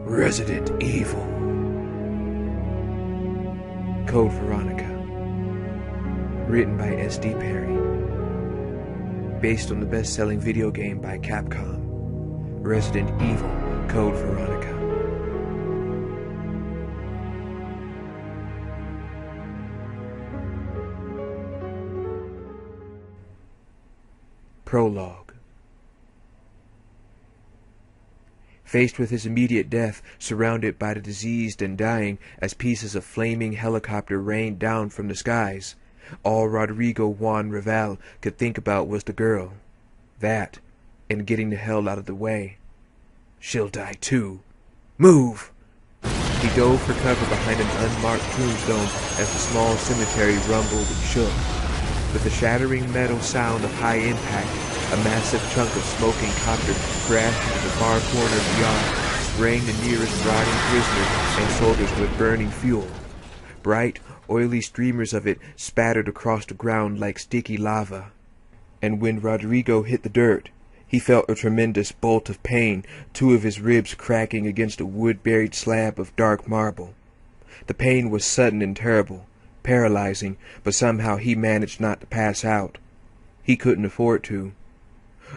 Resident Evil. Code Veronica. Written by S.D. Perry. Based on the best-selling video game by Capcom, Resident Evil Code Veronica. Prologue. Faced with his immediate death, surrounded by the diseased and dying as pieces of flaming helicopter rained down from the skies, all Rodrigo Juan Raval could think about was the girl. That, and getting the hell out of the way. She'll die too. Move! He dove for cover behind an unmarked tombstone as the small cemetery rumbled and shook. With the shattering metal sound of high impact, a massive chunk of smoking copper crashed into the far corner of the yard, spraying the nearest rotting prisoners and soldiers with burning fuel. Bright, oily streamers of it spattered across the ground like sticky lava. And when Rodrigo hit the dirt, he felt a tremendous bolt of pain, two of his ribs cracking against a wood-buried slab of dark marble. The pain was sudden and terrible, paralyzing, but somehow he managed not to pass out. He couldn't afford to.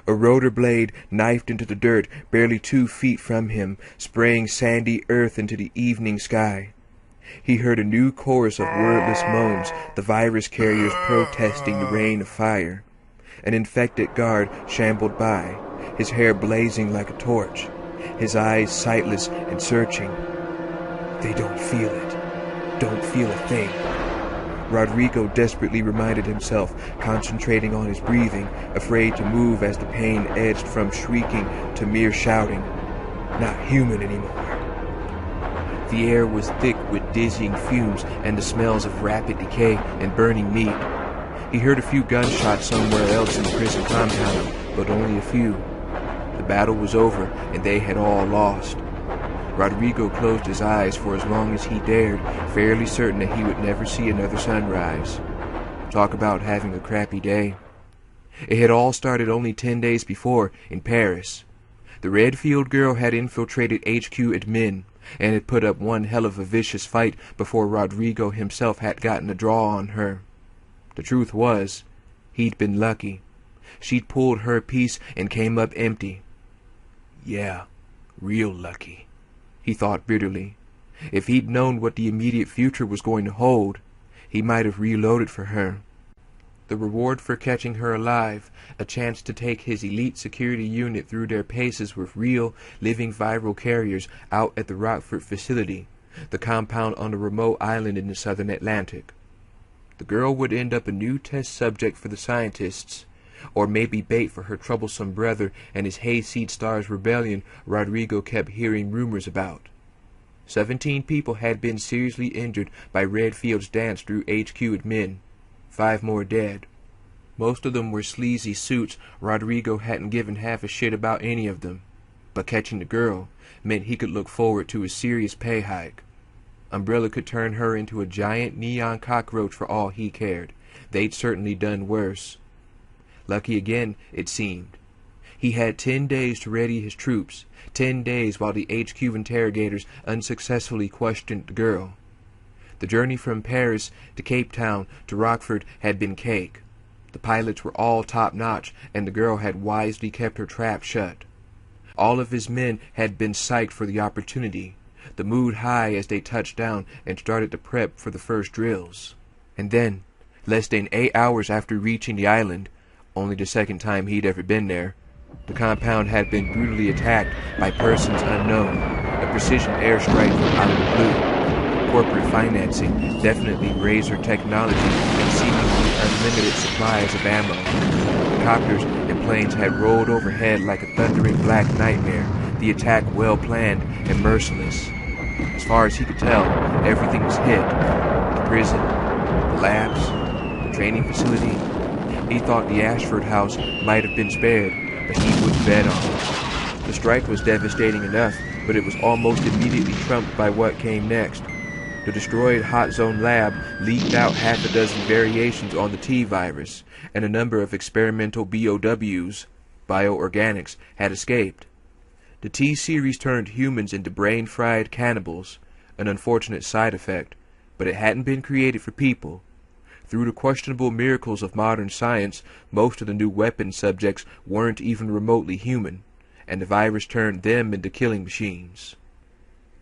A rotor blade knifed into the dirt barely 2 feet from him, spraying sandy earth into the evening sky. He heard a new chorus of wordless moans, the virus carriers protesting the rain of fire. An infected guard shambled by, his hair blazing like a torch, his eyes sightless and searching. They don't feel it. Don't feel a thing. Rodrigo desperately reminded himself, concentrating on his breathing, afraid to move as the pain edged from shrieking to mere shouting. Not human anymore. The air was thick with dizzying fumes and the smells of rapid decay and burning meat. He heard a few gunshots somewhere else in the prison compound, but only a few. The battle was over, and they had all lost. Rodrigo closed his eyes for as long as he dared, fairly certain that he would never see another sunrise. Talk about having a crappy day. It had all started only 10 days before, in Paris. The Redfield girl had infiltrated HQ admin, and had put up one hell of a vicious fight before Rodrigo himself had gotten a draw on her. The truth was, he'd been lucky. She'd pulled her piece and came up empty. Yeah, real lucky, he thought bitterly. If he'd known what the immediate future was going to hold, he might have reloaded for her. The reward for catching her alive, a chance to take his elite security unit through their paces with real, living viral carriers out at the Rockford facility, the compound on a remote island in the southern Atlantic. The girl would end up a new test subject for the scientists, or maybe bait for her troublesome brother and his Hayseed Stars rebellion Rodrigo kept hearing rumors about. 17 people had been seriously injured by Redfield's dance through HQ admin, 5 more dead. Most of them were sleazy suits. Rodrigo hadn't given half a shit about any of them, but catching the girl meant he could look forward to a serious pay hike. Umbrella could turn her into a giant neon cockroach for all he cared. They'd certainly done worse. Lucky again, it seemed. He had 10 days to ready his troops, 10 days while the HQ interrogators unsuccessfully questioned the girl. The journey from Paris to Cape Town to Rockford had been cake. The pilots were all top-notch, and the girl had wisely kept her trap shut. All of his men had been psyched for the opportunity, the mood high as they touched down and started to prep for the first drills. And then, less than 8 hours after reaching the island, only the second time he'd ever been there, the compound had been brutally attacked by persons unknown, a precision airstrike from out of the blue. Corporate financing, definitely razor technology, and seemingly unlimited supplies of ammo. The copters and planes had rolled overhead like a thundering black nightmare, the attack well planned and merciless. As far as he could tell, everything was hit. The prison, the labs, the training facility. He thought the Ashford house might have been spared, but he wouldn't bet on it. The strike was devastating enough, but it was almost immediately trumped by what came next. The destroyed Hot Zone lab leaked out half a dozen variations on the T-virus, and a number of experimental BOWs, bioorganics, had escaped. The T-Series turned humans into brain-fried cannibals, an unfortunate side effect, but it hadn't been created for people. Through the questionable miracles of modern science, most of the new weapon subjects weren't even remotely human, and the virus turned them into killing machines.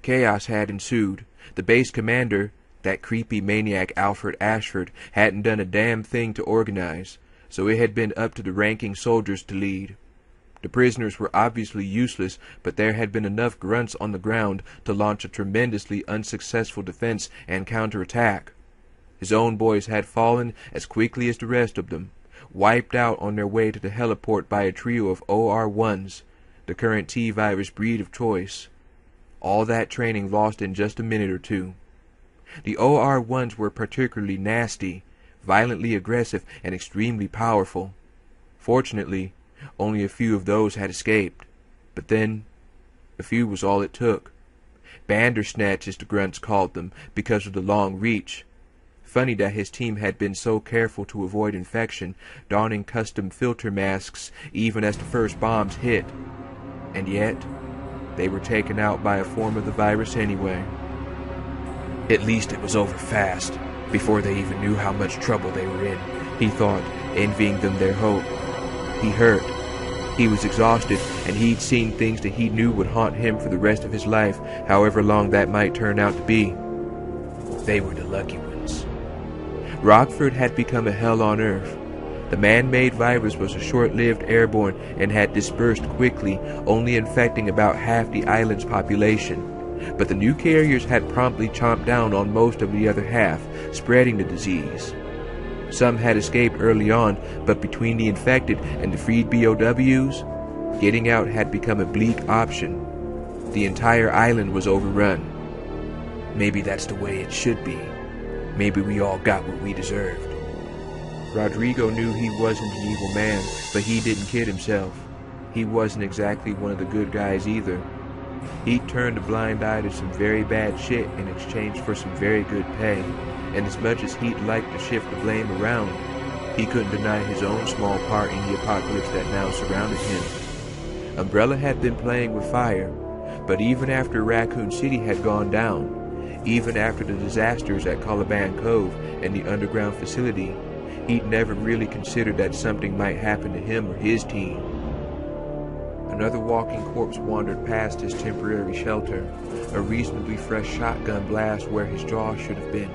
Chaos had ensued. The base commander, that creepy maniac Alfred Ashford, hadn't done a damn thing to organize, so it had been up to the ranking soldiers to lead. The prisoners were obviously useless, but there had been enough grunts on the ground to launch a tremendously unsuccessful defense and counterattack. His own boys had fallen as quickly as the rest of them, wiped out on their way to the heliport by a trio of OR-1s, the current T-virus breed of choice. All that training lost in just a minute or two. The OR-1s were particularly nasty, violently aggressive, and extremely powerful. Fortunately, only a few of those had escaped. But then, a few was all it took. Bandersnatches, the grunts called them, because of the long reach. Funny that his team had been so careful to avoid infection, donning custom filter masks even as the first bombs hit. And yet, they were taken out by a form of the virus anyway. At least it was over fast, before they even knew how much trouble they were in, he thought, envying them their hope. He hurt. He was exhausted, and he'd seen things that he knew would haunt him for the rest of his life, however long that might turn out to be. They were the lucky ones. Rockford had become a hell on earth. The man-made virus was a short-lived airborne and had dispersed quickly, only infecting about half the island's population. But the new carriers had promptly chomped down on most of the other half, spreading the disease. Some had escaped early on, but between the infected and the freed BOWs, getting out had become a bleak option. The entire island was overrun. Maybe that's the way it should be. Maybe we all got what we deserved. Rodrigo knew he wasn't an evil man, but he didn't kid himself. He wasn't exactly one of the good guys either. He'd turned a blind eye to some very bad shit in exchange for some very good pay, and as much as he'd like to shift the blame around, he couldn't deny his own small part in the apocalypse that now surrounded him. Umbrella had been playing with fire, but even after Raccoon City had gone down, even after the disasters at Caliban Cove and the underground facility, he'd never really considered that something might happen to him or his team. Another walking corpse wandered past his temporary shelter, a reasonably fresh shotgun blast where his jaw should have been.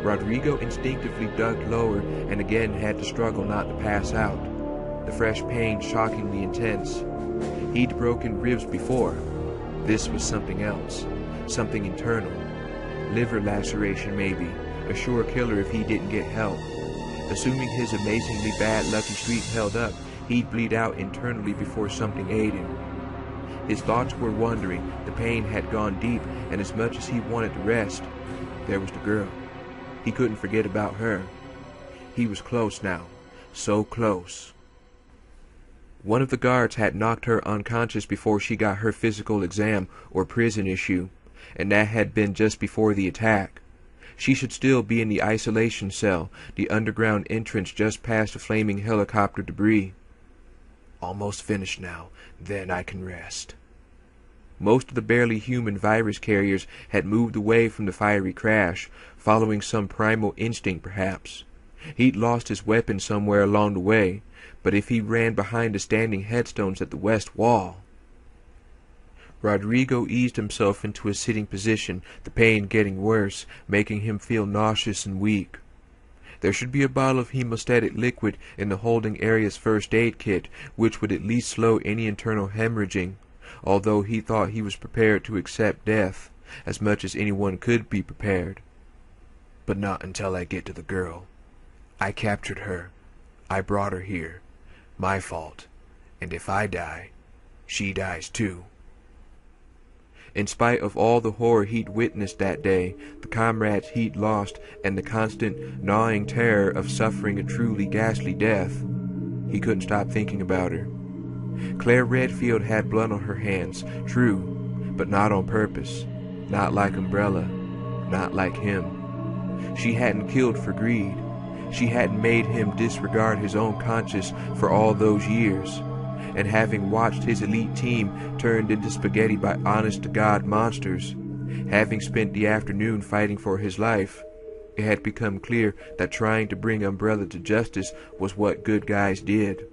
Rodrigo instinctively ducked lower and again had to struggle not to pass out, the fresh pain shockingly intense. He'd broken ribs before. This was something else, something internal. Liver laceration maybe, a sure killer if he didn't get help. Assuming his amazingly bad lucky streak held up, he'd bleed out internally before something aided him. His thoughts were wandering, the pain had gone deep, and as much as he wanted to rest, there was the girl. He couldn't forget about her. He was close now, so close. One of the guards had knocked her unconscious before she got her physical exam or prison issue, and that had been just before the attack. She should still be in the isolation cell, the underground entrance just past the flaming helicopter debris. Almost finished now, then I can rest. Most of the barely human virus carriers had moved away from the fiery crash, following some primal instinct perhaps. He'd lost his weapon somewhere along the way, but if he ran behind the standing headstones at the west wall... Rodrigo eased himself into a sitting position, the pain getting worse, making him feel nauseous and weak. There should be a bottle of hemostatic liquid in the holding area's first aid kit, which would at least slow any internal hemorrhaging, although he thought he was prepared to accept death, as much as anyone could be prepared. But not until I get to the girl. I captured her. I brought her here. My fault. And if I die, she dies too. In spite of all the horror he'd witnessed that day, the comrades he'd lost, and the constant, gnawing terror of suffering a truly ghastly death, he couldn't stop thinking about her. Claire Redfield had blood on her hands, true, but not on purpose. Not like Umbrella. Not like him. She hadn't killed for greed. She hadn't made him disregard his own conscience for all those years. and having watched his elite team turned into spaghetti by honest-to-God monsters, having spent the afternoon fighting for his life, it had become clear that trying to bring Umbrella to justice was what good guys did.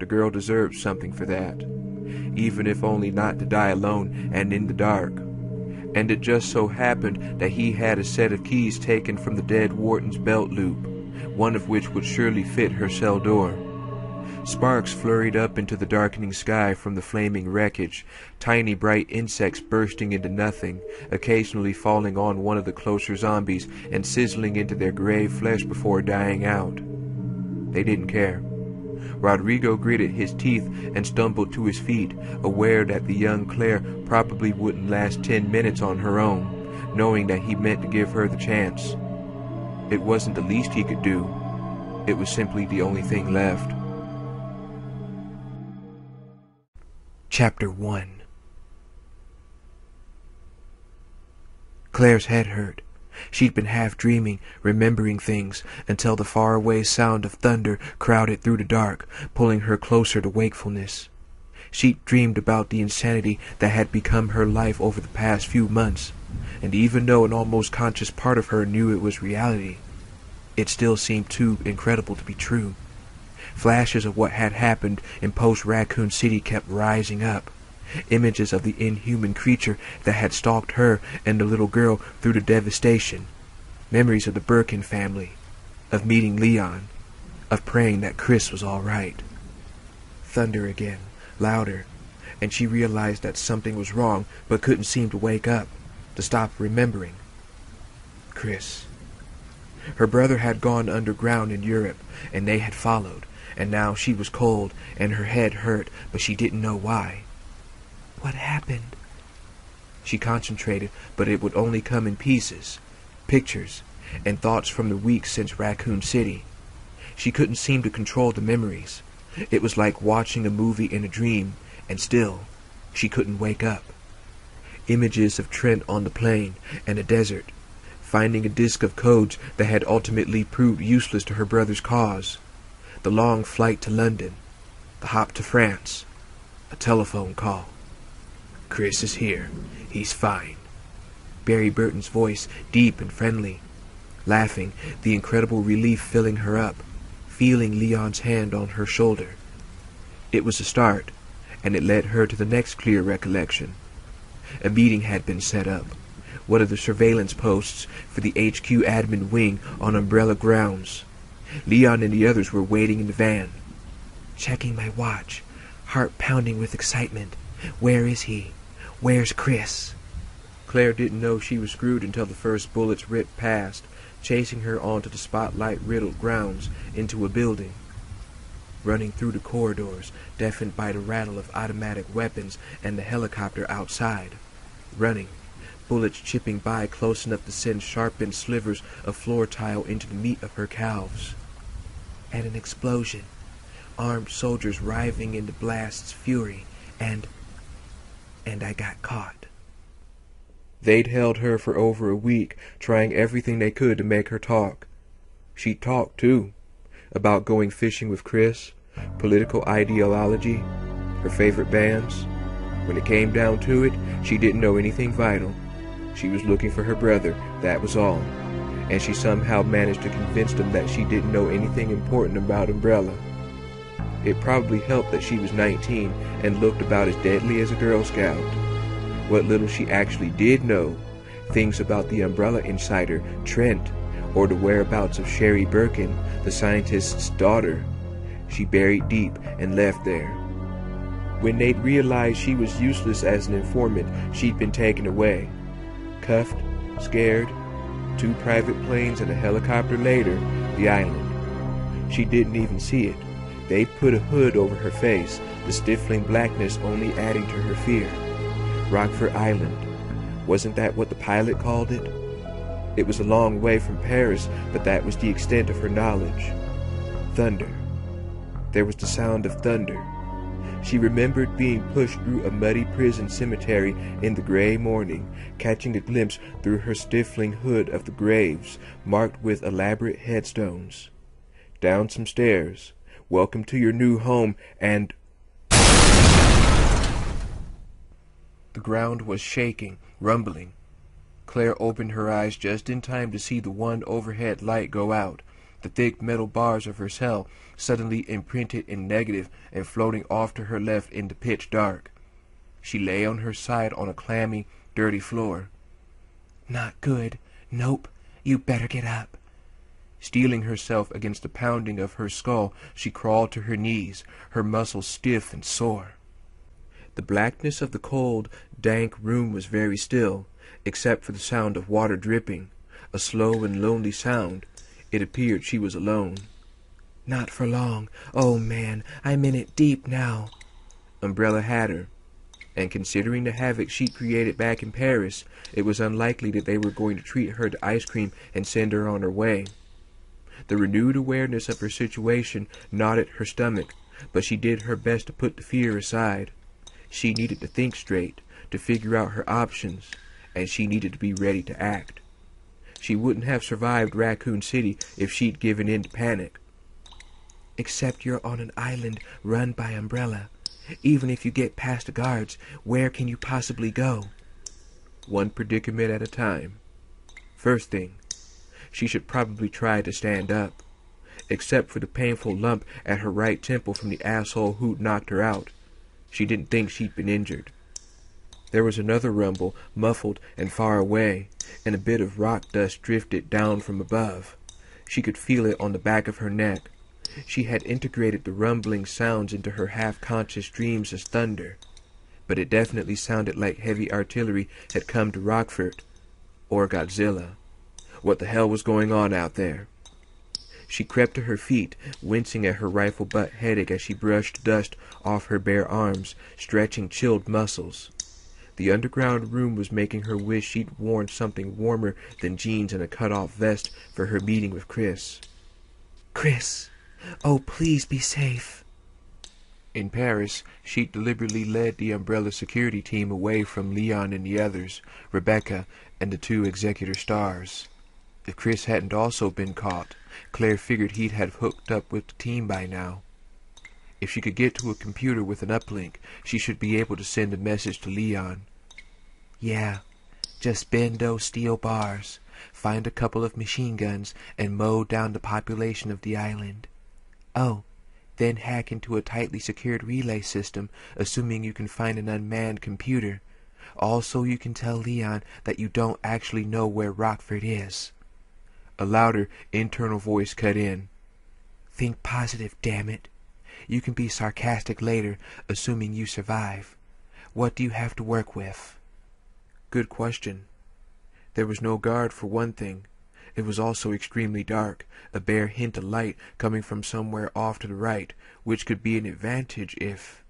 The girl deserved something for that, even if only not to die alone and in the dark. And it just so happened that he had a set of keys taken from the dead warden's belt loop, one of which would surely fit her cell door. Sparks flurried up into the darkening sky from the flaming wreckage, tiny bright insects bursting into nothing, occasionally falling on one of the closer zombies and sizzling into their gray flesh before dying out. They didn't care. Rodrigo gritted his teeth and stumbled to his feet, aware that the young Claire probably wouldn't last 10 minutes on her own, knowing that he meant to give her the chance. It wasn't the least he could do. It was simply the only thing left. Chapter 1. Claire's head hurt. She'd been half dreaming, remembering things, until the faraway sound of thunder crowded through the dark, pulling her closer to wakefulness. She'd dreamed about the insanity that had become her life over the past few months, and even though an almost conscious part of her knew it was reality, it still seemed too incredible to be true. Flashes of what had happened in post-Raccoon City kept rising up. Images of the inhuman creature that had stalked her and the little girl through the devastation. Memories of the Birkin family, of meeting Leon, of praying that Chris was all right. Thunder again, louder, and she realized that something was wrong but couldn't seem to wake up, to stop remembering. Chris. Her brother had gone underground in Europe, and they had followed, and now she was cold and her head hurt, but she didn't know why. What happened? She concentrated, but it would only come in pieces, pictures, and thoughts from the weeks since Raccoon City. She couldn't seem to control the memories. It was like watching a movie in a dream, and still, she couldn't wake up. Images of Trent on the plane and a desert, finding a disk of codes that had ultimately proved useless to her brother's cause. The long flight to London, the hop to France, a telephone call. Chris is here. He's fine. Barry Burton's voice, deep and friendly. Laughing, the incredible relief filling her up, feeling Leon's hand on her shoulder. It was a start, and it led her to the next clear recollection. A meeting had been set up, one of the surveillance posts for the HQ admin wing on Umbrella grounds. Leon and the others were waiting in the van. Checking my watch, heart pounding with excitement. Where is he? Where's Chris? Claire didn't know she was screwed until the first bullets ripped past, chasing her onto the spotlight-riddled grounds, into a building. Running through the corridors, deafened by the rattle of automatic weapons and the helicopter outside. Running, bullets chipping by close enough to send sharpened slivers of floor tile into the meat of her calves. And an explosion, armed soldiers writhing in the blast's fury, and I got caught. They'd held her for over a week, trying everything they could to make her talk. She talked, too, about going fishing with Chris, political ideology, her favorite bands. When it came down to it, she didn't know anything vital. She was looking for her brother, that was all. And she somehow managed to convince them that she didn't know anything important about Umbrella. It probably helped that she was 19 and looked about as deadly as a Girl Scout. What little she actually did know, things about the Umbrella insider, Trent, or the whereabouts of Sherry Birkin, the scientist's daughter, she buried deep and left there. When they'd realized she was useless as an informant, she'd been taken away. Cuffed, scared, 2 private planes and a helicopter later, the island. She didn't even see it. They'd put a hood over her face, the stifling blackness only adding to her fear. Rockford Island. Wasn't that what the pilot called it? It was a long way from Paris, but that was the extent of her knowledge. Thunder. There was the sound of thunder. She remembered being pushed through a muddy prison cemetery in the gray morning, catching a glimpse through her stifling hood of the graves, marked with elaborate headstones. Down some stairs. Welcome to your new home, and The ground was shaking, rumbling. Claire opened her eyes just in time to see the one overhead light go out, the thick metal bars of her cell suddenly imprinted in negative and floating off to her left into pitch dark. She lay on her side on a clammy, dirty floor. "Not good. Nope. You better get up." Steeling herself against the pounding of her skull, she crawled to her knees, her muscles stiff and sore. The blackness of the cold, dank room was very still, except for the sound of water dripping, a slow and lonely sound. It appeared she was alone. "Not for long. Oh, man, I'm in it deep now." Umbrella had her, and considering the havoc she'd created back in Paris, it was unlikely that they were going to treat her to ice cream and send her on her way. The renewed awareness of her situation gnawed at her stomach, but she did her best to put the fear aside. She needed to think straight, to figure out her options, and she needed to be ready to act. She wouldn't have survived Raccoon City if she'd given in to panic. "Except you're on an island run by Umbrella. Even if you get past the guards, where can you possibly go?" One predicament at a time. First thing, she should probably try to stand up. Except for the painful lump at her right temple from the asshole who'd knocked her out, she didn't think she'd been injured. There was another rumble, muffled and far away, and a bit of rock dust drifted down from above. She could feel it on the back of her neck. She had integrated the rumbling sounds into her half-conscious dreams as thunder, but it definitely sounded like heavy artillery had come to Rockford. Or Godzilla. What the hell was going on out there? She crept to her feet, wincing at her rifle butt headache as she brushed dust off her bare arms, stretching chilled muscles. The underground room was making her wish she'd worn something warmer than jeans and a cut-off vest for her meeting with Chris. "Chris! Oh, please be safe." In Paris, she'd deliberately led the Umbrella security team away from Leon and the others, Rebecca and the two executor stars. If Chris hadn't also been caught, Claire figured he'd have hooked up with the team by now. If she could get to a computer with an uplink, she should be able to send a message to Leon. "Yeah, just bend those steel bars, find a couple of machine guns, and mow down the population of the island. Oh, then hack into a tightly secured relay system, assuming you can find an unmanned computer. Also, you can tell Leon that you don't actually know where Rockford is." A louder, internal voice cut in. "Think positive, damn it. You can be sarcastic later, assuming you survive. What do you have to work with?" Good question. There was no guard, for one thing. It was also extremely dark, a bare hint of light coming from somewhere off to the right, which could be an advantage if...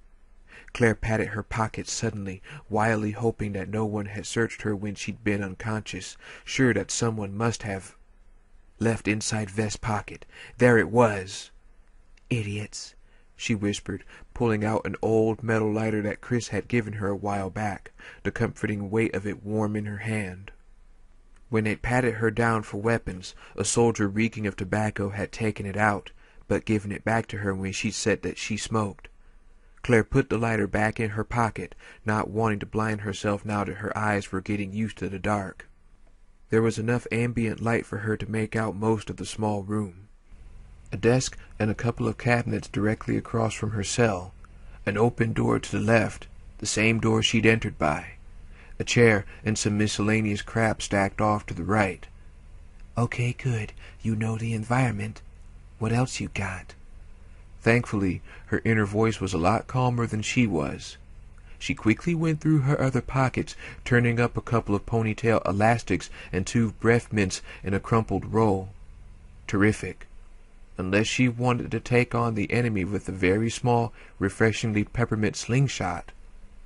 Claire patted her pockets suddenly, wildly hoping that no one had searched her when she'd been unconscious, sure that someone must have... Left inside vest pocket. There it was. "Idiots," she whispered, pulling out an old metal lighter that Chris had given her a while back, the comforting weight of it warm in her hand. When they'd patted her down for weapons, a soldier reeking of tobacco had taken it out, but given it back to her when she said that she smoked. Claire put the lighter back in her pocket, not wanting to blind herself now that her eyes were getting used to the dark. There was enough ambient light for her to make out most of the small room. A desk and a couple of cabinets directly across from her cell, an open door to the left, the same door she'd entered by, a chair and some miscellaneous crap stacked off to the right. "Okay, good. You know the environment. What else you got?" Thankfully, her inner voice was a lot calmer than she was. She quickly went through her other pockets, turning up a couple of ponytail elastics and 2 breath mints in a crumpled roll. Terrific. Unless she wanted to take on the enemy with a very small, refreshingly peppermint slingshot,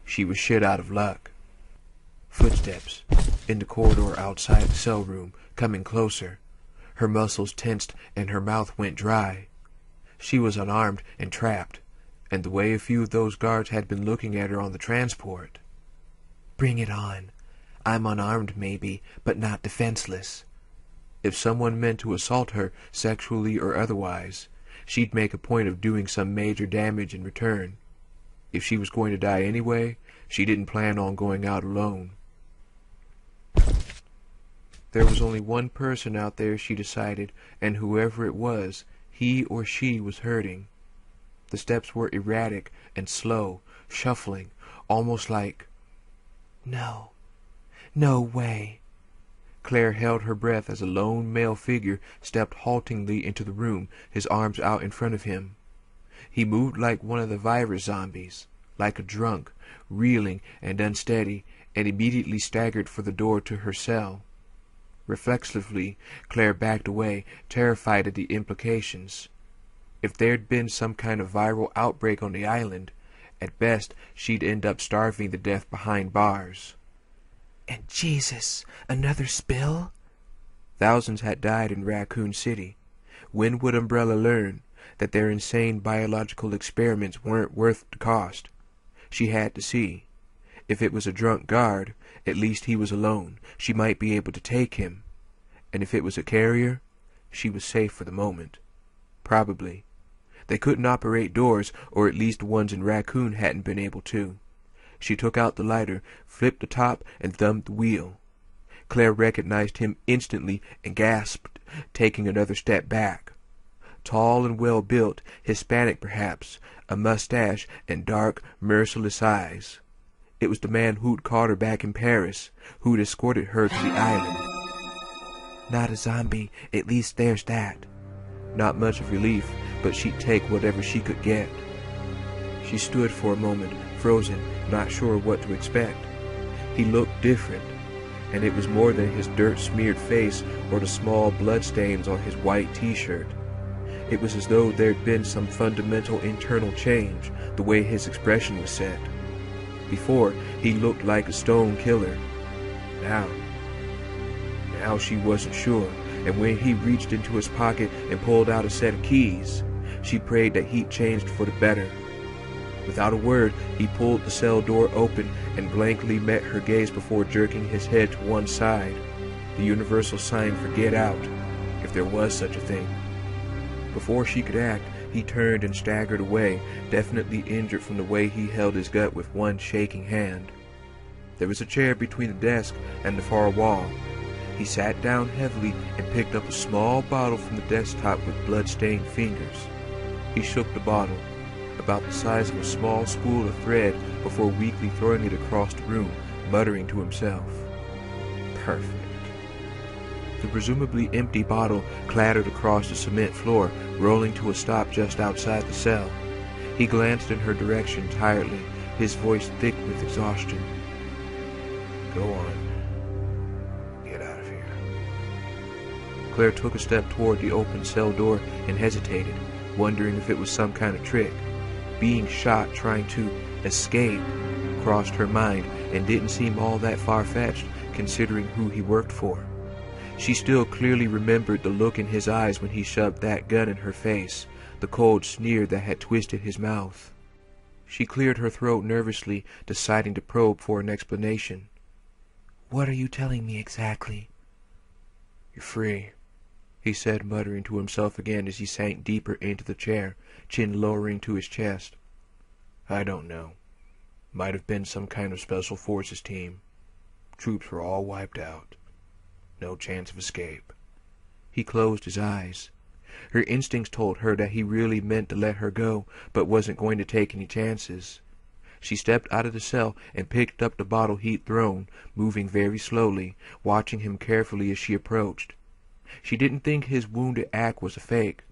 she was shit out of luck. Footsteps, in the corridor outside the cell room, coming closer. Her muscles tensed and her mouth went dry. She was unarmed and trapped, and the way a few of those guards had been looking at her on the transport. "Bring it on. I'm unarmed maybe, but not defenseless." If someone meant to assault her, sexually or otherwise, she'd make a point of doing some major damage in return. If she was going to die anyway, She didn't plan on going out alone. There was only one person out there, she decided, and whoever it was, he or she was hurting. The steps were erratic and slow, shuffling, almost like... No. No way. Claire held her breath as a lone male figure stepped haltingly into the room, his arms out in front of him. He moved like one of the virus zombies, like a drunk, reeling and unsteady, and immediately staggered for the door to her cell. Reflexively, Claire backed away, terrified at the implications. If there'd been some kind of viral outbreak on the island, at best she'd end up starving to death behind bars. And Jesus, another spill? Thousands had died in Raccoon City. When would Umbrella learn that their insane biological experiments weren't worth the cost? She had to see. If it was a drunk guard, at least he was alone. She might be able to take him. And if it was a carrier, she was safe for the moment. Probably. They couldn't operate doors, or at least the ones in Raccoon hadn't been able to. She took out the lighter, flipped the top, and thumbed the wheel. Claire recognized him instantly and gasped, taking another step back. Tall and well-built, Hispanic perhaps, a mustache and dark, merciless eyes. It was the man who'd caught her back in Paris, who'd escorted her to the island. Not a zombie, at least there's that. Not much of relief, but she'd take whatever she could get. She stood for a moment, frozen, not sure what to expect. He looked different, and it was more than his dirt-smeared face or the small bloodstains on his white t-shirt. It was as though there'd been some fundamental internal change, the way his expression was set. Before, he looked like a stone killer. Now she wasn't sure, and when he reached into his pocket and pulled out a set of keys, she prayed that he'd changed for the better. Without a word, he pulled the cell door open and blankly met her gaze before jerking his head to one side, the universal sign for get out, if there was such a thing. Before she could act, he turned and staggered away, definitely injured from the way he held his gut with one shaking hand. There was a chair between the desk and the far wall. He sat down heavily and picked up a small bottle from the desktop with blood-stained fingers. He shook the bottle, about the size of a small spool of thread, before weakly throwing it across the room, muttering to himself. Perfect. The presumably empty bottle clattered across the cement floor, rolling to a stop just outside the cell. He glanced in her direction tiredly, his voice thick with exhaustion. Go on. Get out of here. Claire took a step toward the open cell door and hesitated, wondering if it was some kind of trick. Being shot trying to escape crossed her mind and didn't seem all that far-fetched, considering who he worked for. She still clearly remembered the look in his eyes when he shoved that gun in her face, the cold sneer that had twisted his mouth. She cleared her throat nervously, deciding to probe for an explanation. What are you telling me exactly? You're free, he said, muttering to himself again as he sank deeper into the chair, chin lowering to his chest. I don't know. Might have been some kind of special forces team. Troops were all wiped out. No chance of escape. He closed his eyes. Her instincts told her that he really meant to let her go, but wasn't going to take any chances. She stepped out of the cell and picked up the bottle he'd thrown, moving very slowly, watching him carefully as she approached. She didn't think his wounded act was a fake.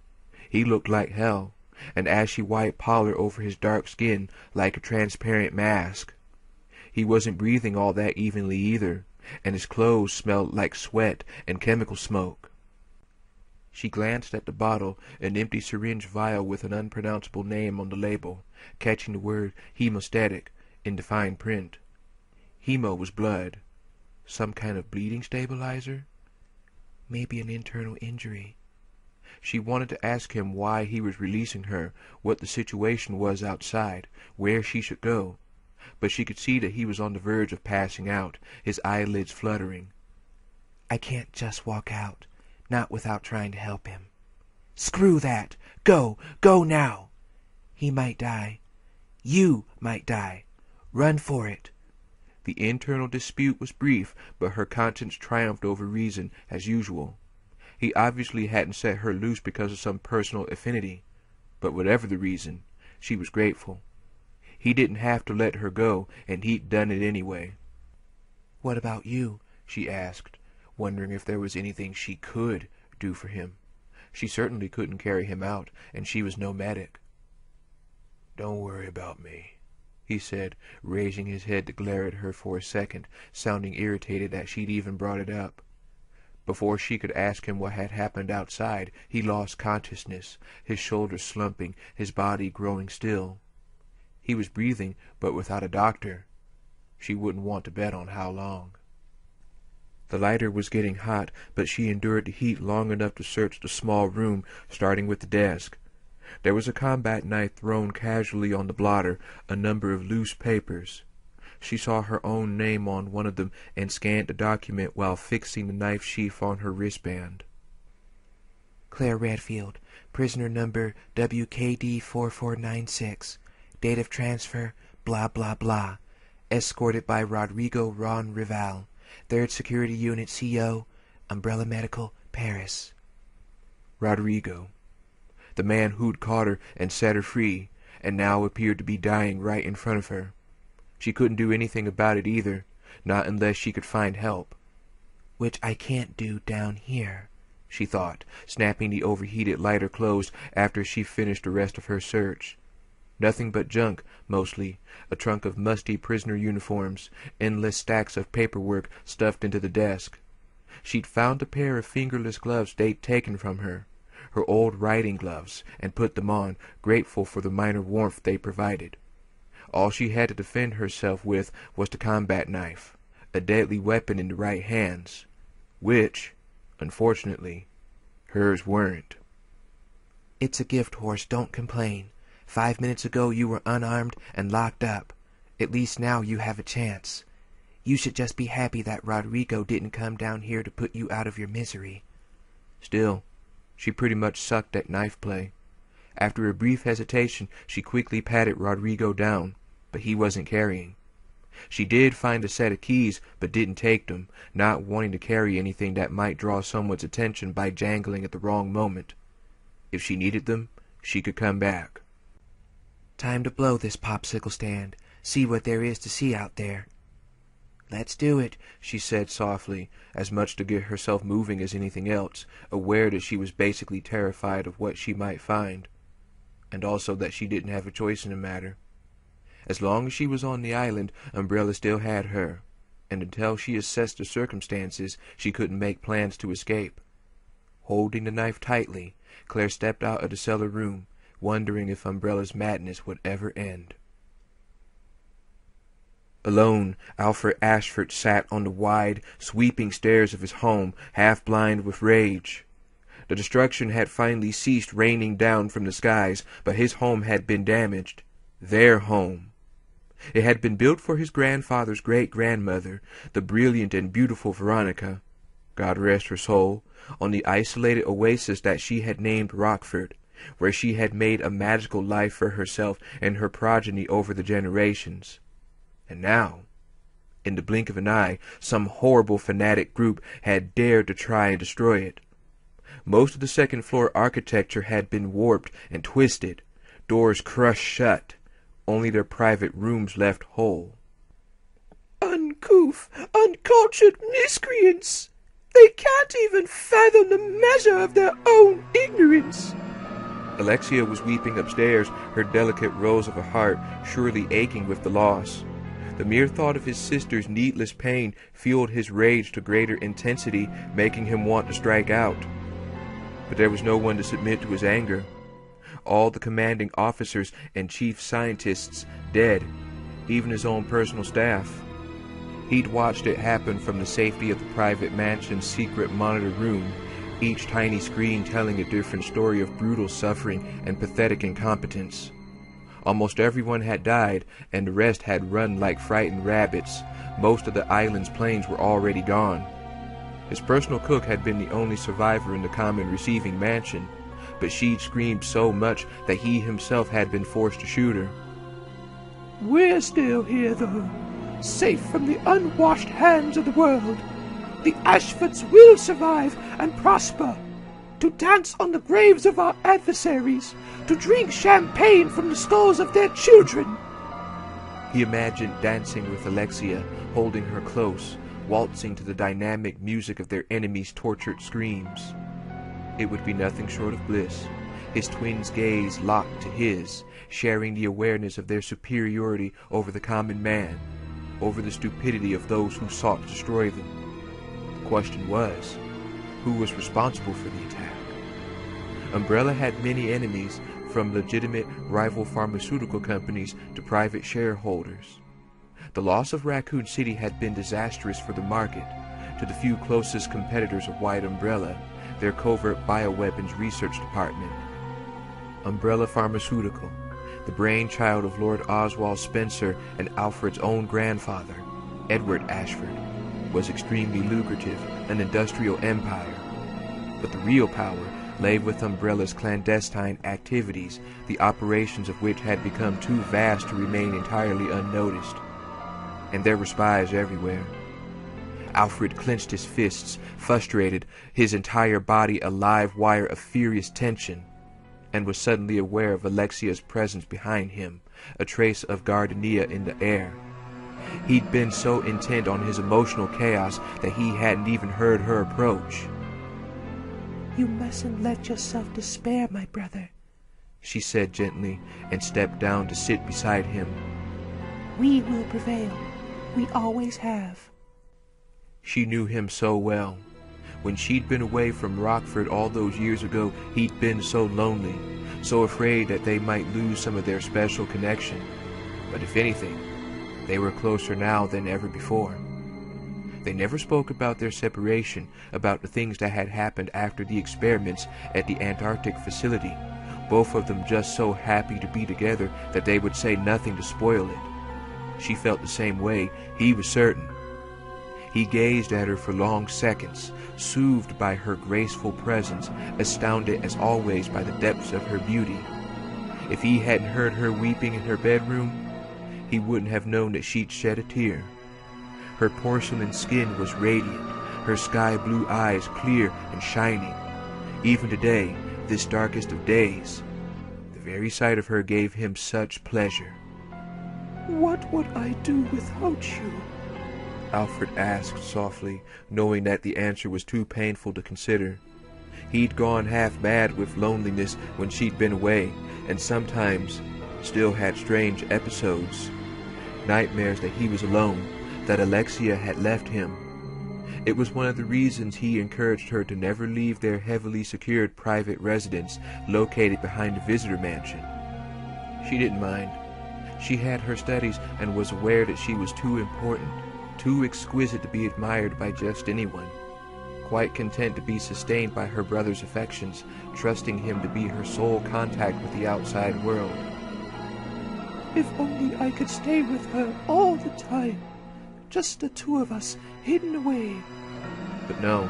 He looked like hell, and as she wiped pallor over his dark skin like a transparent mask. He wasn't breathing all that evenly either, and his clothes smelled like sweat and chemical smoke. She glanced at the bottle, an empty syringe vial with an unpronounceable name on the label, catching the word hemostatic in the fine print. Hemo was blood. Some kind of bleeding stabilizer? Maybe an internal injury. She wanted to ask him why he was releasing her, what the situation was outside, where she should go, but she could see that he was on the verge of passing out, his eyelids fluttering. I can't just walk out, not without trying to help him. Screw that! Go! Go now! He might die. You might die. Run for it." The internal dispute was brief, but her conscience triumphed over reason, as usual. He obviously hadn't set her loose because of some personal affinity, but whatever the reason, she was grateful. He didn't have to let her go, and he'd done it anyway. "What about you?" she asked, wondering if there was anything she could do for him. She certainly couldn't carry him out, and she was no medic. "Don't worry about me," he said, raising his head to glare at her for a second, sounding irritated that she'd even brought it up. Before she could ask him what had happened outside, he lost consciousness, his shoulders slumping, his body growing still. He was breathing, but without a doctor. She wouldn't want to bet on how long. The lighter was getting hot, but she endured the heat long enough to search the small room, starting with the desk. There was a combat knife thrown casually on the blotter, a number of loose papers. She saw her own name on one of them and scanned the document while fixing the knife sheath on her wristband. "Claire Redfield, prisoner number WKD4496, date of transfer, blah blah blah, escorted by Rodrigo Ron Rival, 3rd Security Unit CO, Umbrella Medical, Paris." Rodrigo. The man who'd caught her and set her free, and now appeared to be dying right in front of her. She couldn't do anything about it either, not unless she could find help. "Which I can't do down here," she thought, snapping the overheated lighter closed after she finished the rest of her search. Nothing but junk, mostly, a trunk of musty prisoner uniforms, endless stacks of paperwork stuffed into the desk. She'd found a pair of fingerless gloves they'd taken from her, her old riding gloves, and put them on, grateful for the minor warmth they provided. All she had to defend herself with was the combat knife, a deadly weapon in the right hands, which, unfortunately, hers weren't. "It's a gift horse, don't complain. 5 minutes ago you were unarmed and locked up. At least now you have a chance. You should just be happy that Rodrigo didn't come down here to put you out of your misery." Still, she pretty much sucked at knife play. After a brief hesitation, she quickly patted Rodrigo down, but he wasn't carrying. She did find a set of keys, but didn't take them, not wanting to carry anything that might draw someone's attention by jangling at the wrong moment. If she needed them, she could come back. "Time to blow this popsicle stand. See what there is to see out there." "Let's do it," she said softly, as much to get herself moving as anything else, aware that she was basically terrified of what she might find, and also that she didn't have a choice in the matter. As long as she was on the island, Umbrella still had her, and until she assessed the circumstances, she couldn't make plans to escape. Holding the knife tightly, Claire stepped out of the cellar room, wondering if Umbrella's madness would ever end. Alone, Alfred Ashford sat on the wide, sweeping stairs of his home, half blind with rage. The destruction had finally ceased raining down from the skies, but his home had been damaged. Their home. It had been built for his grandfather's great-grandmother, the brilliant and beautiful Veronica, God rest her soul, on the isolated oasis that she had named Rockford, where she had made a magical life for herself and her progeny over the generations. And now, in the blink of an eye, some horrible fanatic group had dared to try and destroy it. Most of the second-floor architecture had been warped and twisted, doors crushed shut, only their private rooms left whole. "Uncouth, uncultured miscreants! They can't even fathom the measure of their own ignorance!" Alexia was weeping upstairs, her delicate rose of a heart surely aching with the loss. The mere thought of his sister's needless pain fueled his rage to greater intensity, making him want to strike out. But there was no one to submit to his anger. All the commanding officers and chief scientists dead, even his own personal staff. He'd watched it happen from the safety of the private mansion's secret monitor room, each tiny screen telling a different story of brutal suffering and pathetic incompetence. Almost everyone had died, and the rest had run like frightened rabbits. Most of the island's planes were already gone. His personal cook had been the only survivor in the common receiving mansion, but she'd screamed so much that he himself had been forced to shoot her. We're still here, though, safe from the unwashed hands of the world. The Ashfords will survive and prosper, to dance on the graves of our adversaries, to drink champagne from the skulls of their children. He imagined dancing with Alexia, holding her close, waltzing to the dynamic music of their enemies' tortured screams. It would be nothing short of bliss, his twin's gaze locked to his, sharing the awareness of their superiority over the common man, over the stupidity of those who sought to destroy them. The question was, who was responsible for the attack? Umbrella had many enemies, from legitimate rival pharmaceutical companies to private shareholders. The loss of Raccoon City had been disastrous for the market. To the few closest competitors of White Umbrella, their covert bioweapons research department. Umbrella Pharmaceutical, the brainchild of Lord Oswald Spencer and Alfred's own grandfather, Edward Ashford, was extremely lucrative, an industrial empire. But the real power lay with Umbrella's clandestine activities, the operations of which had become too vast to remain entirely unnoticed. And there were spies everywhere. Alfred clenched his fists, frustrated, his entire body a live wire of furious tension, and was suddenly aware of Alexia's presence behind him, a trace of gardenia in the air. He'd been so intent on his emotional chaos that he hadn't even heard her approach. You mustn't let yourself despair, my brother, she said gently, and stepped down to sit beside him. We will prevail. We always have. She knew him so well. When she'd been away from Rockford all those years ago, he'd been so lonely, so afraid that they might lose some of their special connection. But if anything, they were closer now than ever before. They never spoke about their separation, about the things that had happened after the experiments at the Antarctic facility, both of them just so happy to be together that they would say nothing to spoil it. She felt the same way, he was certain. He gazed at her for long seconds, soothed by her graceful presence, astounded as always by the depths of her beauty. If he hadn't heard her weeping in her bedroom, he wouldn't have known that she'd shed a tear. Her porcelain skin was radiant, her sky-blue eyes clear and shining. Even today, this darkest of days, the very sight of her gave him such pleasure. What would I do without you? Alfred asked softly, knowing that the answer was too painful to consider. He'd gone half mad with loneliness when she'd been away, and sometimes still had strange episodes. Nightmares that he was alone, that Alexia had left him. It was one of the reasons he encouraged her to never leave their heavily secured private residence located behind the visitor mansion. She didn't mind. She had her studies and was aware that she was too important, too exquisite to be admired by just anyone. Quite content to be sustained by her brother's affections, trusting him to be her sole contact with the outside world. If only I could stay with her all the time, just the two of us hidden away. But no.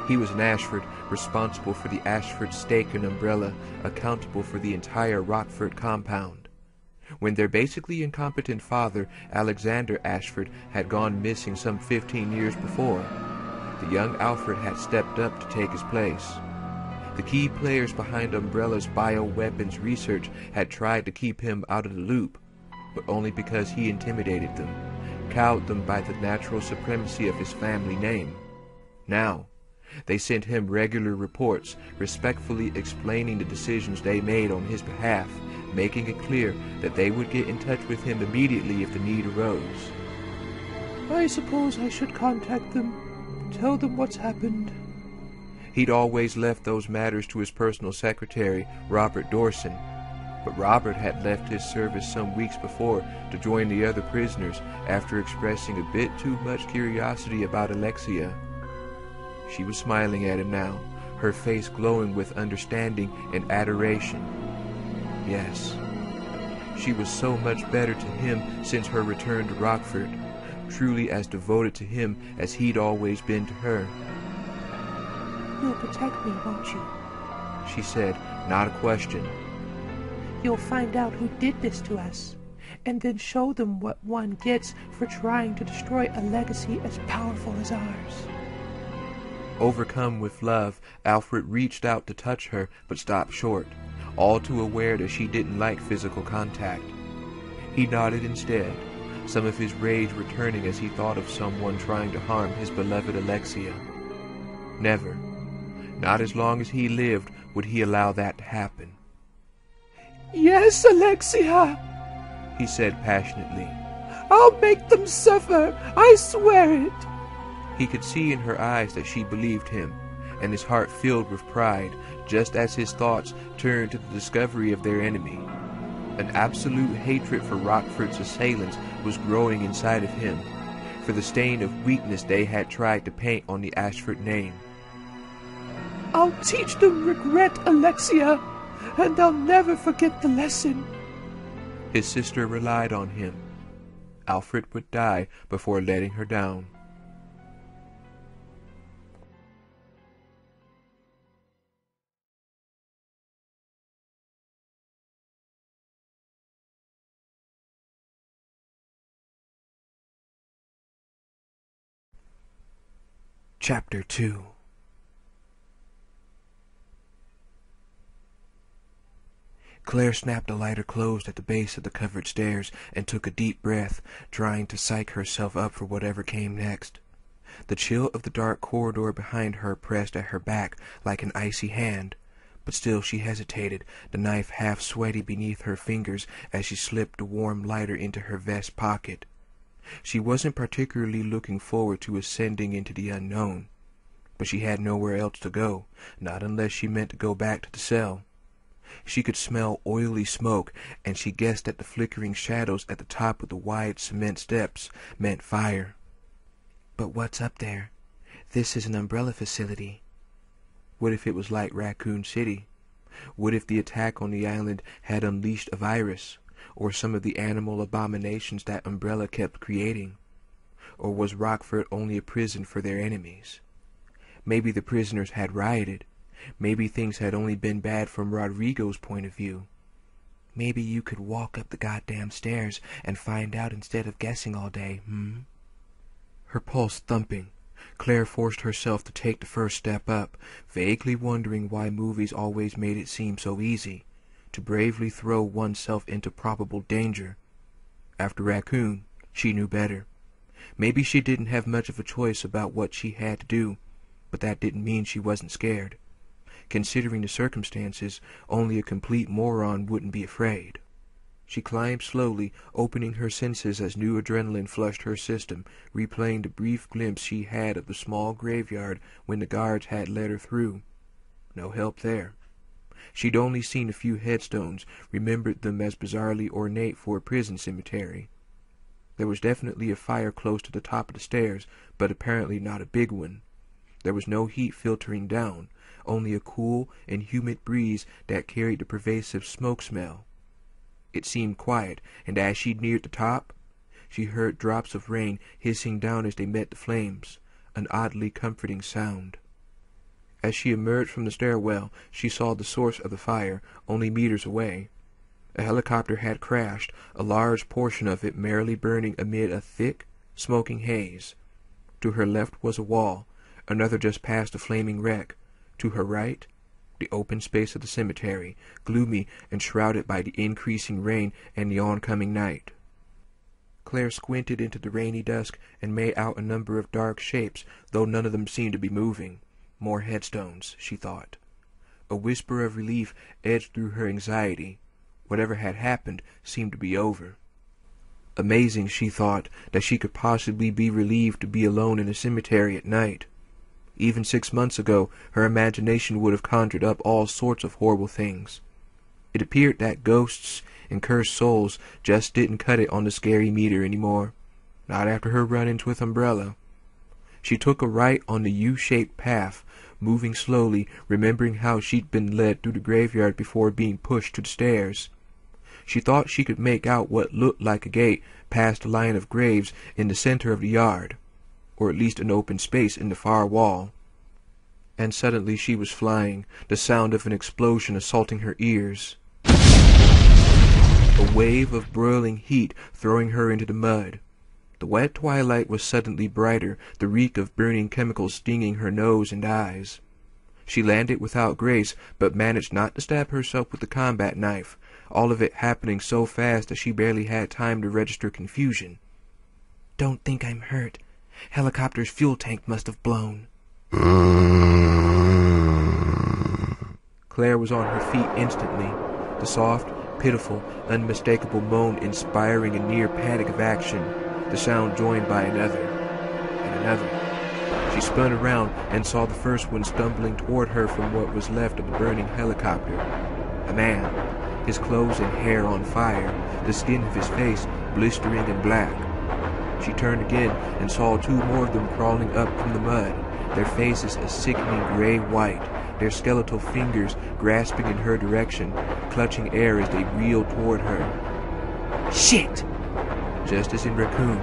He was an Ashford, responsible for the Ashford stake and umbrella, accountable for the entire Rockford compound. When their basically incompetent father, Alexander Ashford, had gone missing some 15 years before, the young Alfred had stepped up to take his place. The key players behind Umbrella's bioweapons research had tried to keep him out of the loop, but only because he intimidated them, cowed them by the natural supremacy of his family name. Now, they sent him regular reports, respectfully explaining the decisions they made on his behalf, making it clear that they would get in touch with him immediately if the need arose. I suppose I should contact them, tell them what's happened. He'd always left those matters to his personal secretary, Robert Dorson, but Robert had left his service some weeks before to join the other prisoners after expressing a bit too much curiosity about Alexia. She was smiling at him now, her face glowing with understanding and adoration. Yes, she was so much better to him since her return to Rockford, truly as devoted to him as he'd always been to her. You'll protect me, won't you? She said, not a question. You'll find out who did this to us. and then show them what one gets for trying to destroy a legacy as powerful as ours. Overcome with love, Alfred reached out to touch her, but stopped short, all too aware that she didn't like physical contact. He nodded instead, some of his rage returning as he thought of someone trying to harm his beloved Alexia. Never, not as long as he lived, would he allow that to happen. Yes, Alexia, He said passionately. I'll make them suffer, I swear it. He could see in her eyes that she believed him, and his heart filled with pride, just as his thoughts turned to the discovery of their enemy. An absolute hatred for Rockford's assailants was growing inside of him, for the stain of weakness they had tried to paint on the Ashford name. I'll teach them regret, Alexia, and they'll never forget the lesson. His sister relied on him. Alfred would die before letting her down. Chapter 2. Claire snapped the lighter closed at the base of the covered stairs and took a deep breath, trying to psych herself up for whatever came next. The chill of the dark corridor behind her pressed at her back like an icy hand, but still she hesitated, the knife half sweaty beneath her fingers as she slipped the warm lighter into her vest pocket. She wasn't particularly looking forward to ascending into the unknown, but she had nowhere else to go, not unless she meant to go back to the cell. She could smell oily smoke, and she guessed that the flickering shadows at the top of the wide cement steps meant fire. But what's up there? This is an umbrella facility. What if it was like Raccoon City? What if the attack on the island had unleashed a virus, or some of the animal abominations that Umbrella kept creating? Or was Rockford only a prison for their enemies? Maybe the prisoners had rioted. Maybe things had only been bad from Rodrigo's point of view. Maybe you could walk up the goddamn stairs and find out instead of guessing all day, Her pulse thumping, Claire forced herself to take the first step up, vaguely wondering why movies always made it seem so easy to bravely throw oneself into probable danger. After Raccoon, she knew better. Maybe she didn't have much of a choice about what she had to do, but that didn't mean she wasn't scared. Considering the circumstances, only a complete moron wouldn't be afraid. She climbed slowly, opening her senses as new adrenaline flushed her system, replaying the brief glimpse she had of the small graveyard when the guards had let her through. No help there. She'd only seen a few headstones, remembered them as bizarrely ornate for a prison cemetery. There was definitely a fire close to the top of the stairs, but apparently not a big one. There was no heat filtering down, only a cool and humid breeze that carried the pervasive smoke smell. It seemed quiet, and as she neared the top, she heard drops of rain hissing down as they met the flames, an oddly comforting sound. As she emerged from the stairwell, she saw the source of the fire, only meters away. A helicopter had crashed, a large portion of it merrily burning amid a thick, smoking haze. To her left was a wall, another just past a flaming wreck. To her right, the open space of the cemetery, gloomy and shrouded by the increasing rain and the oncoming night. Claire squinted into the rainy dusk and made out a number of dark shapes, though none of them seemed to be moving. More headstones, she thought. A whisper of relief edged through her anxiety. Whatever had happened seemed to be over. Amazing, she thought, that she could possibly be relieved to be alone in a cemetery at night. Even 6 months ago, her imagination would have conjured up all sorts of horrible things. It appeared that ghosts and cursed souls just didn't cut it on the scary meter anymore. Not after her run-ins with Umbrella. She took a right on the U-shaped path, moving slowly, remembering how she'd been led through the graveyard before being pushed to the stairs. She thought she could make out what looked like a gate past the line of graves in the center of the yard, or at least an open space in the far wall. And suddenly she was flying, the sound of an explosion assaulting her ears. a wave of broiling heat throwing her into the mud. The wet twilight was suddenly brighter, the reek of burning chemicals stinging her nose and eyes. She landed without grace, but managed not to stab herself with the combat knife, all of it happening so fast that she barely had time to register confusion. Don't think I'm hurt. Helicopter's fuel tank must have blown. Claire was on her feet instantly, the soft, pitiful, unmistakable moan inspiring a near panic of action, the sound joined by another, and another. She spun around and saw the first one stumbling toward her from what was left of the burning helicopter. A man, his clothes and hair on fire, the skin of his face blistering and black. She turned again and saw two more of them crawling up from the mud, their faces a sickening gray white, their skeletal fingers grasping in her direction, clutching air as they reeled toward her. Shit! Just as in Raccoon,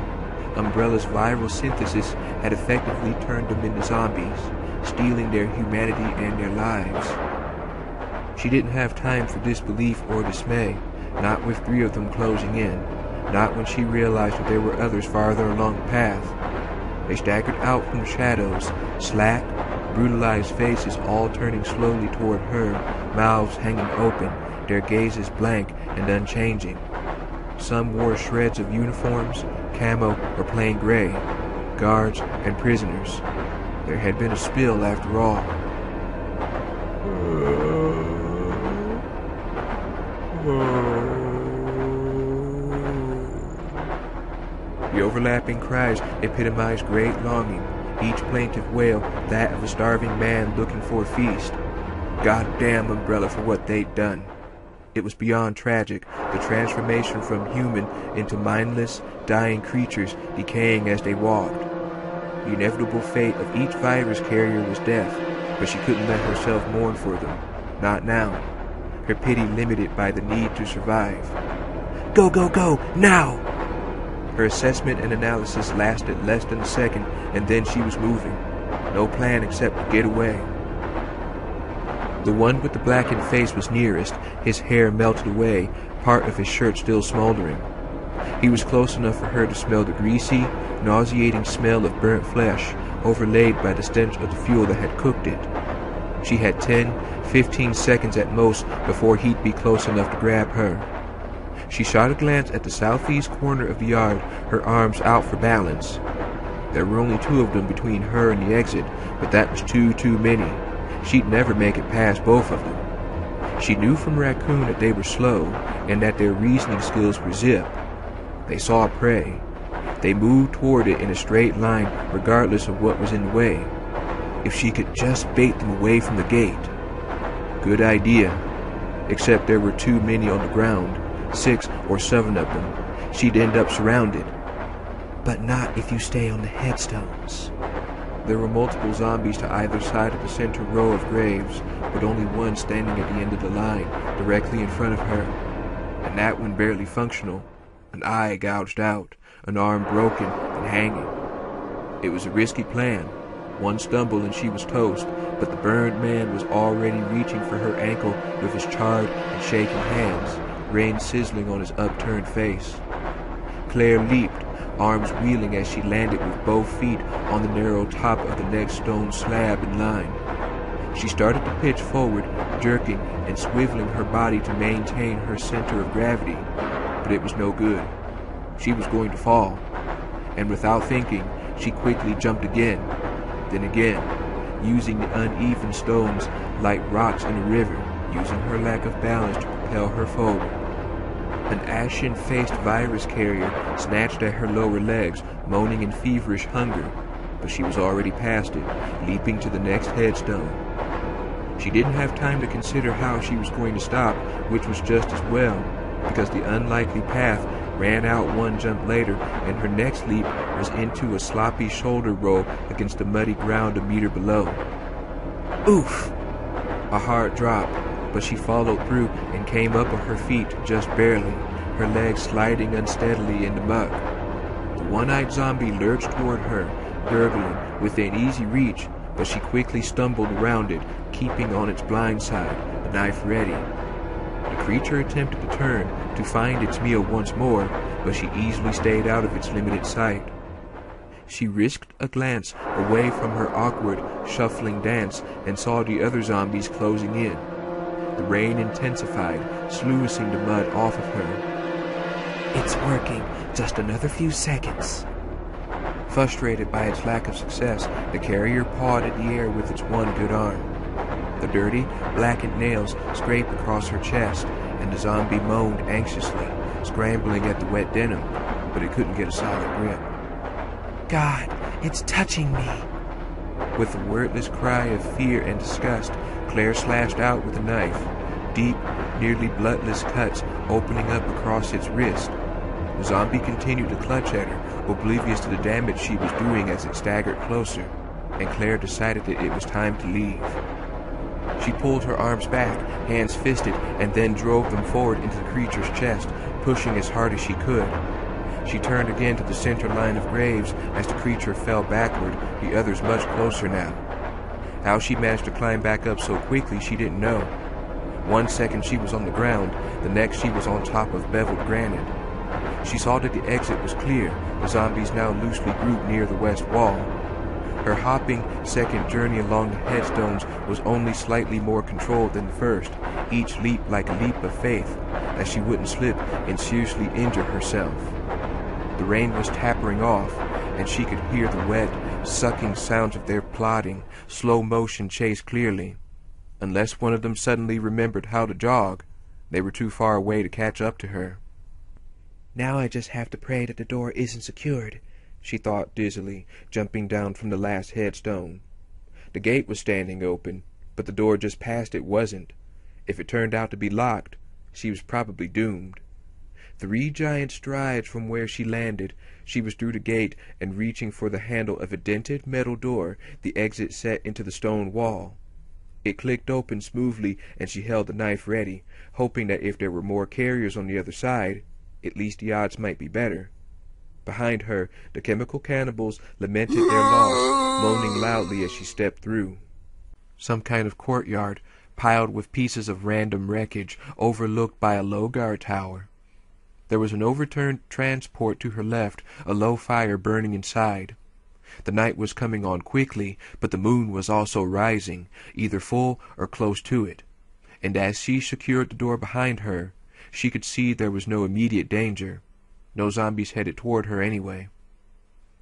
Umbrella's viral synthesis had effectively turned them into zombies, stealing their humanity and their lives. She didn't have time for disbelief or dismay, not with three of them closing in, not when she realized that there were others farther along the path. They staggered out from the shadows, slack, brutalized faces all turning slowly toward her, mouths hanging open, their gazes blank and unchanging. Some wore shreds of uniforms, camo or plain gray, guards and prisoners. There had been a spill after all. The overlapping cries epitomized great longing, each plaintive wail that of a starving man looking for a feast. Goddamn Umbrella for what they'd done. It was beyond tragic, the transformation from human into mindless, dying creatures decaying as they walked. The inevitable fate of each virus carrier was death, but she couldn't let herself mourn for them. Not now. Her pity limited by the need to survive. Go, go, go, now! Her assessment and analysis lasted less than a second, and then she was moving. No plan except to get away. The one with the blackened face was nearest, his hair melted away, part of his shirt still smoldering. He was close enough for her to smell the greasy, nauseating smell of burnt flesh, overlaid by the stench of the fuel that had cooked it. She had 10-15 seconds at most before he'd be close enough to grab her. She shot a glance at the southeast corner of the yard, her arms out for balance. There were only two of them between her and the exit, but that was too many. She'd never make it past both of them. She knew from Raccoon that they were slow, and that their reasoning skills were zip. They saw prey. They moved toward it in a straight line, regardless of what was in the way. If she could just bait them away from the gate. Good idea. Except there were too many on the ground, 6 or 7 of them. She'd end up surrounded. But not if you stay on the headstones. There were multiple zombies to either side of the center row of graves, but only one standing at the end of the line, directly in front of her. And that one barely functional, an eye gouged out, an arm broken and hanging. It was a risky plan. One stumble and she was toast, but the burned man was already reaching for her ankle with his charred and shaking hands, rain sizzling on his upturned face. Claire leaped, arms wheeling as she landed with both feet on the narrow top of the next stone slab in line. She started to pitch forward, jerking and swiveling her body to maintain her center of gravity, but it was no good. She was going to fall, and without thinking, she quickly jumped again, then again, using the uneven stones like rocks in a river, using her lack of balance to propel her forward. An ashen-faced virus carrier snatched at her lower legs, moaning in feverish hunger, but she was already past it, leaping to the next headstone. She didn't have time to consider how she was going to stop, which was just as well, because the unlikely path ran out one jump later, and her next leap was into a sloppy shoulder roll against the muddy ground a meter below. Oof! A hard drop, but she followed through and came up on her feet just barely, her legs sliding unsteadily in the muck. The one-eyed zombie lurched toward her, gurgling, within easy reach, but she quickly stumbled around it, keeping on its blind side, the knife ready. The creature attempted to turn to find its meal once more, but she easily stayed out of its limited sight. She risked a glance away from her awkward, shuffling dance and saw the other zombies closing in. The rain intensified, sluicing the mud off of her. It's working. Just another few seconds. Frustrated by its lack of success, the carrier pawed at the air with its one good arm. The dirty, blackened nails scraped across her chest, and the zombie moaned anxiously, scrambling at the wet denim, but it couldn't get a solid grip. God, it's touching me. With a wordless cry of fear and disgust, Claire slashed out with a knife, deep, nearly bloodless cuts opening up across its wrist. The zombie continued to clutch at her, oblivious to the damage she was doing as it staggered closer, and Claire decided that it was time to leave. She pulled her arms back, hands fisted, and then drove them forward into the creature's chest, pushing as hard as she could. She turned again to the center line of graves as the creature fell backward, the others much closer now. How she managed to climb back up so quickly she didn't know. 1 second she was on the ground, the next she was on top of beveled granite. She saw that the exit was clear, the zombies now loosely grouped near the west wall. Her hopping second journey along the headstones was only slightly more controlled than the first, each leap like a leap of faith, as she wouldn't slip and seriously injure herself. The rain was tapering off, and she could hear the wet, sucking sounds of their plodding, slow-motion chase clearly. Unless one of them suddenly remembered how to jog, they were too far away to catch up to her. Now I just have to pray that the door isn't secured, she thought dizzily, jumping down from the last headstone. The gate was standing open, but the door just past it wasn't. If it turned out to be locked, she was probably doomed. 3 giant strides from where she landed, she was through the gate and reaching for the handle of a dented metal door, the exit set into the stone wall. It clicked open smoothly, and she held the knife ready, hoping that if there were more carriers on the other side, at least the odds might be better. Behind her, the chemical cannibals lamented their loss, moaning loudly as she stepped through. Some kind of courtyard, piled with pieces of random wreckage, overlooked by a low guard tower. There was an overturned transport to her left, a low fire burning inside. The night was coming on quickly, but the moon was also rising, either full or close to it, and as she secured the door behind her, she could see there was no immediate danger. No zombies headed toward her anyway.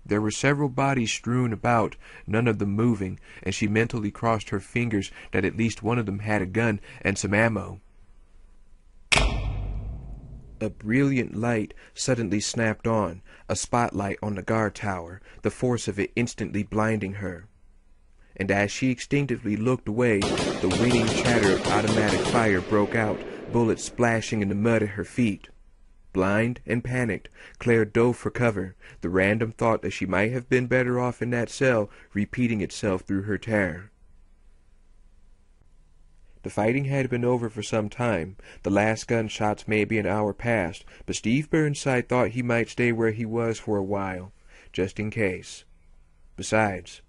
There were several bodies strewn about, none of them moving, and she mentally crossed her fingers that at least one of them had a gun and some ammo. A brilliant light suddenly snapped on, a spotlight on the guard tower, the force of it instantly blinding her. And as she instinctively looked away, the winning chatter of automatic fire broke out, bullets splashing in the mud at her feet. Blind and panicked, Claire dove for cover, the random thought that she might have been better off in that cell repeating itself through her terror. The fighting had been over for some time, the last gunshots maybe an hour past, but Steve Burnside thought he might stay where he was for a while, just in case. Besides,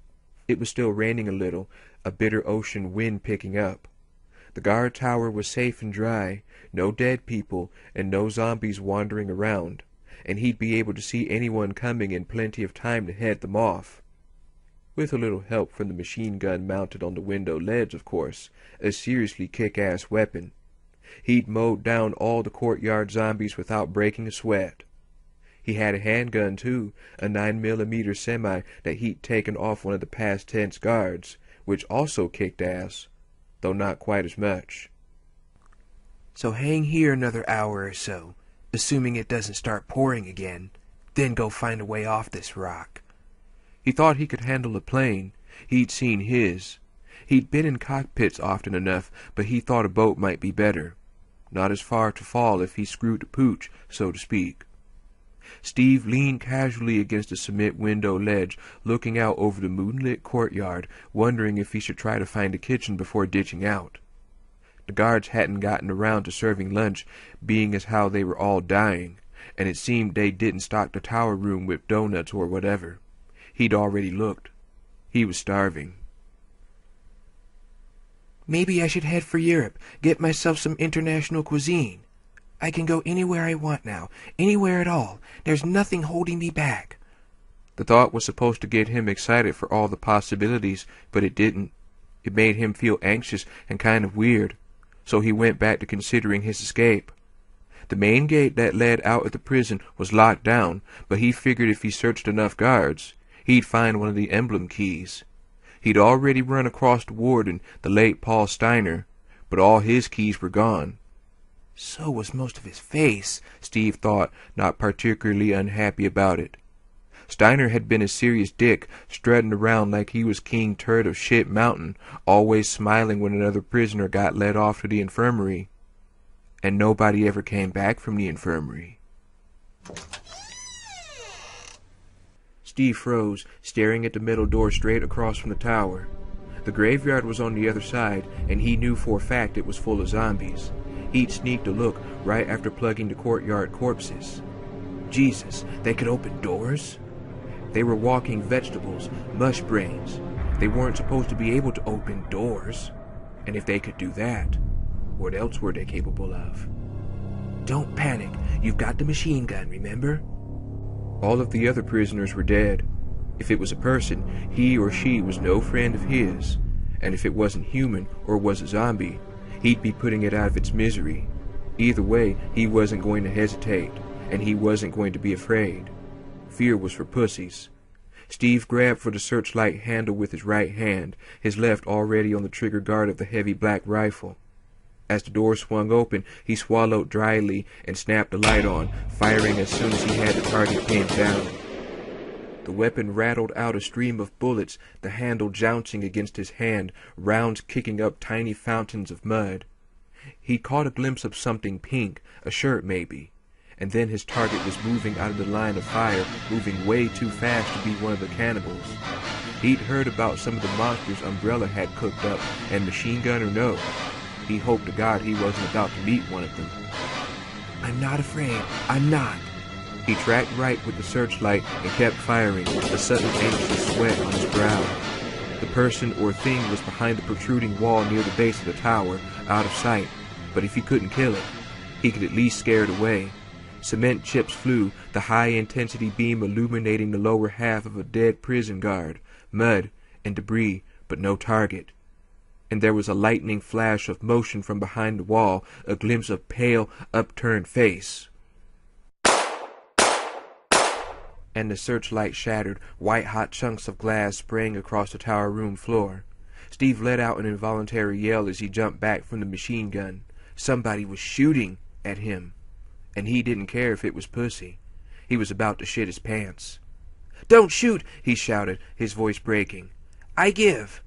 it was still raining a little, a bitter ocean wind picking up. The guard tower was safe and dry, no dead people, and no zombies wandering around, and he'd be able to see anyone coming in plenty of time to head them off. With a little help from the machine gun mounted on the window ledge, of course, a seriously kick-ass weapon. He'd mowed down all the courtyard zombies without breaking a sweat. He had a handgun, too, a 9mm semi that he'd taken off one of the past tense guards, which also kicked ass, though not quite as much. So hang here another hour or so, assuming it doesn't start pouring again, then go find a way off this rock. He thought he could handle a plane. He'd seen his. He'd been in cockpits often enough, but he thought a boat might be better. Not as far to fall if he screwed the pooch, so to speak. Steve leaned casually against the cement window ledge, looking out over the moonlit courtyard, wondering if he should try to find a kitchen before ditching out. The guards hadn't gotten around to serving lunch, being as how they were all dying, and it seemed they didn't stock the tower room with donuts or whatever. He'd already looked. He was starving. Maybe I should head for Europe, get myself some international cuisine. I can go anywhere I want now, anywhere at all. There's nothing holding me back. The thought was supposed to get him excited for all the possibilities, but it didn't. It made him feel anxious and kind of weird, so he went back to considering his escape. The main gate that led out of the prison was locked down, but he figured if he searched enough guards, he'd find one of the emblem keys. He'd already run across the warden, the late Paul Steiner, but all his keys were gone. So was most of his face, Steve thought, not particularly unhappy about it. Steiner had been a serious dick, strutting around like he was King Turd of Shit Mountain, always smiling when another prisoner got led off to the infirmary. And nobody ever came back from the infirmary. Steve froze, staring at the metal door straight across from the tower. The graveyard was on the other side, and he knew for a fact it was full of zombies. He'd sneaked a look right after plugging the courtyard corpses. Jesus, they could open doors? They were walking vegetables, mush brains. They weren't supposed to be able to open doors. And if they could do that, what else were they capable of? Don't panic. You've got the machine gun, remember? All of the other prisoners were dead. If it was a person, he or she was no friend of his. And if it wasn't human or was a zombie, he'd be putting it out of its misery. Either way, he wasn't going to hesitate, and he wasn't going to be afraid. Fear was for pussies. Steve grabbed for the searchlight handle with his right hand, his left already on the trigger guard of the heavy black rifle. As the door swung open, he swallowed dryly and snapped the light on, firing as soon as he had the target pinned down. The weapon rattled out a stream of bullets, the handle jouncing against his hand, rounds kicking up tiny fountains of mud. He caught a glimpse of something pink, a shirt maybe, and then his target was moving out of the line of fire, moving way too fast to be one of the cannibals. He'd heard about some of the monsters Umbrella had cooked up, and machine gun or no, he hoped to God he wasn't about to meet one of them. I'm not afraid. I'm not. He tracked right with the searchlight and kept firing, a sudden anxious sweat on his brow. The person or thing was behind the protruding wall near the base of the tower, out of sight, but if he couldn't kill it, he could at least scare it away. Cement chips flew, the high-intensity beam illuminating the lower half of a dead prison guard, mud and debris, but no target. And there was a lightning flash of motion from behind the wall, a glimpse of pale, upturned face. And the searchlight shattered, white-hot chunks of glass spraying across the tower room floor. Steve let out an involuntary yell as he jumped back from the machine gun. Somebody was shooting at him, and he didn't care if it was pussy. He was about to shit his pants. "Don't shoot!" he shouted, his voice breaking. "I give!"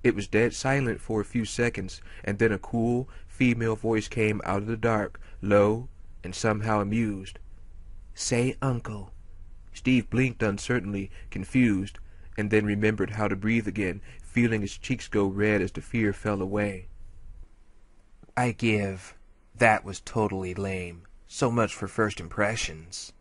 It was dead silent for a few seconds, and then a cool, female voice came out of the dark, low and somehow amused. "Say uncle." Steve blinked uncertainly, confused, and then remembered how to breathe again, feeling his cheeks go red as the fear fell away. I give. That was totally lame. So much for first impressions.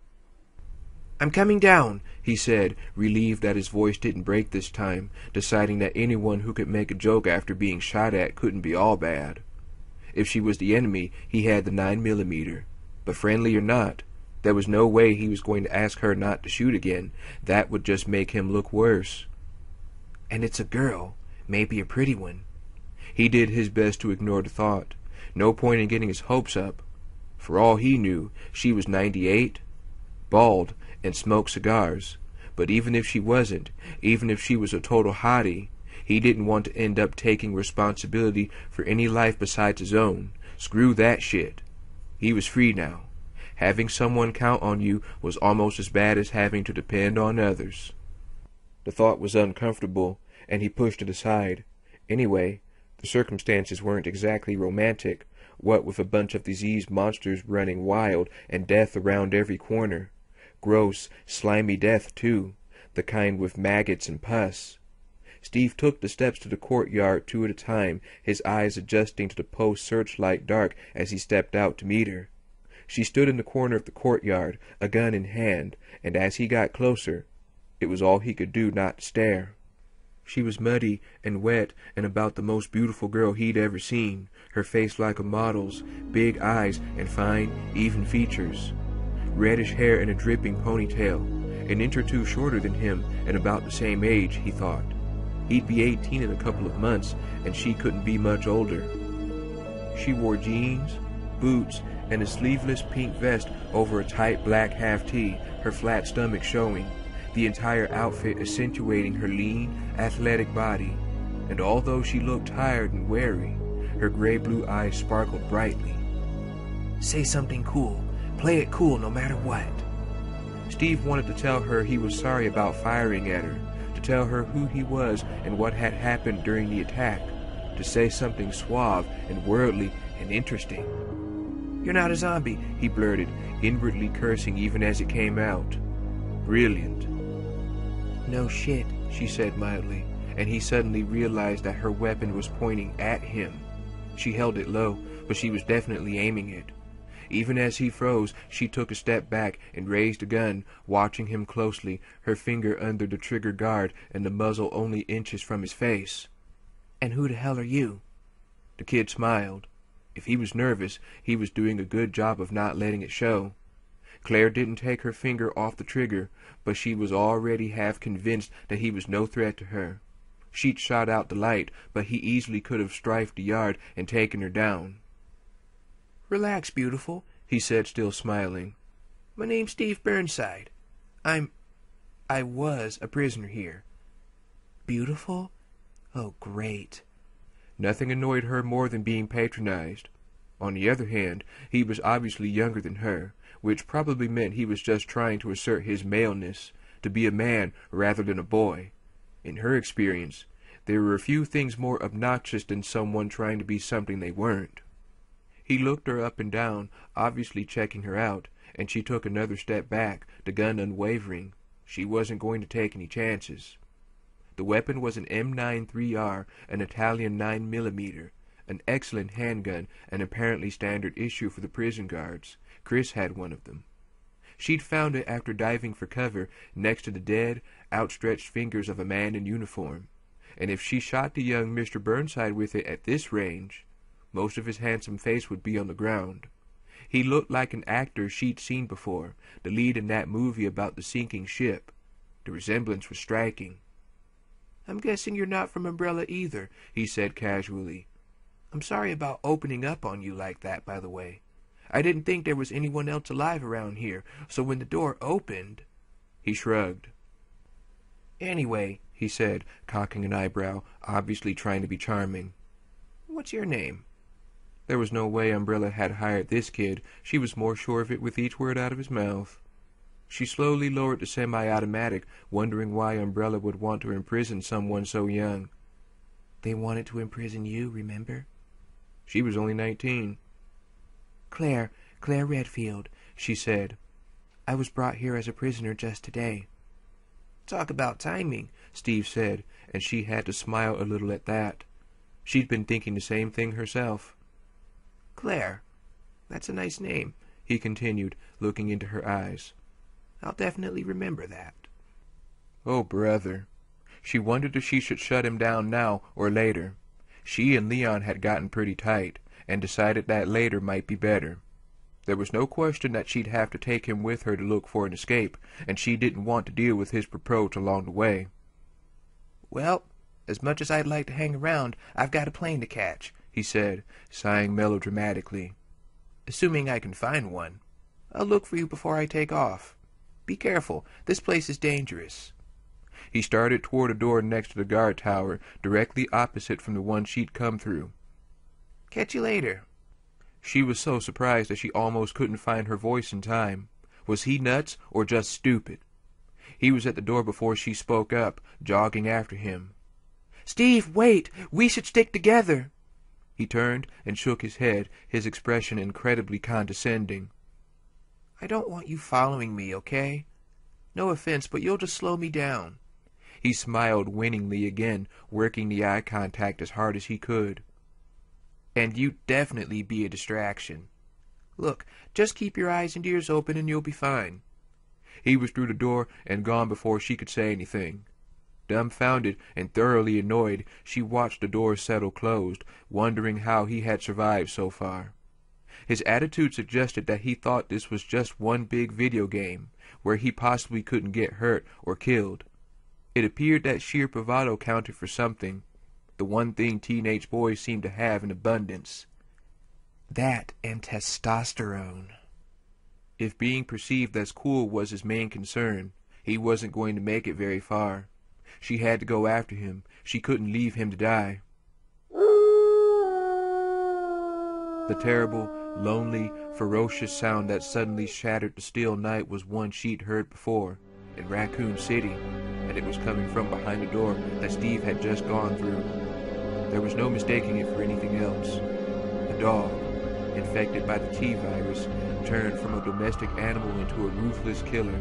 "I'm coming down," he said, relieved that his voice didn't break this time, deciding that anyone who could make a joke after being shot at couldn't be all bad. If she was the enemy, he had the 9mm, but friendly or not, there was no way he was going to ask her not to shoot again. That would just make him look worse. And it's a girl, maybe a pretty one. He did his best to ignore the thought. No point in getting his hopes up. For all he knew, she was 98, bald, and smoked cigars. But even if she wasn't, even if she was a total hottie, he didn't want to end up taking responsibility for any life besides his own. Screw that shit. He was free now. Having someone count on you was almost as bad as having to depend on others. The thought was uncomfortable, and he pushed it aside. Anyway, the circumstances weren't exactly romantic, what with a bunch of diseased monsters running wild and death around every corner. Gross, slimy death, too, the kind with maggots and pus. Steve took the steps to the courtyard 2 at a time, his eyes adjusting to the post-searchlight dark as he stepped out to meet her. She stood in the corner of the courtyard, a gun in hand, and as he got closer, it was all he could do not to stare. She was muddy and wet and about the most beautiful girl he'd ever seen, her face like a model's, big eyes and fine, even features. Reddish hair and a dripping ponytail, an inch or two shorter than him and about the same age, he thought. He'd be 18 in a couple of months, and she couldn't be much older. She wore jeans, boots, and a sleeveless pink vest over a tight black half-tee, her flat stomach showing, the entire outfit accentuating her lean, athletic body. And although she looked tired and weary, her gray-blue eyes sparkled brightly. Say something cool. Play it cool no matter what. Steve wanted to tell her he was sorry about firing at her, to tell her who he was and what had happened during the attack, to say something suave and worldly and interesting. You're not a zombie, he blurted, inwardly cursing even as it came out. Brilliant. No shit, she said mildly, and he suddenly realized that her weapon was pointing at him. She held it low, but she was definitely aiming it. Even as he froze, she took a step back and raised the gun, watching him closely, her finger under the trigger guard and the muzzle only inches from his face. And who the hell are you? The kid smiled. If he was nervous, he was doing a good job of not letting it show. Claire didn't take her finger off the trigger, but she was already half convinced that he was no threat to her. She'd shot out the light, but he easily could have strafed the yard and taken her down. Relax, beautiful, he said, still smiling. My name's Steve Burnside. I was a prisoner here. Beautiful? Oh, great. Nothing annoyed her more than being patronized. On the other hand, he was obviously younger than her, which probably meant he was just trying to assert his maleness, to be a man rather than a boy. In her experience, there were a few things more obnoxious than someone trying to be something they weren't. He looked her up and down, obviously checking her out, and she took another step back, the gun unwavering. She wasn't going to take any chances. The weapon was an M9 3R, an Italian 9mm, an excellent handgun and apparently standard issue for the prison guards. Chris had one of them. She'd found it after diving for cover next to the dead, outstretched fingers of a man in uniform. And if she shot the young Mr. Burnside with it at this range, most of his handsome face would be on the ground. He looked like an actor she'd seen before, the lead in that movie about the sinking ship. The resemblance was striking. I'm guessing you're not from Umbrella either, he said casually. I'm sorry about opening up on you like that, by the way. I didn't think there was anyone else alive around here, so when the door opened... He shrugged. Anyway, he said, cocking an eyebrow, obviously trying to be charming. What's your name? There was no way Umbrella had hired this kid. She was more sure of it with each word out of his mouth. She slowly lowered the semi-automatic, wondering why Umbrella would want to imprison someone so young. They wanted to imprison you, remember? She was only 19. Claire Redfield, she said. I was brought here as a prisoner just today. Talk about timing, Steve said, and she had to smile a little at that. She'd been thinking the same thing herself. Claire, that's a nice name, he continued, looking into her eyes. I'll definitely remember that. Oh, brother. She wondered if she should shut him down now or later. She and Leon had gotten pretty tight, and decided that later might be better. There was no question that she'd have to take him with her to look for an escape, and she didn't want to deal with his reproach along the way. Well, as much as I'd like to hang around, I've got a plane to catch, he said, sighing melodramatically. Assuming I can find one. I'll look for you before I take off. Be careful, this place is dangerous. He started toward a door next to the guard tower, directly opposite from the one she'd come through. Catch you later. She was so surprised that she almost couldn't find her voice in time. Was he nuts or just stupid? He was at the door before she spoke up, jogging after him. Steve, wait! We should stick together! He turned and shook his head, his expression incredibly condescending. I don't want you following me, okay? No offense, but you'll just slow me down. He smiled winningly again, working the eye contact as hard as he could. And you'd definitely be a distraction. Look, just keep your eyes and ears open and you'll be fine. He was through the door and gone before she could say anything. Dumbfounded and thoroughly annoyed, she watched the door settle closed, wondering how he had survived so far. His attitude suggested that he thought this was just one big video game, where he possibly couldn't get hurt or killed. It appeared that sheer bravado counted for something, the one thing teenage boys seemed to have in abundance. That and testosterone. If being perceived as cool was his main concern, he wasn't going to make it very far. She had to go after him. She couldn't leave him to die. The terrible, lonely, ferocious sound that suddenly shattered the still night was one she'd heard before, in Raccoon City, and it was coming from behind the door that Steve had just gone through. There was no mistaking it for anything else. A dog, infected by the T-virus, turned from a domestic animal into a ruthless killer.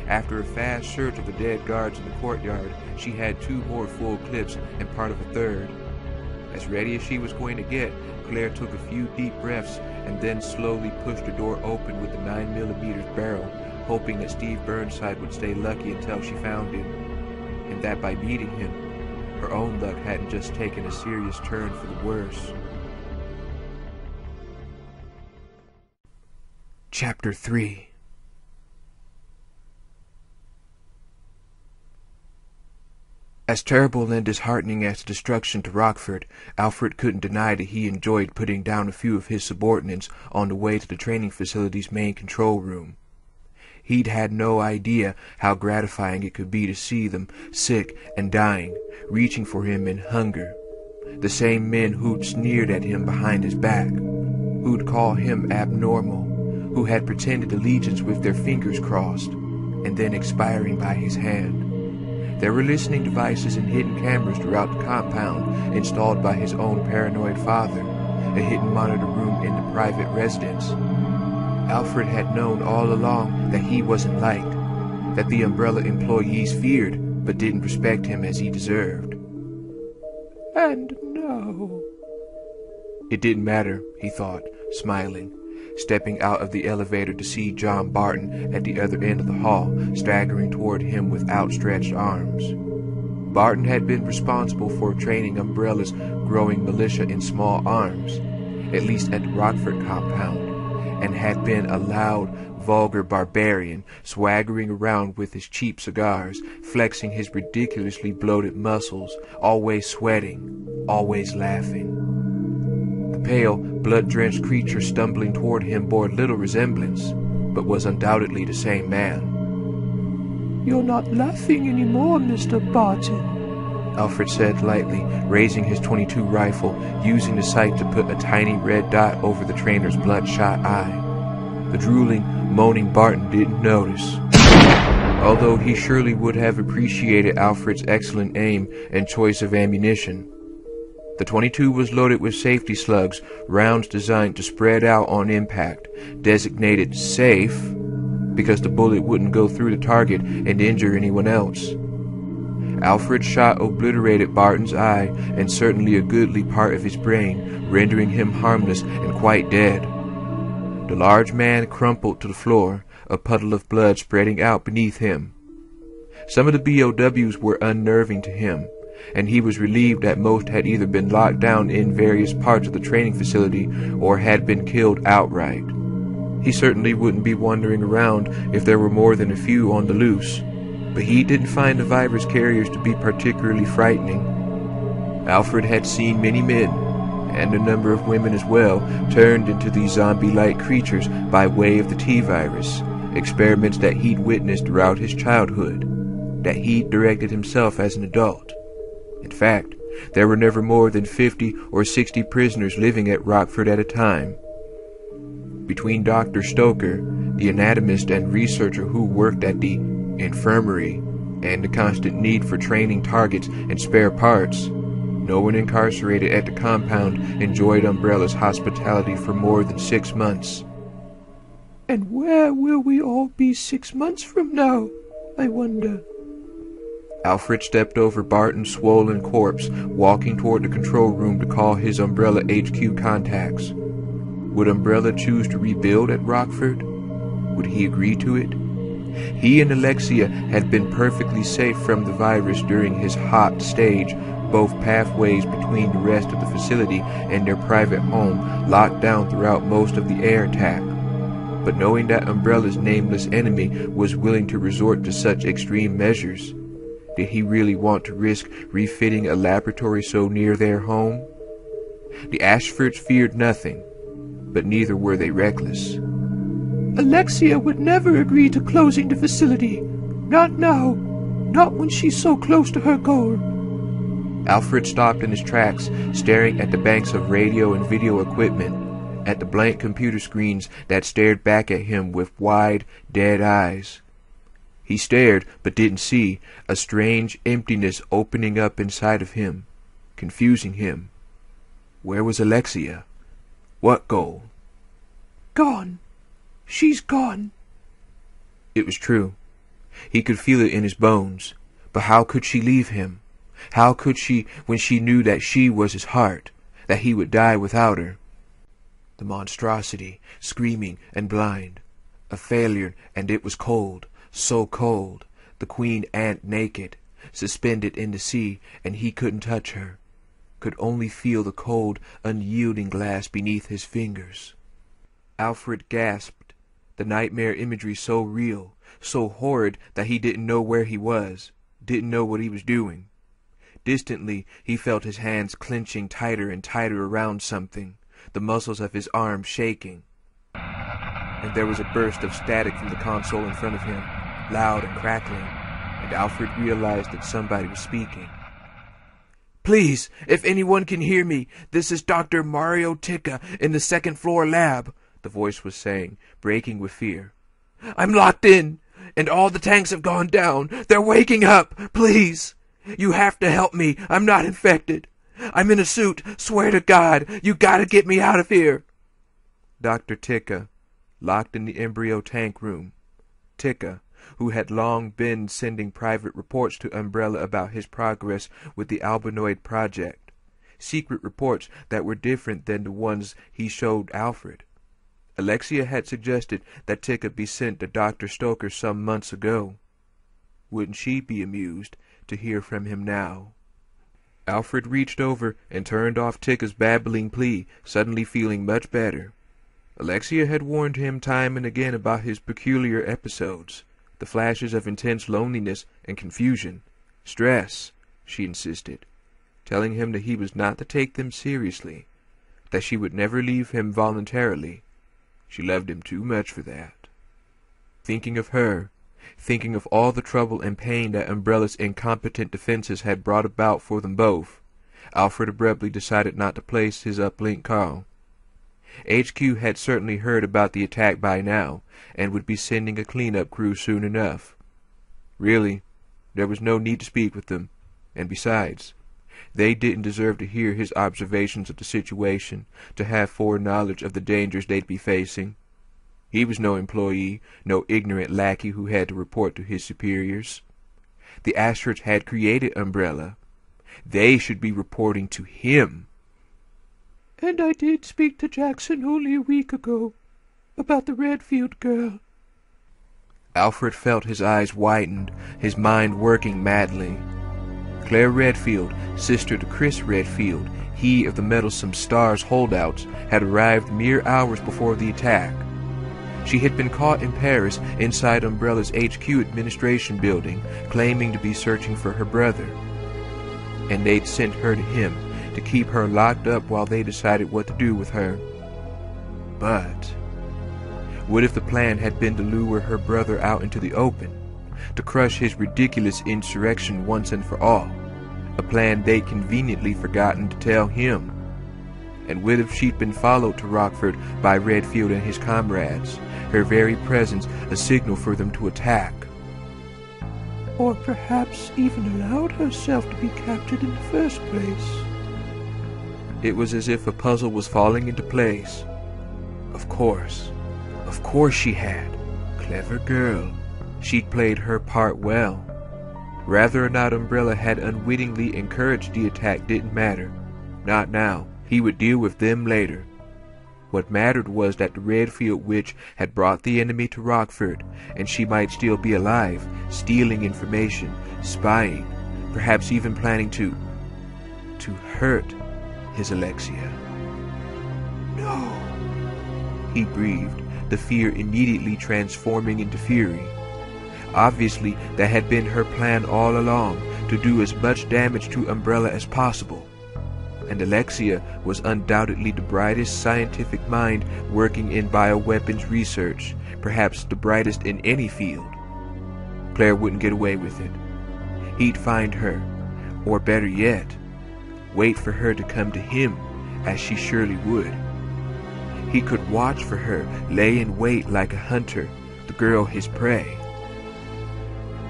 After a fast search of the dead guards in the courtyard, she had 2 more full clips and part of a third. As ready as she was going to get, Claire took a few deep breaths and then slowly pushed the door open with the 9mm barrel, hoping that Steve Burnside would stay lucky until she found him, and that by beating him, her own luck hadn't just taken a serious turn for the worse. Chapter 3. As terrible and disheartening as the destruction to Rockford, Alfred couldn't deny that he enjoyed putting down a few of his subordinates on the way to the training facility's main control room. He'd had no idea how gratifying it could be to see them sick and dying, reaching for him in hunger. The same men who'd sneered at him behind his back, who'd called him abnormal, who had pretended allegiance with their fingers crossed, and then expiring by his hand. There were listening devices and hidden cameras throughout the compound, installed by his own paranoid father, a hidden monitor room in the private residence. Alfred had known all along that he wasn't liked, that the Umbrella employees feared but didn't respect him as he deserved. And no. It didn't matter, he thought, smiling, stepping out of the elevator to see John Barton at the other end of the hall, staggering toward him with outstretched arms. Barton had been responsible for training Umbrella's growing militia in small arms, at least at the Rockford compound, and had been a loud, vulgar barbarian, swaggering around with his cheap cigars, flexing his ridiculously bloated muscles, always sweating, always laughing. The pale, blood-drenched creature stumbling toward him bore little resemblance, but was undoubtedly the same man. You're not laughing anymore, Mr. Barton, Alfred said lightly, raising his .22 rifle, using the sight to put a tiny red dot over the trainer's bloodshot eye. The drooling, moaning Barton didn't notice, although he surely would have appreciated Alfred's excellent aim and choice of ammunition. The .22 was loaded with safety slugs, rounds designed to spread out on impact, designated safe because the bullet wouldn't go through the target and injure anyone else. Alfred's shot obliterated Barton's eye and certainly a goodly part of his brain, rendering him harmless and quite dead. The large man crumpled to the floor, a puddle of blood spreading out beneath him. Some of the BOWs were unnerving to him, and he was relieved that most had either been locked down in various parts of the training facility or had been killed outright. He certainly wouldn't be wandering around if there were more than a few on the loose, but he didn't find the virus carriers to be particularly frightening. Alfred had seen many men, and a number of women as well, turned into these zombie-like creatures by way of the T-virus, experiments that he'd witnessed throughout his childhood, that he'd directed himself as an adult. In fact, there were never more than 50 or 60 prisoners living at Rockford at a time. Between Dr. Stoker, the anatomist and researcher who worked at the infirmary, and the constant need for training targets and spare parts, no one incarcerated at the compound enjoyed Umbrella's hospitality for more than 6 months. And where will we all be 6 months from now, I wonder? Alfred stepped over Barton's swollen corpse, walking toward the control room to call his Umbrella HQ contacts. Would Umbrella choose to rebuild at Rockford? Would he agree to it? He and Alexia had been perfectly safe from the virus during his hot stage, both pathways between the rest of the facility and their private home locked down throughout most of the air attack. But knowing that Umbrella's nameless enemy was willing to resort to such extreme measures, did he really want to risk refitting a laboratory so near their home? The Ashfords feared nothing, but neither were they reckless. Alexia would never agree to closing the facility. Not now. Not when she's so close to her goal. Alfred stopped in his tracks, staring at the banks of radio and video equipment, at the blank computer screens that stared back at him with wide, dead eyes. He stared, but didn't see, a strange emptiness opening up inside of him, confusing him. Where was Alexia? What goal? Gone. She's gone. It was true. He could feel it in his bones. But how could she leave him? How could she, when she knew that she was his heart, that he would die without her? The monstrosity, screaming and blind. A failure, and it was cold, so cold. The queen ant naked, suspended in the sea, and he couldn't touch her. Could only feel the cold, unyielding glass beneath his fingers. Alfred gasped, the nightmare imagery so real, so horrid that he didn't know where he was, didn't know what he was doing. Distantly, he felt his hands clenching tighter and tighter around something, the muscles of his arms shaking. And there was a burst of static from the console in front of him, loud and crackling, and Alfred realized that somebody was speaking. "Please, if anyone can hear me, this is Dr. Mario Ticca in the second-floor lab," the voice was saying, breaking with fear. "I'm locked in, and all the tanks have gone down. They're waking up. Please. You have to help me. I'm not infected. I'm in a suit. Swear to God, you gotta get me out of here." Dr. Ticca, locked in the embryo tank room. Ticca, who had long been sending private reports to Umbrella about his progress with the Albinoid project, secret reports that were different than the ones he showed Alfred. Alexia had suggested that Ticca be sent to Dr. Stoker some months ago. Wouldn't she be amused to hear from him now? Alfred reached over and turned off Ticca's babbling plea, suddenly feeling much better. Alexia had warned him time and again about his peculiar episodes, the flashes of intense loneliness and confusion. Stress, she insisted, telling him that he was not to take them seriously, that she would never leave him voluntarily. She loved him too much for that. Thinking of her, thinking of all the trouble and pain that Umbrella's incompetent defenses had brought about for them both, Alfred abruptly decided not to place his uplink call. HQ had certainly heard about the attack by now, and would be sending a cleanup crew soon enough. Really, there was no need to speak with them, and besides, they didn't deserve to hear his observations of the situation, to have foreknowledge of the dangers they'd be facing. He was no employee, no ignorant lackey who had to report to his superiors. The Ashfords had created Umbrella. They should be reporting to him. "And I did speak to Jackson only a week ago, about the Redfield girl." Alfred felt his eyes widened, his mind working madly. Claire Redfield, sister to Chris Redfield, he of the meddlesome Stars holdouts, had arrived mere hours before the attack. She had been caught in Paris inside Umbrella's HQ administration building, claiming to be searching for her brother. And they'd sent her to him, to keep her locked up while they decided what to do with her. But what if the plan had been to lure her brother out into the open, to crush his ridiculous insurrection once and for all, a plan they'd conveniently forgotten to tell him? And what if she'd been followed to Rockford by Redfield and his comrades, her very presence a signal for them to attack? Or perhaps even allowed herself to be captured in the first place. It was as if a puzzle was falling into place. Of course she had. Clever girl. She'd played her part well. Whether or not Umbrella had unwittingly encouraged the attack didn't matter. Not now. He would deal with them later. What mattered was that the Redfield witch had brought the enemy to Rockford, and she might still be alive, stealing information, spying, perhaps even planning to hurt his Alexia. No. He breathed, the fear immediately transforming into fury. Obviously, that had been her plan all along, to do as much damage to Umbrella as possible. And Alexia was undoubtedly the brightest scientific mind working in bioweapons research, perhaps the brightest in any field. Claire wouldn't get away with it. He'd find her, or better yet, wait for her to come to him, as she surely would. He could watch for her, lay in wait like a hunter, the girl his prey.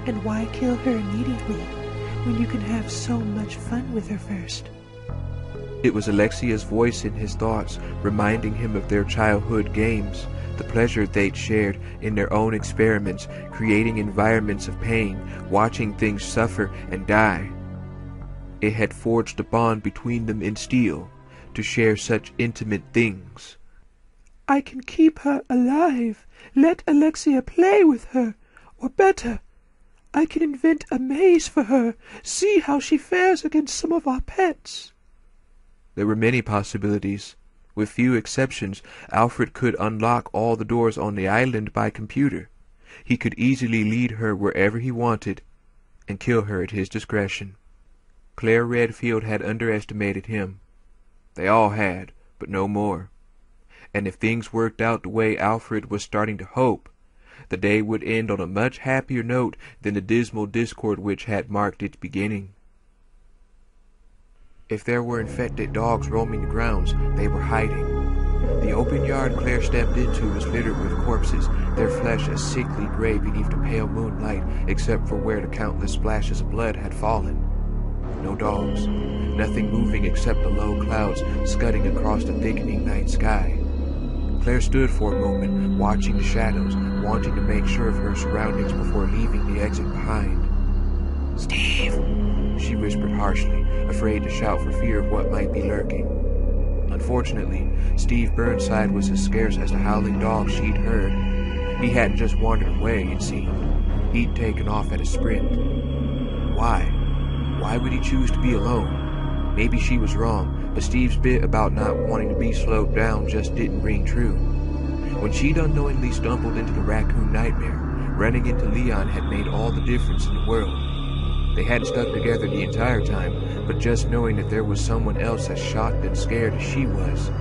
And why kill her immediately, when you can have so much fun with her first? It was Alexia's voice in his thoughts, reminding him of their childhood games, the pleasure they'd shared in their own experiments, creating environments of pain, watching things suffer and die. It had forged a bond between them in steel, to share such intimate things. I can keep her alive. Let Alexia play with her. Or better, I can invent a maze for her. See how she fares against some of our pets. There were many possibilities. With few exceptions, Alfred could unlock all the doors on the island by computer. He could easily lead her wherever he wanted, and kill her at his discretion. Claire Redfield had underestimated him. They all had, but no more. And if things worked out the way Alfred was starting to hope, the day would end on a much happier note than the dismal discord which had marked its beginning. If there were infected dogs roaming the grounds, they were hiding. The open yard Claire stepped into was littered with corpses, their flesh a sickly gray beneath the pale moonlight, except for where the countless splashes of blood had fallen. No dogs, nothing moving except the low clouds scudding across the thickening night sky. Claire stood for a moment, watching the shadows, wanting to make sure of her surroundings before leaving the exit behind. "Steve!" she whispered harshly, afraid to shout for fear of what might be lurking. Unfortunately, Steve Burnside was as scarce as the howling dog she'd heard. He hadn't just wandered away, it seemed. He'd taken off at a sprint. Why? Why would he choose to be alone? Maybe she was wrong, but Steve's bit about not wanting to be slowed down just didn't ring true. When she'd unknowingly stumbled into the raccoon nightmare, running into Leon had made all the difference in the world. They hadn't stuck together the entire time, but just knowing that there was someone else as shocked and scared as she was,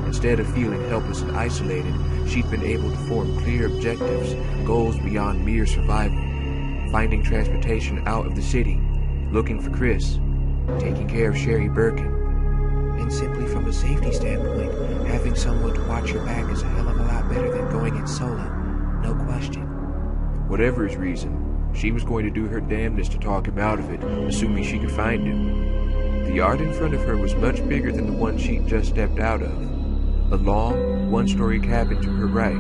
instead of feeling helpless and isolated, she'd been able to form clear objectives, goals beyond mere survival. Finding transportation out of the city, looking for Chris, taking care of Sherry Birkin. And simply from a safety standpoint, having someone to watch your back is a hell of a lot better than going it solo, no question. Whatever his reason, she was going to do her damnedest to talk him out of it, assuming she could find him. The yard in front of her was much bigger than the one she'd just stepped out of. A long, one-story cabin to her right,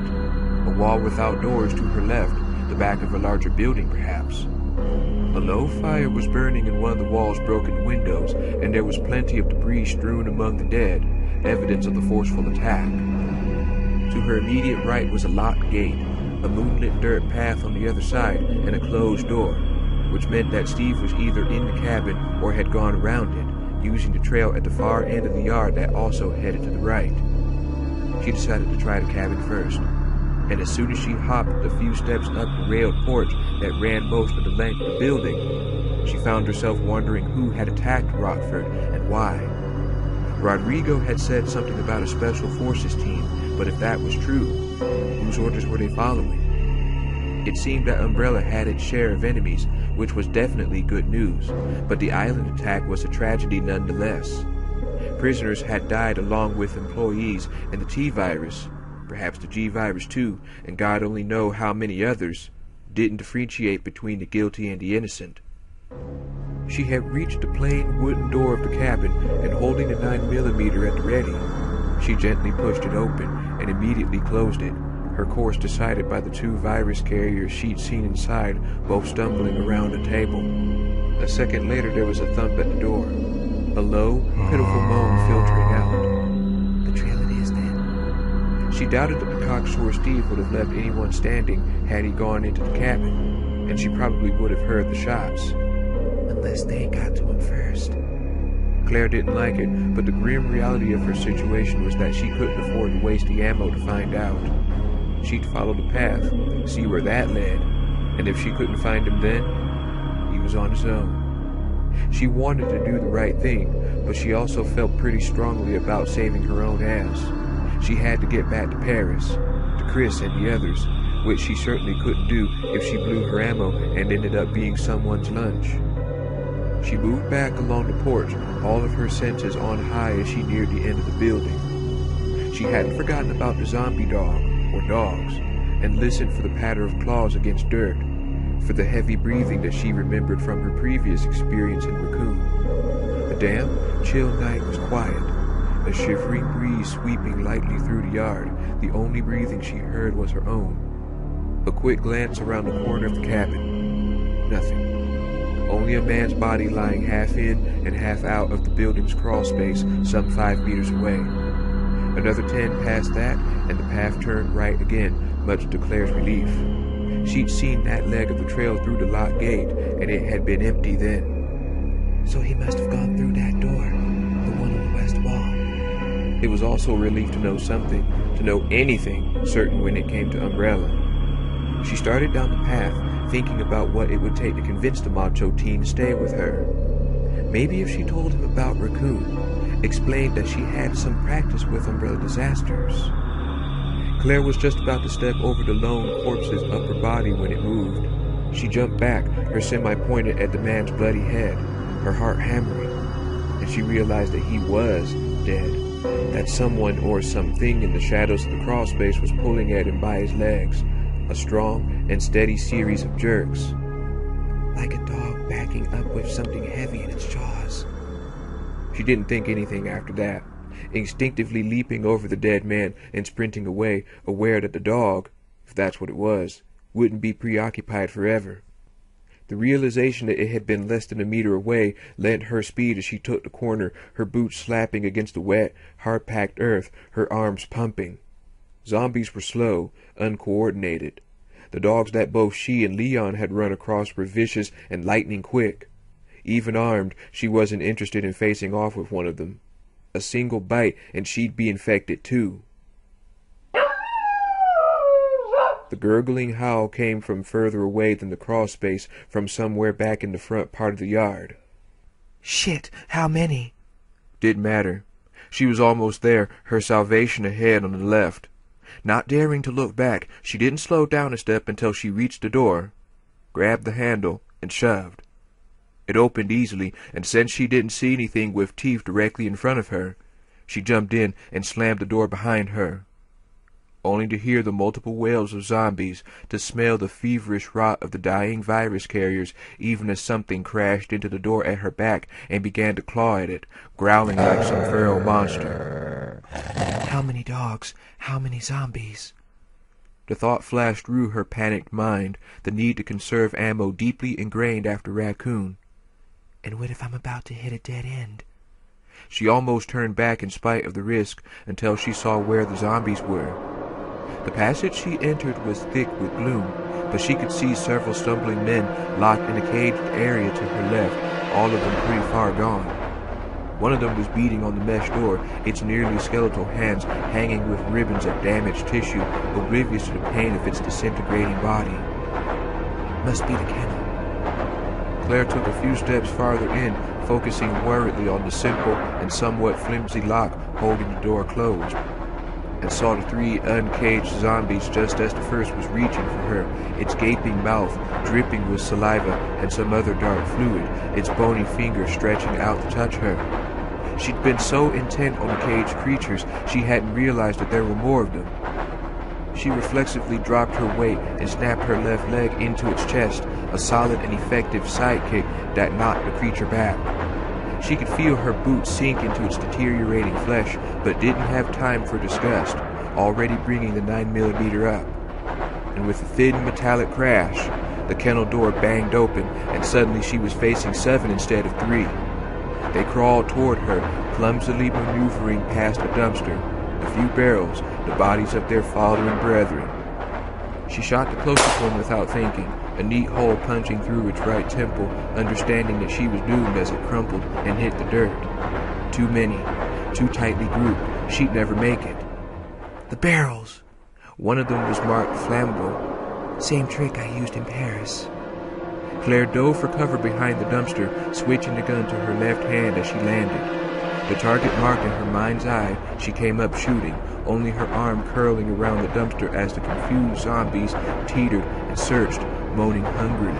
a wall without doors to her left, the back of a larger building perhaps. A low fire was burning in one of the wall's broken windows, and there was plenty of debris strewn among the dead, evidence of the forceful attack. To her immediate right was a locked gate, a moonlit dirt path on the other side, and a closed door, which meant that Steve was either in the cabin or had gone around it, using the trail at the far end of the yard that also headed to the right. She decided to try the cabin first, and as soon as she hopped a few steps up the railed porch that ran most of the length of the building, she found herself wondering who had attacked Rockford and why. Rodrigo had said something about a special forces team, but if that was true, whose orders were they following? It seemed that Umbrella had its share of enemies, which was definitely good news, but the island attack was a tragedy nonetheless. Prisoners had died along with employees, and the T-virus, perhaps the G-virus too, and God only know how many others, didn't differentiate between the guilty and the innocent. She had reached the plain wooden door of the cabin, and holding the 9mm at the ready, she gently pushed it open and immediately closed it, her course decided by the two virus carriers she'd seen inside, both stumbling around a table. A second later there was a thump at the door, a low, pitiful moan filtering out. The trail it is, then. She doubted that the cocksure Steve would have left anyone standing had he gone into the cabin, and she probably would have heard the shots. Unless they got to him first. Claire didn't like it, but the grim reality of her situation was that she couldn't afford to waste the ammo to find out. She'd follow the path, see where that led, and if she couldn't find him then, he was on his own. She wanted to do the right thing, but she also felt pretty strongly about saving her own ass. She had to get back to Paris, to Chris and the others, which she certainly couldn't do if she blew her ammo and ended up being someone's lunch. She moved back along the porch, all of her senses on high as she neared the end of the building. She hadn't forgotten about the zombie dog, or dogs, and listened for the patter of claws against dirt, for the heavy breathing that she remembered from her previous experience in Raccoon. The damp, chill night was quiet, a shivering breeze sweeping lightly through the yard. The only breathing she heard was her own. A quick glance around the corner of the cabin. Nothing. Only a man's body lying half in and half out of the building's crawl space some 5 meters away. Another 10 past that, and the path turned right again, much to Claire's relief. She'd seen that leg of the trail through the locked gate, and it had been empty then. So he must have gone through that door, the one on the west wall. It was also a relief to know something, to know anything certain when it came to Umbrella. She started down the path, thinking about what it would take to convince the macho teen to stay with her. Maybe if she told him about Raccoon, explained that she had some practice with umbrella disasters. Claire was just about to step over the lone corpse's upper body when it moved. She jumped back, her semi pointed at the man's bloody head, her heart hammering, and she realized that he was dead, that someone or something in the shadows of the crawl space was pulling at him by his legs, a strong and steady series of jerks. Like a dog backing up with something heavy in its jaws. She didn't think anything after that, instinctively leaping over the dead man and sprinting away, aware that the dog, if that's what it was, wouldn't be preoccupied forever. The realization that it had been less than a meter away lent her speed as she took the corner, her boots slapping against the wet, hard-packed earth, her arms pumping. Zombies were slow, uncoordinated. The dogs that both she and Leon had run across were vicious and lightning quick. Even armed, she wasn't interested in facing off with one of them. A single bite and she'd be infected too. The gurgling howl came from further away than the crawl space, from somewhere back in the front part of the yard. Shit, how many? Didn't matter. She was almost there, her salvation ahead on the left. Not daring to look back, she didn't slow down a step until she reached the door, grabbed the handle, and shoved. It opened easily, and since she didn't see anything with teeth directly in front of her, she jumped in and slammed the door behind her. Only to hear the multiple wails of zombies, to smell the feverish rot of the dying virus carriers, even as something crashed into the door at her back and began to claw at it, growling like some feral monster. How many dogs? How many zombies? The thought flashed through her panicked mind, the need to conserve ammo deeply ingrained after Raccoon. And what if I'm about to hit a dead end? She almost turned back in spite of the risk until she saw where the zombies were. The passage she entered was thick with gloom, but she could see several stumbling men locked in a caged area to her left, all of them pretty far gone. One of them was beating on the mesh door, its nearly skeletal hands hanging with ribbons of damaged tissue, oblivious to the pain of its disintegrating body. Must be the kennel. Claire took a few steps farther in, focusing worriedly on the simple and somewhat flimsy lock holding the door closed, and saw the 3 uncaged zombies just as the first was reaching for her, its gaping mouth dripping with saliva and some other dark fluid, its bony fingers stretching out to touch her. She'd been so intent on the caged creatures she hadn't realized that there were more of them. She reflexively dropped her weight and snapped her left leg into its chest, a solid and effective sidekick that knocked the creature back. She could feel her boot sink into its deteriorating flesh, but didn't have time for disgust, already bringing the 9mm up. And with a thin metallic crash, the kennel door banged open, and suddenly she was facing 7 instead of 3. They crawled toward her, clumsily maneuvering past a dumpster, A few barrels, the bodies of their fallen brethren. She shot the closest one without thinking, a neat hole punching through its right temple, understanding that she was doomed as it crumpled and hit the dirt. Too many, too tightly grouped, she'd never make it. The barrels! One of them was marked flammable. Same trick I used in Paris. Claire dove for cover behind the dumpster, switching the gun to her left hand as she landed. The target marked in her mind's eye, she came up shooting, only her arm curling around the dumpster as the confused zombies teetered and searched, moaning hungrily.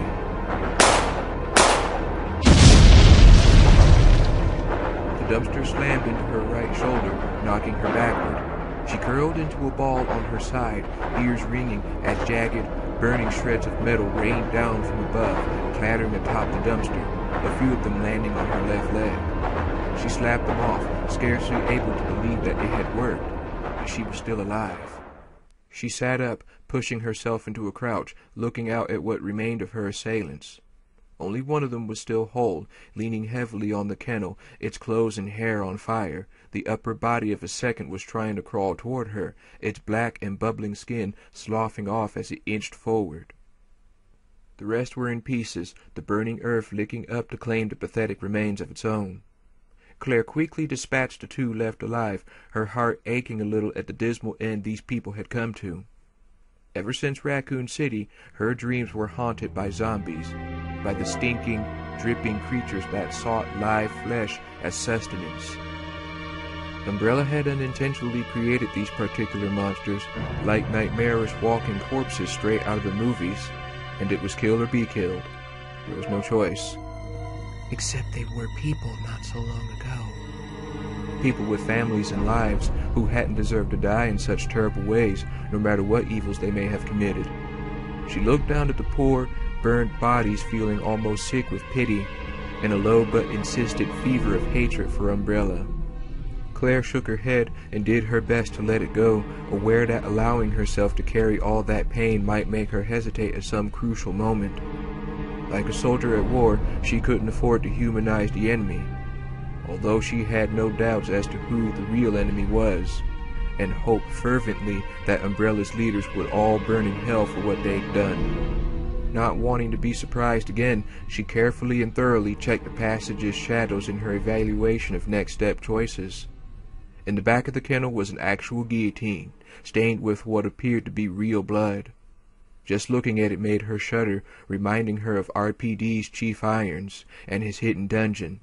The dumpster slammed into her right shoulder, knocking her backward. She curled into a ball on her side, ears ringing as jagged, burning shreds of metal rained down from above, clattering atop the dumpster, a few of them landing on her left leg. She slapped them off, scarcely able to believe that it had worked, that she was still alive. She sat up, pushing herself into a crouch, looking out at what remained of her assailants. Only one of them was still whole, leaning heavily on the kennel, its clothes and hair on fire. The upper body of a second was trying to crawl toward her, its black and bubbling skin sloughing off as it inched forward. The rest were in pieces, the burning earth licking up to claim the pathetic remains of its own. Claire quickly dispatched the two left alive, her heart aching a little at the dismal end these people had come to. Ever since Raccoon City, her dreams were haunted by zombies, by the stinking, dripping creatures that sought live flesh as sustenance. Umbrella had unintentionally created these particular monsters, like nightmarish walking corpses straight out of the movies, and it was kill or be killed. There was no choice. Except they were people not so long ago. People with families and lives who hadn't deserved to die in such terrible ways, no matter what evils they may have committed. She looked down at the poor, burned bodies, feeling almost sick with pity, and a low but insistent fever of hatred for Umbrella. Claire shook her head and did her best to let it go, aware that allowing herself to carry all that pain might make her hesitate at some crucial moment. Like a soldier at war, she couldn't afford to humanize the enemy, although she had no doubts as to who the real enemy was, and hoped fervently that Umbrella's leaders would all burn in hell for what they'd done. Not wanting to be surprised again, she carefully and thoroughly checked the passage's shadows in her evaluation of next step choices. In the back of the kennel was an actual guillotine, stained with what appeared to be real blood. Just looking at it made her shudder, reminding her of RPD's Chief Irons and his hidden dungeon.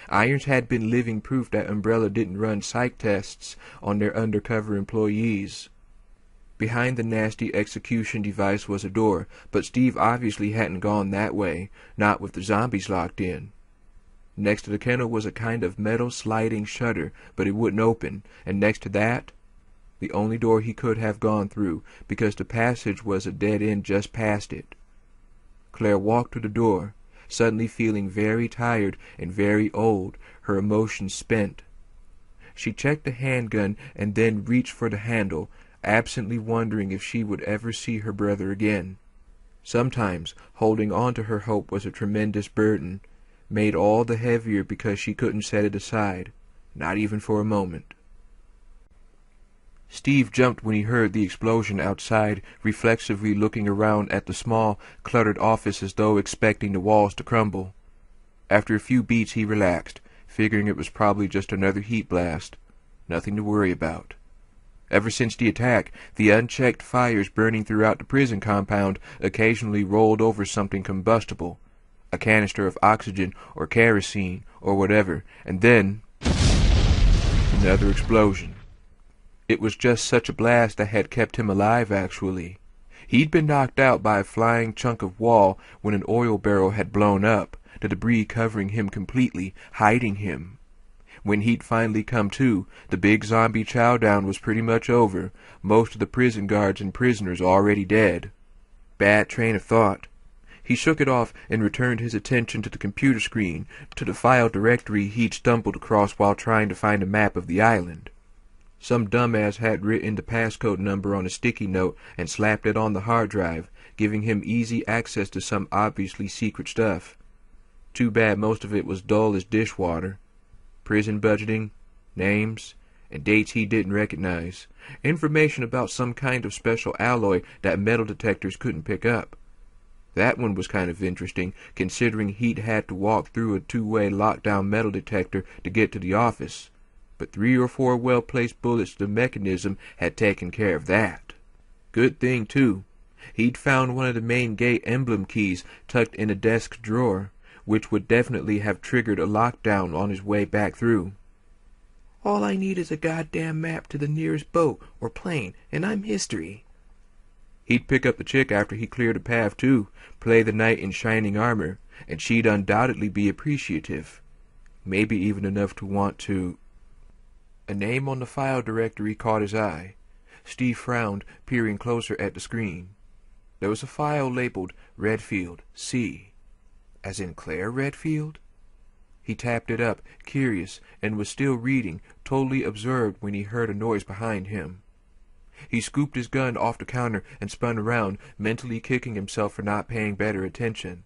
Irons had been living proof that Umbrella didn't run psych tests on their undercover employees. Behind the nasty execution device was a door, but Steve obviously hadn't gone that way, not with the zombies locked in. Next to the kennel was a kind of metal sliding shutter, but it wouldn't open, and next to that, the only door he could have gone through, because the passage was a dead end just past it. Claire walked to the door, suddenly feeling very tired and very old, her emotions spent. She checked the handgun and then reached for the handle, absently wondering if she would ever see her brother again. Sometimes holding on to her hope was a tremendous burden, made all the heavier because she couldn't set it aside, not even for a moment. Steve jumped when he heard the explosion outside, reflexively looking around at the small, cluttered office as though expecting the walls to crumble. After a few beats he relaxed, figuring it was probably just another heat blast. Nothing to worry about. Ever since the attack, the unchecked fires burning throughout the prison compound occasionally rolled over something combustible, a canister of oxygen or kerosene or whatever, and then another explosion. It was just such a blast that had kept him alive, actually. He'd been knocked out by a flying chunk of wall when an oil barrel had blown up, the debris covering him completely, hiding him. When he'd finally come to, the big zombie chowdown was pretty much over, most of the prison guards and prisoners already dead. Bad train of thought. He shook it off and returned his attention to the computer screen, to the file directory he'd stumbled across while trying to find a map of the island. Some dumbass had written the passcode number on a sticky note and slapped it on the hard drive, giving him easy access to some obviously secret stuff. Too bad most of it was dull as dishwater. Prison budgeting, names, and dates he didn't recognize. Information about some kind of special alloy that metal detectors couldn't pick up. That one was kind of interesting, considering he'd had to walk through a two-way lockdown metal detector to get to the office. But 3 or 4 well-placed bullets to the mechanism had taken care of that. Good thing, too. He'd found one of the main gate emblem keys tucked in a desk drawer, which would definitely have triggered a lockdown on his way back through. All I need is a goddamn map to the nearest boat or plane, and I'm history. He'd pick up the chick after he cleared a path, too, play the knight in shining armor, and she'd undoubtedly be appreciative. Maybe even enough to want to... A name on the file directory caught his eye. Steve frowned, peering closer at the screen. There was a file labeled Redfield, C. As in Claire Redfield? He tapped it up, curious, and was still reading, totally absorbed when he heard a noise behind him. He scooped his gun off the counter and spun around, mentally kicking himself for not paying better attention.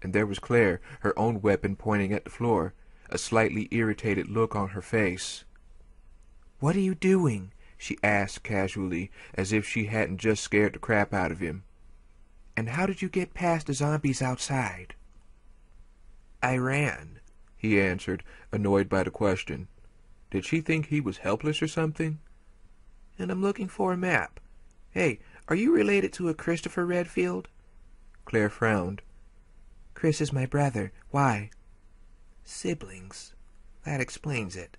And there was Claire, her own weapon pointing at the floor, a slightly irritated look on her face. "What are you doing?" she asked casually, as if she hadn't just scared the crap out of him. "And how did you get past the zombies outside?" "I ran," he answered, annoyed by the question. Did she think he was helpless or something? "And I'm looking for a map. Hey, are you related to a Christopher Redfield?" Claire frowned. "Chris is my brother. Why?" "Siblings. That explains it."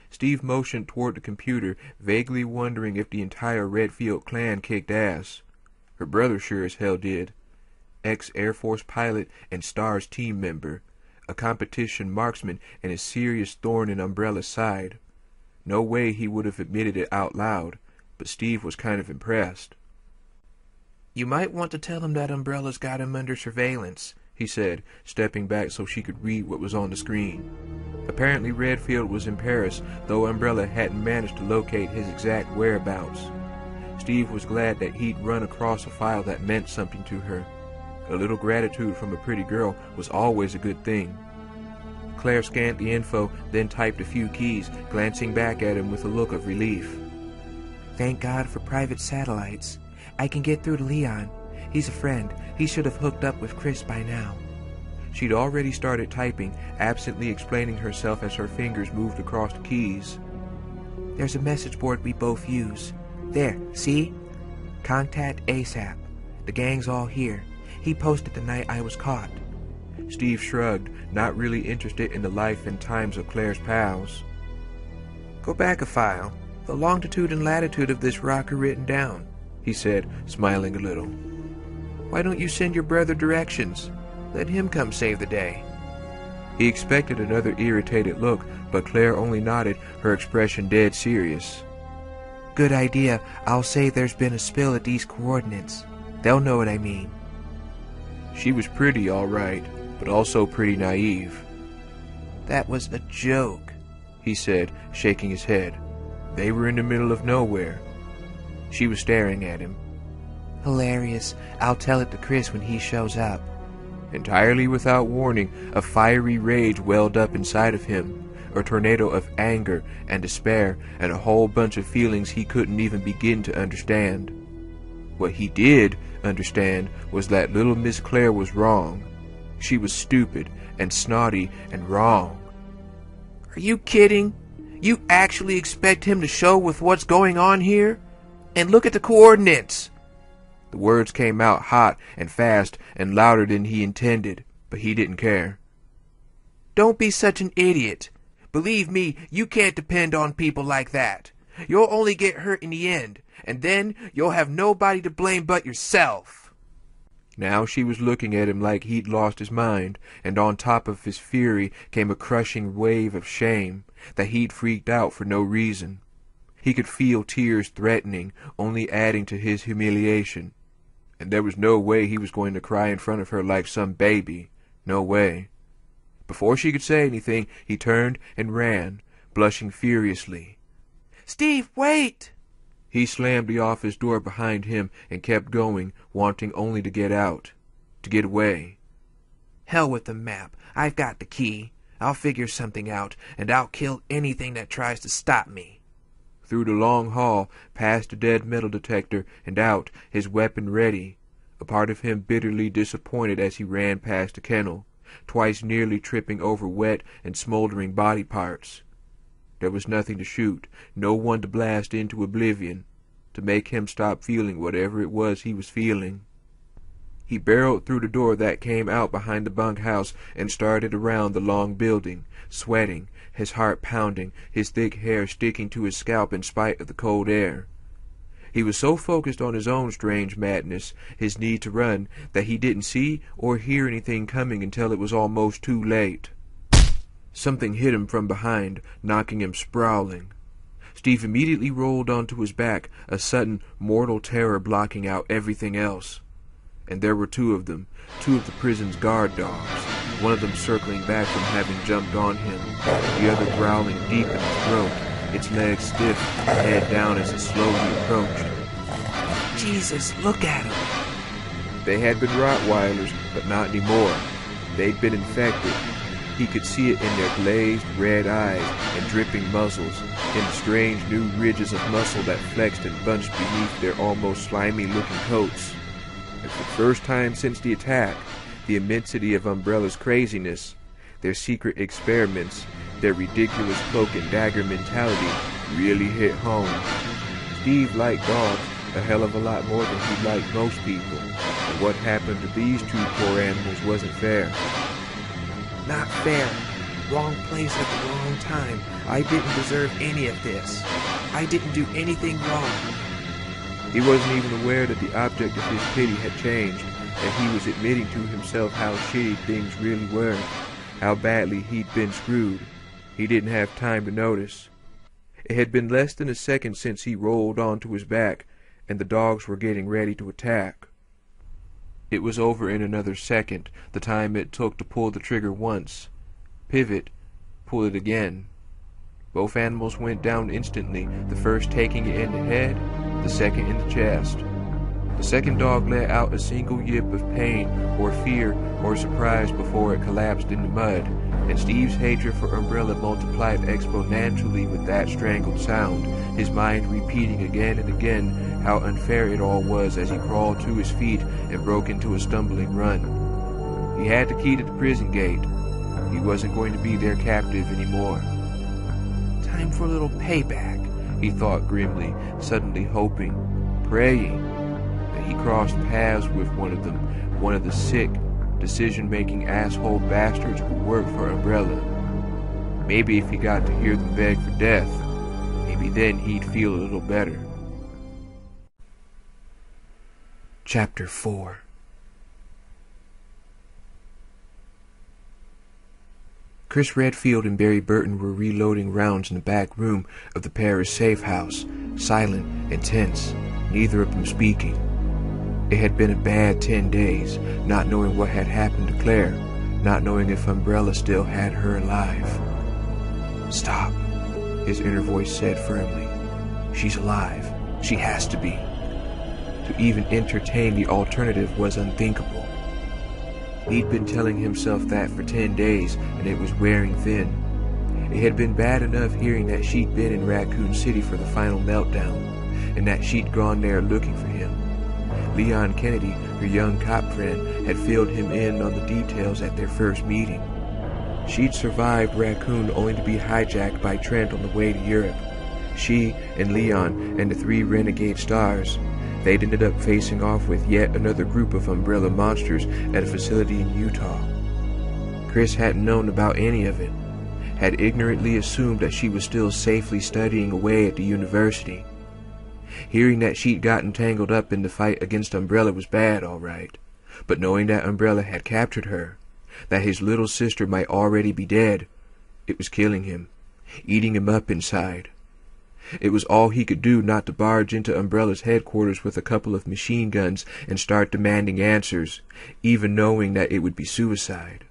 Steve motioned toward the computer, vaguely wondering if the entire Redfield clan kicked ass. Her brother sure as hell did. Ex-Air Force pilot and STARS team member, a competition marksman and a serious thorn in Umbrella's side. No way he would have admitted it out loud, but Steve was kind of impressed. "You might want to tell him that Umbrella's got him under surveillance," he said, stepping back so she could read what was on the screen. Apparently Redfield was in Paris, though Umbrella hadn't managed to locate his exact whereabouts. Steve was glad that he'd run across a file that meant something to her. A little gratitude from a pretty girl was always a good thing. Claire scanned the info, then typed a few keys, glancing back at him with a look of relief. "Thank God for private satellites. I can get through to Leon. He's a friend. He should have hooked up with Chris by now." She'd already started typing, absently explaining herself as her fingers moved across the keys. "There's a message board we both use. There, see? Contact ASAP. The gang's all here. He posted the night I was caught." Steve shrugged, not really interested in the life and times of Claire's pals. "Go back a file. The longitude and latitude of this rock are written down," he said, smiling a little. "Why don't you send your brother directions? Let him come save the day." He expected another irritated look, but Claire only nodded, her expression dead serious. "Good idea. I'll say there's been a spill at these coordinates. They'll know what I mean." She was pretty, all right, but also pretty naive. "That was a joke," he said, shaking his head. They were in the middle of nowhere. She was staring at him. "Hilarious. I'll tell it to Chris when he shows up." Entirely without warning, a fiery rage welled up inside of him, a tornado of anger and despair, and a whole bunch of feelings he couldn't even begin to understand. What he did understand was that little Miss Claire was wrong. She was stupid and snotty and wrong. "Are you kidding? You actually expect him to show with what's going on here? And look at the coordinates!" The words came out hot and fast and louder than he intended, but he didn't care. "Don't be such an idiot. Believe me, you can't depend on people like that. You'll only get hurt in the end, and then you'll have nobody to blame but yourself." Now she was looking at him like he'd lost his mind, and on top of his fury came a crushing wave of shame, that he'd freaked out for no reason. He could feel tears threatening, only adding to his humiliation. And there was no way he was going to cry in front of her like some baby. No way. Before she could say anything, he turned and ran, blushing furiously. "Steve, wait!" He slammed the office door behind him and kept going, wanting only to get out, to get away. "Hell with the map. I've got the key. I'll figure something out, and I'll kill anything that tries to stop me." through the long hall, past the dead metal detector, and out, his weapon ready, a part of him bitterly disappointed as he ran past the kennel, twice nearly tripping over wet and smoldering body parts. There was nothing to shoot, no one to blast into oblivion, to make him stop feeling whatever it was he was feeling. He barreled through the door that came out behind the bunkhouse and started around the long building, sweating, his heart pounding, his thick hair sticking to his scalp in spite of the cold air. He was so focused on his own strange madness, his need to run, that he didn't see or hear anything coming until it was almost too late. Something hit him from behind, knocking him sprawling. Steve immediately rolled onto his back, a sudden, mortal terror blocking out everything else. And there were two of them, two of the prison's guard dogs, one of them circling back from having jumped on him, the other growling deep in his throat, its legs stiff, head down as it slowly approached. Jesus, look at him! They had been Rottweilers, but not anymore. They'd been infected. He could see it in their glazed red eyes and dripping muzzles, in the strange new ridges of muscle that flexed and bunched beneath their almost slimy-looking coats. And for the first time since the attack, the immensity of Umbrella's craziness, their secret experiments, their ridiculous cloak and dagger mentality really hit home. Steve liked dogs a hell of a lot more than he liked most people, and what happened to these two poor animals wasn't fair. Not fair. Wrong place at the wrong time. I didn't deserve any of this. I didn't do anything wrong. He wasn't even aware that the object of his pity had changed, and he was admitting to himself how shitty things really were, how badly he'd been screwed. He didn't have time to notice. It had been less than a second since he rolled onto his back, and the dogs were getting ready to attack. It was over in another second, the time it took to pull the trigger once, pivot, pull it again. Both animals went down instantly, the first taking it in the head, the second in the chest. The second dog let out a single yip of pain or fear or surprise before it collapsed in the mud, and Steve's hatred for Umbrella multiplied exponentially with that strangled sound, his mind repeating again and again how unfair it all was as he crawled to his feet and broke into a stumbling run. He had the key to the prison gate. He wasn't going to be their captive anymore. Time for a little payback, he thought grimly, suddenly hoping, praying, that he crossed paths with one of the sick, decision-making asshole bastards who worked for Umbrella. Maybe if he got to hear them beg for death, maybe then he'd feel a little better. Chapter 4. Chris Redfield and Barry Burton were reloading rounds in the back room of the Paris safe house, silent and tense, neither of them speaking. It had been a bad 10 days, not knowing what had happened to Claire, not knowing if Umbrella still had her alive. Stop, his inner voice said firmly. She's alive. She has to be. To even entertain the alternative was unthinkable. He'd been telling himself that for 10 days, and it was wearing thin. It had been bad enough hearing that she'd been in Raccoon City for the final meltdown, and that she'd gone there looking for him. Leon Kennedy, her young cop friend, had filled him in on the details at their first meeting. She'd survived Raccoon only to be hijacked by Trent on the way to Europe. She and Leon and the 3 renegade stars, they'd ended up facing off with yet another group of Umbrella monsters at a facility in Utah. Chris hadn't known about any of it, had ignorantly assumed that she was still safely studying away at the university. Hearing that she'd gotten tangled up in the fight against Umbrella was bad, all right, but knowing that Umbrella had captured her, that his little sister might already be dead, it was killing him, eating him up inside. It was all he could do not to barge into Umbrella's headquarters with a couple of machine guns and start demanding answers, even knowing that it would be suicide.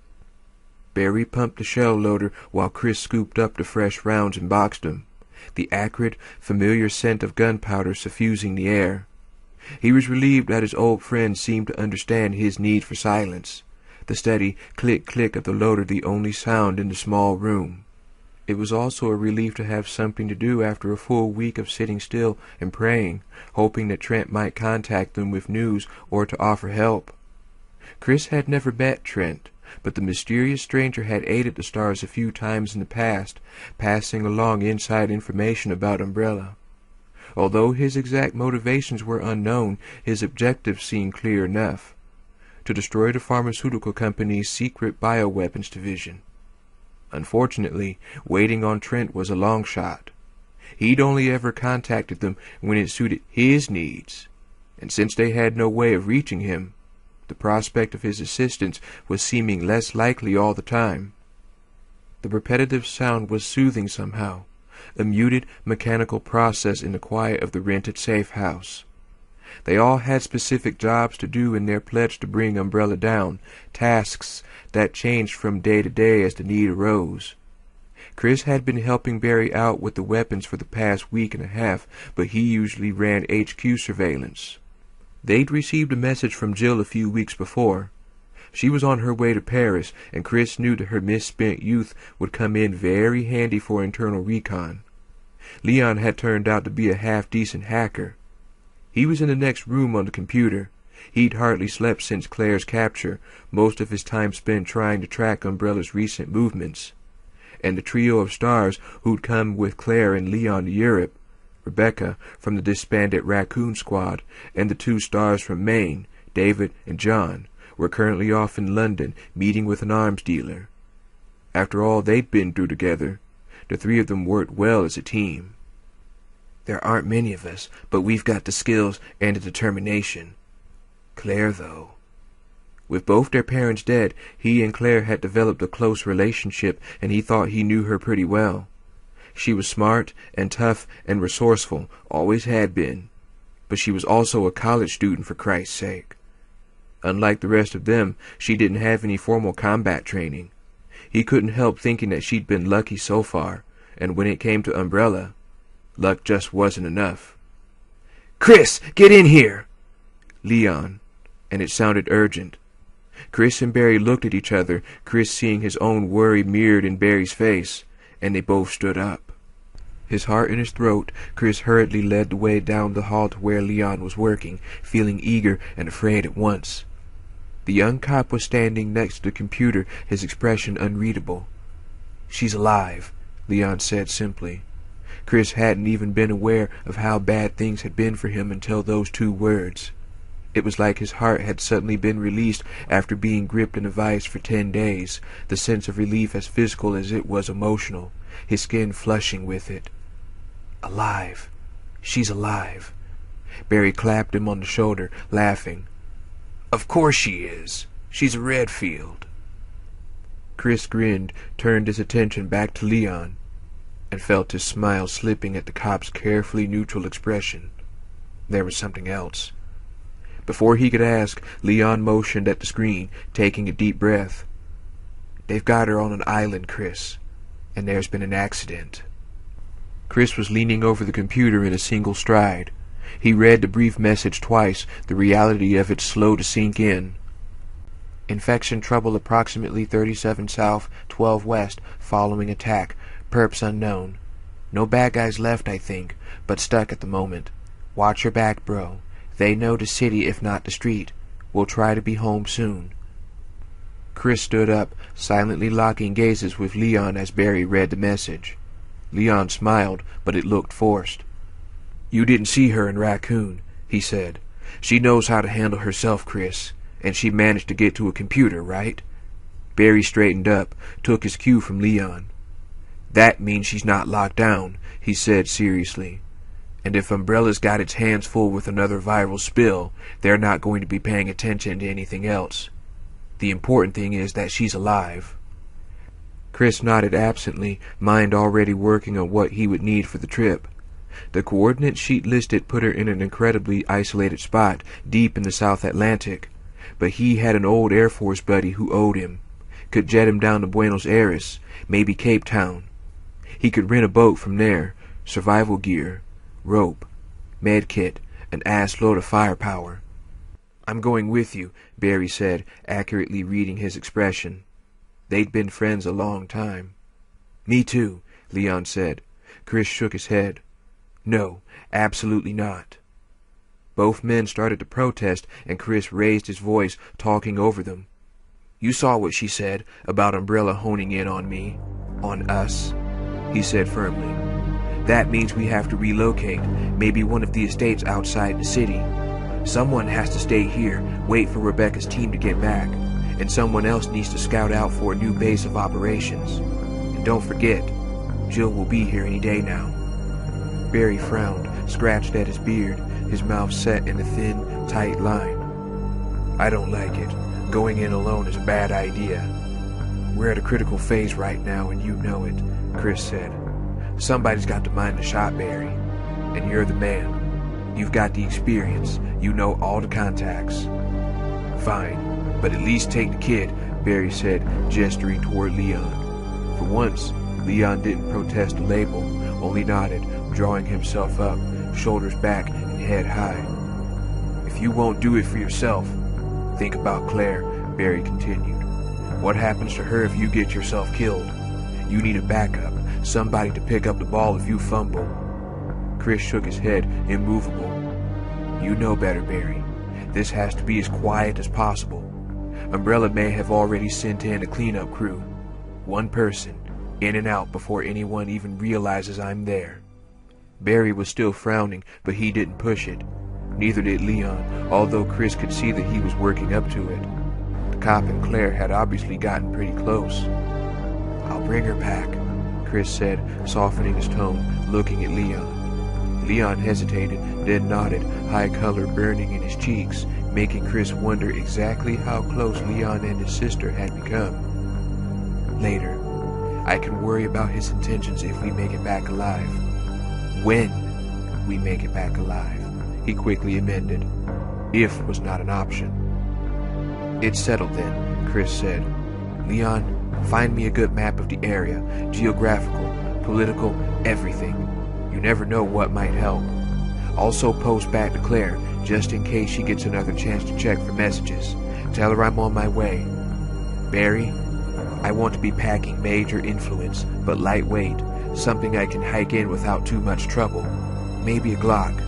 Barry pumped the shell loader while Chris scooped up the fresh rounds and boxed them, the acrid, familiar scent of gunpowder suffusing the air. He was relieved that his old friend seemed to understand his need for silence, the steady click-click of the loader the only sound in the small room. It was also a relief to have something to do after a full week of sitting still and praying, hoping that Trent might contact them with news or to offer help. Chris had never met Trent, but the mysterious stranger had aided the stars a few times in the past, passing along inside information about Umbrella. Although his exact motivations were unknown, his objectives seemed clear enough: to destroy the pharmaceutical company's secret bioweapons division. Unfortunately, waiting on Trent was a long shot. He'd only ever contacted them when it suited his needs, and since they had no way of reaching him, the prospect of his assistance was seeming less likely all the time. The repetitive sound was soothing somehow, a muted mechanical process in the quiet of the rented safe house. They all had specific jobs to do in their pledge to bring Umbrella down, tasks that changed from day to day as the need arose. Chris had been helping Barry out with the weapons for the past week and a half, but he usually ran HQ surveillance. They'd received a message from Jill a few weeks before. She was on her way to Paris, and Chris knew that her misspent youth would come in very handy for internal recon. Leon had turned out to be a half-decent hacker. He was in the next room on the computer. He'd hardly slept since Claire's capture, most of his time spent trying to track Umbrella's recent movements. And the trio of stars who'd come with Claire and Leon to Europe, Rebecca from the disbanded Raccoon Squad, and the 2 stars from Maine, David and John, were currently off in London meeting with an arms dealer. After all they'd been through together, the 3 of them worked well as a team. There aren't many of us, but we've got the skills and the determination. Claire, though. With both their parents dead, he and Claire had developed a close relationship, and he thought he knew her pretty well. She was smart and tough and resourceful, always had been. But she was also a college student, for Christ's sake. Unlike the rest of them, she didn't have any formal combat training. He couldn't help thinking that she'd been lucky so far, and when it came to Umbrella, luck just wasn't enough. "Chris, get in here!" Leon, and it sounded urgent. Chris and Barry looked at each other, Chris seeing his own worry mirrored in Barry's face, and they both stood up. His heart in his throat, Chris hurriedly led the way down the hall to where Leon was working, feeling eager and afraid at once. The young cop was standing next to the computer, his expression unreadable. "She's alive," Leon said simply. Chris hadn't even been aware of how bad things had been for him until those 2 words. It was like his heart had suddenly been released after being gripped in a vice for 10 days, the sense of relief as physical as it was emotional, his skin flushing with it. "Alive. She's alive." Barry clapped him on the shoulder, laughing. "Of course she is. She's a Redfield." Chris grinned, turned his attention back to Leon, and felt his smile slipping at the cop's carefully neutral expression. There was something else. Before he could ask, Leon motioned at the screen, taking a deep breath. "They've got her on an island, Chris, and there's been an accident." Chris was leaning over the computer in a single stride. He read the brief message twice, the reality of it slow to sink in. "Infection trouble approximately 37 south, 12 west, following attack. Perps unknown. No bad guys left, I think, but stuck at the moment. Watch your back, bro. They know the city if not the street. We'll try to be home soon." Chris stood up, silently locking gazes with Leon as Barry read the message. Leon smiled, but it looked forced. "You didn't see her in Raccoon," he said. "She knows how to handle herself, Chris, and she managed to get to a computer, right?" Barry straightened up, took his cue from Leon. "That means she's not locked down," he said seriously. "And if Umbrella's got its hands full with another viral spill, they're not going to be paying attention to anything else. The important thing is that she's alive." Chris nodded absently, mind already working on what he would need for the trip. The coordinate sheet listed put her in an incredibly isolated spot, deep in the South Atlantic, but he had an old Air Force buddy who owed him, could jet him down to Buenos Aires, maybe Cape Town. He could rent a boat from there, survival gear, rope, med kit, an ass-load of firepower. "I'm going with you," Barry said, accurately reading his expression. They'd been friends a long time. "Me too," Leon said. Chris shook his head. No, absolutely not. Both men started to protest, and Chris raised his voice, talking over them. You saw what she said about Umbrella honing in on me. On us, he said firmly. That means we have to relocate, maybe one of the estates outside the city. Someone has to stay here, wait for Rebecca's team to get back, and someone else needs to scout out for a new base of operations. And don't forget, Jill will be here any day now. Barry frowned, scratched at his beard, his mouth set in a thin, tight line. I don't like it. Going in alone is a bad idea. We're at a critical phase right now, and you know it, Chris said. Somebody's got to mind the shot, Barry. And you're the man. You've got the experience. You know all the contacts. Fine, but at least take the kid, Barry said, gesturing toward Leon. For once, Leon didn't protest the label, only nodded, drawing himself up, shoulders back and head high. If you won't do it for yourself, think about Claire, Barry continued. What happens to her if you get yourself killed? You need a backup, somebody to pick up the ball if you fumble. Chris shook his head, immovable. You know better, Barry. This has to be as quiet as possible. Umbrella may have already sent in a cleanup crew. One person, in and out before anyone even realizes I'm there. Barry was still frowning, but he didn't push it. Neither did Leon, although Chris could see that he was working up to it. The cop and Claire had obviously gotten pretty close. I'll bring her back, Chris said, softening his tone, looking at Leon. Leon hesitated, then nodded, high color burning in his cheeks, making Chris wonder exactly how close Leon and his sister had become. Later, I can worry about his intentions if we make it back alive. When we make it back alive, he quickly amended. If was not an option. It's settled then, Chris said. Leon, find me a good map of the area, geographical, political, everything. You never know what might help. Also post back to Claire, just in case she gets another chance to check for messages. Tell her I'm on my way. Barry, I want to be packing major influence, but lightweight, something I can hike in without too much trouble. Maybe a Glock.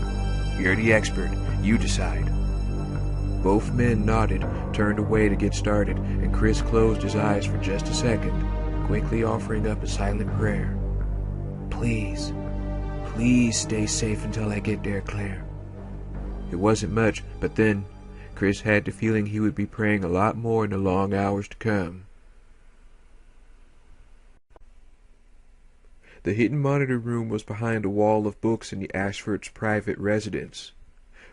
You're the expert. You decide. Both men nodded, turned away to get started, and Chris closed his eyes for just a second, quickly offering up a silent prayer. Please, please stay safe until I get there, Claire. It wasn't much, but then Chris had the feeling he would be praying a lot more in the long hours to come. The hidden monitor room was behind a wall of books in the Ashfords' private residence.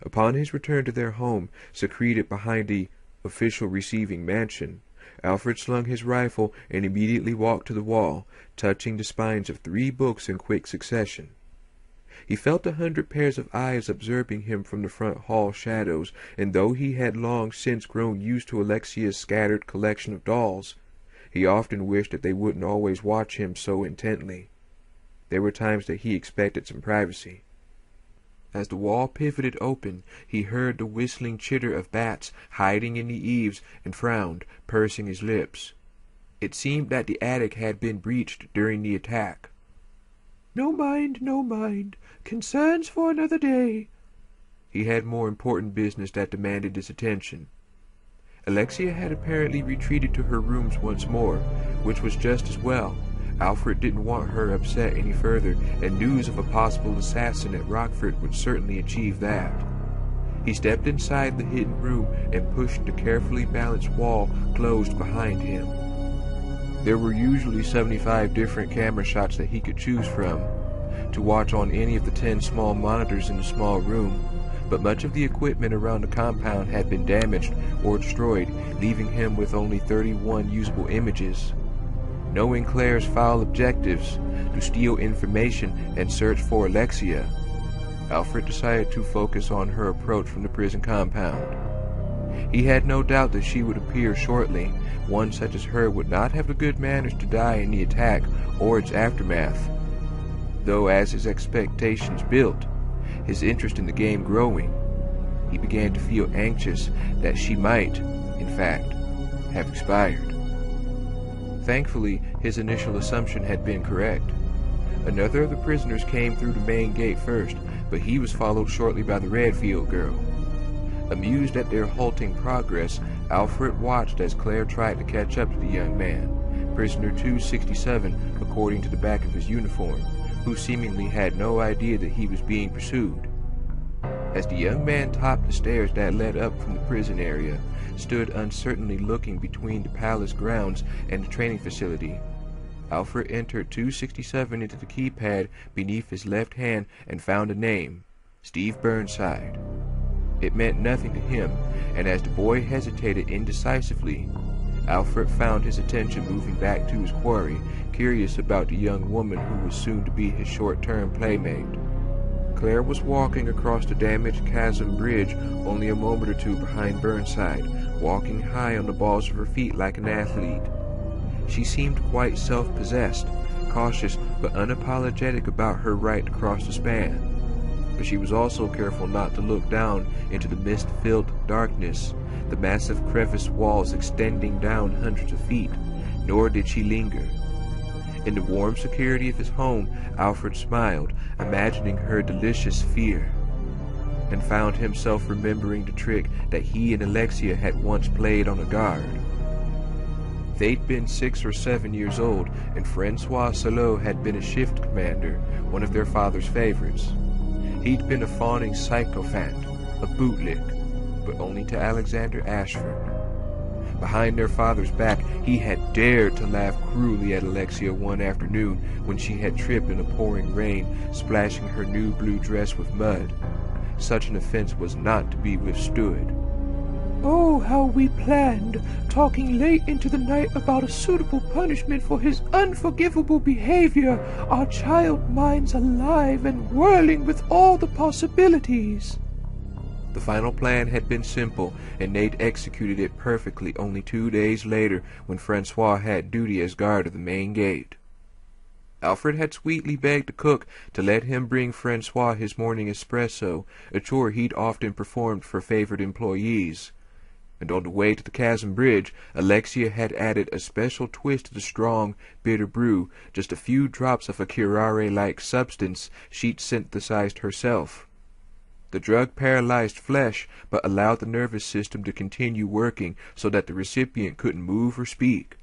Upon his return to their home, secreted behind the official receiving mansion, Alfred slung his rifle and immediately walked to the wall, touching the spines of 3 books in quick succession. He felt 100 pairs of eyes observing him from the front hall shadows, and though he had long since grown used to Alexia's scattered collection of dolls, he often wished that they wouldn't always watch him so intently. There were times that he expected some privacy. As the wall pivoted open, he heard the whistling chitter of bats hiding in the eaves and frowned, pursing his lips. It seemed that the attic had been breached during the attack. No mind, no mind. Concerns for another day. He had more important business that demanded his attention. Alexia had apparently retreated to her rooms once more, which was just as well. Alfred didn't want her upset any further, and news of a possible assassin at Rockford would certainly achieve that. He stepped inside the hidden room and pushed the carefully balanced wall closed behind him. There were usually 75 different camera shots that he could choose from, to watch on any of the 10 small monitors in the small room, but much of the equipment around the compound had been damaged or destroyed, leaving him with only 31 usable images. Knowing Claire's foul objectives, to steal information and search for Alexia, Alfred decided to focus on her approach from the prison compound. He had no doubt that she would appear shortly. One such as her would not have the good manners to die in the attack or its aftermath. Though as his expectations built, his interest in the game growing, he began to feel anxious that she might, in fact, have expired. Thankfully, his initial assumption had been correct. Another of the prisoners came through the main gate first, but he was followed shortly by the Redfield girl. Amused at their halting progress, Alfred watched as Claire tried to catch up to the young man, prisoner 267 according to the back of his uniform, who seemingly had no idea that he was being pursued. As the young man topped the stairs that led up from the prison area, stood uncertainly looking between the palace grounds and the training facility, Alfred entered 267 into the keypad beneath his left hand and found a name, Steve Burnside. It meant nothing to him, and as the boy hesitated indecisively, Alfred found his attention moving back to his quarry, curious about the young woman who was soon to be his short-term playmate. Claire was walking across the damaged chasm bridge only a moment or two behind Burnside, walking high on the balls of her feet like an athlete. She seemed quite self-possessed, cautious but unapologetic about her right to cross the span. But she was also careful not to look down into the mist-filled darkness, the massive crevice walls extending down hundreds of feet, nor did she linger. In the warm security of his home, Alfred smiled, imagining her delicious fear, and found himself remembering the trick that he and Alexia had once played on a guard. They'd been 6 or 7 years old, and Francois Salot had been a shift commander, one of their father's favorites. He'd been a fawning sycophant, a bootlick, but only to Alexander Ashford. Behind their father's back, he had dared to laugh cruelly at Alexia one afternoon when she had tripped in a pouring rain, splashing her new blue dress with mud. Such an offense was not to be withstood. Oh, how we planned, talking late into the night about a suitable punishment for his unforgivable behavior, our child minds alive and whirling with all the possibilities. The final plan had been simple, and they'd executed it perfectly only 2 days later when Francois had duty as guard of the main gate. Alfred had sweetly begged the cook to let him bring Francois his morning espresso, a chore he'd often performed for favored employees. And on the way to the chasm bridge, Alexia had added a special twist to the strong, bitter brew, just a few drops of a curare-like substance she'd synthesized herself. The drug paralyzed flesh, but allowed the nervous system to continue working so that the recipient couldn't move or speak,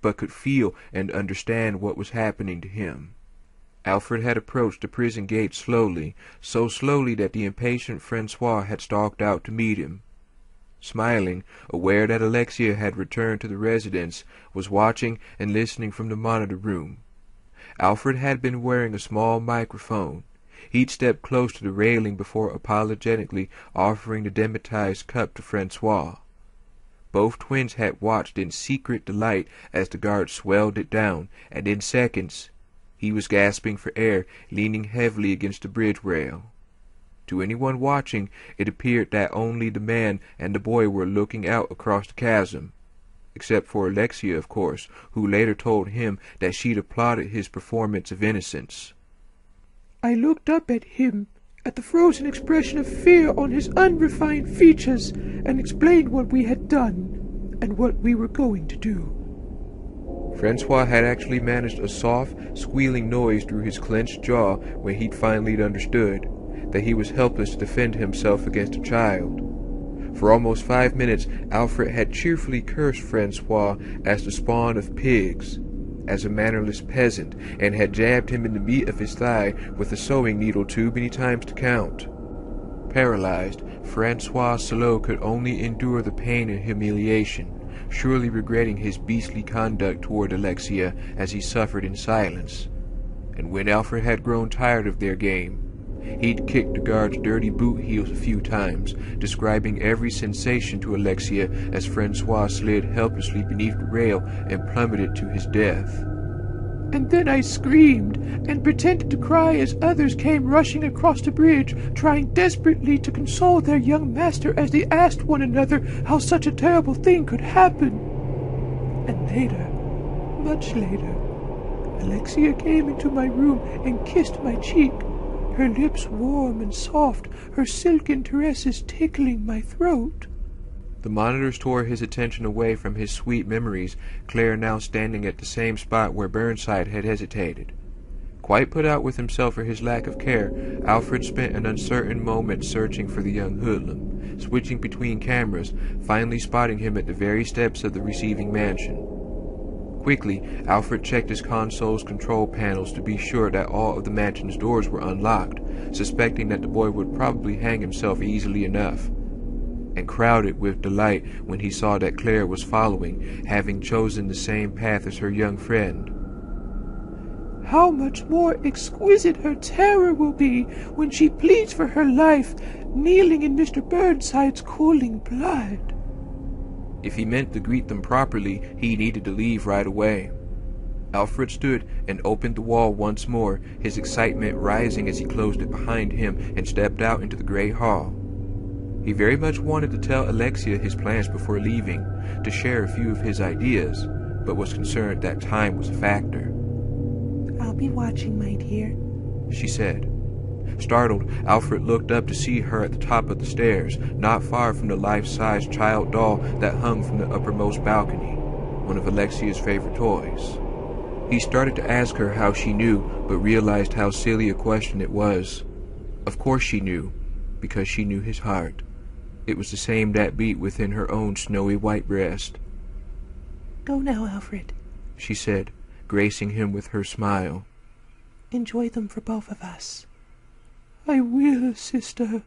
but could feel and understand what was happening to him. Alfred had approached the prison gate slowly, so slowly that the impatient Francois had stalked out to meet him. Smiling, aware that Alexia had returned to the residence, was watching and listening from the monitor room. Alfred had been wearing a small microphone. He'd stepped close to the railing before apologetically offering the dematized cup to Francois. Both twins had watched in secret delight as the guard swelled it down, and in seconds he was gasping for air, leaning heavily against the bridge rail. To anyone watching, it appeared that only the man and the boy were looking out across the chasm, except for Alexia, of course, who later told him that she'd applauded his performance of innocence. I looked up at him, at the frozen expression of fear on his unrefined features, and explained what we had done, and what we were going to do. Francois had actually managed a soft, squealing noise through his clenched jaw when he'd finally understood that he was helpless to defend himself against a child. For almost 5 minutes, Alfred had cheerfully cursed Francois as the spawn of pigs, as a mannerless peasant, and had jabbed him in the meat of his thigh with a sewing needle too many times to count. Paralyzed, Francois Salot could only endure the pain and humiliation, surely regretting his beastly conduct toward Alexia as he suffered in silence. And when Alfred had grown tired of their game, he'd kicked the guard's dirty boot heels a few times, describing every sensation to Alexia as Francois slid helplessly beneath the rail and plummeted to his death. And then I screamed and pretended to cry as others came rushing across the bridge, trying desperately to console their young master as they asked one another how such a terrible thing could happen. And later, much later, Alexia came into my room and kissed my cheek, her lips warm and soft, her silken caresses tickling my throat. The monitors tore his attention away from his sweet memories, Claire now standing at the same spot where Burnside had hesitated. Quite put out with himself for his lack of care, Alfred spent an uncertain moment searching for the young hoodlum, switching between cameras, finally spotting him at the very steps of the receiving mansion. Quickly, Alfred checked his console's control panels to be sure that all of the mansion's doors were unlocked, suspecting that the boy would probably hang himself easily enough, and crowded with delight when he saw that Claire was following, having chosen the same path as her young friend. How much more exquisite her terror will be when she pleads for her life, kneeling in Mr. Burnside's cooling blood. If he meant to greet them properly, he needed to leave right away. Alfred stood and opened the wall once more, his excitement rising as he closed it behind him and stepped out into the gray hall. He very much wanted to tell Alexia his plans before leaving, to share a few of his ideas, but was concerned that time was a factor. "I'll be watching, my dear," she said. Startled, Alfred looked up to see her at the top of the stairs, not far from the life-size child doll that hung from the uppermost balcony, one of Alexia's favorite toys. He started to ask her how she knew, but realized how silly a question it was. Of course she knew, because she knew his heart. It was the same that beat within her own snowy white breast. "Go now, Alfred," she said, gracing him with her smile. "Enjoy them for both of us." I will, sister,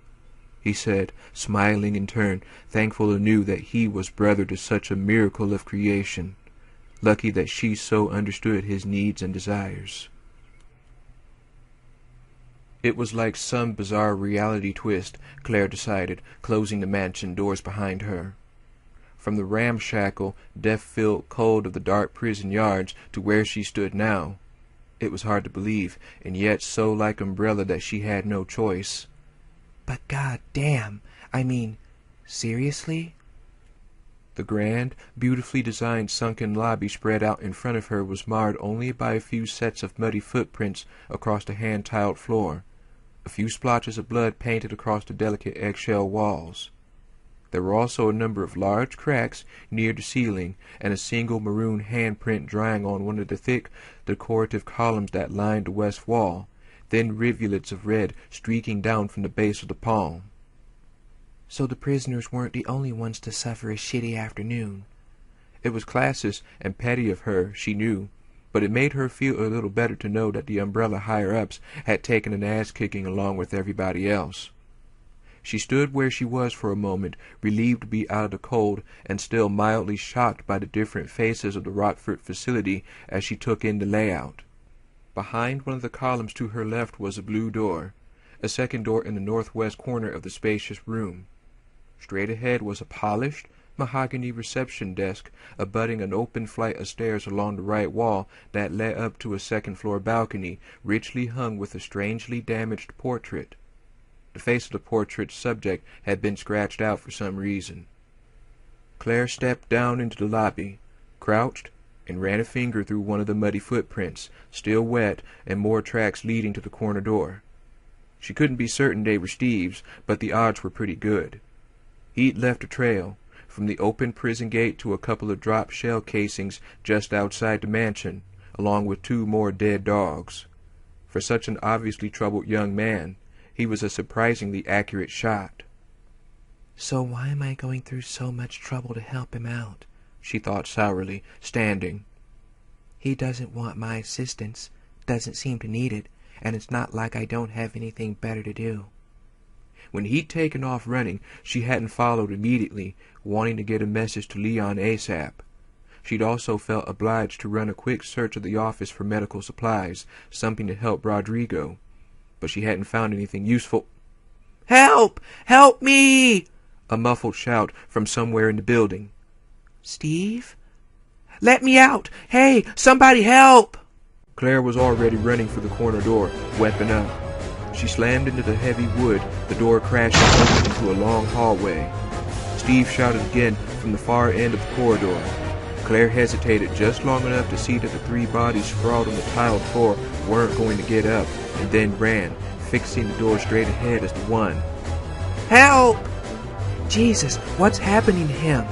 he said, smiling in turn, thankful anew that he was brother to such a miracle of creation, lucky that she so understood his needs and desires. It was like some bizarre reality twist, Claire decided, closing the mansion doors behind her. From the ramshackle, death-filled cold of the dark prison yards to where she stood now, it was hard to believe, and yet so like Umbrella that she had no choice. "But god damn, I mean, seriously?" The grand, beautifully designed sunken lobby spread out in front of her was marred only by a few sets of muddy footprints across the hand-tiled floor, a few splotches of blood painted across the delicate eggshell walls. There were also a number of large cracks near the ceiling, and a single maroon handprint drying on one of the thick, decorative columns that lined the west wall, thin rivulets of red streaking down from the base of the palm. So the prisoners weren't the only ones to suffer a shitty afternoon. It was classist and petty of her, she knew, but it made her feel a little better to know that the Umbrella higher-ups had taken an ass-kicking along with everybody else. She stood where she was for a moment, relieved to be out of the cold, and still mildly shocked by the different faces of the Rockford facility as she took in the layout. Behind one of the columns to her left was a blue door, a second door in the northwest corner of the spacious room. Straight ahead was a polished, mahogany reception desk abutting an open flight of stairs along the right wall that led up to a second-floor balcony richly hung with a strangely damaged portrait. The face of the portrait's subject had been scratched out for some reason. Claire stepped down into the lobby, crouched, and ran a finger through one of the muddy footprints, still wet, and more tracks leading to the corner door. She couldn't be certain they were Steve's, but the odds were pretty good. He'd left a trail, from the open prison gate to a couple of dropped shell casings just outside the mansion, along with 2 more dead dogs. For such an obviously troubled young man, he was a surprisingly accurate shot. "So why am I going through so much trouble to help him out?" she thought sourly, standing. "He doesn't want my assistance, doesn't seem to need it, and it's not like I don't have anything better to do." When he'd taken off running, she hadn't followed immediately, wanting to get a message to Leon ASAP. She'd also felt obliged to run a quick search of the office for medical supplies, something to help Rodrigo. But she hadn't found anything useful. "Help! Help me!" A muffled shout from somewhere in the building. "Steve? Let me out! Hey, somebody help!" Claire was already running for the corner door, weapon up. She slammed into the heavy wood, the door crashing open into a long hallway. Steve shouted again from the far end of the corridor. Claire hesitated just long enough to see that the 3 bodies sprawled on the tiled floor weren't going to get up, and then ran, fixing the door straight ahead as the one. "Help! Jesus, what's happening to him?"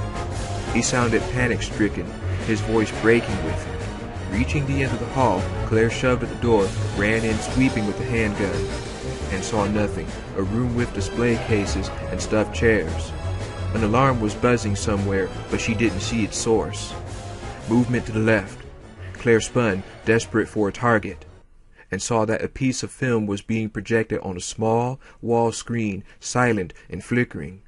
He sounded panic-stricken, his voice breaking with it. Reaching the end of the hall, Claire shoved at the door, ran in sweeping with the handgun, and saw nothing. A room with display cases and stuffed chairs. An alarm was buzzing somewhere, but she didn't see its source. Movement to the left. Claire spun, desperate for a target, and saw that a piece of film was being projected on a small wall screen, silent and flickering.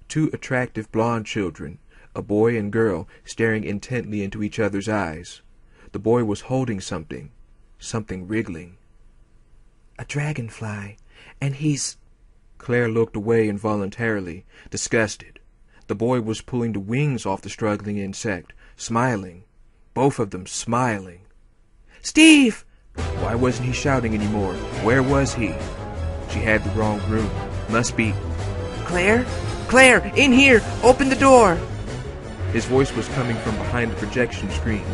Two attractive blonde children, a boy and girl, staring intently into each other's eyes. The boy was holding something wriggling. A dragonfly, and he's... Claire looked away involuntarily, disgusted. The boy was pulling the wings off the struggling insect, smiling. Both of them smiling. Steve! Why wasn't he shouting anymore? Where was he? She had the wrong room. Must be... Claire? Claire, in here! Open the door! His voice was coming from behind the projection screen.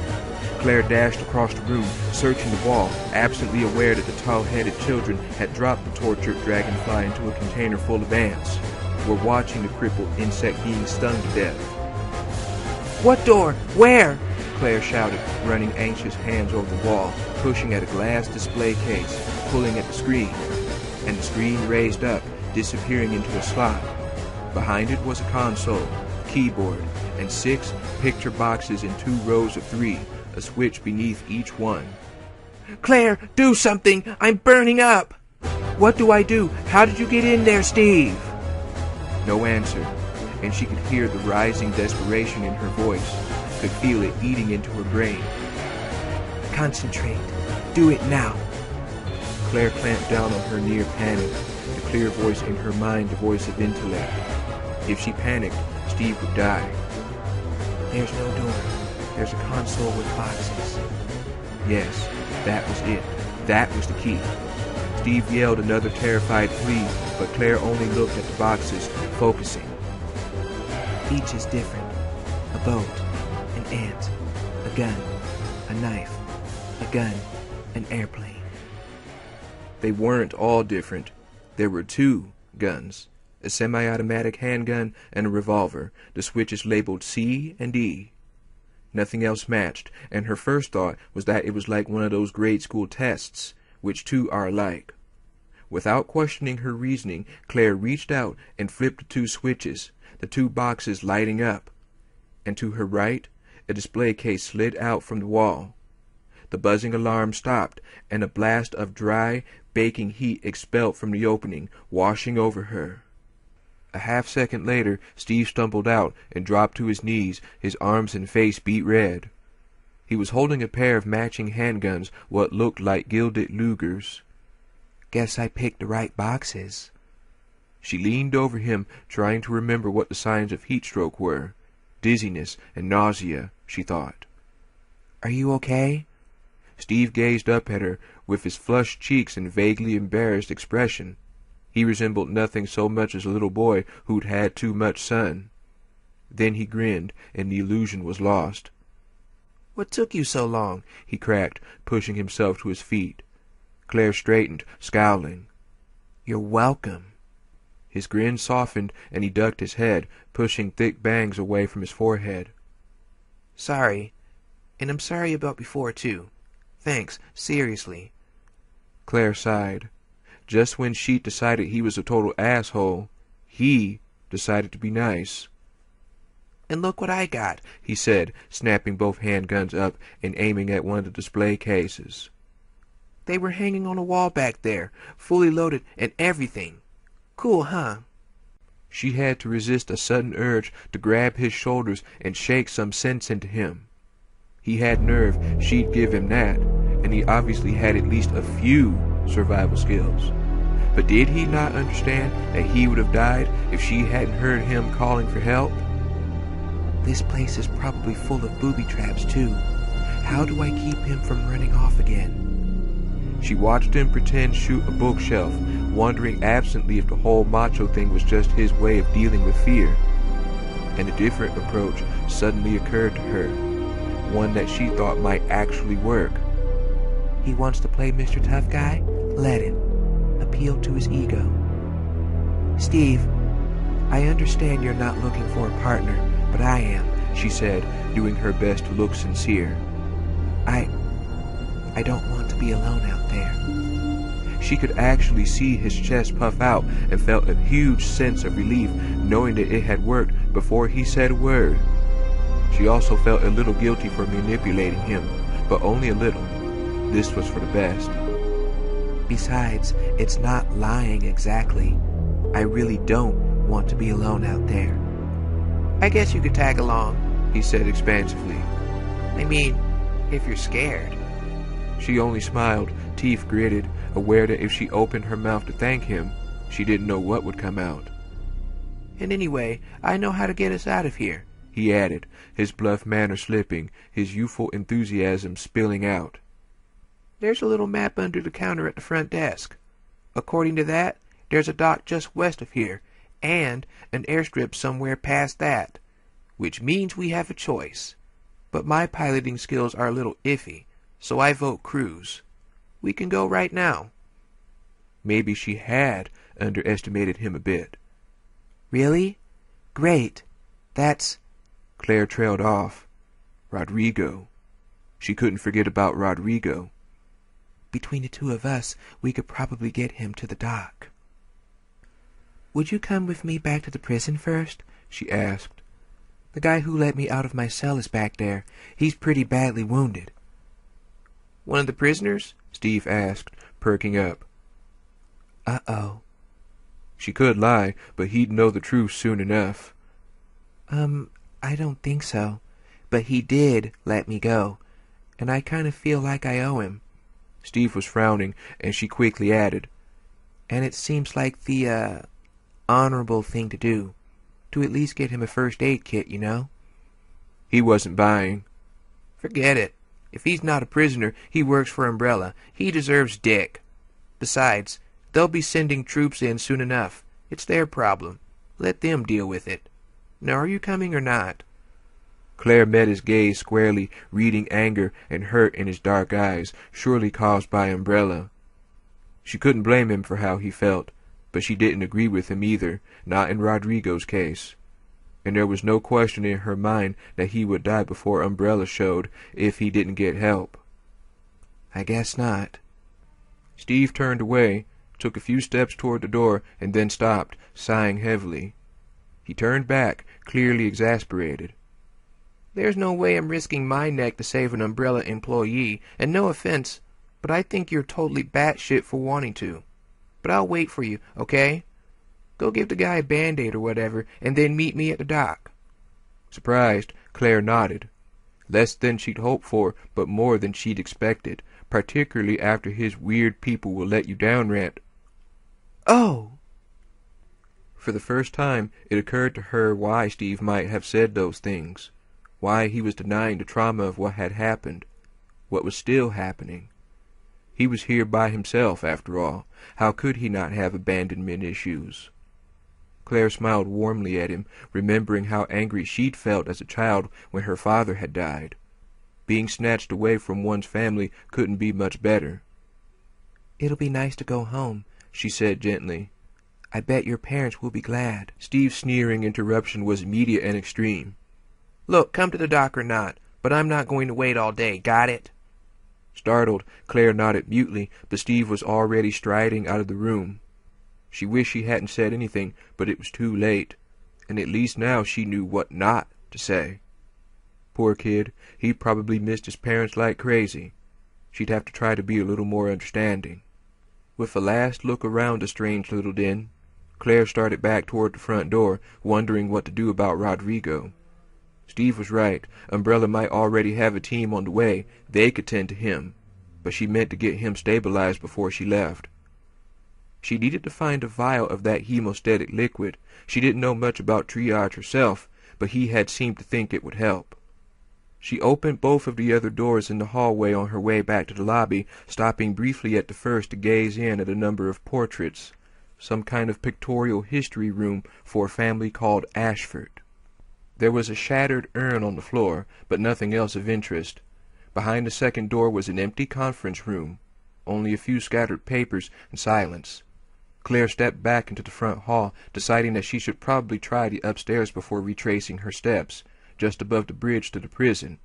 Claire dashed across the room, searching the wall, absently aware that the tall-headed children had dropped the tortured dragonfly into a container full of ants, were watching the crippled insect being stung to death. What door? Where? Claire shouted, running anxious hands over the wall, pushing at a glass display case, pulling at the screen, and the screen raised up, disappearing into a slot. Behind it was a console, keyboard, and 6 picture boxes in 2 rows of 3, a switch beneath each one. Claire, do something! I'm burning up! What do I do? How did you get in there, Steve? No answer, and she could hear the rising desperation in her voice, could feel it eating into her brain. Concentrate. Do it now. Claire clamped down on her near panic, the clear voice in her mind the voice of intellect. If she panicked, Steve would die. There's no door. There's a console with boxes. Yes, that was it. That was the key. Steve yelled another terrified plea, but Claire only looked at the boxes, focusing. Each is different. A boat, an ant, a gun, a knife, a gun, an airplane. They weren't all different. There were 2 guns, a semi-automatic handgun and a revolver, the switches labeled C and E. Nothing else matched, and her first thought was that it was like one of those grade school tests, which 2 are alike. Without questioning her reasoning, Claire reached out and flipped the 2 switches, the 2 boxes lighting up, and to her right, a display case slid out from the wall. The buzzing alarm stopped, and a blast of dry, baking heat expelled from the opening, washing over her. A half-second later, Steve stumbled out and dropped to his knees, his arms and face beet red. He was holding a pair of matching handguns, what looked like gilded Lugers. Guess I picked the right boxes. She leaned over him, trying to remember what the signs of heat stroke were. Dizziness and nausea, she thought. Are you okay? Steve gazed up at her with his flushed cheeks and vaguely embarrassed expression. He resembled nothing so much as a little boy who'd had too much sun. Then he grinned, and the illusion was lost. What took you so long? He cracked, pushing himself to his feet. Claire straightened, scowling. You're welcome. His grin softened, and he ducked his head, pushing thick bangs away from his forehead. Sorry. And I'm sorry about before, too. Thanks, seriously. Claire sighed. Just when she'd decided he was a total asshole, he decided to be nice. And look what I got, he said, snapping both handguns up and aiming at one of the display cases. They were hanging on a wall back there, fully loaded and everything. Cool, huh? She had to resist a sudden urge to grab his shoulders and shake some sense into him. He had nerve, she'd give him that, and he obviously had at least a few survival skills. But did he not understand that he would have died if she hadn't heard him calling for help? This place is probably full of booby traps, too. How do I keep him from running off again? She watched him pretend shoot a bookshelf, wondering absently if the whole macho thing was just his way of dealing with fear. And a different approach suddenly occurred to her, one that she thought might actually work. He wants to play Mr. Tough Guy? Let him. Appeal to his ego. Steve, I understand you're not looking for a partner, but I am, she said, doing her best to look sincere. I don't want to be alone out there. She could actually see his chest puff out and felt a huge sense of relief knowing that it had worked before he said a word. She also felt a little guilty for manipulating him, but only a little. This was for the best. Besides, it's not lying exactly. I really don't want to be alone out there. I guess you could tag along, he said expansively. I mean, if you're scared. She only smiled, teeth gritted, aware that if she opened her mouth to thank him, she didn't know what would come out. And anyway, I know how to get us out of here, he added, his bluff manner slipping, his youthful enthusiasm spilling out. There's a little map under the counter at the front desk. According to that, there's a dock just west of here, and an airstrip somewhere past that, which means we have a choice. But my piloting skills are a little iffy, so I vote cruise. We can go right now. Maybe she had underestimated him a bit. Really? Great. That's... Claire trailed off. Rodrigo. She couldn't forget about Rodrigo. Between the two of us, we could probably get him to the dock. Would you come with me back to the prison first? She asked. The guy who let me out of my cell is back there. He's pretty badly wounded. One of the prisoners? Steve asked, perking up. Uh-oh. She could lie, but he'd know the truth soon enough. I don't think so. But he did let me go, and I kind of feel like I owe him. Steve was frowning, and she quickly added, And it seems like the, honorable thing to do. To at least get him a first aid kit, you know? He wasn't buying. Forget it. If he's not a prisoner, he works for Umbrella. He deserves dick. Besides, they'll be sending troops in soon enough. It's their problem. Let them deal with it. Now, are you coming or not? Claire met his gaze squarely, reading anger and hurt in his dark eyes, surely caused by Umbrella. She couldn't blame him for how he felt, but she didn't agree with him either, not in Rodrigo's case. And there was no question in her mind that he would die before Umbrella showed if he didn't get help. I guess not. Steve turned away, took a few steps toward the door, and then stopped, sighing heavily. He turned back, clearly exasperated. There's no way I'm risking my neck to save an Umbrella employee, and no offense, but I think you're totally batshit for wanting to. But I'll wait for you, okay? Go give the guy a Band-Aid or whatever, and then meet me at the dock. Surprised, Claire nodded. Less than she'd hoped for, but more than she'd expected, particularly after his weird people will let you down rant. Oh! For the first time, it occurred to her why Steve might have said those things, why he was denying the trauma of what had happened, what was still happening. He was here by himself, after all. How could he not have abandonment issues? Claire smiled warmly at him, remembering how angry she'd felt as a child when her father had died. Being snatched away from one's family couldn't be much better. It'll be nice to go home, she said gently. I bet your parents will be glad. Steve's sneering interruption was immediate and extreme. Look, come to the dock or not, but I'm not going to wait all day, got it? Startled, Claire nodded mutely, but Steve was already striding out of the room. She wished she hadn't said anything, but it was too late, and at least now she knew what not to say. Poor kid, he probably missed his parents like crazy. She'd have to try to be a little more understanding. With a last look around the strange little den, Claire started back toward the front door, wondering what to do about Rodrigo. Steve was right. Umbrella might already have a team on the way. They could tend to him. But she meant to get him stabilized before she left. She needed to find a vial of that hemostatic liquid. She didn't know much about triage herself, but he had seemed to think it would help. She opened both of the other doors in the hallway on her way back to the lobby, stopping briefly at the first to gaze in at a number of portraits. Some kind of pictorial history room for a family called Ashford. There was a shattered urn on the floor, but nothing else of interest. Behind the second door was an empty conference room, only a few scattered papers and silence. Claire stepped back into the front hall, deciding that she should probably try the upstairs before retracing her steps, just above the bridge to the prison.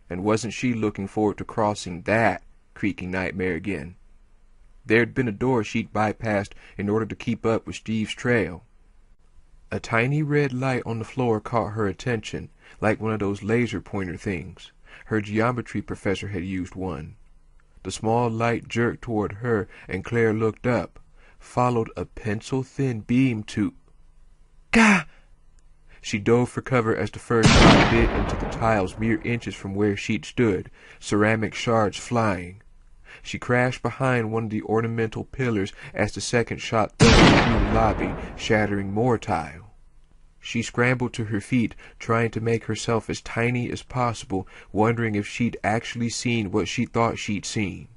And wasn't she looking forward to crossing that creaking nightmare again. There'd been a door she'd bypassed in order to keep up with Steve's trail. A tiny red light on the floor caught her attention, like one of those laser pointer things. Her geometry professor had used one. The small light jerked toward her, and Claire looked up, followed a pencil-thin beam to... Gah! She dove for cover as the first shot bit into the tiles mere inches from where she'd stood, ceramic shards flying. She crashed behind one of the ornamental pillars as the second shot thundered through the lobby, shattering more tile. She scrambled to her feet, trying to make herself as tiny as possible, wondering if she'd actually seen what she thought she'd seen.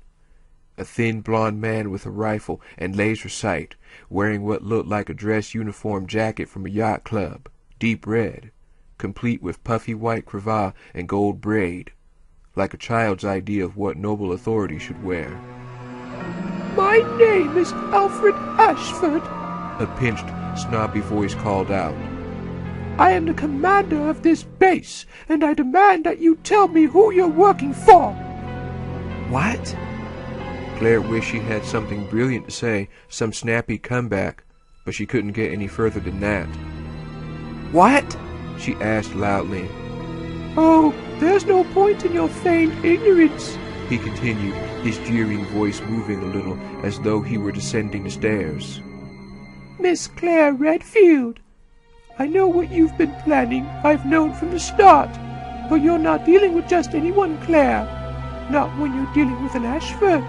A thin blond man with a rifle and laser sight, wearing what looked like a dress uniform jacket from a yacht club, deep red, complete with puffy white cravat and gold braid, like a child's idea of what noble authority should wear. My name is Alfred Ashford, a pinched, snobby voice called out. I am the commander of this base, and I demand that you tell me who you're working for. What? Claire wished she had something brilliant to say, some snappy comeback, but she couldn't get any further than that. What? She asked loudly. Oh, there's no point in your feigned ignorance, he continued, his jeering voice moving a little as though he were descending the stairs. Miss Claire Redfield. I know what you've been planning, I've known from the start, but you're not dealing with just any one Claire, not when you're dealing with an Ashford.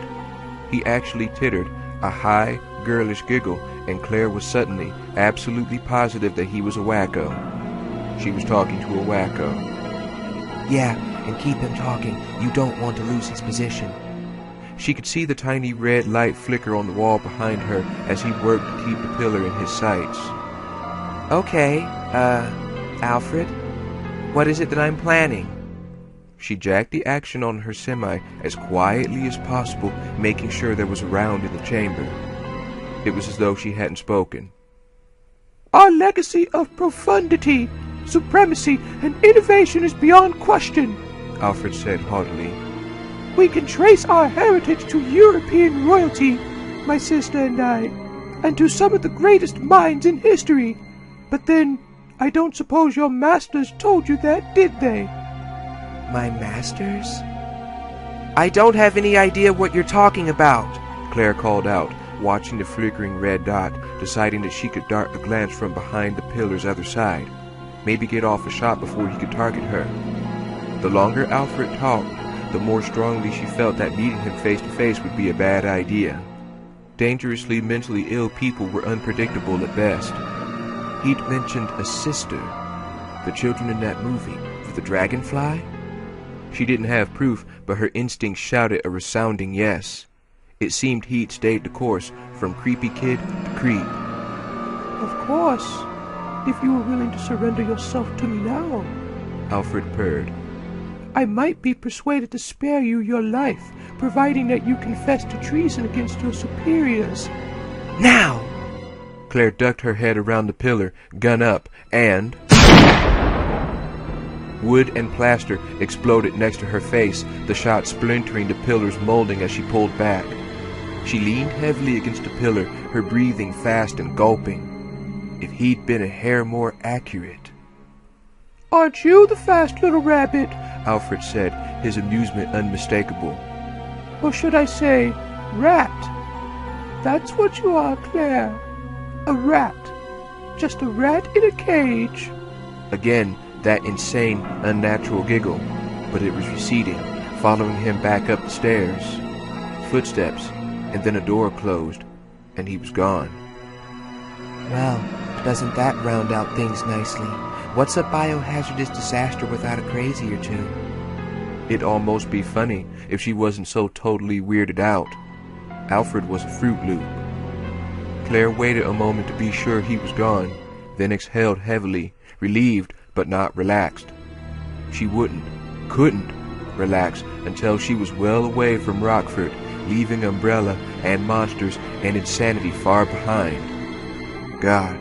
He actually tittered, a high, girlish giggle, and Claire was suddenly, absolutely positive that he was a wacko. She was talking to a wacko. Yeah, and keep him talking. You don't want to lose his position. She could see the tiny red light flicker on the wall behind her as he worked to keep the pillar in his sights. Okay, Alfred, what is it that I'm planning? She jacked the action on her semi as quietly as possible, making sure there was a round in the chamber. It was as though she hadn't spoken. Our legacy of profundity, supremacy, and innovation is beyond question, Alfred said haughtily. We can trace our heritage to European royalty, my sister and I, and to some of the greatest minds in history. But then, I don't suppose your masters told you that, did they? My masters? I don't have any idea what you're talking about, Claire called out, watching the flickering red dot, deciding that she could dart a glance from behind the pillar's other side, maybe get off a shot before he could target her. The longer Alfred talked, the more strongly she felt that meeting him face to face would be a bad idea. Dangerously mentally ill people were unpredictable at best. He'd mentioned a sister, the children in that movie, with the dragonfly? She didn't have proof, but her instinct shouted a resounding yes. It seemed he'd stayed the course, from creepy kid to creep. Of course, if you were willing to surrender yourself to me now, Alfred purred. I might be persuaded to spare you your life, providing that you confess to treason against your superiors. Now! Claire ducked her head around the pillar, gun up, and... Wood and plaster exploded next to her face, the shot splintering the pillar's molding as she pulled back. She leaned heavily against the pillar, her breathing fast and gulping. If he'd been a hair more accurate... Aren't you the fast little rabbit? Alfred said, his amusement unmistakable. Or should I say, rat? That's what you are, Claire. A rat. Just a rat in a cage. Again, that insane, unnatural giggle, but it was receding, following him back up the stairs. Footsteps, and then a door closed, and he was gone. Well, doesn't that round out things nicely? What's a biohazardous disaster without a crazy or two? It'd almost be funny if she wasn't so totally weirded out. Alfred was a Fruit Loop. Claire waited a moment to be sure he was gone, then exhaled heavily, relieved but not relaxed. She couldn't relax until she was well away from Rockford, leaving Umbrella and monsters and insanity far behind. God,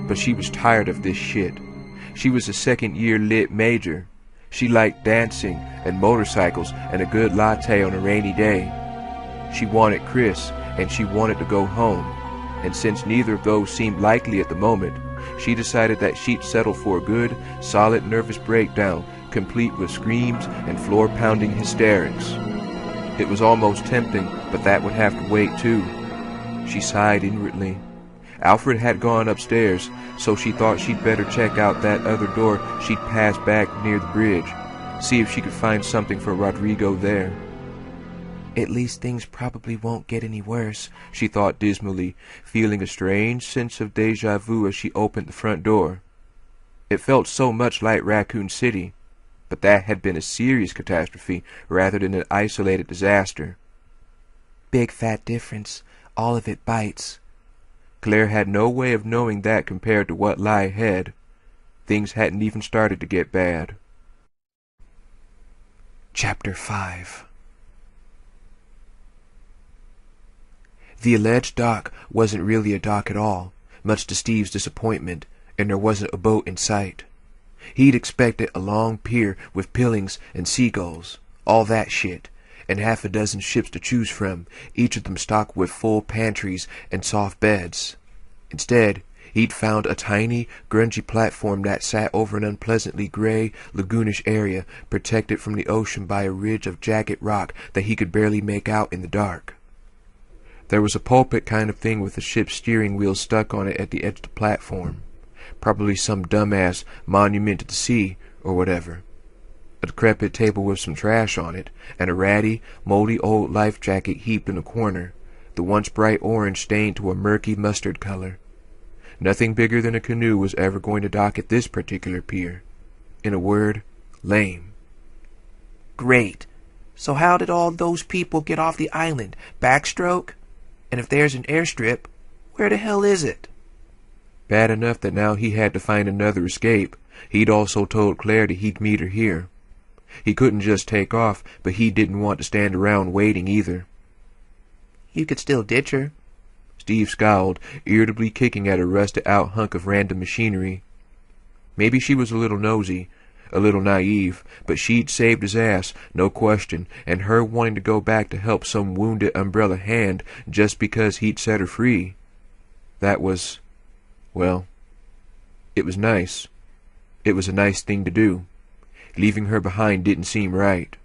but she was tired of this shit. She was a second-year lit major. She liked dancing and motorcycles and a good latte on a rainy day. She wanted Chris, and she wanted to go home, and since neither of those seemed likely at the moment, she decided that she'd settle for a good, solid nervous breakdown, complete with screams and floor-pounding hysterics. It was almost tempting, but that would have to wait too. She sighed inwardly. Alfred had gone upstairs, so she thought she'd better check out that other door she'd passed back near the bridge, see if she could find something for Rodrigo there. At least things probably won't get any worse, she thought dismally, feeling a strange sense of déjà vu as she opened the front door. It felt so much like Raccoon City, but that had been a serious catastrophe rather than an isolated disaster. Big fat difference. All of it bites. Claire had no way of knowing that compared to what lay ahead. Things hadn't even started to get bad. Chapter 5. The alleged dock wasn't really a dock at all, much to Steve's disappointment, and there wasn't a boat in sight. He'd expected a long pier with pilings and seagulls, all that shit, and half a dozen ships to choose from, each of them stocked with full pantries and soft beds. Instead, he'd found a tiny, grungy platform that sat over an unpleasantly gray, lagoonish area, protected from the ocean by a ridge of jagged rock that he could barely make out in the dark. There was a pulpit kind of thing with a ship's steering wheel stuck on it at the edge of the platform. Probably some dumbass monument to the sea, or whatever. A decrepit table with some trash on it, and a ratty, moldy old life jacket heaped in a corner, the once bright orange stained to a murky mustard color. Nothing bigger than a canoe was ever going to dock at this particular pier. In a word, lame. Great. So how did all those people get off the island? Backstroke? And if there's an airstrip, where the hell is it? Bad enough that now he had to find another escape. He'd also told Claire that he'd meet her here. He couldn't just take off, but he didn't want to stand around waiting either. You could still ditch her. Steve scowled, irritably kicking at a rusted-out hunk of random machinery. Maybe she was a little nosy, a little naive, but she'd saved his ass, no question, and her wanting to go back to help some wounded umbrella hand just because he'd set her free. That was, well, it was nice. It was a nice thing to do. Leaving her behind didn't seem right.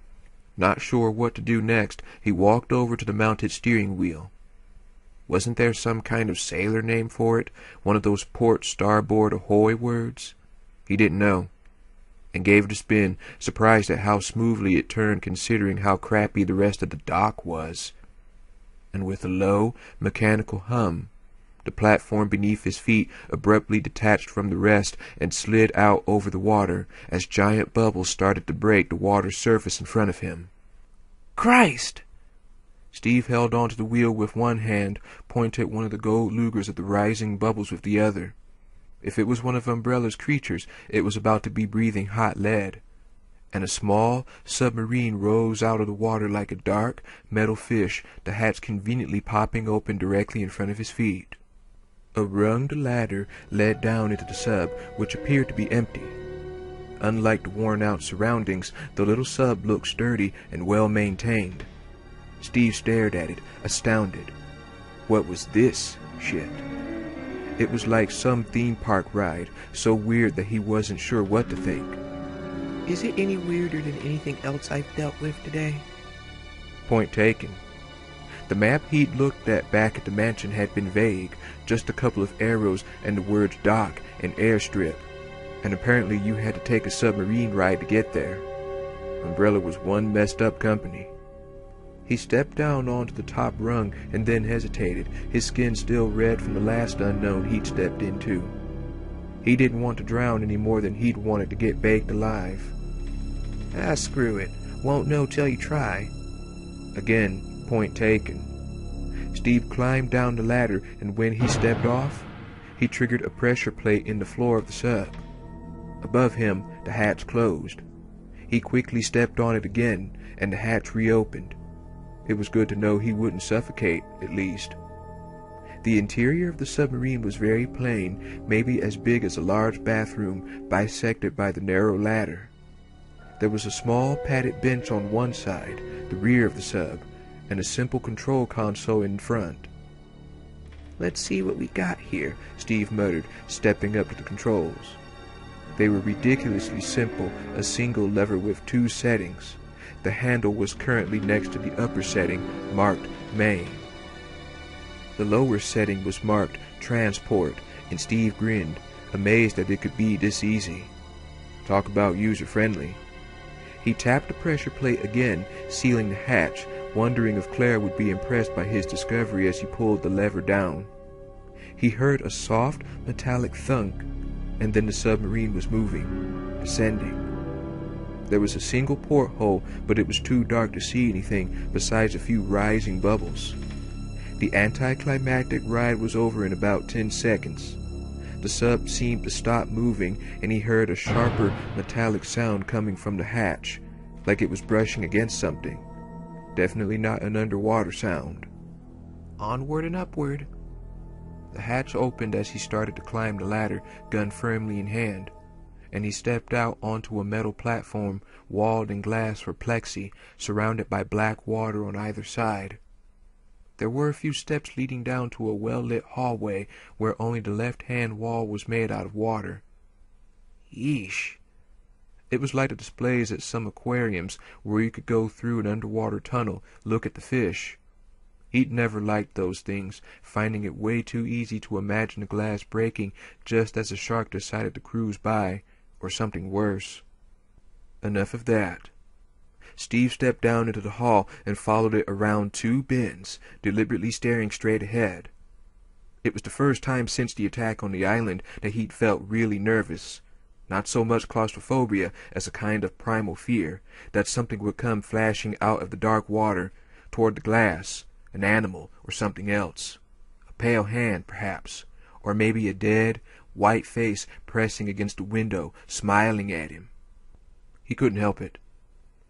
Not sure what to do next, he walked over to the mounted steering wheel. Wasn't there some kind of sailor name for it? One of those port, starboard, ahoy words? He didn't know, and gave it a spin, surprised at how smoothly it turned considering how crappy the rest of the dock was. And with a low, mechanical hum, the platform beneath his feet abruptly detached from the rest and slid out over the water as giant bubbles started to break the water's surface in front of him. Christ! Steve held onto the wheel with one hand, pointed at one of the gold lugers at the rising bubbles with the other. If it was one of Umbrella's creatures, it was about to be breathing hot lead. And a small submarine rose out of the water like a dark, metal fish, the hatch conveniently popping open directly in front of his feet. A runged ladder led down into the sub, which appeared to be empty. Unlike the worn-out surroundings, the little sub looked sturdy and well-maintained. Steve stared at it, astounded. What was this shit? It was like some theme park ride, so weird that he wasn't sure what to think. Is it any weirder than anything else I've dealt with today? Point taken. The map he'd looked at back at the mansion had been vague, just a couple of arrows and the words dock and airstrip, and apparently you had to take a submarine ride to get there. Umbrella was one messed up company. He stepped down onto the top rung and then hesitated, his skin still red from the last unknown he'd stepped into. He didn't want to drown any more than he'd wanted to get baked alive. Ah, screw it. Won't know till you try. Again, point taken. Steve climbed down the ladder, and when he stepped off, he triggered a pressure plate in the floor of the sub. Above him, the hatch closed. He quickly stepped on it again, and the hatch reopened. It was good to know he wouldn't suffocate, at least. The interior of the submarine was very plain, maybe as big as a large bathroom, bisected by the narrow ladder. There was a small padded bench on one side, the rear of the sub, and a simple control console in front. "Let's see what we got here," Steve muttered, stepping up to the controls. They were ridiculously simple, a single lever with 2 settings. The handle was currently next to the upper setting, marked Main. The lower setting was marked Transport, and Steve grinned, amazed that it could be this easy. Talk about user-friendly. He tapped the pressure plate again, sealing the hatch, wondering if Claire would be impressed by his discovery as he pulled the lever down. He heard a soft, metallic thunk, and then the submarine was moving, descending. There was a single porthole, but it was too dark to see anything besides a few rising bubbles. The anticlimactic ride was over in about 10 seconds. The sub seemed to stop moving, and he heard a sharper, metallic sound coming from the hatch, like it was brushing against something. Definitely not an underwater sound. Onward and upward. The hatch opened as he started to climb the ladder, gun firmly in hand, and he stepped out onto a metal platform, walled in glass for plexi, surrounded by black water on either side. There were a few steps leading down to a well-lit hallway where only the left-hand wall was made out of water. Yeesh. It was like the displays at some aquariums where you could go through an underwater tunnel, look at the fish. He'd never liked those things, finding it way too easy to imagine the glass breaking just as a shark decided to cruise by, or something worse. Enough of that. Steve stepped down into the hall and followed it around 2 bends, deliberately staring straight ahead. It was the first time since the attack on the island that he'd felt really nervous. Not so much claustrophobia as a kind of primal fear that something would come flashing out of the dark water toward the glass, an animal or something else. A pale hand, perhaps, or maybe a dead, white face pressing against the window, smiling at him. He couldn't help it.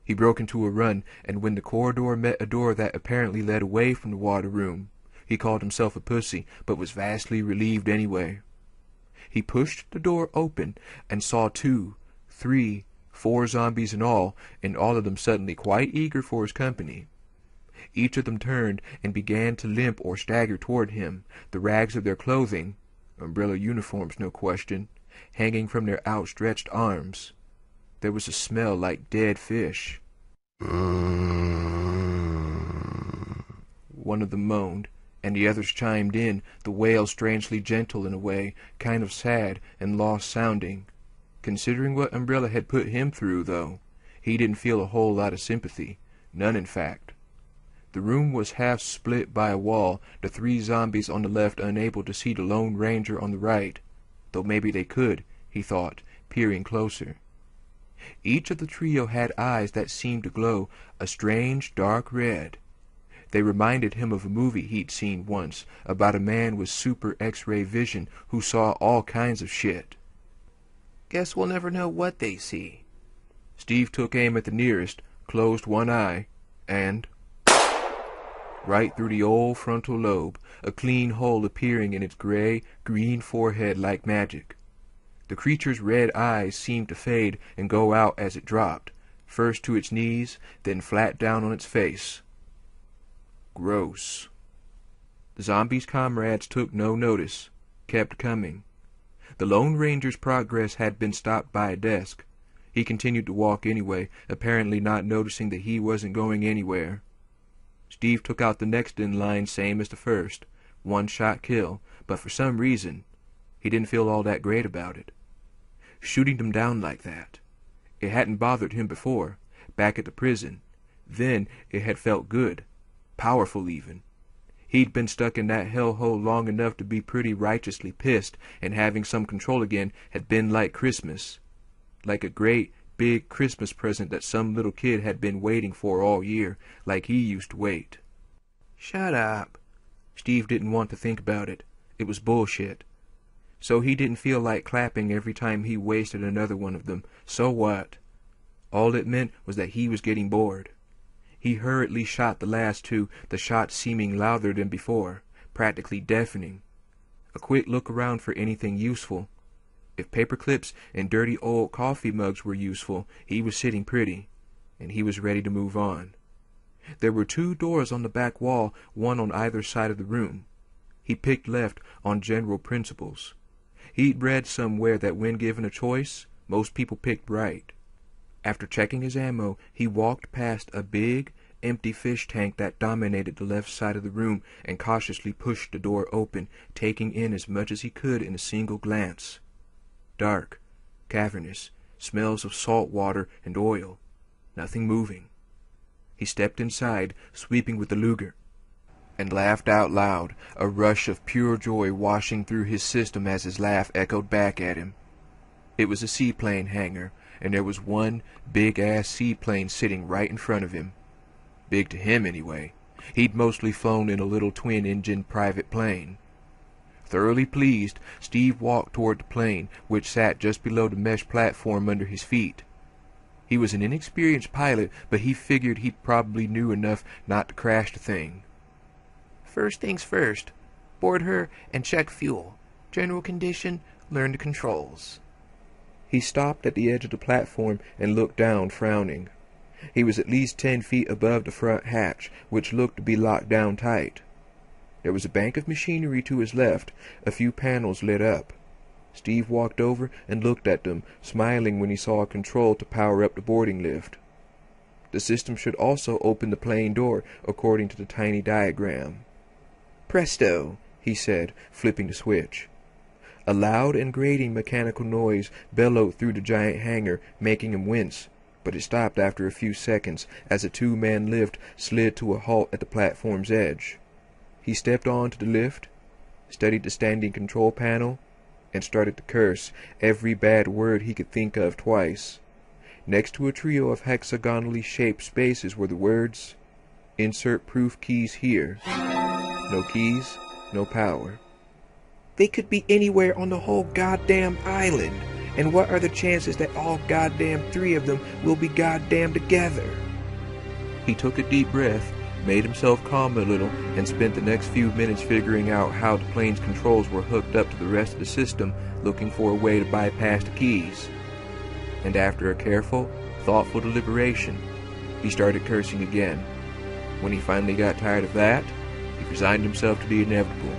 He broke into a run, and when the corridor met a door that apparently led away from the water room, he called himself a pussy, but was vastly relieved anyway. He pushed the door open and saw 2, 3, 4 zombies in all, and all of them suddenly quite eager for his company. Each of them turned and began to limp or stagger toward him, the rags of their clothing, umbrella uniforms no question, hanging from their outstretched arms. There was a smell like dead fish. One of them moaned, and the others chimed in, the wail strangely gentle in a way, kind of sad and lost-sounding. Considering what Umbrella had put him through, though, he didn't feel a whole lot of sympathy. None, in fact. The room was half split by a wall, the 3 zombies on the left unable to see the Lone Ranger on the right, though maybe they could, he thought, peering closer. Each of the trio had eyes that seemed to glow a strange dark red. They reminded him of a movie he'd seen once about a man with super X-ray vision who saw all kinds of shit. Guess we'll never know what they see. Steve took aim at the nearest, closed one eye, and right through the old frontal lobe, a clean hole appearing in its gray-green forehead like magic. The creature's red eyes seemed to fade and go out as it dropped, first to its knees, then flat down on its face. Gross. The zombie's comrades took no notice, kept coming. The Lone Ranger's progress had been stopped by a desk. He continued to walk anyway, apparently not noticing that he wasn't going anywhere. Steve took out the next in line same as the first, 1-shot kill, but for some reason, he didn't feel all that great about it. Shooting them down like that. It hadn't bothered him before, back at the prison. Then it had felt good, powerful even. He'd been stuck in that hellhole long enough to be pretty righteously pissed, and having some control again had been like Christmas. Like a great, big Christmas present that some little kid had been waiting for all year, like he used to wait. Shut up. Steve didn't want to think about it. It was bullshit. So he didn't feel like clapping every time he wasted another one of them. So what? All it meant was that he was getting bored. He hurriedly shot the last 2, the shots seeming louder than before, practically deafening. A quick look around for anything useful. If paper clips and dirty old coffee mugs were useful, he was sitting pretty, and he was ready to move on. There were 2 doors on the back wall, one on either side of the room. He picked left on general principles. He'd read somewhere that when given a choice, most people picked right. After checking his ammo, he walked past a big, empty fish tank that dominated the left side of the room and cautiously pushed the door open, taking in as much as he could in a single glance. Dark, cavernous, smells of salt water and oil. Nothing moving. He stepped inside, sweeping with the Luger, and laughed out loud, a rush of pure joy washing through his system as his laugh echoed back at him. It was a seaplane hangar, and there was one big-ass seaplane sitting right in front of him. Big to him, anyway. He'd mostly flown in a little twin-engine private plane. Thoroughly pleased, Steve walked toward the plane, which sat just below the mesh platform under his feet. He was an inexperienced pilot, but he figured he probably knew enough not to crash the thing. First things first. Board her and check fuel. General condition, learn the controls. He stopped at the edge of the platform and looked down, frowning. He was at least 10 feet above the front hatch, which looked to be locked down tight. There was a bank of machinery to his left, a few panels lit up. Steve walked over and looked at them, smiling when he saw a control to power up the boarding lift. The system should also open the plane door, according to the tiny diagram. "Presto," he said, flipping the switch. A loud and grating mechanical noise bellowed through the giant hangar, making him wince, but it stopped after a few seconds as a 2-man lift slid to a halt at the platform's edge. He stepped onto the lift, studied the standing control panel, and started to curse every bad word he could think of twice. Next to a trio of hexagonally shaped spaces were the words, "Insert proof keys here." No keys, no power. They could be anywhere on the whole goddamn island. And what are the chances that all goddamn 3 of them will be goddamn together? He took a deep breath, made himself calm a little, and spent the next few minutes figuring out how the plane's controls were hooked up to the rest of the system, looking for a way to bypass the keys. And after a careful, thoughtful deliberation, he started cursing again. When he finally got tired of that, he resigned himself to the inevitable.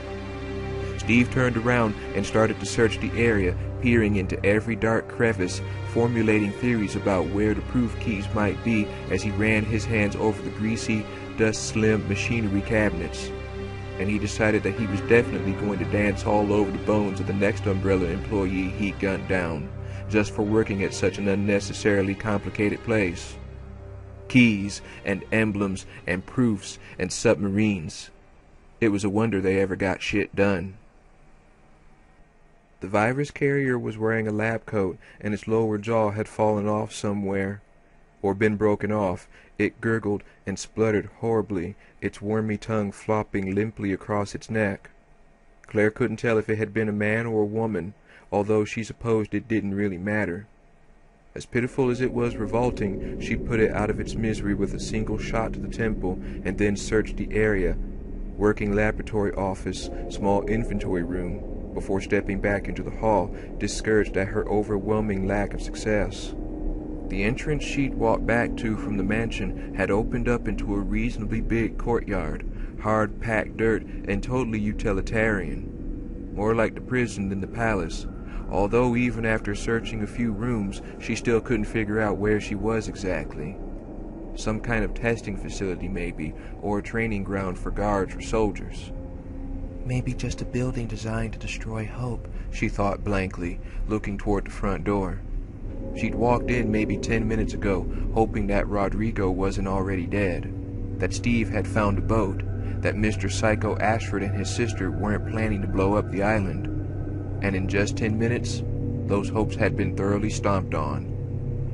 Steve turned around and started to search the area, peering into every dark crevice, formulating theories about where the proof keys might be as he ran his hands over the greasy, dust-slim machinery cabinets. And he decided that he was definitely going to dance all over the bones of the next Umbrella employee he gunned down, just for working at such an unnecessarily complicated place. Keys and emblems and proofs and submarines. It was a wonder they ever got shit done. The virus carrier was wearing a lab coat, and its lower jaw had fallen off somewhere, or been broken off. It gurgled and spluttered horribly, its wormy tongue flopping limply across its neck. Claire couldn't tell if it had been a man or a woman, although she supposed it didn't really matter. As pitiful as it was revolting, she put it out of its misery with a single shot to the temple, and then searched the area, working laboratory office, small inventory room, before stepping back into the hall, discouraged at her overwhelming lack of success. The entrance she'd walked back to from the mansion had opened up into a reasonably big courtyard, hard-packed dirt and totally utilitarian. More like the prison than the palace, although even after searching a few rooms, she still couldn't figure out where she was exactly. Some kind of testing facility, maybe, or a training ground for guards or soldiers. Maybe just a building designed to destroy hope, she thought blankly, looking toward the front door. She'd walked in maybe 10 minutes ago, hoping that Rodrigo wasn't already dead, that Steve had found a boat, that Mr. Psycho Ashford and his sister weren't planning to blow up the island. And in just 10 minutes, those hopes had been thoroughly stomped on.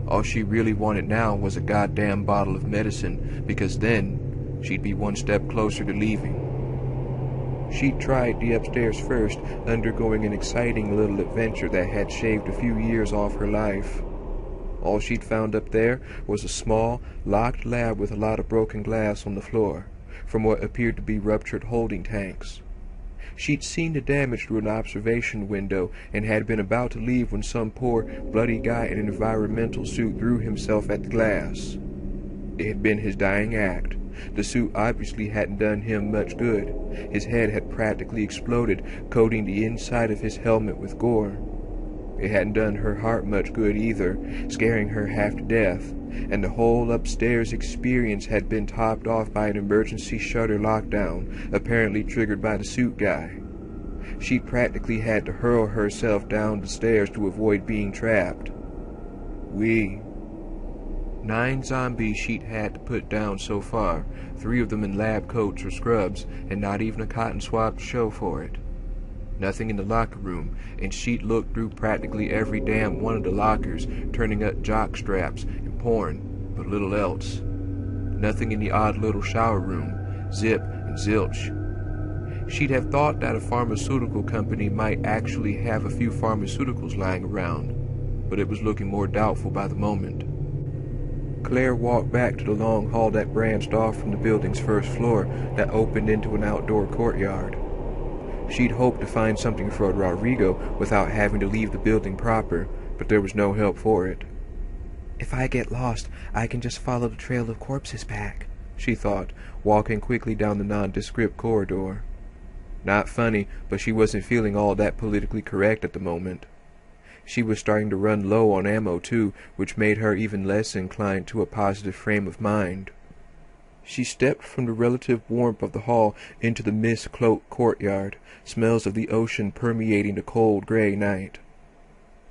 All she really wanted now was a goddamn bottle of medicine, because then she'd be one step closer to leaving. She'd tried the upstairs first, undergoing an exciting little adventure that had shaved a few years off her life. All she'd found up there was a small, locked lab with a lot of broken glass on the floor, from what appeared to be ruptured holding tanks. She'd seen the damage through an observation window and had been about to leave when some poor, bloody guy in an environmental suit threw himself at the glass. It had been his dying act. The suit obviously hadn't done him much good. His head had practically exploded, coating the inside of his helmet with gore. It hadn't done her heart much good either, scaring her half to death, and the whole upstairs experience had been topped off by an emergency shutter lockdown, apparently triggered by the suit guy. She practically had to hurl herself down the stairs to avoid being trapped. 9 zombies she'd had to put down so far, 3 of them in lab coats or scrubs, and not even a cotton swab to show for it. Nothing in the locker room, and she'd looked through practically every damn one of the lockers, turning up jock straps and porn, but little else. Nothing in the odd little shower room, zip and zilch. She'd have thought that a pharmaceutical company might actually have a few pharmaceuticals lying around, but it was looking more doubtful by the moment. Claire walked back to the long hall that branched off from the building's first floor that opened into an outdoor courtyard. She'd hoped to find something for Rodrigo without having to leave the building proper, but there was no help for it. If I get lost, I can just follow the trail of corpses back, she thought, walking quickly down the nondescript corridor. Not funny, but she wasn't feeling all that politically correct at the moment. She was starting to run low on ammo too, which made her even less inclined to a positive frame of mind. She stepped from the relative warmth of the hall into the mist-cloaked courtyard, smells of the ocean permeating the cold gray night.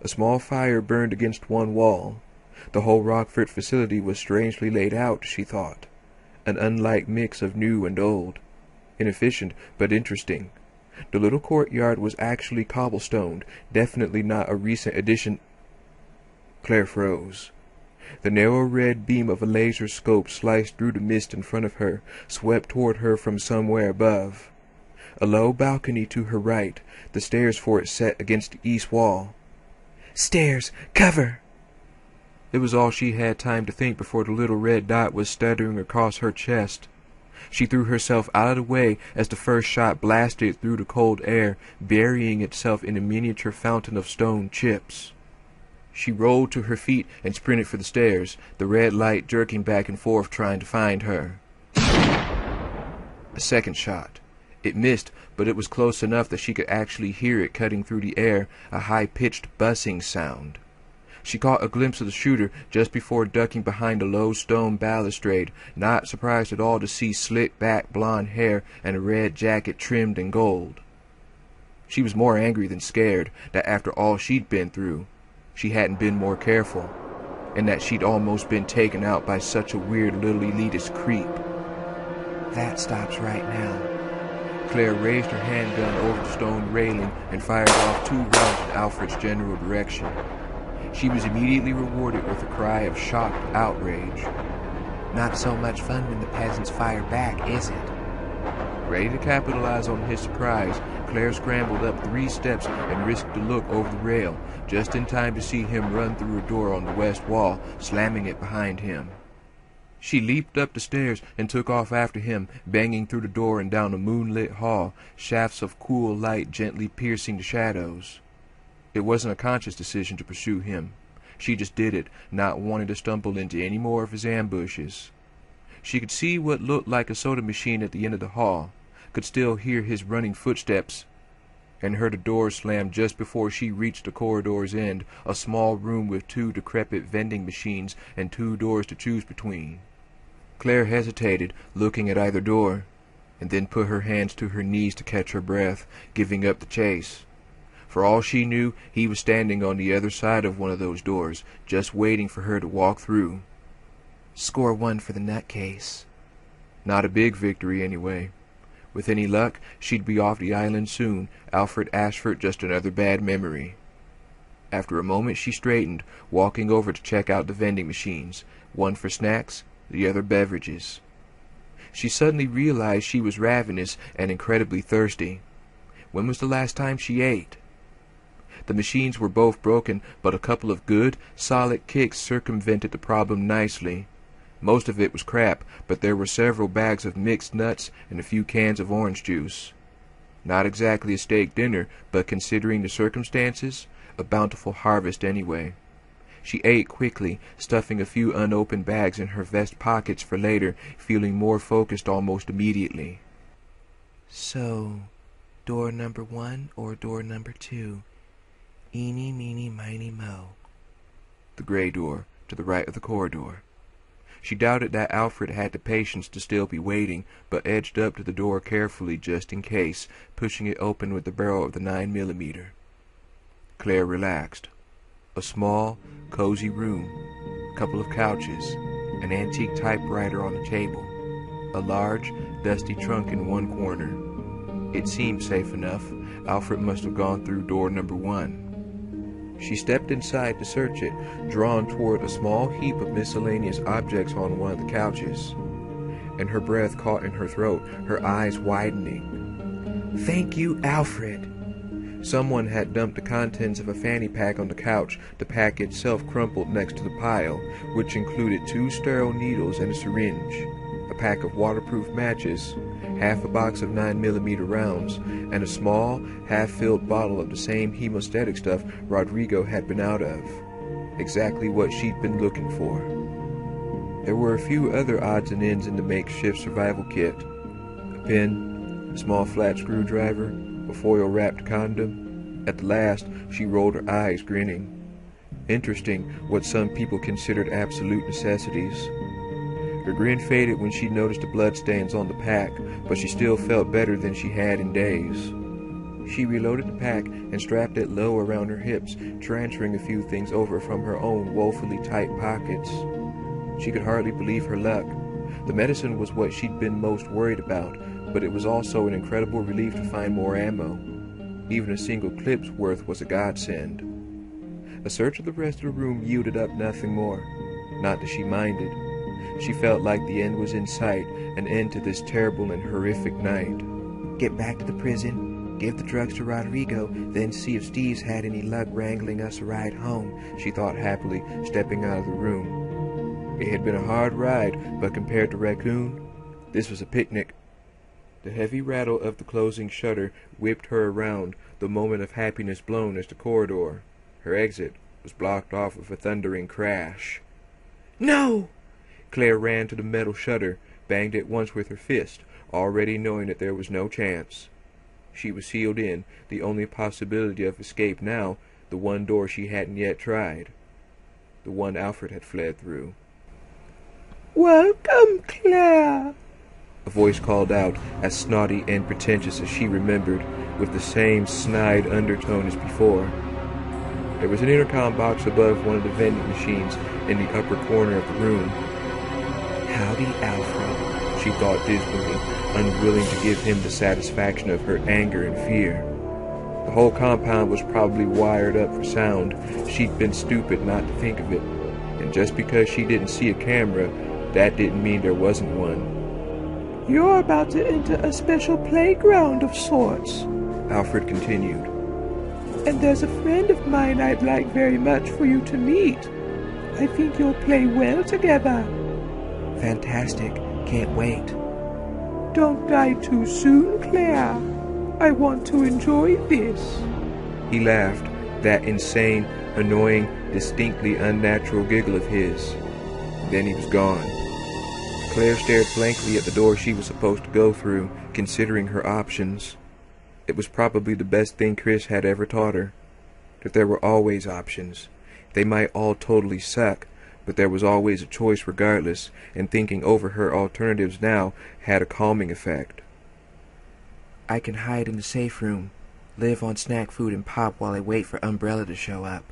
A small fire burned against one wall. The whole Rockford facility was strangely laid out, she thought. An unlike mix of new and old. Inefficient, but interesting. The little courtyard was actually cobblestoned, definitely not a recent addition. Claire froze. The narrow red beam of a laser scope sliced through the mist in front of her, swept toward her from somewhere above. A low balcony to her right, the stairs for it set against the east wall. "Stairs! Cover!" It was all she had time to think before the little red dot was stuttering across her chest. She threw herself out of the way as the first shot blasted through the cold air, burying itself in a miniature fountain of stone chips. She rolled to her feet and sprinted for the stairs, the red light jerking back and forth trying to find her. A second shot. It missed, but it was close enough that she could actually hear it cutting through the air, a high-pitched buzzing sound. She caught a glimpse of the shooter just before ducking behind a low stone balustrade, not surprised at all to see slick-back blonde hair and a red jacket trimmed in gold. She was more angry than scared that after all she'd been through, she hadn't been more careful, and that she'd almost been taken out by such a weird little elitist creep. That stops right now. Claire raised her handgun over the stone railing and fired off 2 rounds in Alfred's general direction. She was immediately rewarded with a cry of shocked outrage. Not so much fun when the peasants fire back, is it? Ready to capitalize on his surprise, Claire scrambled up 3 steps and risked a look over the rail, just in time to see him run through a door on the west wall, slamming it behind him. She leaped up the stairs and took off after him, banging through the door and down a moonlit hall, shafts of cool light gently piercing the shadows. It wasn't a conscious decision to pursue him. She just did it, not wanting to stumble into any more of his ambushes. She could see what looked like a soda machine at the end of the hall, could still hear his running footsteps, and heard a door slam just before she reached the corridor's end, a small room with 2 decrepit vending machines and 2 doors to choose between. Claire hesitated, looking at either door, and then put her hands to her knees to catch her breath, giving up the chase. For all she knew, he was standing on the other side of one of those doors, just waiting for her to walk through. Score 1 for the nutcase. Not a big victory, anyway. With any luck, she'd be off the island soon, Alfred Ashford just another bad memory. After a moment she straightened, walking over to check out the vending machines, one for snacks, the other beverages. She suddenly realized she was ravenous and incredibly thirsty. When was the last time she ate? The machines were both broken, but a couple of good, solid kicks circumvented the problem nicely. Most of it was crap, but there were several bags of mixed nuts and a few cans of orange juice. Not exactly a steak dinner, but considering the circumstances, a bountiful harvest anyway. She ate quickly, stuffing a few unopened bags in her vest pockets for later, feeling more focused almost immediately. So, door number 1 or door number 2? Eeny, meeny, miny, mo. The gray door, to the right of the corridor. She doubted that Alfred had the patience to still be waiting, but edged up to the door carefully just in case, pushing it open with the barrel of the 9mm. Claire relaxed. A small, cozy room, a couple of couches, an antique typewriter on the table, a large, dusty trunk in one corner. It seemed safe enough. Alfred must have gone through door number 1. She stepped inside to search it, drawn toward a small heap of miscellaneous objects on one of the couches, and her breath caught in her throat, her eyes widening. Thank you, Alfred. Someone had dumped the contents of a fanny pack on the couch, the pack itself crumpled next to the pile, which included 2 sterile needles and a syringe, a pack of waterproof matches, half a box of 9mm rounds, and a small, half-filled bottle of the same hemostatic stuff Rodrigo had been out of. Exactly what she'd been looking for. There were a few other odds and ends in the makeshift survival kit. A pen, a small flat screwdriver, a foil-wrapped condom. At the last, she rolled her eyes, grinning. Interesting what some people considered absolute necessities. Her grin faded when she noticed the bloodstains on the pack, but she still felt better than she had in days. She reloaded the pack and strapped it low around her hips, transferring a few things over from her own woefully tight pockets. She could hardly believe her luck. The medicine was what she'd been most worried about, but it was also an incredible relief to find more ammo. Even a single clip's worth was a godsend. A search of the rest of the room yielded up nothing more. Not that she minded. She felt like the end was in sight, an end to this terrible and horrific night. Get back to the prison, give the drugs to Rodrigo, then see if Steve's had any luck wrangling us a ride home, she thought happily, stepping out of the room. It had been a hard ride, but compared to Raccoon, this was a picnic. The heavy rattle of the closing shutter whipped her around, the moment of happiness blown as the corridor, her exit, was blocked off with a thundering crash. No! Claire ran to the metal shutter, banged it once with her fist, already knowing that there was no chance. She was sealed in, the only possibility of escape now, the one door she hadn't yet tried. The one Alfred had fled through. Welcome, Claire. A voice called out, as snotty and pretentious as she remembered, with the same snide undertone as before. There was an intercom box above one of the vending machines in the upper corner of the room. Howdy, Alfred, she thought dismally, unwilling to give him the satisfaction of her anger and fear. The whole compound was probably wired up for sound. She'd been stupid not to think of it. And just because she didn't see a camera, that didn't mean there wasn't one. You're about to enter a special playground of sorts, Alfred continued. And there's a friend of mine I'd like very much for you to meet. I think you'll play well together. Fantastic. Can't wait. Don't die too soon, Claire. I want to enjoy this. He laughed, that insane, annoying, distinctly unnatural giggle of his. Then he was gone. Claire stared blankly at the door she was supposed to go through, considering her options. It was probably the best thing Chris had ever taught her. That there were always options. They might all totally suck, but there was always a choice regardless, and thinking over her alternatives now had a calming effect. I can hide in the safe room, live on snack food and pop while I wait for Umbrella to show up.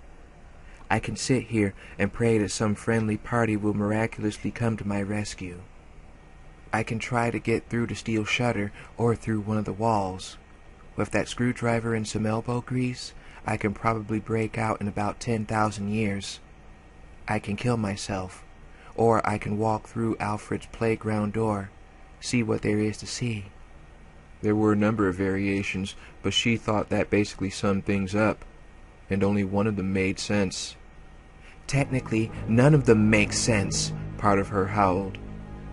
I can sit here and pray that some friendly party will miraculously come to my rescue. I can try to get through the steel shutter or through one of the walls. With that screwdriver and some elbow grease, I can probably break out in about 10,000 years. I can kill myself, or I can walk through Alfred's playground door, see what there is to see. There were a number of variations, but she thought that basically summed things up, and only one of them made sense. Technically, none of them make sense, part of her howled.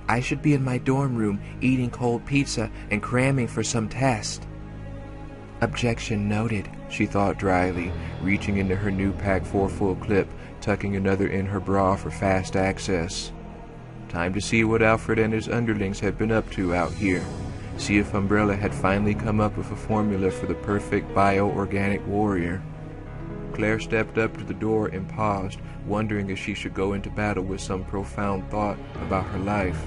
I should be in my dorm room eating cold pizza and cramming for some test. Objection noted, she thought dryly, reaching into her new Pack 4 full clip, tucking another in her bra for fast access. Time to see what Alfred and his underlings had been up to out here. See if Umbrella had finally come up with a formula for the perfect bio-organic warrior. Claire stepped up to the door and paused, wondering if she should go into battle with some profound thought about her life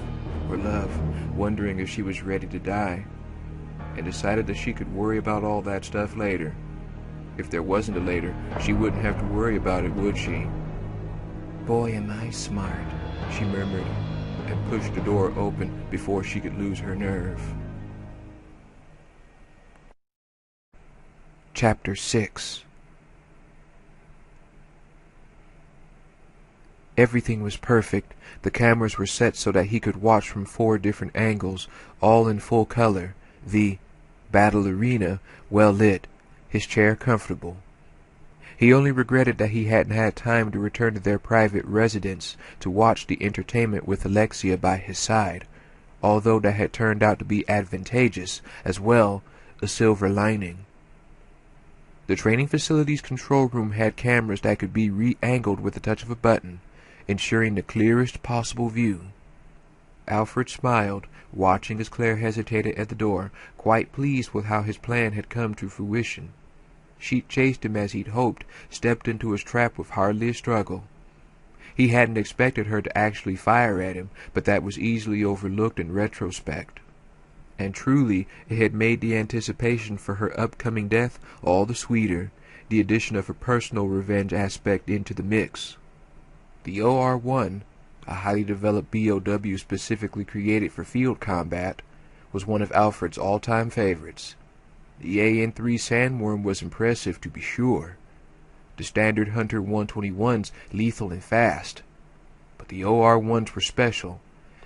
or love, wondering if she was ready to die, and decided that she could worry about all that stuff later. If there wasn't a later, she wouldn't have to worry about it, would she? Boy, am I smart, she murmured, and pushed the door open before she could lose her nerve. Chapter 6. Everything was perfect. The cameras were set so that he could watch from 4 different angles, all in full color. The battle arena well lit, his chair comfortable. He only regretted that he hadn't had time to return to their private residence to watch the entertainment with Alexia by his side, although that had turned out to be advantageous, as well, a silver lining. The training facility's control room had cameras that could be re-angled with the touch of a button, ensuring the clearest possible view. Alfred smiled, watching as Claire hesitated at the door, quite pleased with how his plan had come to fruition. She'd chased him as he'd hoped, stepped into his trap with hardly a struggle. He hadn't expected her to actually fire at him, but that was easily overlooked in retrospect. And truly, it had made the anticipation for her upcoming death all the sweeter, the addition of a personal revenge aspect into the mix. The OR-1, a highly developed BOW specifically created for field combat, was one of Alfred's all-time favorites. The AN-3 Sandworm was impressive, to be sure. The standard Hunter 121's lethal and fast. But the OR-1s were special.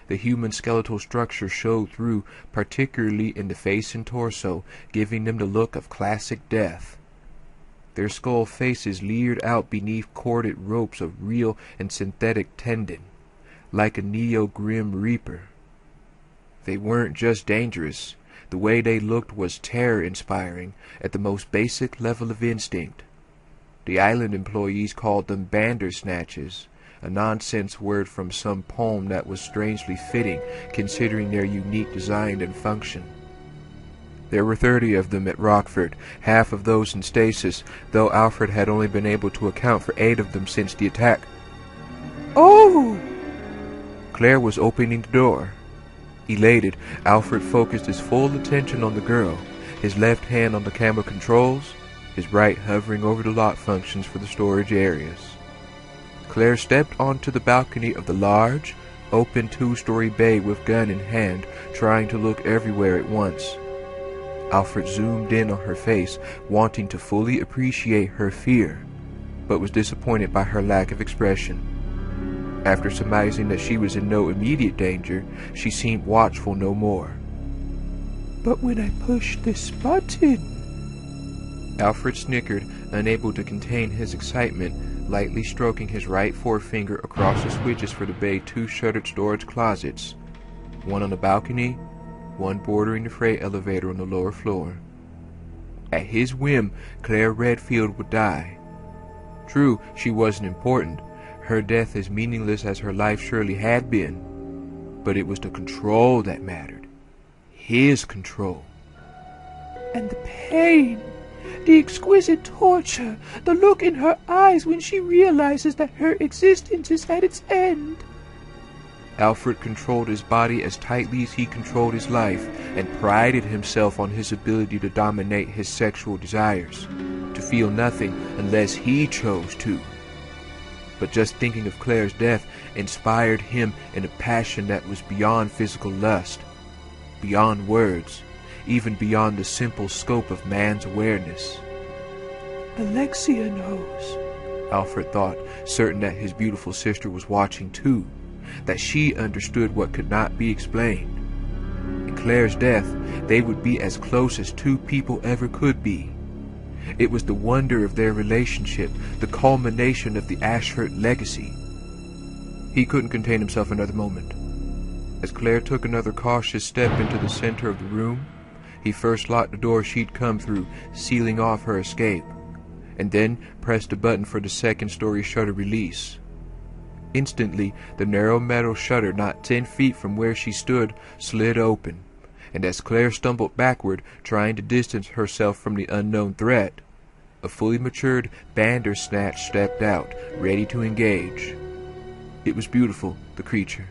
The human skeletal structure showed through, particularly in the face and torso, giving them the look of classic death. Their skull faces leered out beneath corded ropes of real and synthetic tendon, like a neo-grim reaper. They weren't just dangerous. The way they looked was terror-inspiring at the most basic level of instinct. The island employees called them bandersnatches, a nonsense word from some poem that was strangely fitting considering their unique design and function. There were 30 of them at Rockford, half of those in stasis, though Alfred had only been able to account for 8 of them since the attack. Oh! Claire was opening the door. Elated, Alfred focused his full attention on the girl, his left hand on the camera controls, his right hovering over the lock functions for the storage areas. Claire stepped onto the balcony of the large, open 2-story bay with gun in hand, trying to look everywhere at once. Alfred zoomed in on her face, wanting to fully appreciate her fear, but was disappointed by her lack of expression. After surmising that she was in no immediate danger, she seemed watchful no more. But when I push this button... Alfred snickered, unable to contain his excitement, lightly stroking his right forefinger across the switches for the bay 2 shuttered storage closets, one on the balcony, one bordering the freight elevator on the lower floor. At his whim, Claire Redfield would die. True, she wasn't important, her death as meaningless as her life surely had been, but it was the control that mattered. His control. And the pain, the exquisite torture, the look in her eyes when she realizes that her existence is at its end. Alfred controlled his body as tightly as he controlled his life, and prided himself on his ability to dominate his sexual desires, to feel nothing unless he chose to. But just thinking of Claire's death inspired him in a passion that was beyond physical lust, beyond words, even beyond the simple scope of man's awareness. Alexia knows, Alfred thought, certain that his beautiful sister was watching too, that she understood what could not be explained. In Claire's death, they would be as close as 2 people ever could be. It was the wonder of their relationship, the culmination of the Ashford legacy. He couldn't contain himself another moment. As Claire took another cautious step into the center of the room, He first locked the door she'd come through, sealing off her escape, and then pressed a button for the second-story shutter release. Instantly, the narrow metal shutter not 10 feet from where she stood slid open, and as Claire stumbled backward, trying to distance herself from the unknown threat, a fully matured Bandersnatch stepped out, ready to engage. It was beautiful, the creature.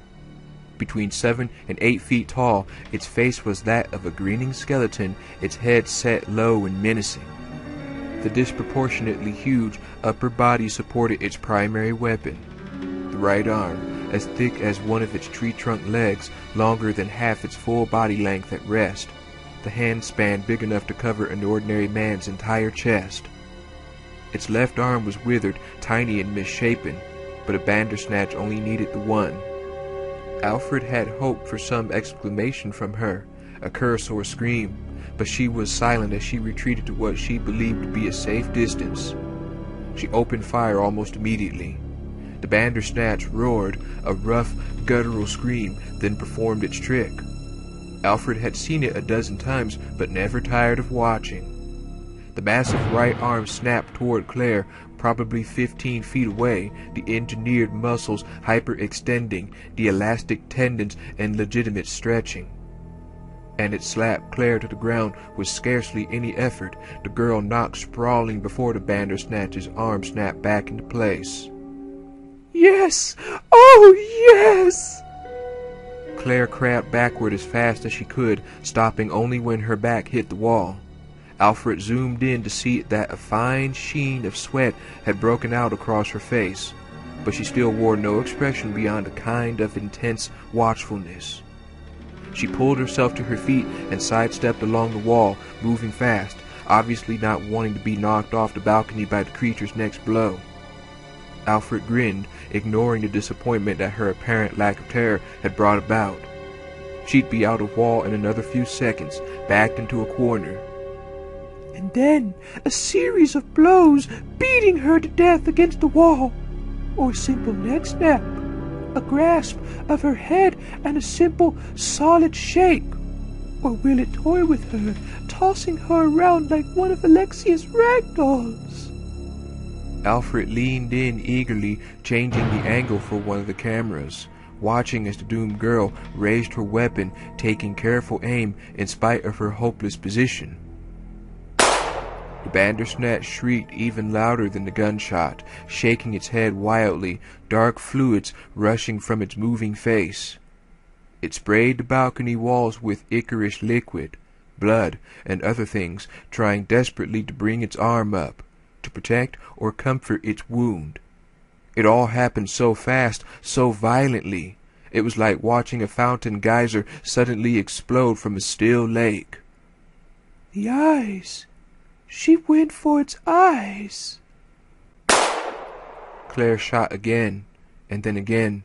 Between 7 and 8 feet tall, its face was that of a grinning skeleton, its head set low and menacing. The disproportionately huge upper body supported its primary weapon, the right arm, as thick as one of its tree-trunk legs, longer than half its full body length at rest, the hand span big enough to cover an ordinary man's entire chest. Its left arm was withered, tiny and misshapen, but a Bandersnatch only needed the one. Alfred had hoped for some exclamation from her, a curse or a scream, but she was silent as she retreated to what she believed to be a safe distance. She opened fire almost immediately. The Bandersnatch roared, a rough, guttural scream, then performed its trick. Alfred had seen it a dozen times, but never tired of watching. The massive right arm snapped toward Claire, probably 15 feet away, the engineered muscles hyperextending, the elastic tendons and legitimate stretching. And it slapped Claire to the ground with scarcely any effort, the girl knocked sprawling before the Bandersnatch's arm snapped back into place. Yes! Oh, yes! Claire crabbed backward as fast as she could, stopping only when her back hit the wall. Alfred zoomed in to see that a fine sheen of sweat had broken out across her face, but she still wore no expression beyond a kind of intense watchfulness. She pulled herself to her feet and sidestepped along the wall, moving fast, obviously not wanting to be knocked off the balcony by the creature's next blow. Alfred grinned, ignoring the disappointment that her apparent lack of terror had brought about. She'd be out of wall in another few seconds, backed into a corner. And then a series of blows, beating her to death against the wall, or a simple neck snap, a grasp of her head and a simple, solid shake. Or will it toy with her, tossing her around like one of Alexia's rag dolls? Alfred leaned in eagerly, changing the angle for one of the cameras, watching as the doomed girl raised her weapon, taking careful aim in spite of her hopeless position. The Bandersnatch shrieked even louder than the gunshot, shaking its head wildly, dark fluids rushing from its moving face. It sprayed the balcony walls with ichorish liquid, blood, and other things, trying desperately to bring its arm up, to protect or comfort its wound. It all happened so fast, so violently. It was like watching a fountain geyser suddenly explode from a still lake. The eyes. She went for its eyes. Claire shot again, and then again,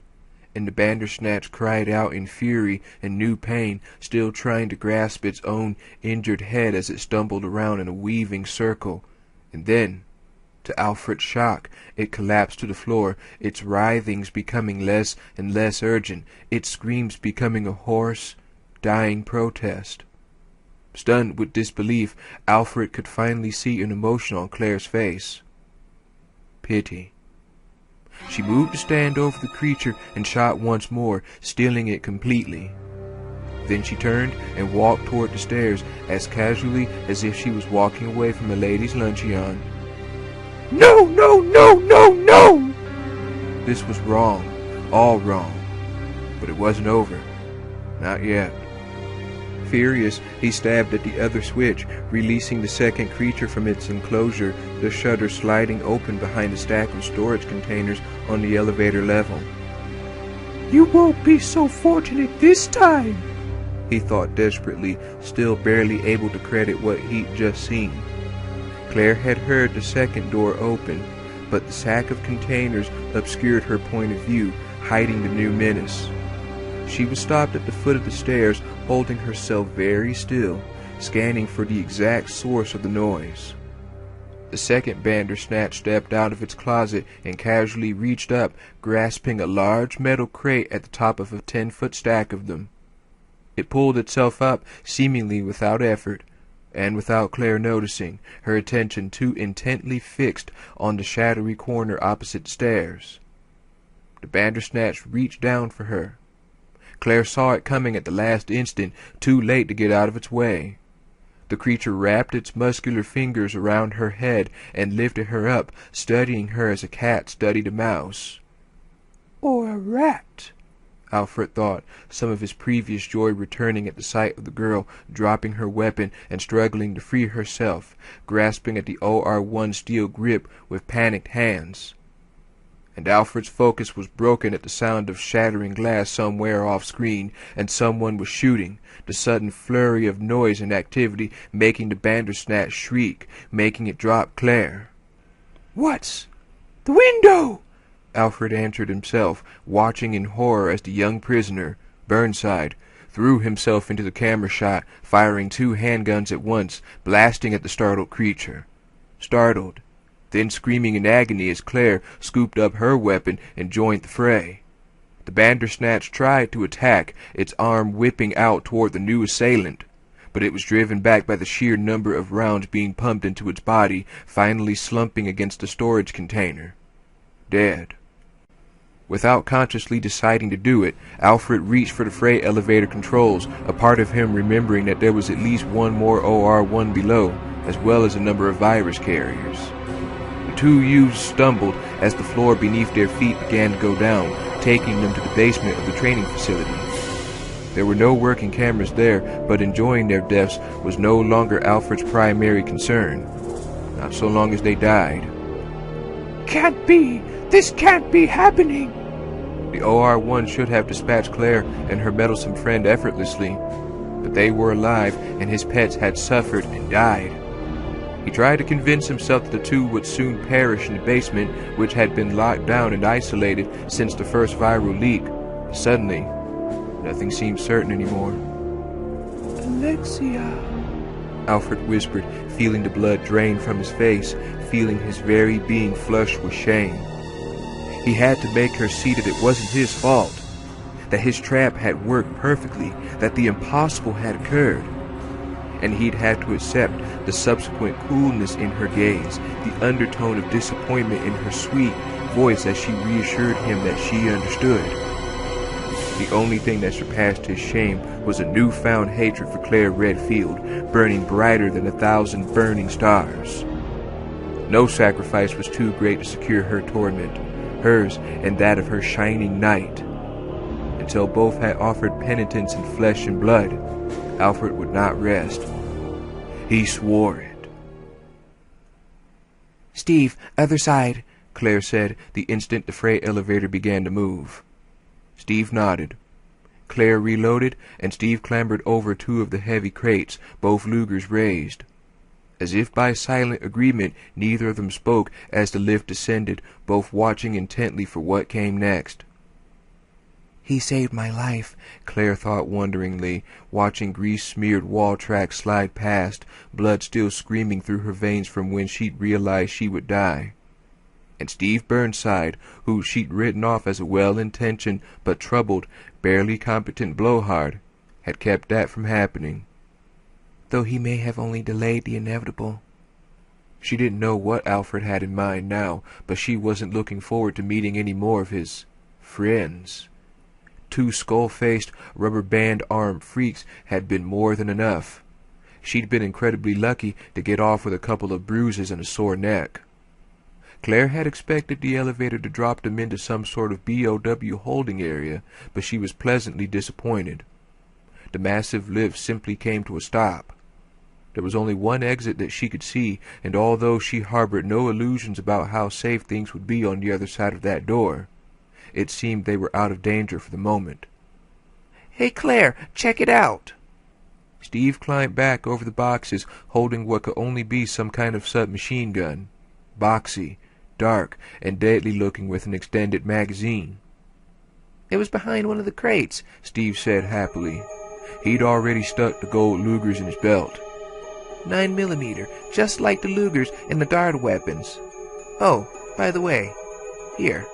and the Bandersnatch cried out in fury and new pain, still trying to grasp its own injured head as it stumbled around in a weaving circle. And then, to Alfred's shock, it collapsed to the floor, its writhings becoming less and less urgent, its screams becoming a hoarse, dying protest. Stunned with disbelief, Alfred could finally see an emotion on Claire's face. Pity. She moved to stand over the creature and shot once more, stealing it completely. Then she turned and walked toward the stairs as casually as if she was walking away from a lady's luncheon. No, no, no, no, no! This was wrong, all wrong. But it wasn't over. Not yet. Furious, he stabbed at the other switch, releasing the second creature from its enclosure, the shutter sliding open behind a stack of storage containers on the elevator level. You won't be so fortunate this time, he thought desperately, still barely able to credit what he'd just seen. Claire had heard the second door open, but the sack of containers obscured her point of view, hiding the new menace. She was stopped at the foot of the stairs, holding herself very still, scanning for the exact source of the noise. The second Bandersnatch stepped out of its closet and casually reached up, grasping a large metal crate at the top of a 10-foot stack of them. It pulled itself up, seemingly without effort, and without Claire noticing, her attention too intently fixed on the shadowy corner opposite the stairs. The Bandersnatch reached down for her. Claire saw it coming at the last instant, too late to get out of its way. The creature wrapped its muscular fingers around her head and lifted her up, studying her as a cat studied a mouse. Or a rat, Alfred thought, some of his previous joy returning at the sight of the girl dropping her weapon and struggling to free herself, grasping at the OR-1 steel grip with panicked hands. And Alfred's focus was broken at the sound of shattering glass somewhere off-screen, and someone was shooting, the sudden flurry of noise and activity making the Bandersnatch shriek, making it drop Claire. "What's the window?" Alfred answered himself, watching in horror as the young prisoner, Burnside, threw himself into the camera shot, firing 2 handguns at once, blasting at the startled creature. Startled, then screaming in agony as Claire scooped up her weapon and joined the fray. The Bandersnatch tried to attack, its arm whipping out toward the new assailant, but it was driven back by the sheer number of rounds being pumped into its body, finally slumping against the storage container. Dead. Without consciously deciding to do it, Alfred reached for the freight elevator controls, a part of him remembering that there was at least one more OR-1 below, as well as a number of virus carriers. The 2 youths stumbled as the floor beneath their feet began to go down, taking them to the basement of the training facility. There were no working cameras there, but enjoying their deaths was no longer Alfred's primary concern. Not so long as they died. "Can't be! This can't be happening!" The OR-1 should have dispatched Claire and her meddlesome friend effortlessly, but they were alive and his pets had suffered and died. He tried to convince himself that the 2 would soon perish in the basement, which had been locked down and isolated since the first viral leak. Suddenly, nothing seemed certain anymore. "Alexia," Alfred whispered, feeling the blood drain from his face, feeling his very being flushed with shame. He had to make her see that it wasn't his fault, that his trap had worked perfectly, that the impossible had occurred. And he'd had to accept the subsequent coolness in her gaze, the undertone of disappointment in her sweet voice as she reassured him that she understood. The only thing that surpassed his shame was a newfound hatred for Claire Redfield, burning brighter than 1,000 burning stars. No sacrifice was too great to secure her torment, hers and that of her shining knight. Until both had offered penitence in flesh and blood, Alfred would not rest. He swore it. "Steve, other side," Claire said the instant the freight elevator began to move. Steve nodded. Claire reloaded, and Steve clambered over 2 of the heavy crates, both Lugers raised. As if by silent agreement, neither of them spoke as the lift descended, both watching intently for what came next. "He saved my life," Claire thought wonderingly, watching grease-smeared wall tracks slide past, blood still screaming through her veins from when she'd realized she would die. And Steve Burnside, who she'd written off as a well-intentioned but troubled, barely competent blowhard, had kept that from happening. though he may have only delayed the inevitable. She didn't know what Alfred had in mind now, but she wasn't looking forward to meeting any more of his friends. 2 skull-faced, rubber-band-armed freaks had been more than enough. She'd been incredibly lucky to get off with a couple of bruises and a sore neck. Claire had expected the elevator to drop them into some sort of BOW holding area, but she was pleasantly disappointed. The massive lift simply came to a stop. There was only one exit that she could see, and although she harbored no illusions about how safe things would be on the other side of that door, it seemed they were out of danger for the moment. "Hey, Claire, check it out!" Steve climbed back over the boxes, holding what could only be some kind of submachine gun. Boxy, dark, and deadly-looking with an extended magazine. "It was behind one of the crates," Steve said happily. He'd already stuck the gold Lugers in his belt. 9mm, just like the Lugers and the Dart weapons. Oh, by the way, here.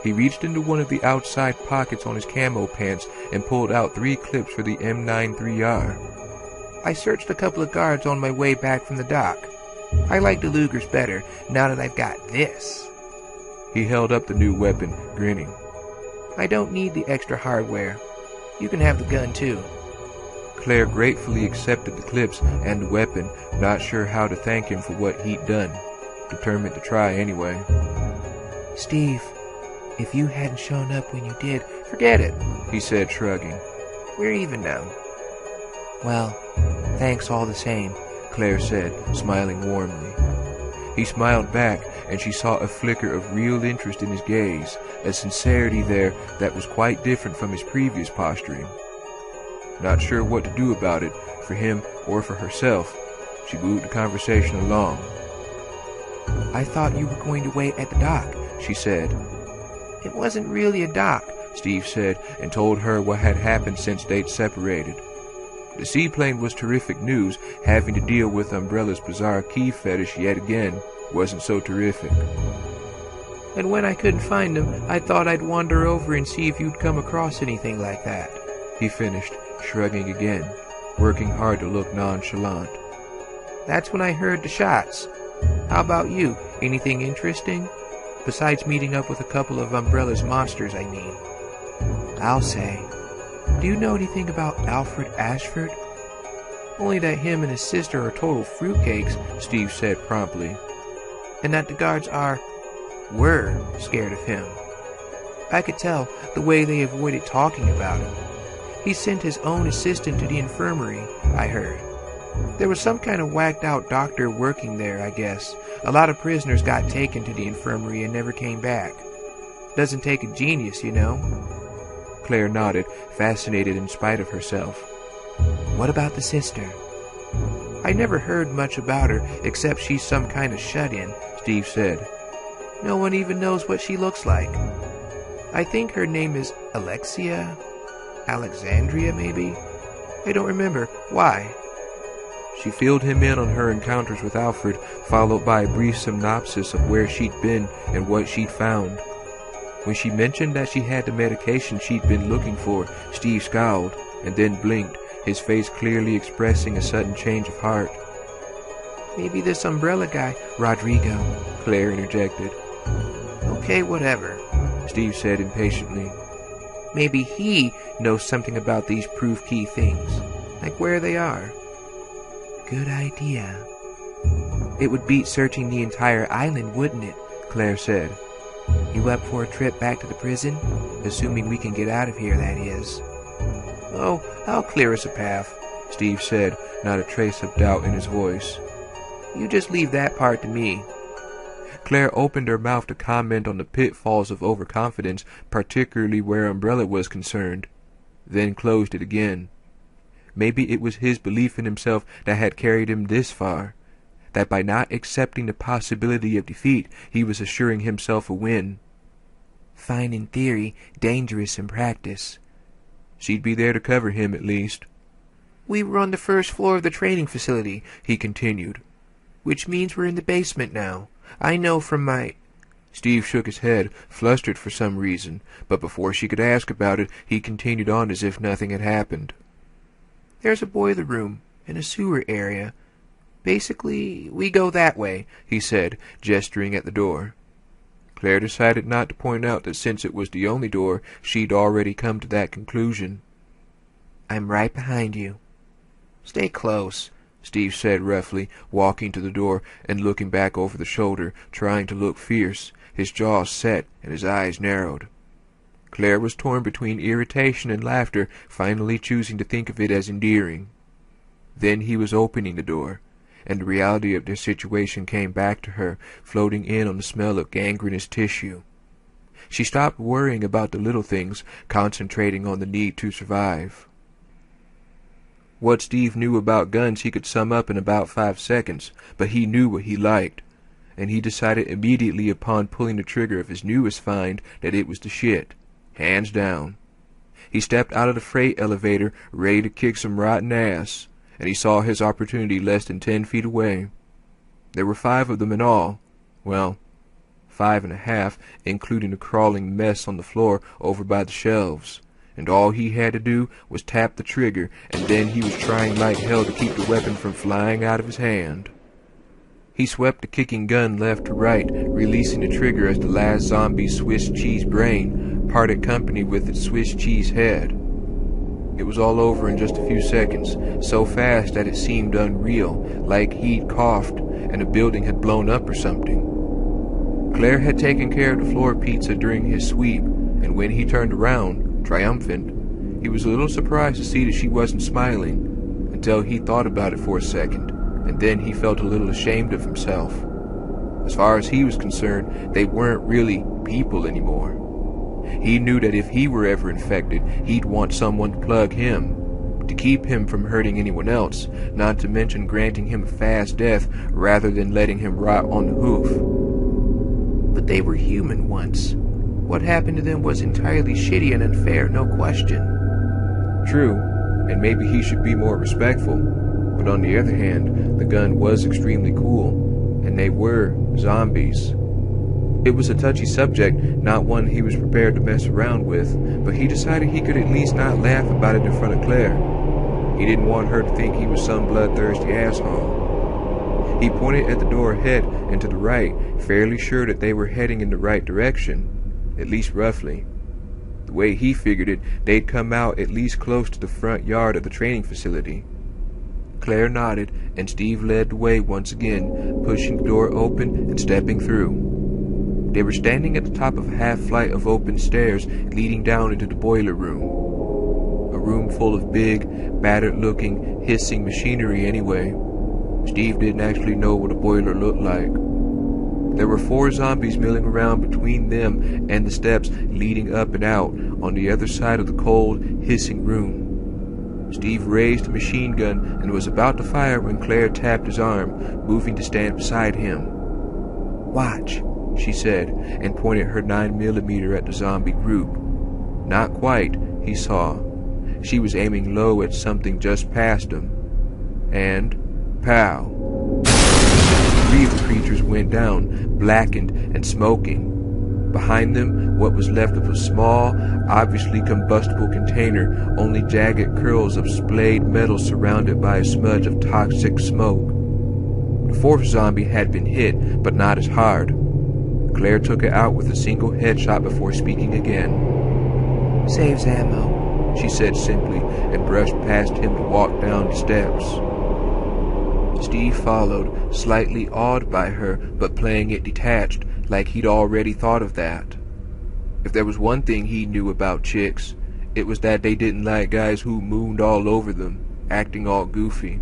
He reached into one of the outside pockets on his camo pants and pulled out 3 clips for the M93R. I searched a couple of guards on my way back from the dock. I like the Lugers better now that I've got this. He held up the new weapon, grinning. I don't need the extra hardware. You can have the gun too. Claire gratefully accepted the clips and the weapon, not sure how to thank him for what he'd done. Determined to try anyway. Steve, if you hadn't shown up when you did, forget it, he said, shrugging. We're even now. Well, thanks all the same, Claire said, smiling warmly. He smiled back, and she saw a flicker of real interest in his gaze, a sincerity there that was quite different from his previous posturing. Not sure what to do about it, for him or for herself, she moved the conversation along. I thought you were going to wait at the dock, she said. It wasn't really a dock, Steve said, and told her what had happened since they'd separated. The seaplane was terrific news. Having to deal with Umbrella's bizarre key fetish yet again wasn't so terrific. And when I couldn't find them, I thought I'd wander over and see if you'd come across anything like that, he finished, shrugging again, working hard to look nonchalant. That's when I heard the shots. How about you? Anything interesting? Besides meeting up with a couple of Umbrella's monsters, I mean. I'll say. Do you know anything about Alfred Ashford? Only that him and his sister are total fruitcakes, Steve said promptly. And that the guards were scared of him. I could tell the way they avoided talking about him. He sent his own assistant to the infirmary, I heard. There was some kind of whacked-out doctor working there, I guess. A lot of prisoners got taken to the infirmary and never came back. Doesn't take a genius, you know. Claire nodded, fascinated in spite of herself. What about the sister? I never heard much about her, except she's some kind of shut-in, Steve said. No one even knows what she looks like. I think her name is Alexandria, maybe? I don't remember. Why? She filled him in on her encounters with Alfred, followed by a brief synopsis of where she'd been and what she'd found. When she mentioned that she had the medication she'd been looking for, Steve scowled, and then blinked, his face clearly expressing a sudden change of heart. Maybe this Umbrella guy, Rodrigo, Claire interjected. Okay, whatever, Steve said impatiently. Maybe he knows something about these proof key things, like where they are. Good idea. It would beat searching the entire island, wouldn't it? Claire said. You up for a trip back to the prison? Assuming we can get out of here, that is. Oh, I'll clear us a path, Steve said, not a trace of doubt in his voice. You just leave that part to me. Claire opened her mouth to comment on the pitfalls of overconfidence, particularly where Umbrella was concerned, then closed it again. Maybe it was his belief in himself that had carried him this far, that by not accepting the possibility of defeat, he was assuring himself a win. Fine in theory, dangerous in practice. She'd be there to cover him at least. We were on the first floor of the training facility, he continued, which means we're in the basement now. I know from my... Steve shook his head, flustered for some reason, but before she could ask about it, he continued on as if nothing had happened. There's a boiler room and a sewer area. Basically, we go that way, he said, gesturing at the door. Claire decided not to point out that since it was the only door, she'd already come to that conclusion. I'm right behind you. Stay close, Steve said roughly, walking to the door and looking back over the shoulder, trying to look fierce, his jaws set and his eyes narrowed. Claire was torn between irritation and laughter, finally choosing to think of it as endearing. Then he was opening the door, and the reality of their situation came back to her, floating in on the smell of gangrenous tissue. She stopped worrying about the little things, concentrating on the need to survive. What Steve knew about guns he could sum up in about 5 seconds, but he knew what he liked, and he decided immediately upon pulling the trigger of his newest find that it was the shit. Hands down. He stepped out of the freight elevator, ready to kick some rotten ass, and he saw his opportunity less than 10 feet away. There were 5 of them in all. Well, 5.5, including a crawling mess on the floor over by the shelves. And all he had to do was tap the trigger, and then he was trying like hell to keep the weapon from flying out of his hand. He swept the kicking gun left to right, releasing the trigger as the last zombie's Swiss cheese brain parted company with its Swiss cheese head. It was all over in just a few seconds, so fast that it seemed unreal, like he'd coughed and a building had blown up or something. Claire had taken care of the floor pizza during his sweep, and when he turned around, triumphant, he was a little surprised to see that she wasn't smiling, until he thought about it for a second, and then he felt a little ashamed of himself. As far as he was concerned, they weren't really people anymore. He knew that if he were ever infected, he'd want someone to plug him, to keep him from hurting anyone else, not to mention granting him a fast death rather than letting him rot on the hoof. But they were human once. What happened to them was entirely shitty and unfair, no question. True, and maybe he should be more respectful, but on the other hand, the gun was extremely cool, and they were zombies. It was a touchy subject, not one he was prepared to mess around with, but he decided he could at least not laugh about it in front of Claire. He didn't want her to think he was some bloodthirsty asshole. He pointed at the door ahead and to the right, fairly sure that they were heading in the right direction, at least roughly. The way he figured it, they'd come out at least close to the front yard of the training facility. Claire nodded, and Steve led the way once again, pushing the door open and stepping through. They were standing at the top of a half-flight of open stairs leading down into the boiler room. A room full of big, battered-looking, hissing machinery anyway. Steve didn't actually know what a boiler looked like. There were 4 zombies milling around between them and the steps leading up and out on the other side of the cold, hissing room. Steve raised the machine gun and was about to fire when Claire tapped his arm, moving to stand beside him. "Watch," she said, and pointed her 9mm at the zombie group. Not quite, he saw. She was aiming low at something just past him. And, pow! 3 of the creatures went down, blackened and smoking. Behind them, what was left of a small, obviously combustible container, only jagged curls of splayed metal surrounded by a smudge of toxic smoke. The 4th zombie had been hit, but not as hard. Claire took it out with a single headshot before speaking again. "Saves ammo," she said simply, and brushed past him to walk down the steps. Steve followed, slightly awed by her, but playing it detached, like he'd already thought of that. If there was one thing he knew about chicks, it was that they didn't like guys who mooned all over them, acting all goofy.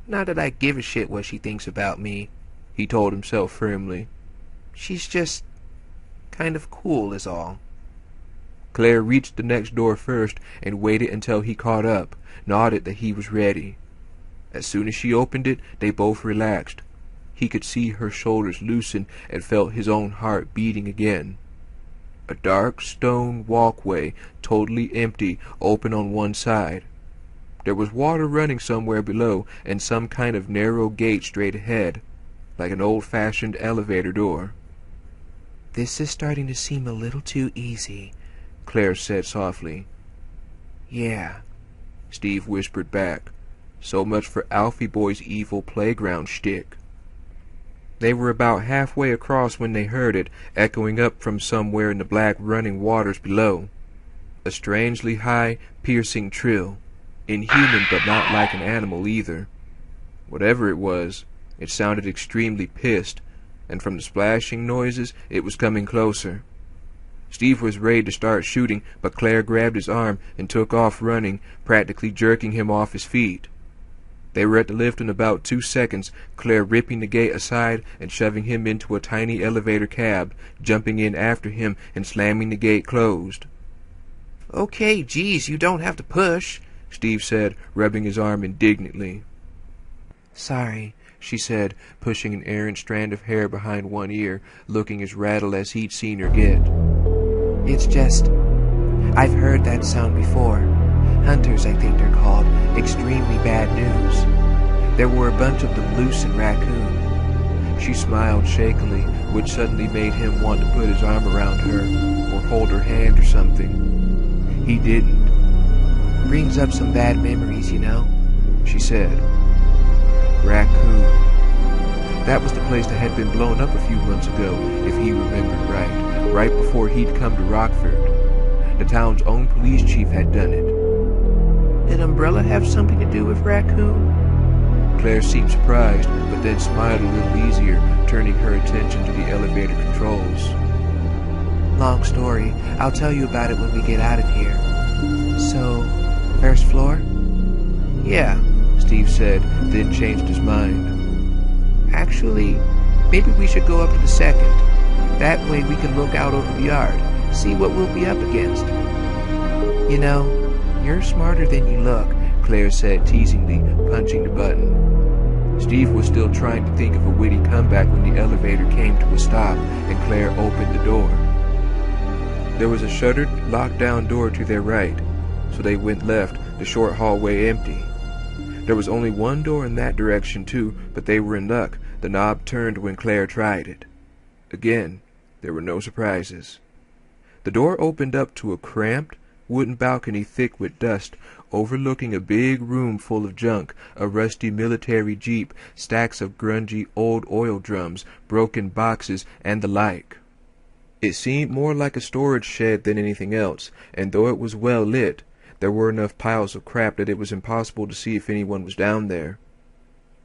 "Not that I give a shit what she thinks about me," he told himself firmly. "She's just kind of cool is all." Claire reached the next door first and waited until he caught up, nodded that he was ready. As soon as she opened it, they both relaxed. He could see her shoulders loosen and felt his own heart beating again. A dark stone walkway, totally empty, opened on one side. There was water running somewhere below and some kind of narrow gate straight ahead, like an old-fashioned elevator door. "This is starting to seem a little too easy," Claire said softly. "Yeah," Steve whispered back. So much for Alfie Boy's evil playground shtick. They were about halfway across when they heard it, echoing up from somewhere in the black running waters below. A strangely high, piercing trill. Inhuman, but not like an animal either. Whatever it was, it sounded extremely pissed, and from the splashing noises, it was coming closer. Steve was ready to start shooting, but Claire grabbed his arm and took off running, practically jerking him off his feet. They were at the lift in about 2 seconds, Claire ripping the gate aside and shoving him into a tiny elevator cab, jumping in after him and slamming the gate closed. "Okay, geez, you don't have to push," Steve said, rubbing his arm indignantly. "Sorry," she said, pushing an errant strand of hair behind one ear, looking as rattled as he'd seen her get. "It's just, I've heard that sound before. Hunters, I think they're called. Extremely bad news. There were a bunch of them loose in Raccoon. She smiled shakily, which suddenly made him want to put his arm around her, or hold her hand or something. He didn't. Brings up some bad memories, you know, she said. Raccoon. That was the place that had been blown up a few months ago, if he remembered right before he'd come to Rockford. The town's own police chief had done it. Did Umbrella have something to do with Raccoon? Claire seemed surprised, but then smiled a little easier, turning her attention to the elevator controls. Long story. I'll tell you about it when we get out of here. So, first floor? Yeah, Steve said, then changed his mind. Actually, maybe we should go up to the second. That way we can look out over the yard, see what we'll be up against. You know, you're smarter than you look, Claire said teasingly, punching the button. Steve was still trying to think of a witty comeback when the elevator came to a stop and Claire opened the door. There was a shuttered, locked-down door to their right, so they went left, the short hallway empty. There was only one door in that direction, too, but they were in luck. The knob turned when Claire tried it. Again, there were no surprises. The door opened up to a cramped, wooden balcony thick with dust, overlooking a big room full of junk, a rusty military jeep, stacks of grungy old oil drums, broken boxes, and the like. It seemed more like a storage shed than anything else, and though it was well lit, there were enough piles of crap that it was impossible to see if anyone was down there.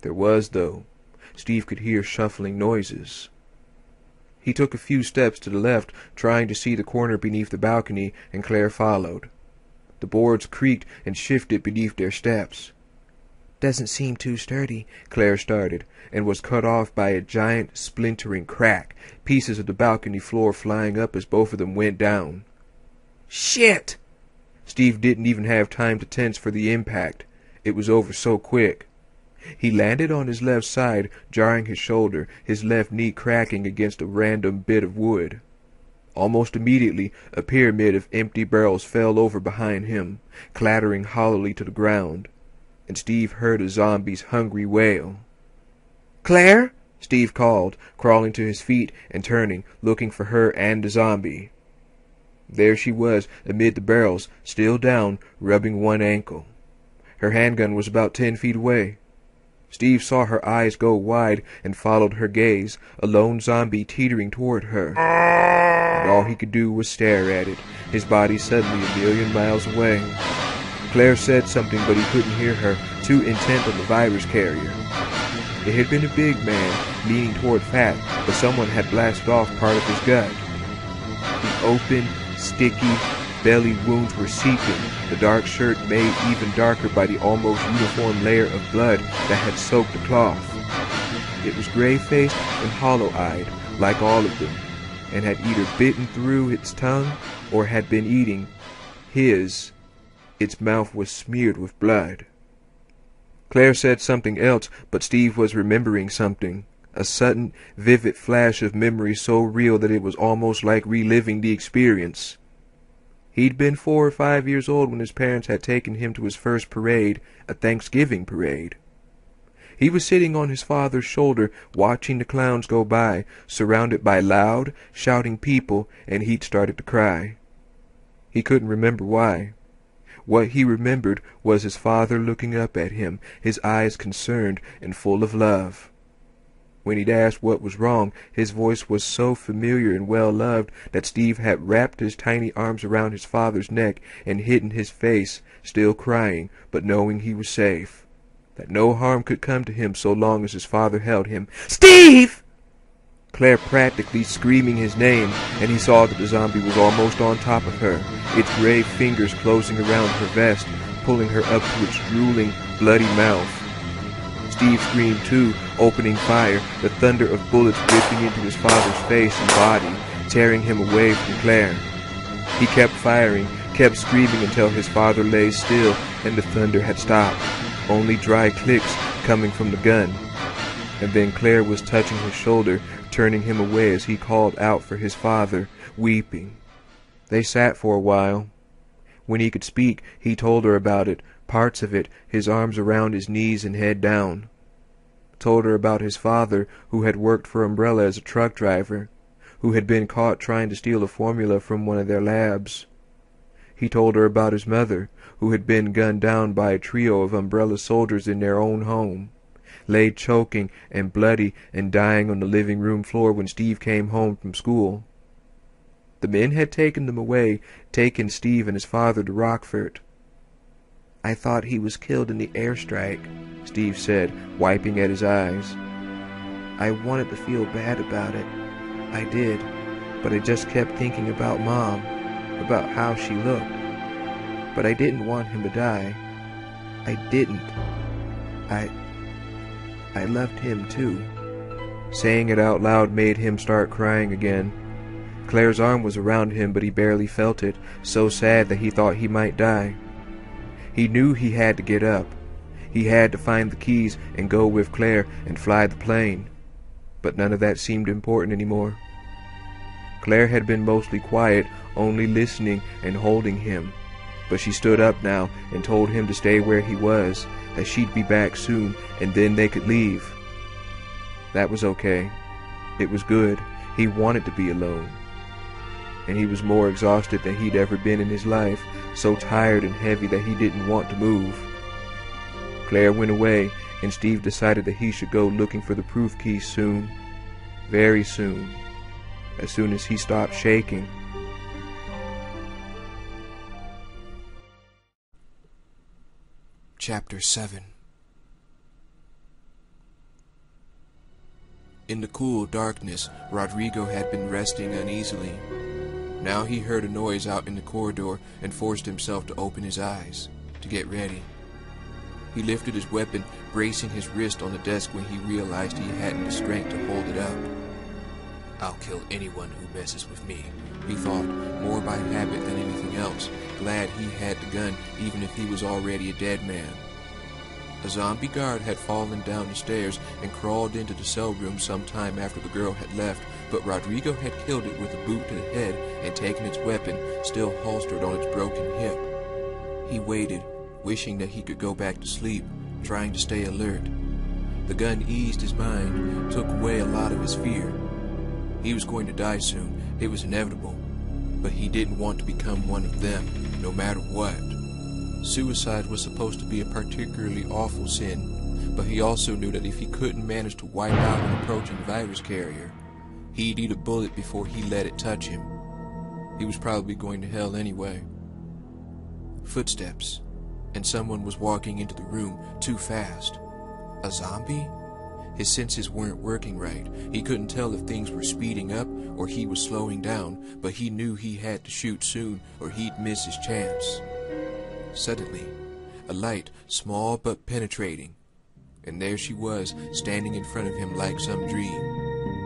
There was, though. Steve could hear shuffling noises. He took a few steps to the left, trying to see the corner beneath the balcony, and Claire followed. The boards creaked and shifted beneath their steps. Doesn't seem too sturdy, Claire started, and was cut off by a giant, splintering crack, pieces of the balcony floor flying up as both of them went down. Shit! Steve didn't even have time to tense for the impact. It was over so quick. He landed on his left side, jarring his shoulder, his left knee cracking against a random bit of wood. Almost immediately, a pyramid of empty barrels fell over behind him, clattering hollowly to the ground, and Steve heard a zombie's hungry wail. "Claire?" Steve called, crawling to his feet and turning, looking for her and the zombie. There she was, amid the barrels, still down, rubbing one ankle. Her handgun was about 10 feet away. Steve saw her eyes go wide and followed her gaze, a lone zombie teetering toward her. And all he could do was stare at it, his body suddenly a million miles away. Claire said something, but he couldn't hear her, too intent on the virus carrier. It had been a big man, leaning toward fat, but someone had blasted off part of his gut. The open, sticky, belly wounds were seeping, the dark shirt made even darker by the almost uniform layer of blood that had soaked the cloth. It was gray-faced and hollow-eyed, like all of them, and had either bitten through its tongue or had been eating his. Its mouth was smeared with blood. Claire said something else, but Steve was remembering something. A sudden, vivid flash of memory so real that it was almost like reliving the experience. He'd been 4 or 5 years old when his parents had taken him to his first parade, a Thanksgiving parade. He was sitting on his father's shoulder, watching the clowns go by, surrounded by loud, shouting people, and he'd started to cry. He couldn't remember why. What he remembered was his father looking up at him, his eyes concerned and full of love. When he'd asked what was wrong, his voice was so familiar and well-loved that Steve had wrapped his tiny arms around his father's neck and hidden his face, still crying, but knowing he was safe, that no harm could come to him so long as his father held him. "Steve!" Claire practically screaming his name, and he saw that the zombie was almost on top of her, its gray fingers closing around her vest, pulling her up to its drooling, bloody mouth. Steve screamed too, opening fire, the thunder of bullets ripping into his father's face and body, tearing him away from Claire. He kept firing, kept screaming until his father lay still and the thunder had stopped, only dry clicks coming from the gun. And then Claire was touching his shoulder, turning him away as he called out for his father, weeping. They sat for a while. When he could speak, he told her about it, parts of it, his arms around his knees and head down. told her about his father, who had worked for Umbrella as a truck driver, who had been caught trying to steal a formula from one of their labs. He told her about his mother, who had been gunned down by a trio of Umbrella soldiers in their own home, lay choking and bloody and dying on the living room floor when Steve came home from school. The men had taken them away, taken Steve and his father to Rockford. "I thought he was killed in the airstrike," Steve said, wiping at his eyes. "I wanted to feel bad about it. I did, but I just kept thinking about Mom, about how she looked. But I didn't want him to die. I didn't. I loved him too." Saying it out loud made him start crying again. Claire's arm was around him, but he barely felt it, so sad that he thought he might die. He knew he had to get up. He had to find the keys and go with Claire and fly the plane. But none of that seemed important anymore. Claire had been mostly quiet, only listening and holding him. But she stood up now and told him to stay where he was, that she'd be back soon, and then they could leave. That was okay. It was good. He wanted to be alone. And he was more exhausted than he'd ever been in his life, so tired and heavy that he didn't want to move. Claire went away, and Steve decided that he should go looking for the proof keys soon. Very soon. As soon as he stopped shaking. Chapter 7. In the cool darkness, Rodrigo had been resting uneasily. Now he heard a noise out in the corridor and forced himself to open his eyes, to get ready. He lifted his weapon, bracing his wrist on the desk when he realized he hadn't the strength to hold it up. "I'll kill anyone who messes with me," he thought, more by habit than anything else, glad he had the gun even if he was already a dead man. A zombie guard had fallen down the stairs and crawled into the cell room some time after the girl had left, but Rodrigo had killed it with a boot to the head and taken its weapon, still holstered on its broken hip. He waited, wishing that he could go back to sleep, trying to stay alert. The gun eased his mind, took away a lot of his fear. He was going to die soon, it was inevitable, but he didn't want to become one of them, no matter what. Suicide was supposed to be a particularly awful sin, but he also knew that if he couldn't manage to wipe out an approaching virus carrier, he'd eat a bullet before he let it touch him. He was probably going to hell anyway. Footsteps, and someone was walking into the room too fast. A zombie? His senses weren't working right. He couldn't tell if things were speeding up or he was slowing down, but he knew he had to shoot soon or he'd miss his chance. Suddenly, a light, small but penetrating, and there she was, standing in front of him like some dream.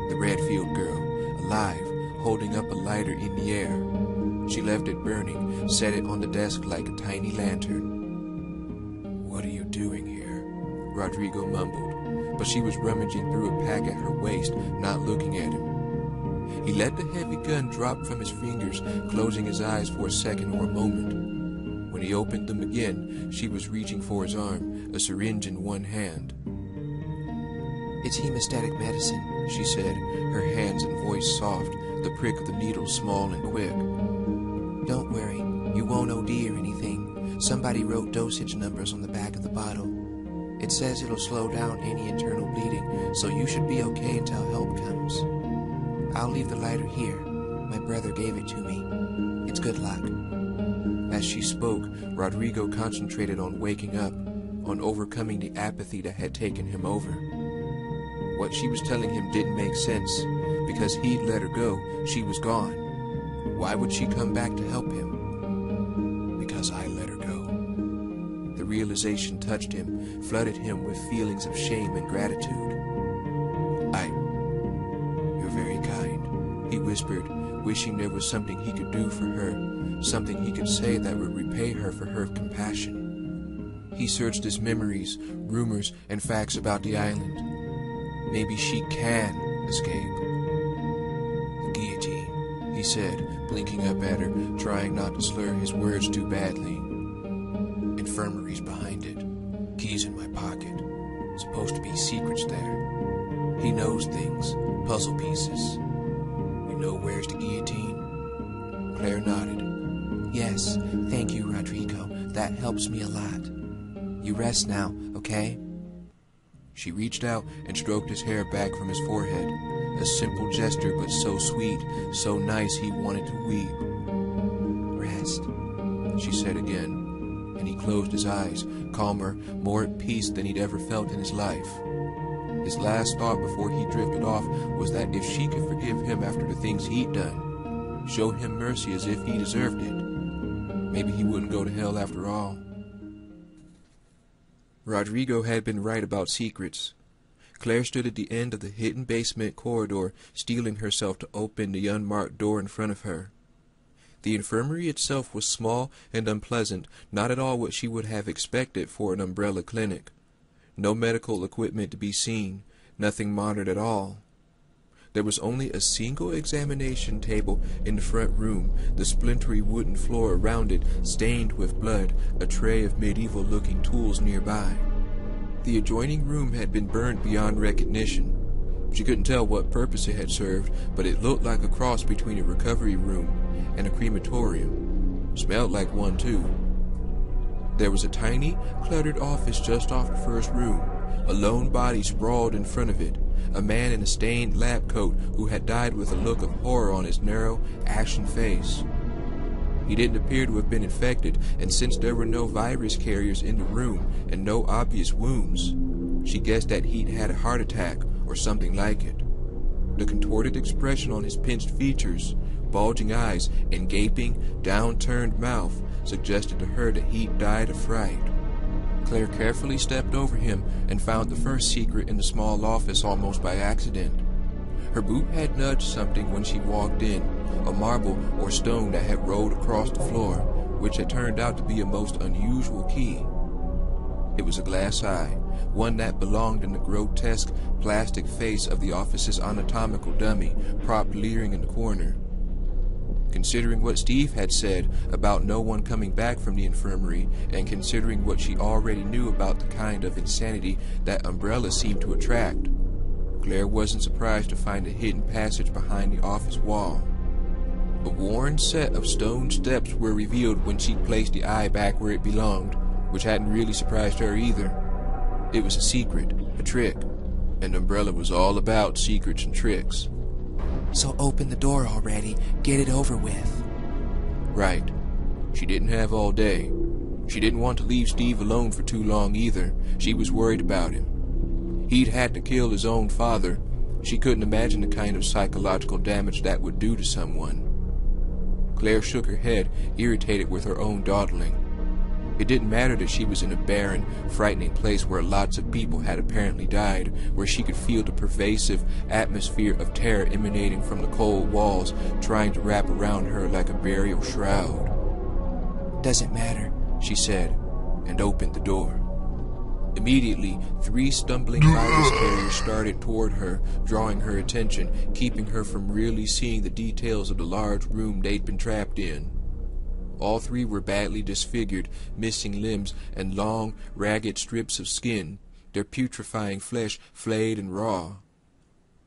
The Redfield girl, alive, holding up a lighter in the air. She left it burning, set it on the desk like a tiny lantern. "What are you doing here?" Rodrigo mumbled, but she was rummaging through a pack at her waist, not looking at him. He let the heavy gun drop from his fingers, closing his eyes for a second or a moment. When he opened them again, she was reaching for his arm, a syringe in one hand. "It's hemostatic medicine," she said, her hands and voice soft, the prick of the needle small and quick. "Don't worry, you won't OD or anything. Somebody wrote dosage numbers on the back of the bottle. It says it'll slow down any internal bleeding, so you should be okay until help comes. I'll leave the lighter here. My brother gave it to me. It's good luck." As she spoke, Rodrigo concentrated on waking up, on overcoming the apathy that had taken him over. What she was telling him didn't make sense. Because he'd let her go, she was gone. Why would she come back to help him? Because I let her go. The realization touched him, flooded him with feelings of shame and gratitude. You're very kind, he whispered, wishing there was something he could do for her, something he could say that would repay her for her compassion. He searched his memories, rumors, and facts about the island. Maybe she can escape. "The guillotine," he said, blinking up at her, trying not to slur his words too badly. "Infirmary's behind it. Keys in my pocket. Supposed to be secrets there. He knows things, puzzle pieces. You know where's the guillotine? Claire nodded. Yes, thank you, Rodrigo. That helps me a lot. You rest now, okay? She reached out and stroked his hair back from his forehead. A simple gesture, but so sweet, so nice he wanted to weep. Rest, she said again, and he closed his eyes, calmer, more at peace than he'd ever felt in his life. His last thought before he drifted off was that if she could forgive him after the things he'd done, show him mercy as if he deserved it, maybe he wouldn't go to hell after all. Rodrigo had been right about secrets. Claire stood at the end of the hidden basement corridor, steeling herself to open the unmarked door in front of her. The infirmary itself was small and unpleasant, not at all what she would have expected for an umbrella clinic. No medical equipment to be seen, nothing modern at all. There was only a single examination table in the front room, the splintery wooden floor around it stained with blood, a tray of medieval-looking tools nearby. The adjoining room had been burned beyond recognition. She couldn't tell what purpose it had served, but it looked like a cross between a recovery room and a crematorium. Smelled like one, too. There was a tiny, cluttered office just off the first room. A lone body sprawled in front of it. A man in a stained lab coat who had died with a look of horror on his narrow, ashen face. He didn't appear to have been infected, and since there were no virus carriers in the room and no obvious wounds, she guessed that he'd had a heart attack or something like it. The contorted expression on his pinched features, bulging eyes, and gaping, down-turned mouth suggested to her that he'd died of fright. Claire carefully stepped over him and found the first secret in the small office almost by accident. Her boot had nudged something when she walked in, a marble or stone that had rolled across the floor, which had turned out to be a most unusual key. It was a glass eye, one that belonged in the grotesque plastic face of the office's anatomical dummy, propped leering in the corner. Considering what Steve had said about no one coming back from the infirmary, and considering what she already knew about the kind of insanity that umbrellas seemed to attract, Claire wasn't surprised to find a hidden passage behind the office wall. A worn set of stone steps were revealed when she placed the eye back where it belonged, which hadn't really surprised her either. It was a secret, a trick, and Umbrella was all about secrets and tricks. So open the door already, get it over with. Right. She didn't have all day. She didn't want to leave Steve alone for too long either. She was worried about him. He'd had to kill his own father. She couldn't imagine the kind of psychological damage that would do to someone. Claire shook her head, irritated with her own dawdling. It didn't matter that she was in a barren, frightening place where lots of people had apparently died, where she could feel the pervasive atmosphere of terror emanating from the cold walls, trying to wrap around her like a burial shroud. Doesn't matter, she said, and opened the door. Immediately, 3 stumbling virus carriers started toward her, drawing her attention, keeping her from really seeing the details of the large room they'd been trapped in. All 3 were badly disfigured, missing limbs and long, ragged strips of skin, their putrefying flesh flayed and raw.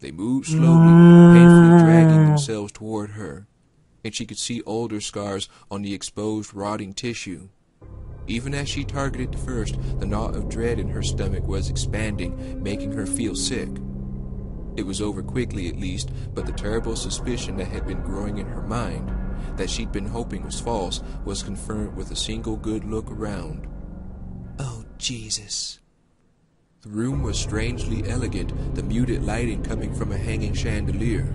They moved slowly, painfully dragging themselves toward her, and she could see older scars on the exposed, rotting tissue. Even as she targeted the first, the knot of dread in her stomach was expanding, making her feel sick. It was over quickly at least, but the terrible suspicion that had been growing in her mind, that she'd been hoping was false, was confirmed with a single good look around. Oh, Jesus. The room was strangely elegant, the muted lighting coming from a hanging chandelier.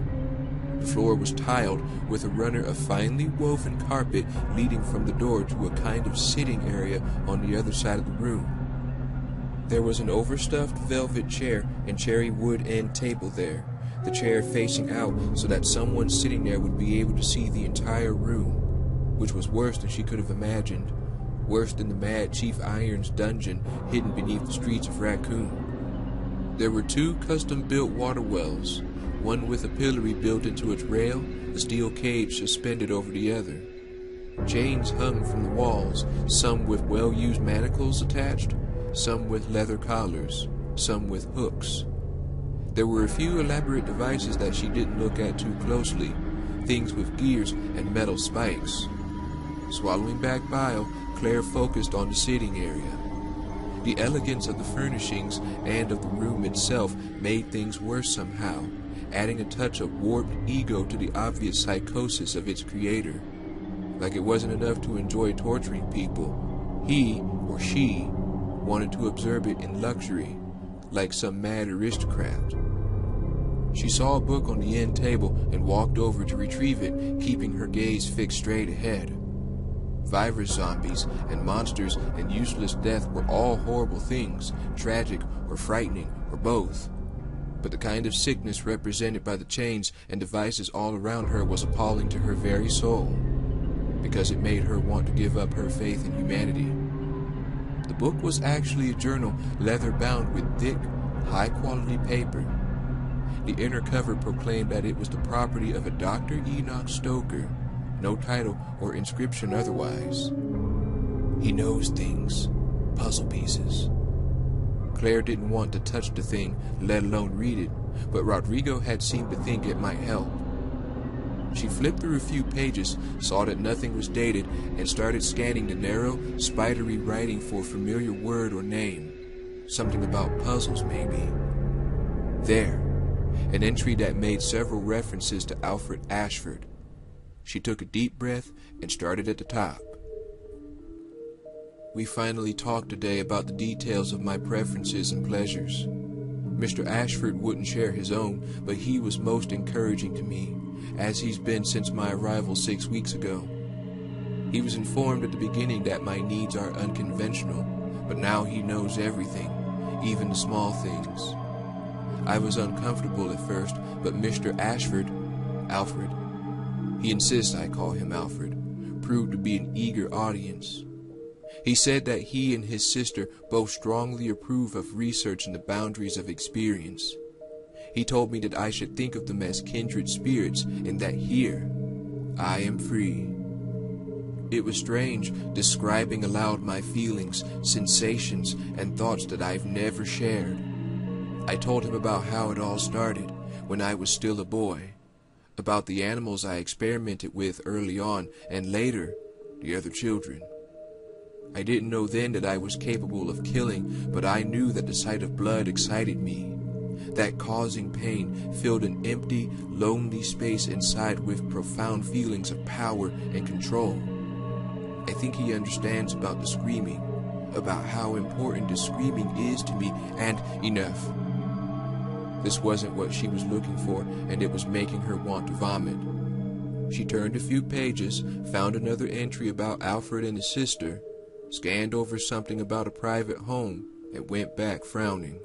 The floor was tiled, with a runner of finely woven carpet leading from the door to a kind of sitting area on the other side of the room. There was an overstuffed velvet chair and cherry wood end table there, the chair facing out so that someone sitting there would be able to see the entire room, which was worse than she could have imagined, worse than the Mad Chief Iron's dungeon hidden beneath the streets of Raccoon. There were 2 custom-built water wells, one with a pillory built into its rail, a steel cage suspended over the other. Chains hung from the walls, some with well-used manacles attached, some with leather collars. some with hooks. There were a few elaborate devices that she didn't look at too closely, things with gears and metal spikes. Swallowing back bile, Claire focused on the sitting area. The elegance of the furnishings and of the room itself made things worse somehow, adding a touch of warped ego to the obvious psychosis of its creator. Like it wasn't enough to enjoy torturing people, he, or she, wanted to observe it in luxury, like some mad aristocrat. She saw a book on the end table and walked over to retrieve it, keeping her gaze fixed straight ahead. Virus zombies and monsters and useless death were all horrible things, tragic or frightening or both. But the kind of sickness represented by the chains and devices all around her was appalling to her very soul, because it made her want to give up her faith in humanity. The book was actually a journal, leather-bound with thick, high-quality paper. The inner cover proclaimed that it was the property of a Dr. Enoch Stoker, no title or inscription otherwise. He knows things, puzzle pieces. Claire didn't want to touch the thing, let alone read it, but Rodrigo had seemed to think it might help. She flipped through a few pages, saw that nothing was dated, and started scanning the narrow, spidery writing for a familiar word or name. Something about puzzles, maybe. There, an entry that made several references to Alfred Ashford. She took a deep breath and started at the top. We finally talked today about the details of my preferences and pleasures. Mr. Ashford wouldn't share his own, but he was most encouraging to me, as he's been since my arrival 6 weeks ago. He was informed at the beginning that my needs are unconventional, but now he knows everything, even the small things. I was uncomfortable at first, but Mr. Ashford, Alfred, he insists I call him Alfred, proved to be an eager audience. He said that he and his sister both strongly approve of research in the boundaries of experience. He told me that I should think of them as kindred spirits, and that here, I am free. It was strange, describing aloud my feelings, sensations, and thoughts that I've never shared. I told him about how it all started, when I was still a boy, about the animals I experimented with early on, and later, the other children. I didn't know then that I was capable of killing, but I knew that the sight of blood excited me, that causing pain filled an empty, lonely space inside with profound feelings of power and control. I think he understands about the screaming, about how important the screaming is to me, and enough. This wasn't what she was looking for, and it was making her want to vomit. She turned a few pages, found another entry about Alfred and his sister, scanned over something about a private home, and went back frowning.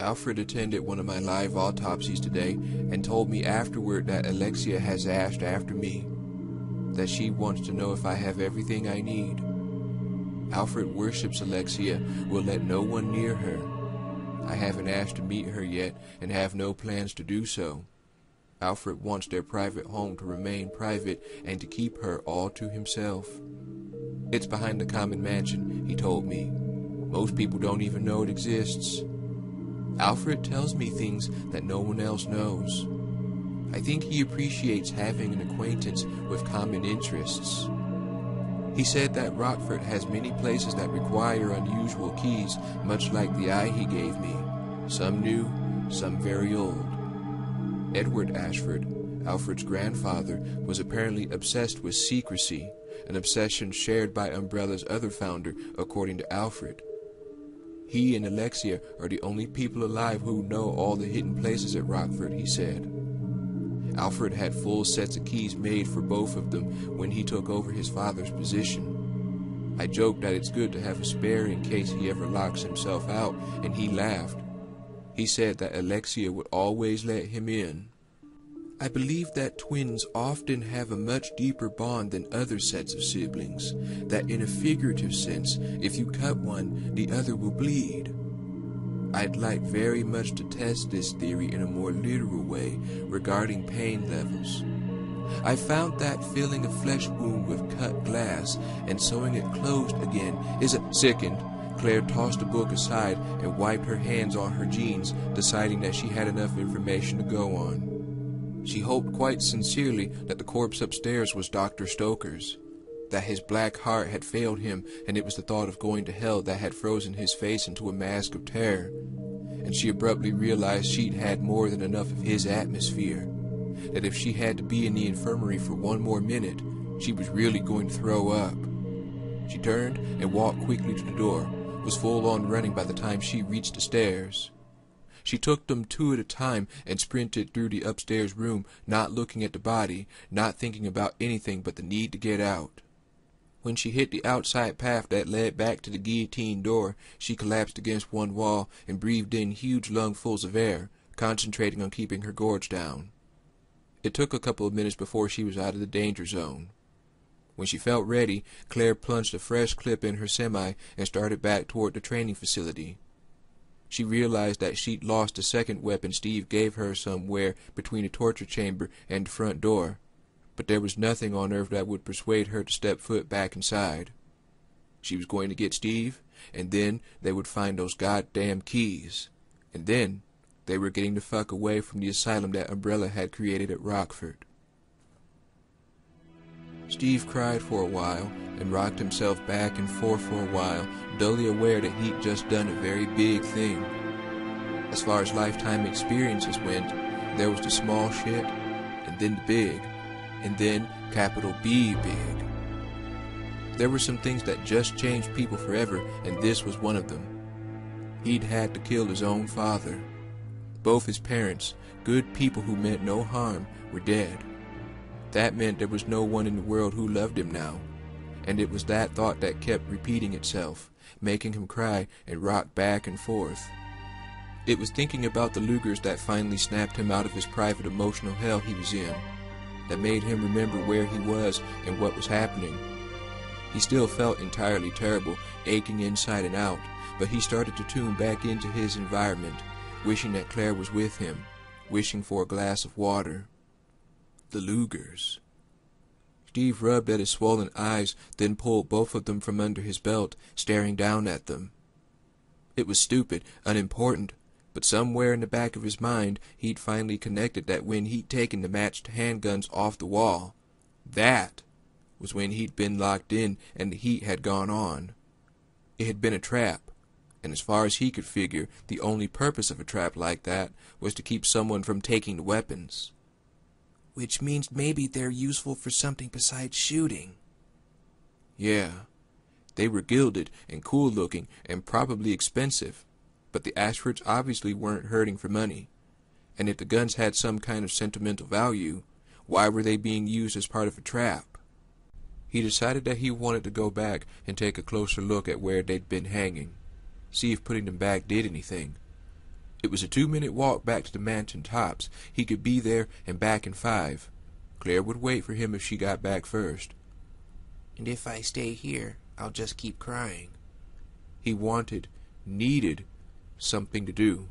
Alfred attended one of my live autopsies today and told me afterward that Alexia has asked after me, that she wants to know if I have everything I need. Alfred worships Alexia, will let no one near her. I haven't asked to meet her yet and have no plans to do so. Alfred wants their private home to remain private and to keep her all to himself. It's behind the common mansion, he told me. Most people don't even know it exists. Alfred tells me things that no one else knows. I think he appreciates having an acquaintance with common interests. He said that Rockford has many places that require unusual keys, much like the eye he gave me. Some new, some very old. Edward Ashford, Alfred's grandfather, was apparently obsessed with secrecy, an obsession shared by Umbrella's other founder, according to Alfred. He and Alexia are the only people alive who know all the hidden places at Rockford, he said. Alfred had full sets of keys made for both of them when he took over his father's position. I joked that it's good to have a spare in case he ever locks himself out, and he laughed. He said that Alexia would always let him in. I believe that twins often have a much deeper bond than other sets of siblings, that in a figurative sense, if you cut one, the other will bleed. I'd like very much to test this theory in a more literal way regarding pain levels. I found that filling a flesh wound with cut glass and sewing it closed again is a second. Claire tossed the book aside and wiped her hands on her jeans, deciding that she had enough information to go on. She hoped quite sincerely that the corpse upstairs was Dr. Stoker's, that his black heart had failed him, and it was the thought of going to hell that had frozen his face into a mask of terror. And she abruptly realized she'd had more than enough of his atmosphere, that if she had to be in the infirmary for one more minute, she was really going to throw up. She turned and walked quickly to the door, was full on running by the time she reached the stairs. She took them two at a time and sprinted through the upstairs room, not looking at the body, not thinking about anything but the need to get out. When she hit the outside path that led back to the guillotine door, she collapsed against one wall and breathed in huge lungfuls of air, concentrating on keeping her gorge down. It took a couple of minutes before she was out of the danger zone. When she felt ready, Claire plunged a fresh clip in her semi and started back toward the training facility. She realized that she'd lost the second weapon Steve gave her somewhere between the torture chamber and the front door, but there was nothing on earth that would persuade her to step foot back inside. She was going to get Steve, and then they would find those goddamn keys, and then they were getting the fuck away from the asylum that Umbrella had created at Rockford. Steve cried for a while and rocked himself back and forth for a while, dully aware that he'd just done a very big thing. As far as lifetime experiences went, there was the small shit, and then the big, and then capital B big. There were some things that just changed people forever, and this was one of them. He'd had to kill his own father. Both his parents, good people who meant no harm, were dead. That meant there was no one in the world who loved him now, and it was that thought that kept repeating itself, making him cry and rock back and forth. It was thinking about the Lugers that finally snapped him out of his private emotional hell he was in, that made him remember where he was and what was happening. He still felt entirely terrible, aching inside and out, but he started to tune back into his environment, wishing that Claire was with him, wishing for a glass of water. The Lugers. Steve rubbed at his swollen eyes, then pulled both of them from under his belt, staring down at them. It was stupid, unimportant, but somewhere in the back of his mind he'd finally connected that when he'd taken the matched handguns off the wall, that was when he'd been locked in and the heat had gone on. It had been a trap, and as far as he could figure, the only purpose of a trap like that was to keep someone from taking the weapons. Which means maybe they're useful for something besides shooting. Yeah, they were gilded and cool-looking and probably expensive, but the Ashfords obviously weren't hurting for money. And if the guns had some kind of sentimental value, why were they being used as part of a trap? He decided that he wanted to go back and take a closer look at where they'd been hanging, see if putting them back did anything. It was a 2-minute walk back to the mansion tops. He could be there and back in 5. Claire would wait for him if she got back first. And if I stay here, I'll just keep crying. He wanted, needed, something to do.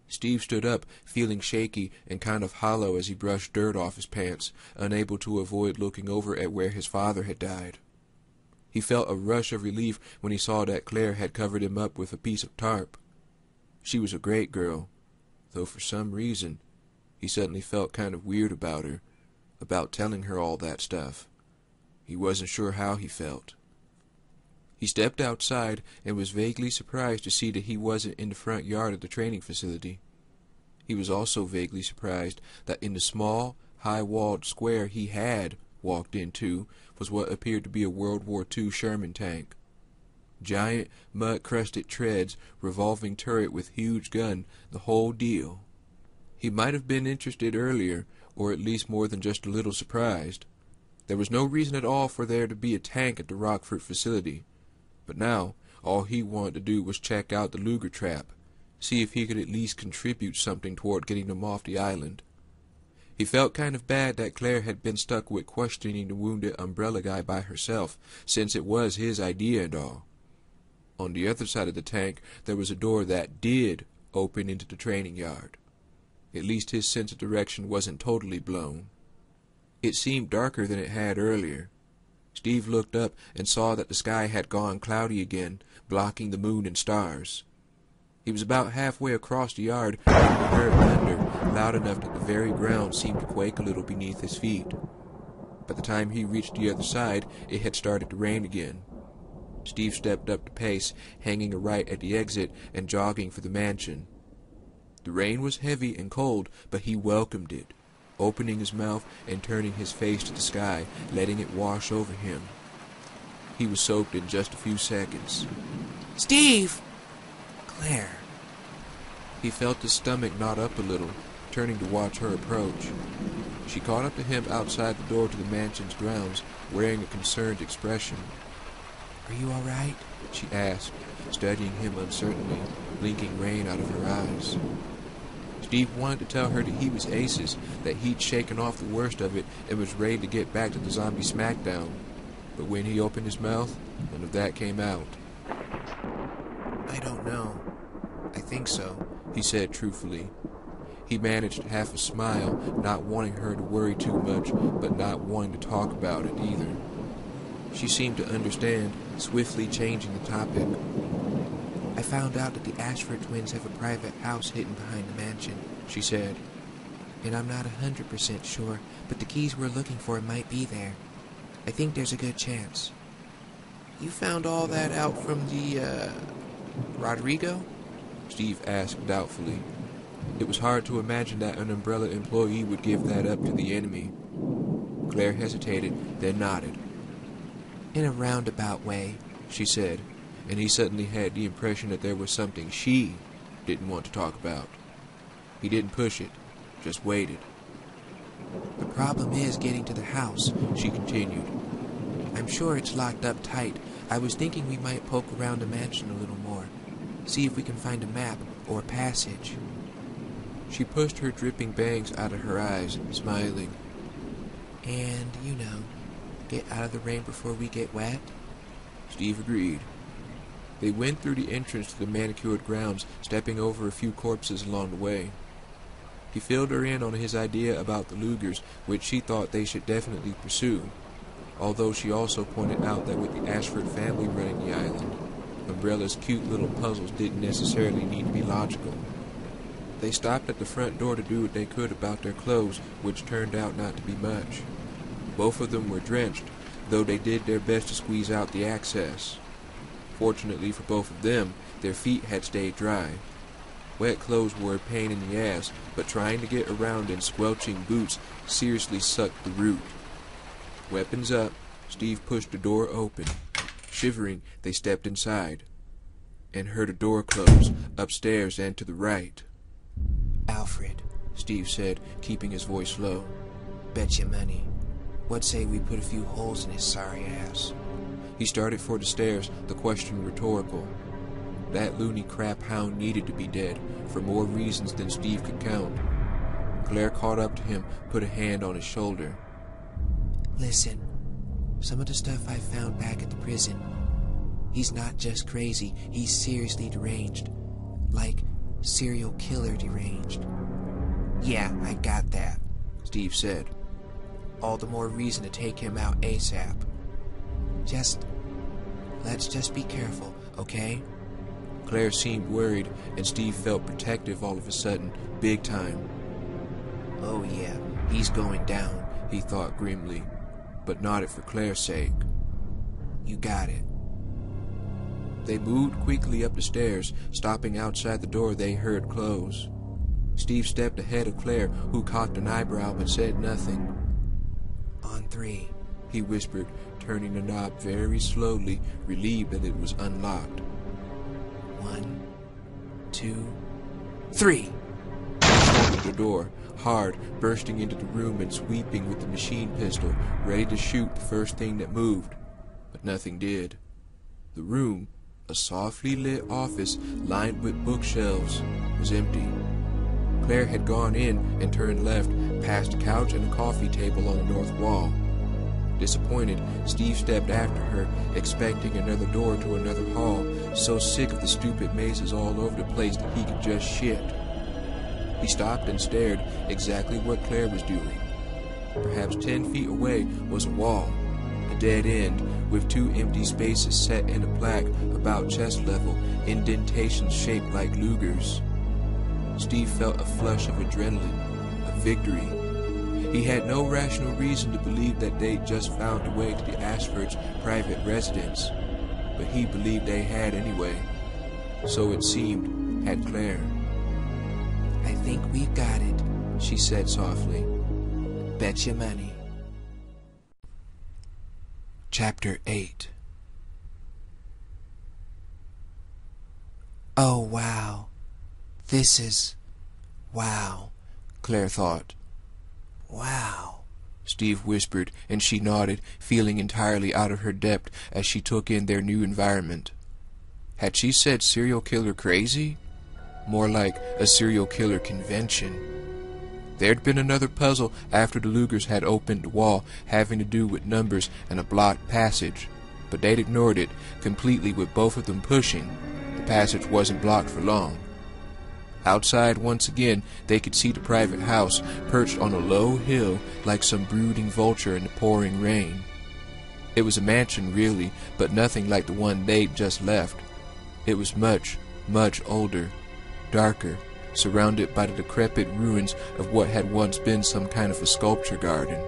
Steve stood up, feeling shaky and kind of hollow as he brushed dirt off his pants, unable to avoid looking over at where his father had died. He felt a rush of relief when he saw that Claire had covered him up with a piece of tarp. She was a great girl, though for some reason he suddenly felt kind of weird about her, about telling her all that stuff. He wasn't sure how he felt. He stepped outside and was vaguely surprised to see that he wasn't in the front yard of the training facility. He was also vaguely surprised that in the small, high-walled square he had walked into was what appeared to be a World War II Sherman tank. Giant, mud-crusted treads, revolving turret with huge gun, the whole deal. He might have been interested earlier, or at least more than just a little surprised. There was no reason at all for there to be a tank at the Rockford facility, but now all he wanted to do was check out the Luger trap, see if he could at least contribute something toward getting them off the island. He felt kind of bad that Claire had been stuck with questioning the wounded umbrella guy by herself, since it was his idea and all. On the other side of the tank, there was a door that did open into the training yard. At least his sense of direction wasn't totally blown. It seemed darker than it had earlier. Steve looked up and saw that the sky had gone cloudy again, blocking the moon and stars. He was about halfway across the yard when he heard thunder, loud enough that the very ground seemed to quake a little beneath his feet. By the time he reached the other side, it had started to rain again. Steve stepped up the pace, hanging a right at the exit and jogging for the mansion. The rain was heavy and cold, but he welcomed it, opening his mouth and turning his face to the sky, letting it wash over him. He was soaked in just a few seconds. "Steve!" "Claire." He felt his stomach knot up a little, turning to watch her approach. She caught up to him outside the door to the mansion's grounds, wearing a concerned expression. "Are you all right?" she asked, studying him uncertainly, blinking rain out of her eyes. Steve wanted to tell her that he was aces, that he'd shaken off the worst of it and was ready to get back to the zombie smackdown. But when he opened his mouth, none of that came out. "I don't know. I think so," he said truthfully. He managed half a smile, not wanting her to worry too much, but not wanting to talk about it either. She seemed to understand, swiftly changing the topic. "I found out that the Ashford twins have a private house hidden behind the mansion," she said. "And I'm not 100% sure, but the keys we're looking for might be there. I think there's a good chance." "You found all that out from the, Rodrigo?" Steve asked doubtfully. It was hard to imagine that an Umbrella employee would give that up to the enemy. Claire hesitated, then nodded. "In a roundabout way," she said, and he suddenly had the impression that there was something she didn't want to talk about. He didn't push it, just waited. "The problem is getting to the house," she continued. "I'm sure it's locked up tight. I was thinking we might poke around the mansion a little more, see if we can find a map or a passage." She pushed her dripping bangs out of her eyes, smiling. "And, get out of the rain before we get wet?" Steve agreed. They went through the entrance to the manicured grounds, stepping over a few corpses along the way. He filled her in on his idea about the Lugers, which she thought they should definitely pursue, although she also pointed out that with the Ashford family running the island, Umbrella's cute little puzzles didn't necessarily need to be logical. They stopped at the front door to do what they could about their clothes, which turned out not to be much. Both of them were drenched, though they did their best to squeeze out the access. Fortunately for both of them, their feet had stayed dry. Wet clothes were a pain in the ass, but trying to get around in squelching boots seriously sucked the root. Weapons up, Steve pushed the door open. Shivering, they stepped inside, and heard a door close, upstairs and to the right. "Alfred," Steve said, keeping his voice low. "Bet you money. What say we put a few holes in his sorry ass?" He started for the stairs, the question rhetorical. That loony crap hound needed to be dead, for more reasons than Steve could count. Claire caught up to him, put a hand on his shoulder. "Listen, some of the stuff I found back at the prison, he's not just crazy, he's seriously deranged. Like, serial killer deranged." "Yeah, I got that," Steve said. "All the more reason to take him out ASAP. Let's just be careful, okay?" Claire seemed worried, and Steve felt protective all of a sudden, big time. "Oh yeah, he's going down," he thought grimly, but nodded for Claire's sake. "You got it." They moved quickly up the stairs, stopping outside the door they heard close. Steve stepped ahead of Claire, who cocked an eyebrow but said nothing. "On 3, he whispered, turning the knob very slowly, relieved that it was unlocked. 1, 2, 3. He opened the door, hard, bursting into the room and sweeping with the machine pistol, ready to shoot the first thing that moved. But nothing did. The room, a softly lit office lined with bookshelves, was empty. Claire had gone in and turned left, past a couch and a coffee table on the north wall. Disappointed, Steve stepped after her, expecting another door to another hall, so sick of the stupid mazes all over the place that he could just shit. He stopped and stared, exactly what Claire was doing. Perhaps 10 feet away was a wall, dead end, with 2 empty spaces set in a plaque about chest level, indentations shaped like Lugers. Steve felt a flush of adrenaline, of victory. He had no rational reason to believe that they'd just found a way to the Ashfords' private residence, but he believed they had anyway. So it seemed, had Claire. I think we've got it, She said softly. bet your money. Chapter 8. Oh, wow. This is... wow, Claire thought. wow. Steve whispered, and she nodded, feeling entirely out of her depth as she took in their new environment. Had she said serial killer crazy? More like a serial killer convention. There'd been another puzzle after the Lugers had opened the wall, having to do with numbers and a blocked passage, but they'd ignored it completely with both of them pushing. The passage wasn't blocked for long. Outside once again, they could see the private house perched on a low hill like some brooding vulture in the pouring rain. It was a mansion really, but nothing like the one they'd just left. It was much, much older, darker, surrounded by the decrepit ruins of what had once been some kind of a sculpture garden.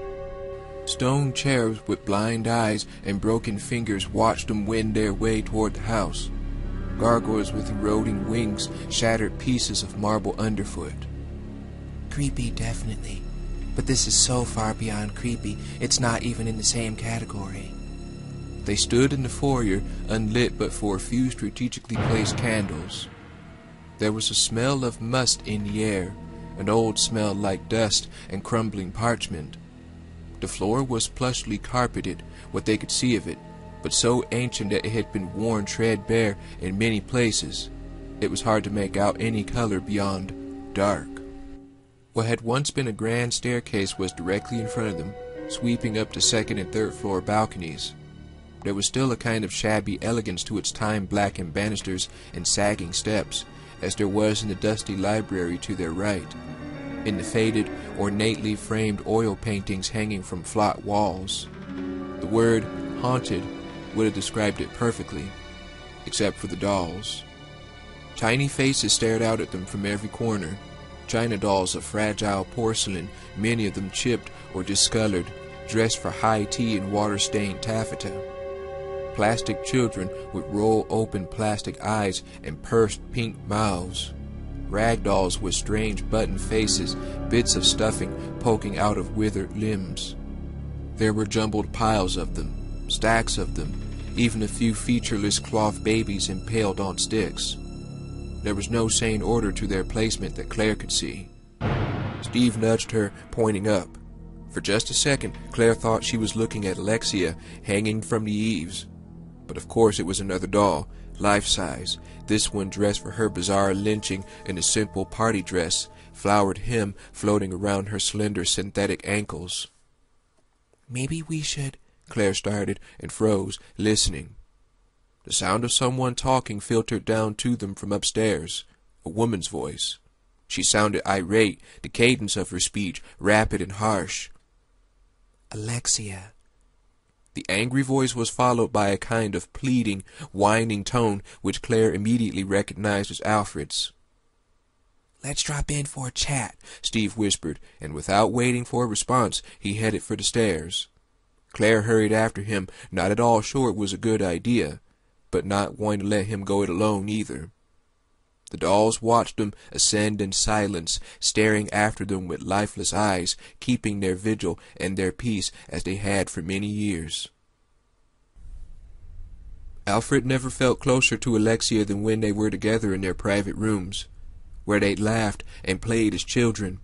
Stone cherubs with blind eyes and broken fingers watched them wend their way toward the house. Gargoyles with eroding wings shattered pieces of marble underfoot. Creepy, definitely. But this is so far beyond creepy, it's not even in the same category. They stood in the foyer, unlit but for a few strategically placed candles. There was a smell of must in the air, an old smell like dust and crumbling parchment. The floor was plushly carpeted, what they could see of it, but so ancient that it had been worn threadbare in many places. It was hard to make out any color beyond dark. What had once been a grand staircase was directly in front of them, sweeping up to second and third floor balconies. There was still a kind of shabby elegance to its time-blackened banisters and sagging steps, as there was in the dusty library to their right, in the faded, ornately framed oil paintings hanging from flat walls. The word haunted would have described it perfectly, except for the dolls. Tiny faces stared out at them from every corner, china dolls of fragile porcelain, many of them chipped or discolored, dressed for high tea in water-stained taffeta. Plastic children with roll-open plastic eyes and pursed pink mouths. Rag dolls with strange button faces, bits of stuffing poking out of withered limbs. There were jumbled piles of them, stacks of them, even a few featureless cloth babies impaled on sticks. There was no sane order to their placement that Claire could see. Steve nudged her, pointing up. For just a second, Claire thought she was looking at Alexia, hanging from the eaves. But of course it was another doll, life-size, this one dressed for her bizarre lynching in a simple party dress, flowered hem floating around her slender synthetic ankles. Maybe we should... Claire started and froze, listening. The sound of someone talking filtered down to them from upstairs, a woman's voice. She sounded irate, the cadence of her speech rapid and harsh. Alexia. The angry voice was followed by a kind of pleading, whining tone which Claire immediately recognized as Alfred's. Let's drop in for a chat, Steve whispered, and without waiting for a response, he headed for the stairs. Claire hurried after him, not at all sure it was a good idea, but not wanting to let him go it alone either. The dolls watched them ascend in silence, staring after them with lifeless eyes, keeping their vigil and their peace as they had for many years. Alfred never felt closer to Alexia than when they were together in their private rooms, where they'd laughed and played as children.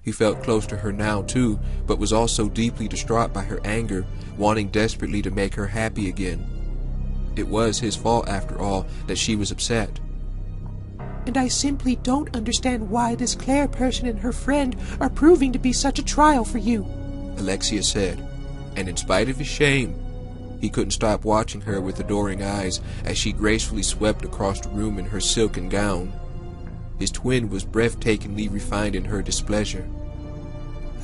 He felt close to her now, too, but was also deeply distraught by her anger, wanting desperately to make her happy again. It was his fault, after all, that she was upset. And I simply don't understand why this Claire person and her friend are proving to be such a trial for you, Alexia said, and in spite of his shame, he couldn't stop watching her with adoring eyes as she gracefully swept across the room in her silken gown. His twin was breathtakingly refined in her displeasure.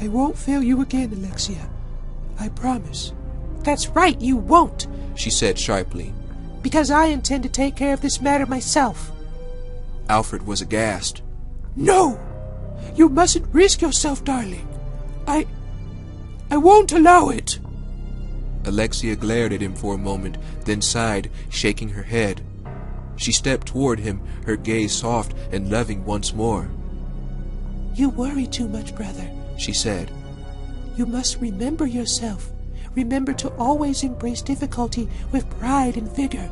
I won't fail you again, Alexia. I promise. That's right, you won't, she said sharply. because I intend to take care of this matter myself. Alfred was aghast. No! You mustn't risk yourself, darling. I won't allow it. Alexia glared at him for a moment, then sighed, shaking her head. She stepped toward him, her gaze soft and loving once more. You worry too much, brother, she said. You must remember yourself. Remember to always embrace difficulty with pride and vigor.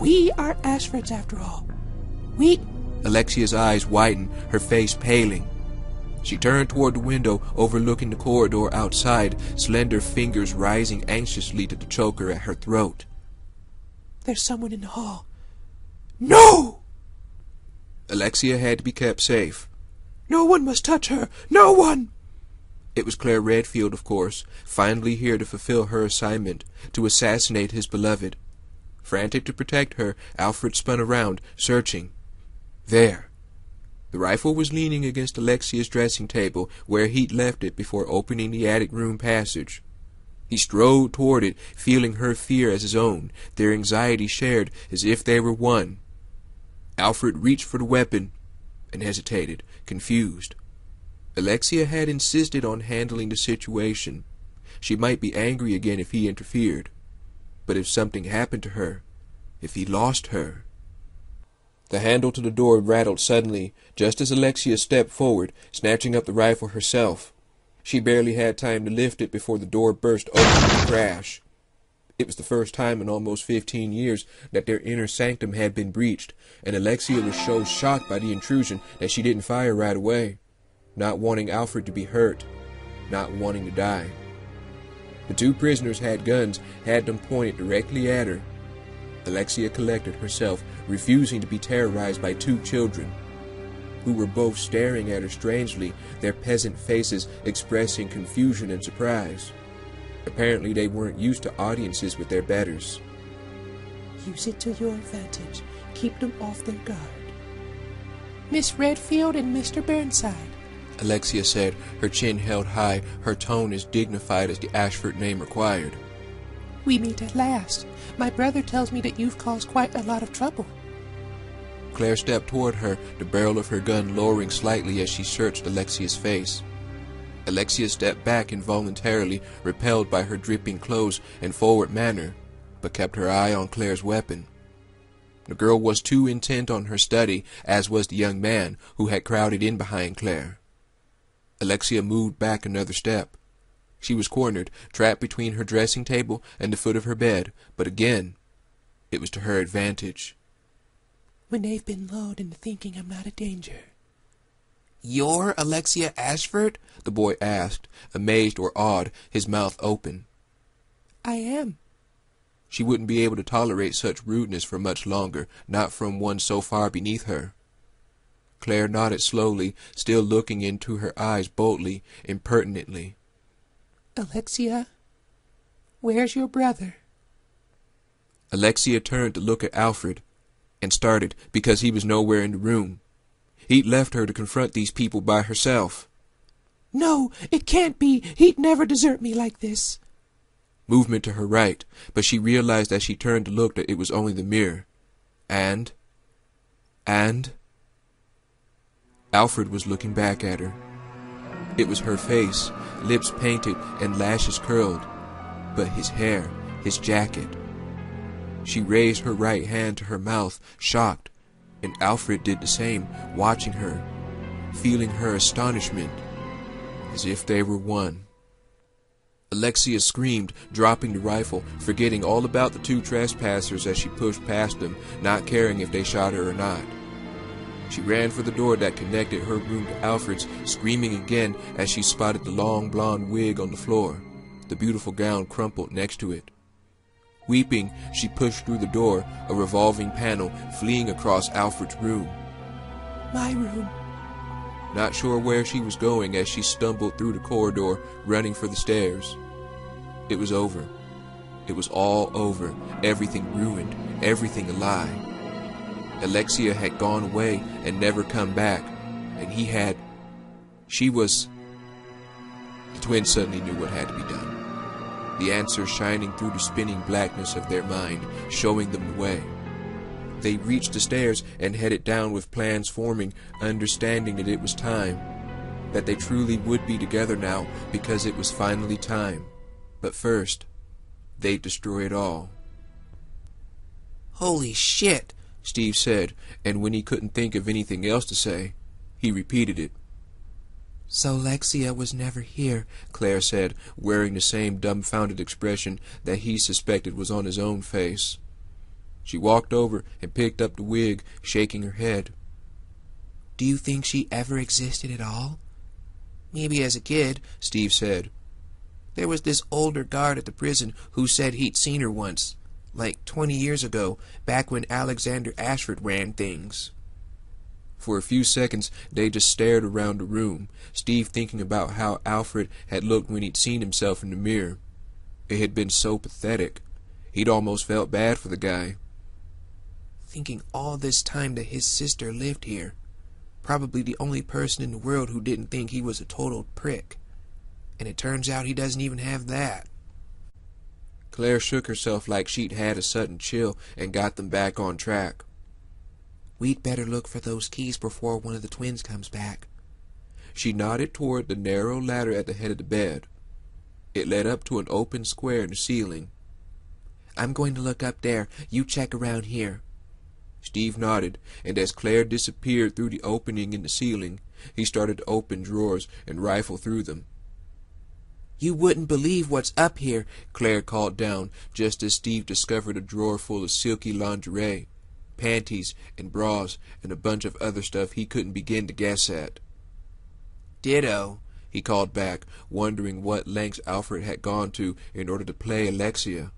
We are Ashfords, after all. Alexia's eyes widened, her face paling. She turned toward the window overlooking the corridor outside, slender fingers rising anxiously to the choker at her throat. There's someone in the hall. No! Alexia had to be kept safe. No one must touch her! No one! It was Claire Redfield, of course, finally here to fulfill her assignment, to assassinate his beloved. Frantic to protect her, Alfred spun around, searching. There. The rifle was leaning against Alexia's dressing table, where he'd left it before opening the attic room passage. He strode toward it, feeling her fear as his own, their anxiety shared as if they were one. Alfred reached for the weapon and hesitated, confused. Alexia had insisted on handling the situation. She might be angry again if he interfered. But if something happened to her, if he lost her... The handle to the door rattled suddenly, just as Alexia stepped forward, snatching up the rifle herself. She barely had time to lift it before the door burst open with a crash. It was the first time in almost 15 years that their inner sanctum had been breached, and Alexia was so shocked by the intrusion that she didn't fire right away, not wanting Alfred to be hurt, not wanting to die. The two prisoners had guns, had them pointed directly at her. Alexia collected herself, refusing to be terrorized by two children, who were both staring at her strangely, their peasant faces expressing confusion and surprise. Apparently they weren't used to audiences with their betters. Use it to your advantage. Keep them off their guard. Miss Redfield and Mr. Burnside, Alexia said, her chin held high, her tone as dignified as the Ashford name required. We meet at last. My brother tells me that you've caused quite a lot of trouble. Claire stepped toward her, the barrel of her gun lowering slightly as she searched Alexia's face. Alexia stepped back involuntarily, repelled by her dripping clothes and forward manner, but kept her eye on Claire's weapon. The girl was too intent on her study, as was the young man who had crowded in behind Claire. Alexia moved back another step. She was cornered, trapped between her dressing table and the foot of her bed, but again, it was to her advantage. When they've been lulled into thinking I'm not a danger. "You're Alexia Ashford?" the boy asked, amazed or awed, his mouth open. I am. She wouldn't be able to tolerate such rudeness for much longer, not from one so far beneath her. Claire nodded slowly, still looking into her eyes boldly, impertinently. Alexia, where's your brother? Alexia turned to look at Alfred, and started because he was nowhere in the room. He'd left her to confront these people by herself. No, it can't be. He'd never desert me like this. Movement to her right, but she realized as she turned to look that it was only the mirror. And Alfred was looking back at her. It was her face, lips painted and lashes curled, but his hair, his jacket. She raised her right hand to her mouth, shocked, and Alfred did the same, watching her, feeling her astonishment, as if they were one. Alexia screamed, dropping the rifle, forgetting all about the two trespassers as she pushed past them, not caring if they shot her or not. She ran for the door that connected her room to Alfred's, screaming again as she spotted the long blonde wig on the floor, the beautiful gown crumpled next to it. Weeping, she pushed through the door, a revolving panel fleeing across Alfred's room. My room. Not sure where she was going as she stumbled through the corridor, running for the stairs. It was over. It was all over, everything ruined, everything a lie. Alexia had gone away and never come back, and he had... She was... The twins suddenly knew what had to be done. the answer shining through the spinning blackness of their mind, showing them the way. They reached the stairs and headed down with plans forming, understanding that it was time, that they truly would be together now because it was finally time. But first, they'd destroy it all. Holy shit, Steve said, and when he couldn't think of anything else to say, he repeated it. So Lexia was never here, Claire said, wearing the same dumbfounded expression that he suspected was on his own face. She walked over and picked up the wig, shaking her head. Do you think she ever existed at all? Maybe as a kid, Steve said. There was this older guard at the prison who said he'd seen her once, like 20 years ago, back when Alexander Ashford ran things. For a few seconds they just stared around the room, Steve thinking about how Alfred had looked when he'd seen himself in the mirror. It had been so pathetic. He'd almost felt bad for the guy. Thinking all this time that his sister lived here. Probably the only person in the world who didn't think he was a total prick. And it turns out he doesn't even have that. Claire shook herself like she'd had a sudden chill and got them back on track. We'd better look for those keys before one of the twins comes back. She nodded toward the narrow ladder at the head of the bed. It led up to an open square in the ceiling. I'm going to look up there. You check around here. Steve nodded, and as Claire disappeared through the opening in the ceiling, he started to open drawers and rifle through them. You wouldn't believe what's up here, Claire called down, just as Steve discovered a drawer full of silky lingerie, panties and bras, and a bunch of other stuff he couldn't begin to guess at. Ditto, he called back, wondering what lengths Alfred had gone to in order to play Alexia.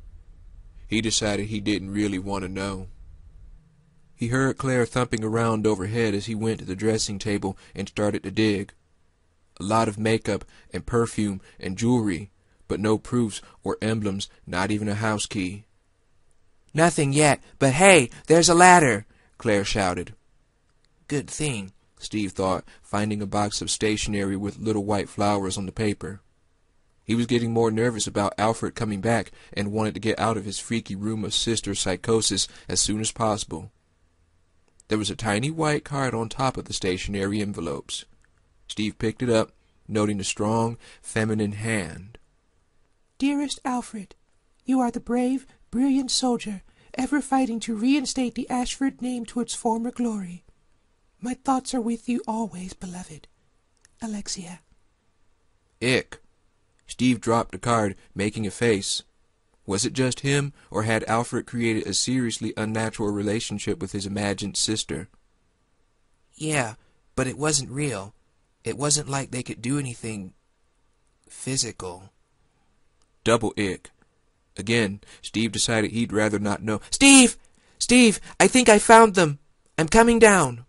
He decided he didn't really want to know. He heard Claire thumping around overhead as he went to the dressing table and started to dig. A lot of makeup and perfume and jewelry, but no proofs or emblems, not even a house key. Nothing yet, but hey, there's a ladder, Claire shouted. Good thing, Steve thought, finding a box of stationery with little white flowers on the paper. He was getting more nervous about Alfred coming back and wanted to get out of his freaky room of sister psychosis as soon as possible. There was a tiny white card on top of the stationery envelopes. Steve picked it up, noting the strong, feminine hand. Dearest Alfred, you are the brave, brilliant soldier, ever fighting to reinstate the Ashford name to its former glory. My thoughts are with you always, beloved. Alexia. Ick. Steve dropped the card, making a face. Was it just him, or had Alfred created a seriously unnatural relationship with his imagined sister? Yeah, but it wasn't real. It wasn't like they could do anything physical. Double ick. Again, Steve decided he'd rather not know. Steve! Steve, I think I found them. I'm coming down.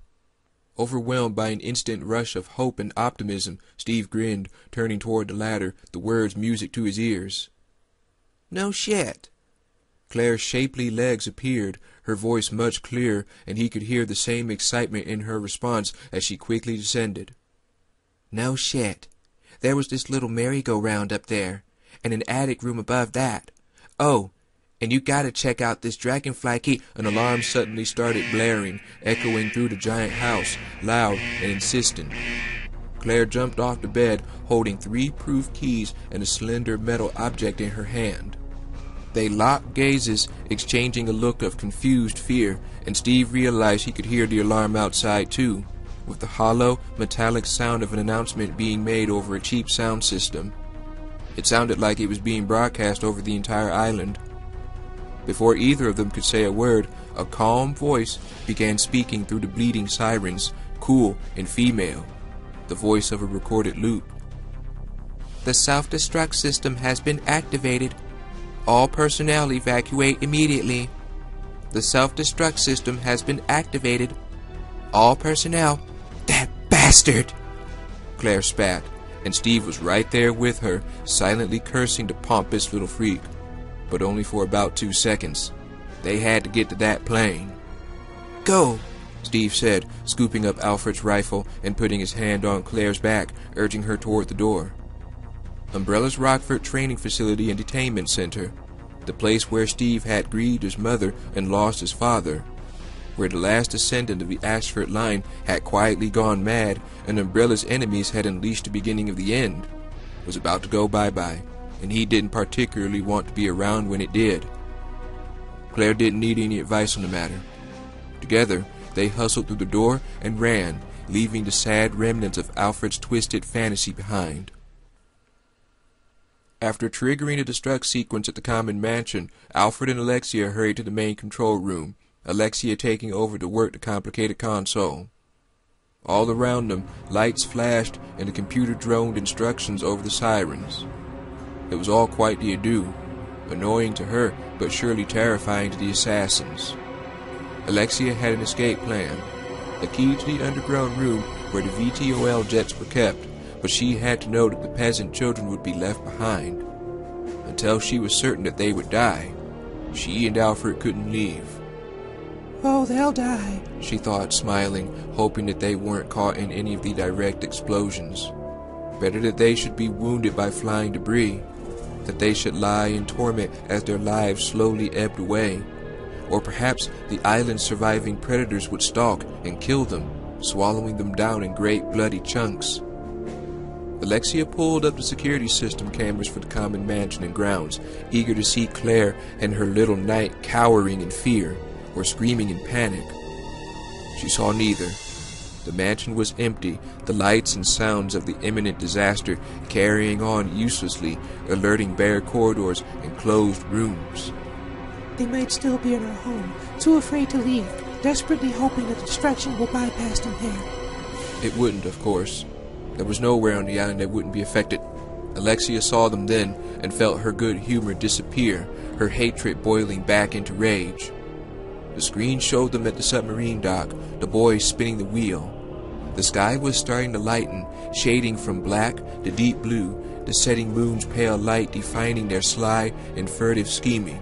Overwhelmed by an instant rush of hope and optimism, Steve grinned, turning toward the ladder, the words music to his ears. No shit. Claire's shapely legs appeared, her voice much clearer, and he could hear the same excitement in her response as she quickly descended. No shit. There was this little merry-go-round up there, and an attic room above that. Oh, and you gotta check out this dragonfly key. An alarm suddenly started blaring, echoing through the giant house, loud and insistent. Claire jumped off the bed, holding 3 proof keys and a slender metal object in her hand. They locked gazes, exchanging a look of confused fear, and Steve realized he could hear the alarm outside too, with the hollow, metallic sound of an announcement being made over a cheap sound system. It sounded like it was being broadcast over the entire island. Before either of them could say a word, a calm voice began speaking through the bleeding sirens, cool and female, the voice of a recorded loop. The self-destruct system has been activated. All personnel evacuate immediately. The self-destruct system has been activated. All personnel... That bastard! Claire spat, and Steve was right there with her, silently cursing the pompous little freak. But only for about 2 seconds. They had to get to that plane. Go, Steve said, scooping up Alfred's rifle and putting his hand on Claire's back, urging her toward the door. Umbrella's Rockford training facility and detainment center, the place where Steve had grieved his mother and lost his father, where the last descendant of the Ashford line had quietly gone mad and Umbrella's enemies had unleashed the beginning of the end, was about to go bye-bye, and he didn't particularly want to be around when it did. Claire didn't need any advice on the matter. Together, they hustled through the door and ran, leaving the sad remnants of Alfred's twisted fantasy behind. After triggering the destruct sequence at the common mansion, Alfred and Alexia hurried to the main control room, Alexia taking over to work the complicated console. All around them, lights flashed and the computer droned instructions over the sirens. It was all quite the ado, annoying to her but surely terrifying to the assassins. Alexia had an escape plan, a key to the underground room where the VTOL jets were kept, but she had to know that the peasant children would be left behind. Until she was certain that they would die, she and Alfred couldn't leave. Oh, they'll die, she thought, smiling, hoping that they weren't caught in any of the direct explosions. Better that they should be wounded by flying debris, that they should lie in torment as their lives slowly ebbed away. Or perhaps the island's surviving predators would stalk and kill them, swallowing them down in great bloody chunks. Alexia pulled up the security system cameras for the common mansion and grounds, eager to see Claire and her little knight cowering in fear or screaming in panic. She saw neither. The mansion was empty, the lights and sounds of the imminent disaster carrying on uselessly, alerting bare corridors and closed rooms. They might still be in our home, too afraid to leave, desperately hoping that the destruction will bypass them there. It wouldn't, of course. There was nowhere on the island that wouldn't be affected. Alexia saw them then and felt her good humor disappear, her hatred boiling back into rage. The screen showed them at the submarine dock, the boys spinning the wheel. The sky was starting to lighten, shading from black to deep blue, the setting moon's pale light defining their sly and furtive scheming.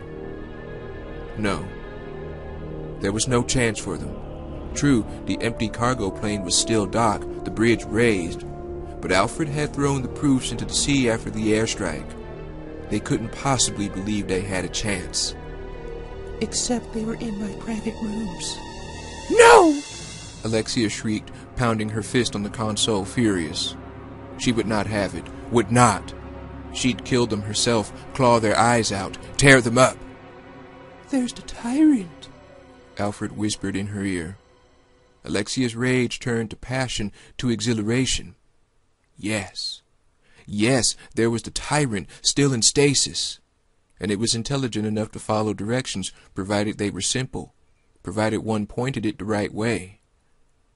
No. There was no chance for them. True, the empty cargo plane was still docked, the bridge raised, but Alfred had thrown the proofs into the sea after the airstrike. They couldn't possibly believe they had a chance. Except they were in my private rooms. No! Alexia shrieked, pounding her fist on the console, furious. She would not have it. Would not. She'd kill them herself, claw their eyes out, tear them up. There's the tyrant, Alfred whispered in her ear. Alexia's rage turned to passion, to exhilaration. Yes. Yes, there was the tyrant, still in stasis. And it was intelligent enough to follow directions, provided they were simple, provided one pointed it the right way.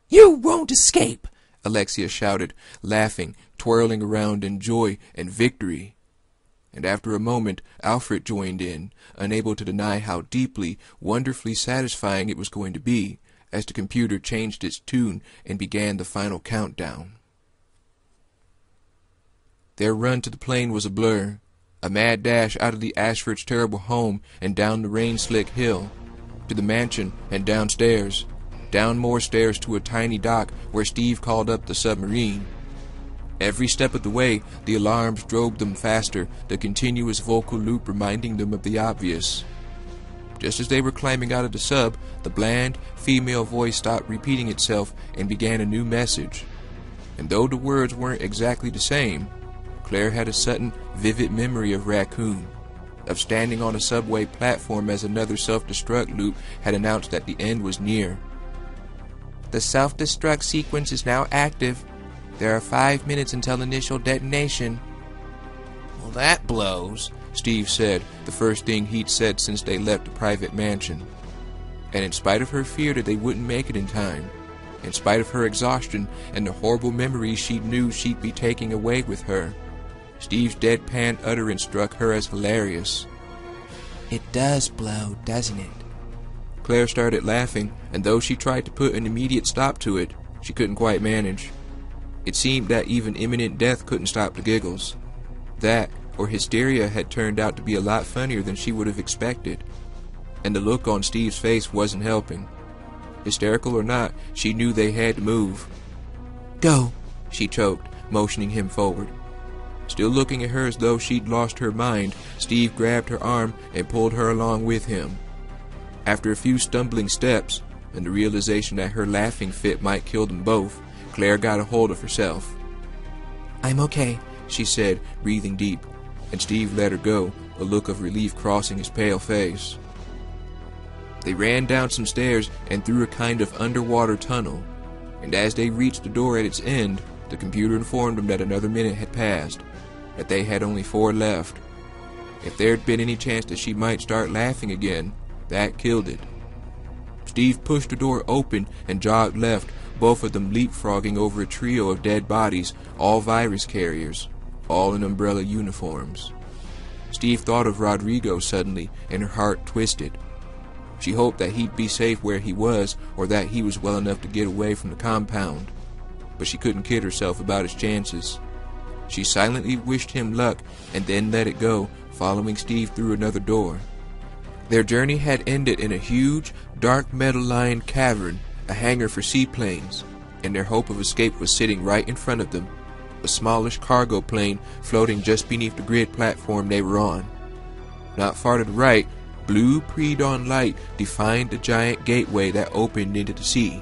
You won't escape, Alexia shouted, laughing, twirling around in joy and victory. And after a moment, Alfred joined in, unable to deny how deeply, wonderfully satisfying it was going to be, as the computer changed its tune and began the final countdown. Their run to the plane was a blur, a mad dash out of the Ashford's terrible home and down the rain-slick hill, to the mansion and downstairs, down more stairs to a tiny dock where Steve called up the submarine. Every step of the way, the alarms drove them faster, the continuous vocal loop reminding them of the obvious. Just as they were climbing out of the sub, the bland, female voice stopped repeating itself and began a new message. And though the words weren't exactly the same, Claire had a sudden, vivid memory of Raccoon, of standing on a subway platform as another self-destruct loop had announced that the end was near. The self-destruct sequence is now active. There are 5 minutes until initial detonation. Well, that blows, Steve said, the first thing he'd said since they left the private mansion. And in spite of her fear that they wouldn't make it in time, in spite of her exhaustion and the horrible memories she knew she'd be taking away with her, Steve's deadpan utterance struck her as hilarious. It does blow, doesn't it? Claire started laughing, and though she tried to put an immediate stop to it, she couldn't quite manage. It seemed that even imminent death couldn't stop the giggles. That, or hysteria, had turned out to be a lot funnier than she would have expected. And the look on Steve's face wasn't helping. Hysterical or not, she knew they had to move. Go, she choked, motioning him forward. Still looking at her as though she'd lost her mind, Steve grabbed her arm and pulled her along with him. After a few stumbling steps, and the realization that her laughing fit might kill them both, Claire got a hold of herself. "I'm okay," she said, breathing deep, and Steve let her go, a look of relief crossing his pale face. They ran down some stairs and through a kind of underwater tunnel, and as they reached the door at its end, the computer informed them that another minute had passed, that they had only 4 left. If there'd been any chance that she might start laughing again, that killed it. Steve pushed the door open and jogged left, both of them leapfrogging over a trio of dead bodies, all virus carriers, all in umbrella uniforms. Steve thought of Rodrigo suddenly, and her heart twisted. She hoped that he'd be safe where he was, or that he was well enough to get away from the compound. But she couldn't kid herself about his chances. She silently wished him luck, and then let it go, following Steve through another door. Their journey had ended in a huge, dark metal-lined cavern, a hangar for seaplanes, and their hope of escape was sitting right in front of them, a smallish cargo plane floating just beneath the grid platform they were on. Not far to the right, blue pre-dawn light defined the giant gateway that opened into the sea.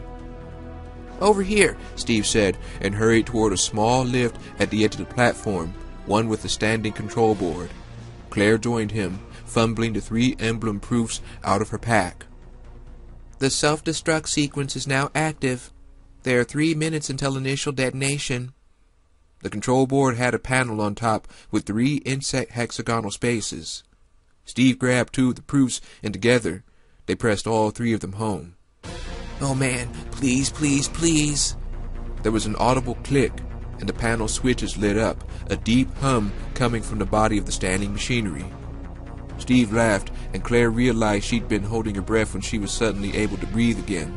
"Over here," Steve said, and hurried toward a small lift at the edge of the platform, one with a standing control board. Claire joined him, fumbling the 3 emblem proofs out of her pack. "The self-destruct sequence is now active. There are 3 minutes until initial detonation." The control board had a panel on top with 3 insect hexagonal spaces. Steve grabbed 2 of the proofs, and together, they pressed all 3 of them home. "Oh man, please, please, please." There was an audible click, and the panel switches lit up, a deep hum coming from the body of the standing machinery. Steve laughed, and Claire realized she'd been holding her breath when she was suddenly able to breathe again.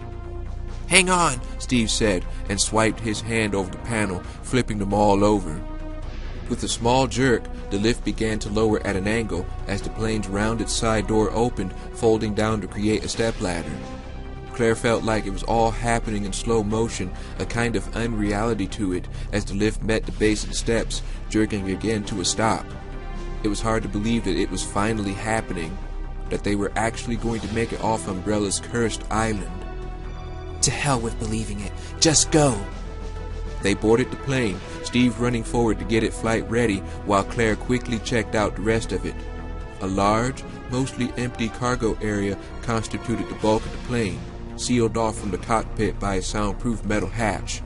"Hang on," Steve said, and swiped his hand over the panel, flipping them all over. With a small jerk, the lift began to lower at an angle as the plane's rounded side door opened, folding down to create a stepladder. Claire felt like it was all happening in slow motion, a kind of unreality to it, as the lift met the base of the steps, jerking again to a stop. It was hard to believe that it was finally happening, that they were actually going to make it off Umbrella's cursed island. To hell with believing it. Just go. They boarded the plane, Steve running forward to get it flight ready, while Claire quickly checked out the rest of it. A large, mostly empty cargo area constituted the bulk of the plane, sealed off from the cockpit by a soundproof metal hatch.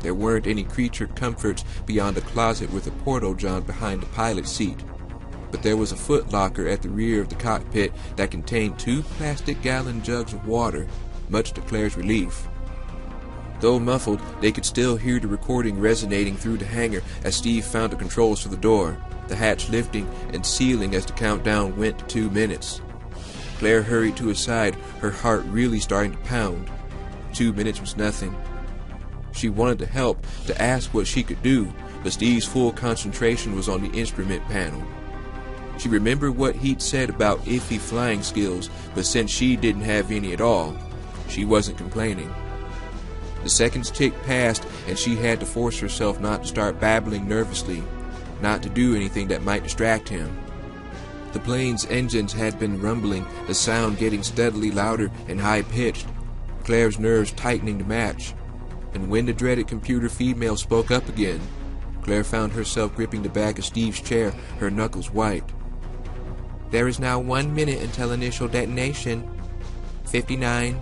There weren't any creature comforts beyond a closet with a porta-john behind the pilot's seat, but there was a footlocker at the rear of the cockpit that contained 2 plastic-gallon jugs of water, much to Claire's relief. Though muffled, they could still hear the recording resonating through the hangar as Steve found the controls for the door, the hatch lifting and sealing as the countdown went to 2 minutes. Claire hurried to his side, her heart really starting to pound. 2 minutes was nothing. She wanted to help, to ask what she could do, but Steve's full concentration was on the instrument panel. She remembered what he'd said about iffy flying skills, but since she didn't have any at all, she wasn't complaining. The seconds ticked past, and she had to force herself not to start babbling nervously, not to do anything that might distract him. The plane's engines had been rumbling, the sound getting steadily louder and high-pitched, Claire's nerves tightening to match. And when the dreaded computer female spoke up again, Claire found herself gripping the back of Steve's chair, her knuckles white. There is now 1 minute until initial detonation. 59,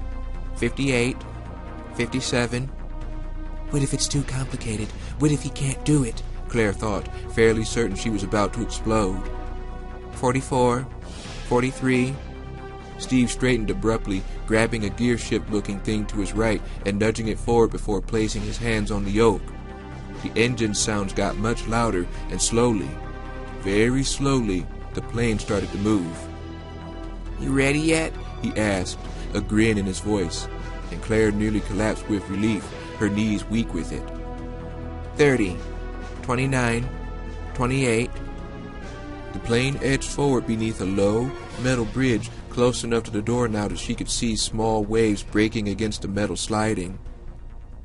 58, 57. What if it's too complicated? What if he can't do it? Claire thought, fairly certain she was about to explode. 44, 43. Steve straightened abruptly, grabbing a gearship-looking thing to his right and nudging it forward before placing his hands on the yoke. The engine sounds got much louder, and slowly, very slowly, the plane started to move. "You ready yet?" he asked, a grin in his voice, and Claire nearly collapsed with relief, her knees weak with it. 30, 29, 28. The plane edged forward beneath a low, metal bridge, close enough to the door now that she could see small waves breaking against the metal sliding.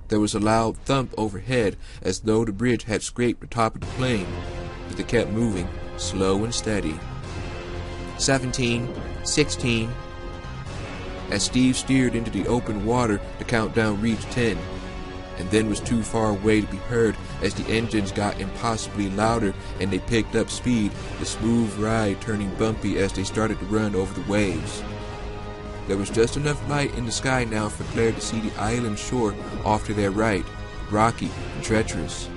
There was a loud thump overhead, as though the bridge had scraped the top of the plane, they kept moving, slow and steady. 17, 16. As Steve steered into the open water, the countdown reached 10, and then was too far away to be heard as the engines got impossibly louder and they picked up speed, the smooth ride turning bumpy as they started to run over the waves. There was just enough light in the sky now for Claire to see the island shore off to their right, rocky and treacherous.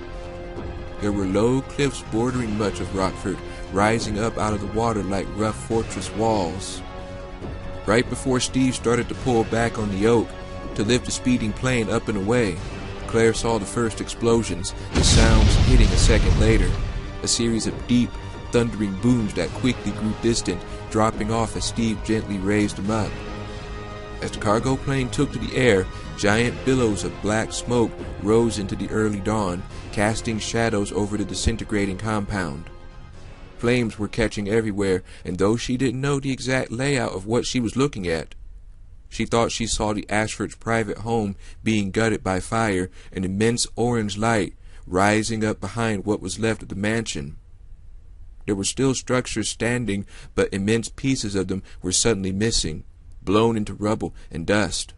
There were low cliffs bordering much of Rockford, rising up out of the water like rough fortress walls. Right before Steve started to pull back on the yoke to lift the speeding plane up and away, Claire saw the first explosions, the sounds hitting a second later, a series of deep, thundering booms that quickly grew distant, dropping off as Steve gently raised them up. As the cargo plane took to the air, giant billows of black smoke rose into the early dawn, casting shadows over the disintegrating compound. Flames were catching everywhere, and though she didn't know the exact layout of what she was looking at, she thought she saw the Ashford's private home being gutted by fire, an immense orange light rising up behind what was left of the mansion. There were still structures standing, but immense pieces of them were suddenly missing, blown into rubble and dust.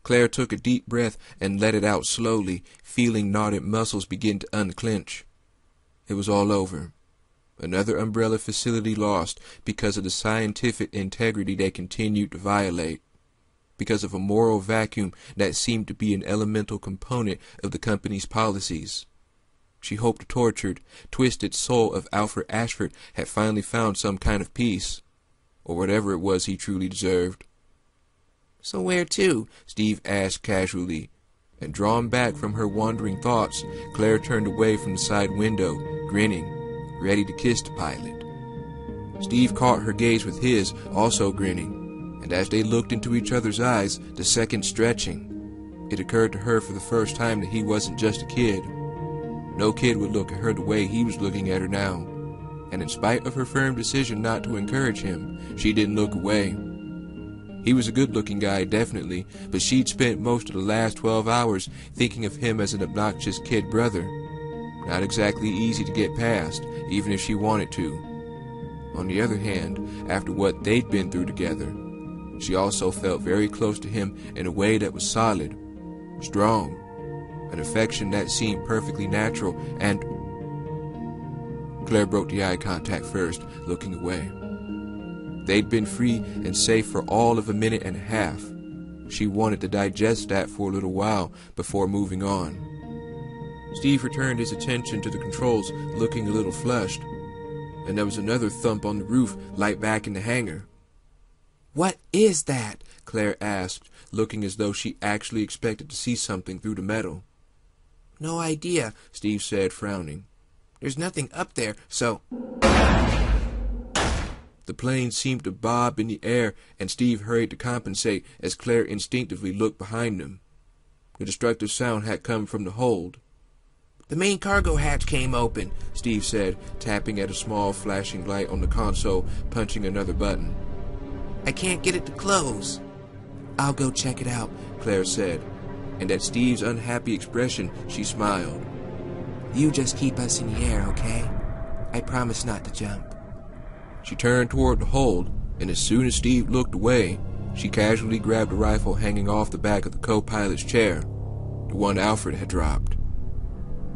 Claire took a deep breath and let it out slowly, feeling knotted muscles begin to unclench. It was all over. Another umbrella facility lost because of the scientific integrity they continued to violate, because of a moral vacuum that seemed to be an elemental component of the company's policies. She hoped the tortured, twisted soul of Alfred Ashford had finally found some kind of peace, or whatever it was he truly deserved. So where to? Steve asked casually, and drawn back from her wandering thoughts, Claire turned away from the side window, grinning, ready to kiss the pilot. Steve caught her gaze with his, also grinning, and as they looked into each other's eyes, the seconds stretching, it occurred to her for the first time that he wasn't just a kid. No kid would look at her the way he was looking at her now, and in spite of her firm decision not to encourage him, she didn't look away. He was a good-looking guy, definitely, but she'd spent most of the last 12 hours thinking of him as an obnoxious kid brother. Not exactly easy to get past, even if she wanted to. On the other hand, after what they'd been through together, she also felt very close to him in a way that was solid, strong, an affection that seemed perfectly natural, and... Claire broke the eye contact first, looking away. They'd been free and safe for all of a minute and a half. She wanted to digest that for a little while before moving on. Steve returned his attention to the controls, looking a little flushed, and there was another thump on the roof, light back in the hangar. What is that? Claire asked, looking as though she actually expected to see something through the metal. No idea, Steve said, frowning. There's nothing up there, so... The plane seemed to bob in the air, and Steve hurried to compensate as Claire instinctively looked behind him. The destructive sound had come from the hold. The main cargo hatch came open, Steve said, tapping at a small flashing light on the console, punching another button. I can't get it to close. I'll go check it out, Claire said, and at Steve's unhappy expression, she smiled. You just keep us in the air, okay? I promise not to jump. She turned toward the hold, and as soon as Steve looked away, she casually grabbed a rifle hanging off the back of the co-pilot's chair, the one Alfred had dropped.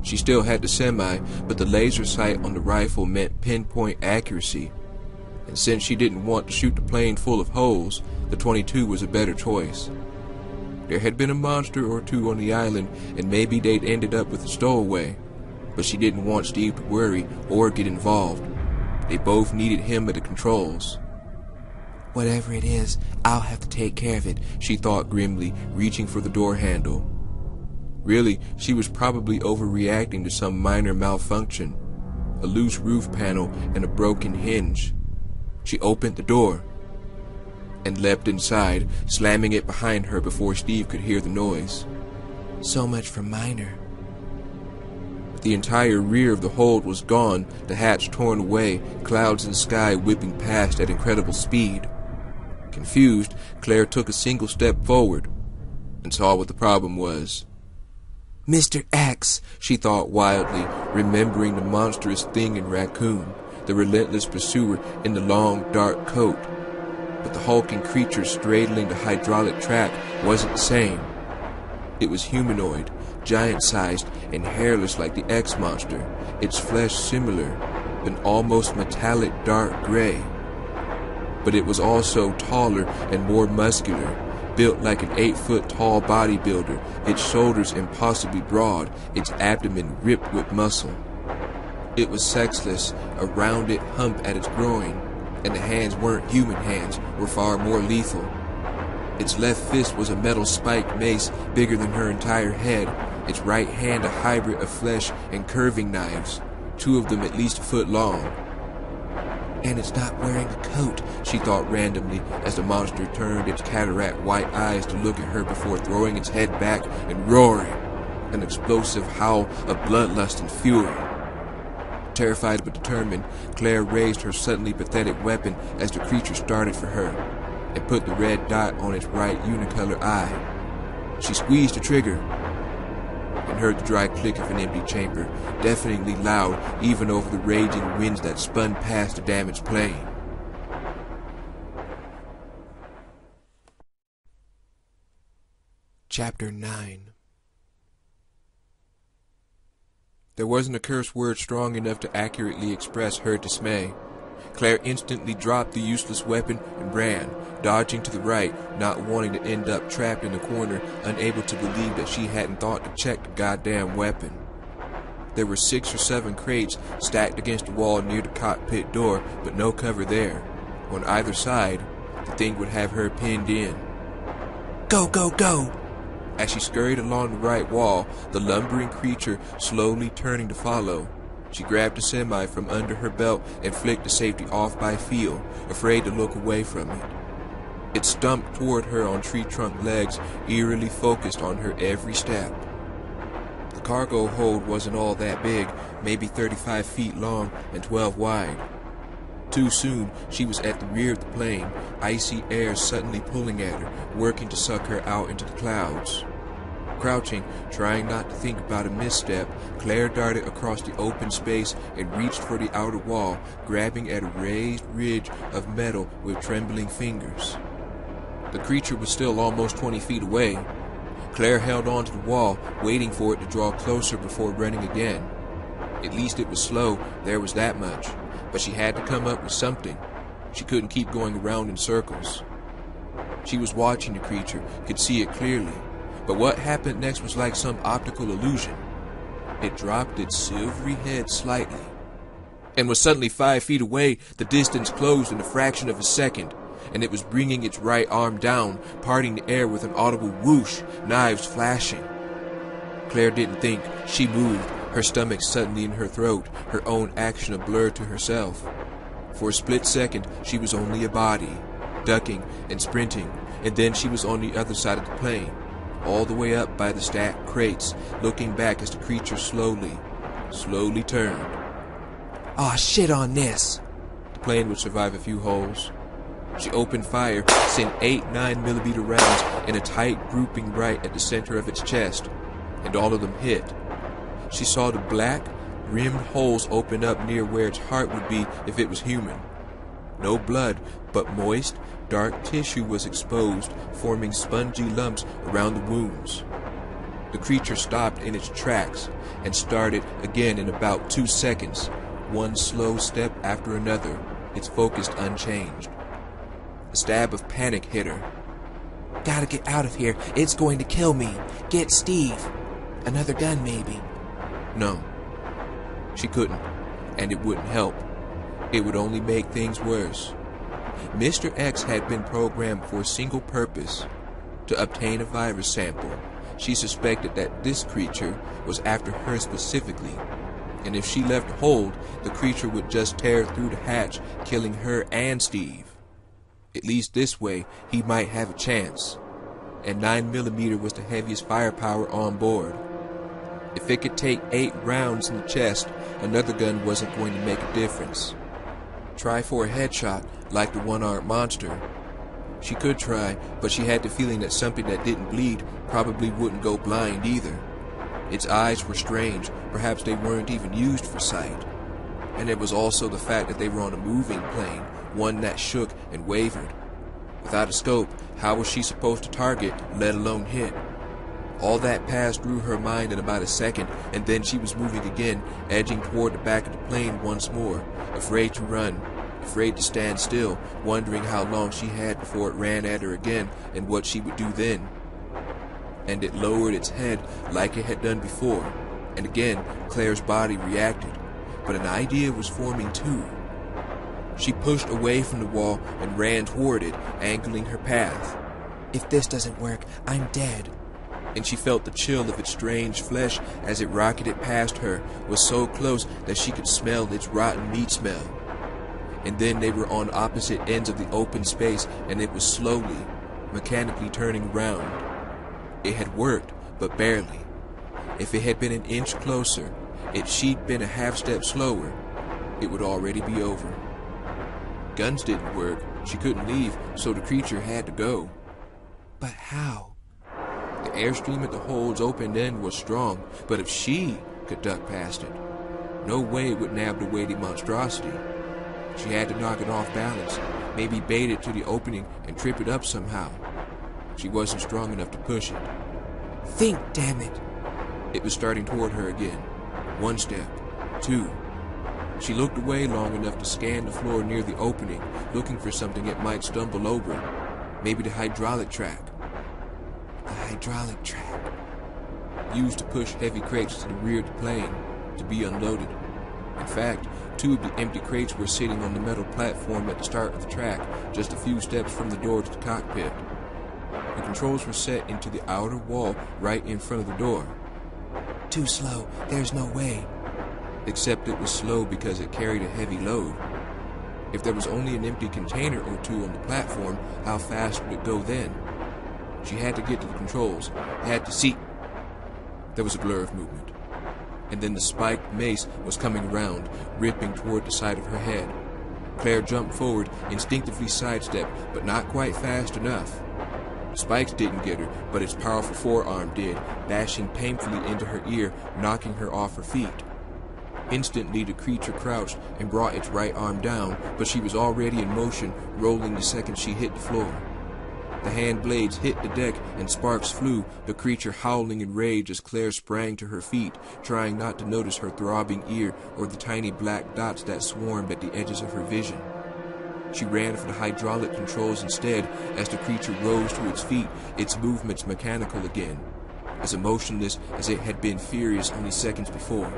She still had the semi, but the laser sight on the rifle meant pinpoint accuracy, and since she didn't want to shoot the plane full of holes, the .22 was a better choice. There had been a monster or two on the island, and maybe they'd ended up with a stowaway, but she didn't want Steve to worry or get involved. They both needed him at the controls. Whatever it is, I'll have to take care of it, she thought grimly, reaching for the door handle. Really, she was probably overreacting to some minor malfunction, a loose roof panel and a broken hinge. She opened the door and leapt inside, slamming it behind her before Steve could hear the noise. So much for minor. The entire rear of the hold was gone, the hatch torn away, clouds and sky whipping past at incredible speed. Confused, Claire took a single step forward and saw what the problem was. Mr. X, she thought wildly, remembering the monstrous thing in raccoon, the relentless pursuer in the long, dark coat. But the hulking creature straddling the hydraulic track wasn't the same. It was humanoid, giant-sized, and hairless like the X-monster, its flesh similar, an almost metallic dark gray. But it was also taller and more muscular, built like an 8-foot-tall bodybuilder, its shoulders impossibly broad, its abdomen ripped with muscle. It was sexless, a rounded hump at its groin, and the hands weren't human hands, were far more lethal. Its left fist was a metal spiked mace bigger than her entire head, its right hand a hybrid of flesh and curving knives, 2 of them at least a foot long. And it's not wearing a coat, she thought randomly as the monster turned its cataract white eyes to look at her before throwing its head back and roaring, an explosive howl of bloodlust and fury. Terrified but determined, Claire raised her suddenly pathetic weapon as the creature started for her, and put the red dot on its right unicolor eye. She squeezed the trigger, and heard the dry click of an empty chamber, deafeningly loud even over the raging winds that spun past the damaged plane. Chapter 9. There wasn't a curse word strong enough to accurately express her dismay. Claire instantly dropped the useless weapon and ran, dodging to the right, not wanting to end up trapped in the corner, unable to believe that she hadn't thought to check the goddamn weapon. There were 6 or 7 crates stacked against the wall near the cockpit door, but no cover there. On either side, the thing would have her pinned in. Go, go, go! As she scurried along the right wall, the lumbering creature slowly turning to follow, she grabbed a semi from under her belt and flicked the safety off by feel, afraid to look away from it. It stumped toward her on tree trunk legs, eerily focused on her every step. The cargo hold wasn't all that big, maybe 35 feet long and 12 wide. Too soon, she was at the rear of the plane, icy air suddenly pulling at her, working to suck her out into the clouds. Crouching, trying not to think about a misstep, Claire darted across the open space and reached for the outer wall, grabbing at a raised ridge of metal with trembling fingers. The creature was still almost 20 feet away. Claire held onto the wall, waiting for it to draw closer before running again. At least it was slow, there was that much. But she had to come up with something. She couldn't keep going around in circles. She was watching the creature, could see it clearly. But what happened next was like some optical illusion. It dropped its silvery head slightly, and was suddenly 5 feet away. The distance closed in a fraction of a second, and it was bringing its right arm down, parting the air with an audible whoosh, knives flashing. Claire didn't think. She moved, her stomach suddenly in her throat, her own action a blur to herself. For a split second, she was only a body, ducking and sprinting, and then she was on the other side of the plane, all the way up by the stacked crates, looking back as the creature slowly turned. Aw, shit on this! The plane would survive a few holes. She opened fire, sent 8 9mm rounds in a tight grouping right at the center of its chest, and all of them hit. She saw the black, rimmed holes open up near where its heart would be if it was human. No blood, but moist, dark tissue was exposed, forming spongy lumps around the wounds. The creature stopped in its tracks and started again in about 2 seconds, one slow step after another, its focus unchanged. A stab of panic hit her. Gotta get out of here. It's going to kill me. Get Steve. Another gun, maybe. No. She couldn't, and it wouldn't help. It would only make things worse. Mr. X had been programmed for a single purpose, to obtain a virus sample. She suspected that this creature was after her specifically, and if she left hold, the creature would just tear through the hatch, killing her and Steve. At least this way, he might have a chance. And 9mm was the heaviest firepower on board. If it could take 8 rounds in the chest, another gun wasn't going to make a difference. Try for a headshot, like the one-armed monster. She could try, but she had the feeling that something that didn't bleed probably wouldn't go blind either. Its eyes were strange, perhaps they weren't even used for sight. And it was also the fact that they were on a moving plane, one that shook and wavered. Without a scope, how was she supposed to target, let alone hit? All that passed through her mind in about a second, and then she was moving again, edging toward the back of the plane once more, afraid to run, afraid to stand still, wondering how long she had before it ran at her again and what she would do then. And it lowered its head like it had done before, and again Claire's body reacted, but an idea was forming too. She pushed away from the wall and ran toward it, angling her path. If this doesn't work, I'm dead. And she felt the chill of its strange flesh as it rocketed past her, was so close that she could smell its rotten meat smell. And then they were on opposite ends of the open space, and it was slowly, mechanically turning around. It had worked, but barely. If it had been an inch closer, if she'd been a half step slower, it would already be over. Guns didn't work, she couldn't leave, so the creature had to go. But how? The airstream at the hole's open end was strong, but if she could duck past it, no way it would nab the weighty monstrosity. She had to knock it off balance, maybe bait it to the opening and trip it up somehow. She wasn't strong enough to push it. Think, damn it! It was starting toward her again. 1 step, 2. She looked away long enough to scan the floor near the opening, looking for something it might stumble over. Maybe the hydraulic track. The hydraulic track. Used to push heavy crates to the rear of the plane, to be unloaded. In fact, 2 of the empty crates were sitting on the metal platform at the start of the track, just a few steps from the door to the cockpit. The controls were set into the outer wall right in front of the door. Too slow, there's no way. Except it was slow because it carried a heavy load. If there was only an empty container or 2 on the platform, how fast would it go then? She had to get to the controls, had to see. There was a blur of movement. And then the spiked mace was coming around, ripping toward the side of her head. Claire jumped forward, instinctively sidestepped, but not quite fast enough. The spikes didn't get her, but its powerful forearm did, bashing painfully into her ear, knocking her off her feet. Instantly the creature crouched and brought its right arm down, but she was already in motion, rolling the second she hit the floor. The hand blades hit the deck and sparks flew, the creature howling in rage as Claire sprang to her feet, trying not to notice her throbbing ear or the tiny black dots that swarmed at the edges of her vision. She ran for the hydraulic controls instead as the creature rose to its feet, its movements mechanical again, as emotionless as it had been furious only seconds before.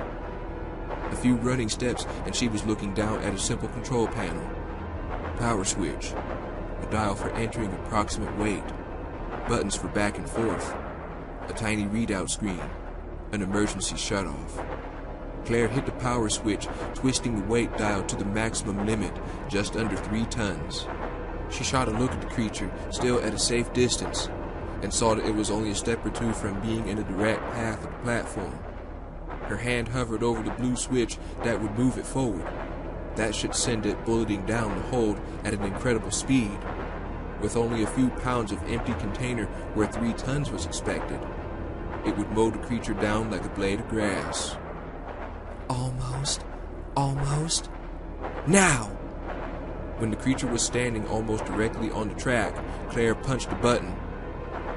A few running steps and she was looking down at a simple control panel. Power switch. A dial for entering approximate weight, buttons for back and forth, a tiny readout screen, an emergency shutoff. Claire hit the power switch, twisting the weight dial to the maximum limit, just under 3 tons. She shot a look at the creature, still at a safe distance, and saw that it was only a step or 2 from being in the direct path of the platform. Her hand hovered over the blue switch that would move it forward. That should send it bulleting down the hold at an incredible speed, with only a few pounds of empty container where 3 tons was expected. It would mow the creature down like a blade of grass. Almost. Now! When the creature was standing almost directly on the track, Claire punched the button,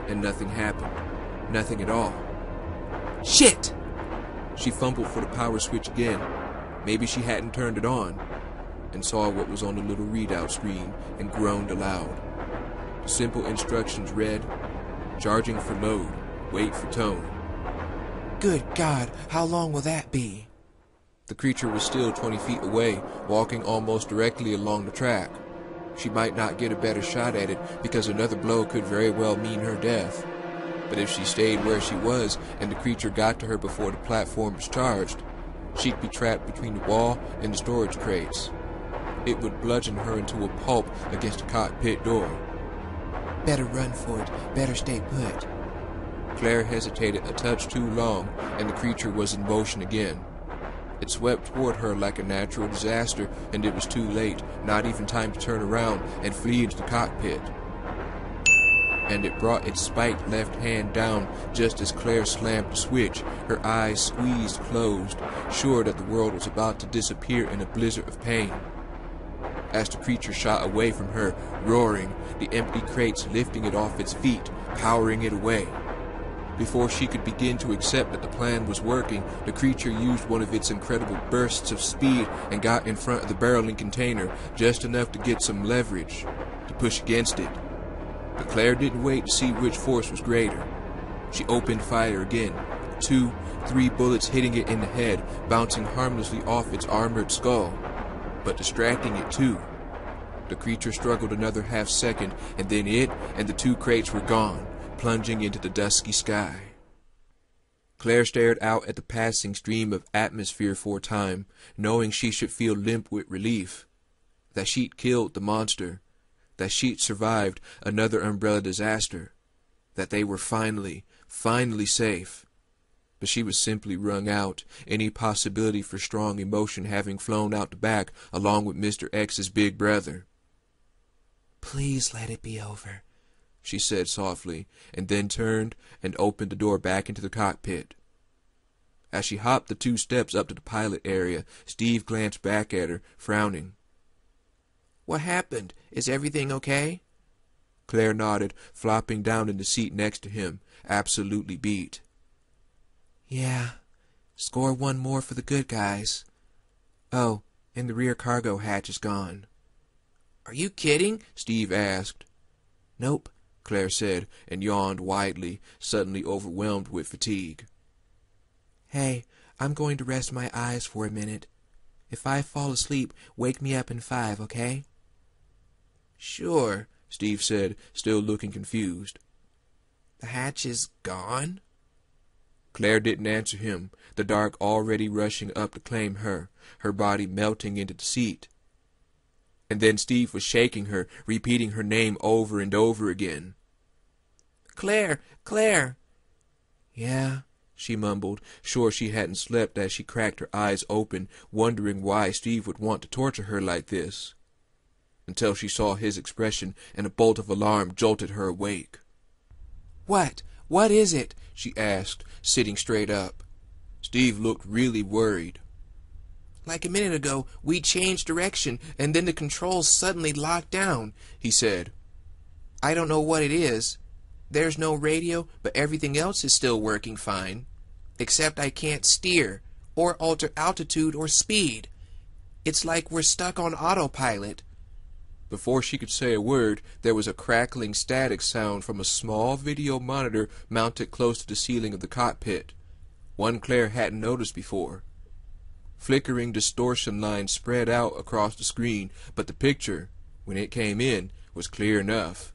and nothing happened. Nothing at all. Shit! She fumbled for the power switch again. Maybe she hadn't turned it on, and saw what was on the little readout screen and groaned aloud. The simple instructions read, charging for load, wait for tone. Good God, how long will that be? The creature was still 20 feet away, walking almost directly along the track. She might not get a better shot at it because another blow could very well mean her death. But if she stayed where she was and the creature got to her before the platform was charged, she'd be trapped between the wall and the storage crates. It would bludgeon her into a pulp against the cockpit door. Better run for it, better stay put. Claire hesitated a touch too long, and the creature was in motion again. It swept toward her like a natural disaster, and it was too late, not even time to turn around and flee into the cockpit. and it brought its spiked left hand down just as Claire slammed the switch, her eyes squeezed closed, sure that the world was about to disappear in a blizzard of pain. As the creature shot away from her, roaring, the empty crates lifting it off its feet, powering it away. Before she could begin to accept that the plan was working, the creature used one of its incredible bursts of speed and got in front of the barreling container, just enough to get some leverage, to push against it. But Claire didn't wait to see which force was greater. She opened fire again, 2, 3 bullets hitting it in the head, bouncing harmlessly off its armored skull, but distracting it too. The creature struggled another half second, and then it and the 2 crates were gone, plunging into the dusky sky. Claire stared out at the passing stream of atmosphere for a time, knowing she should feel limp with relief. That she'd killed the monster. That she'd survived another umbrella disaster. That they were finally safe. But she was simply wrung out, any possibility for strong emotion having flown out the back along with Mr. X's big brother. "Please let it be over," she said softly, and then turned and opened the door back into the cockpit. As she hopped the 2 steps up to the pilot area, Steve glanced back at her, frowning. "What happened? Is everything okay?" Claire nodded, flopping down in the seat next to him, absolutely beat. "Yeah. Score 1 more for the good guys. Oh, and the rear cargo hatch is gone." "Are you kidding?" Steve asked. "Nope," Claire said, and yawned widely, suddenly overwhelmed with fatigue. "Hey, I'm going to rest my eyes for a minute. If I fall asleep, wake me up in 5, okay?" "Sure," Steve said, still looking confused. "The hatch is gone?" Claire didn't answer him, the dark already rushing up to claim her, her body melting into the seat. And then Steve was shaking her, repeating her name over and over again. "Claire! Claire!" "Yeah," she mumbled, sure she hadn't slept as she cracked her eyes open, wondering why Steve would want to torture her like this. Until she saw his expression, and a bolt of alarm jolted her awake. "What? What is it?" she asked, sitting straight up. Steve looked really worried. "Like a minute ago, we changed direction, and then the controls suddenly locked down," he said. "I don't know what it is. There's no radio, but everything else is still working fine. Except I can't steer, or alter altitude or speed. It's like we're stuck on autopilot." Before she could say a word, there was a crackling static sound from a small video monitor mounted close to the ceiling of the cockpit, one Claire hadn't noticed before. Flickering distortion lines spread out across the screen, but the picture, when it came in, was clear enough.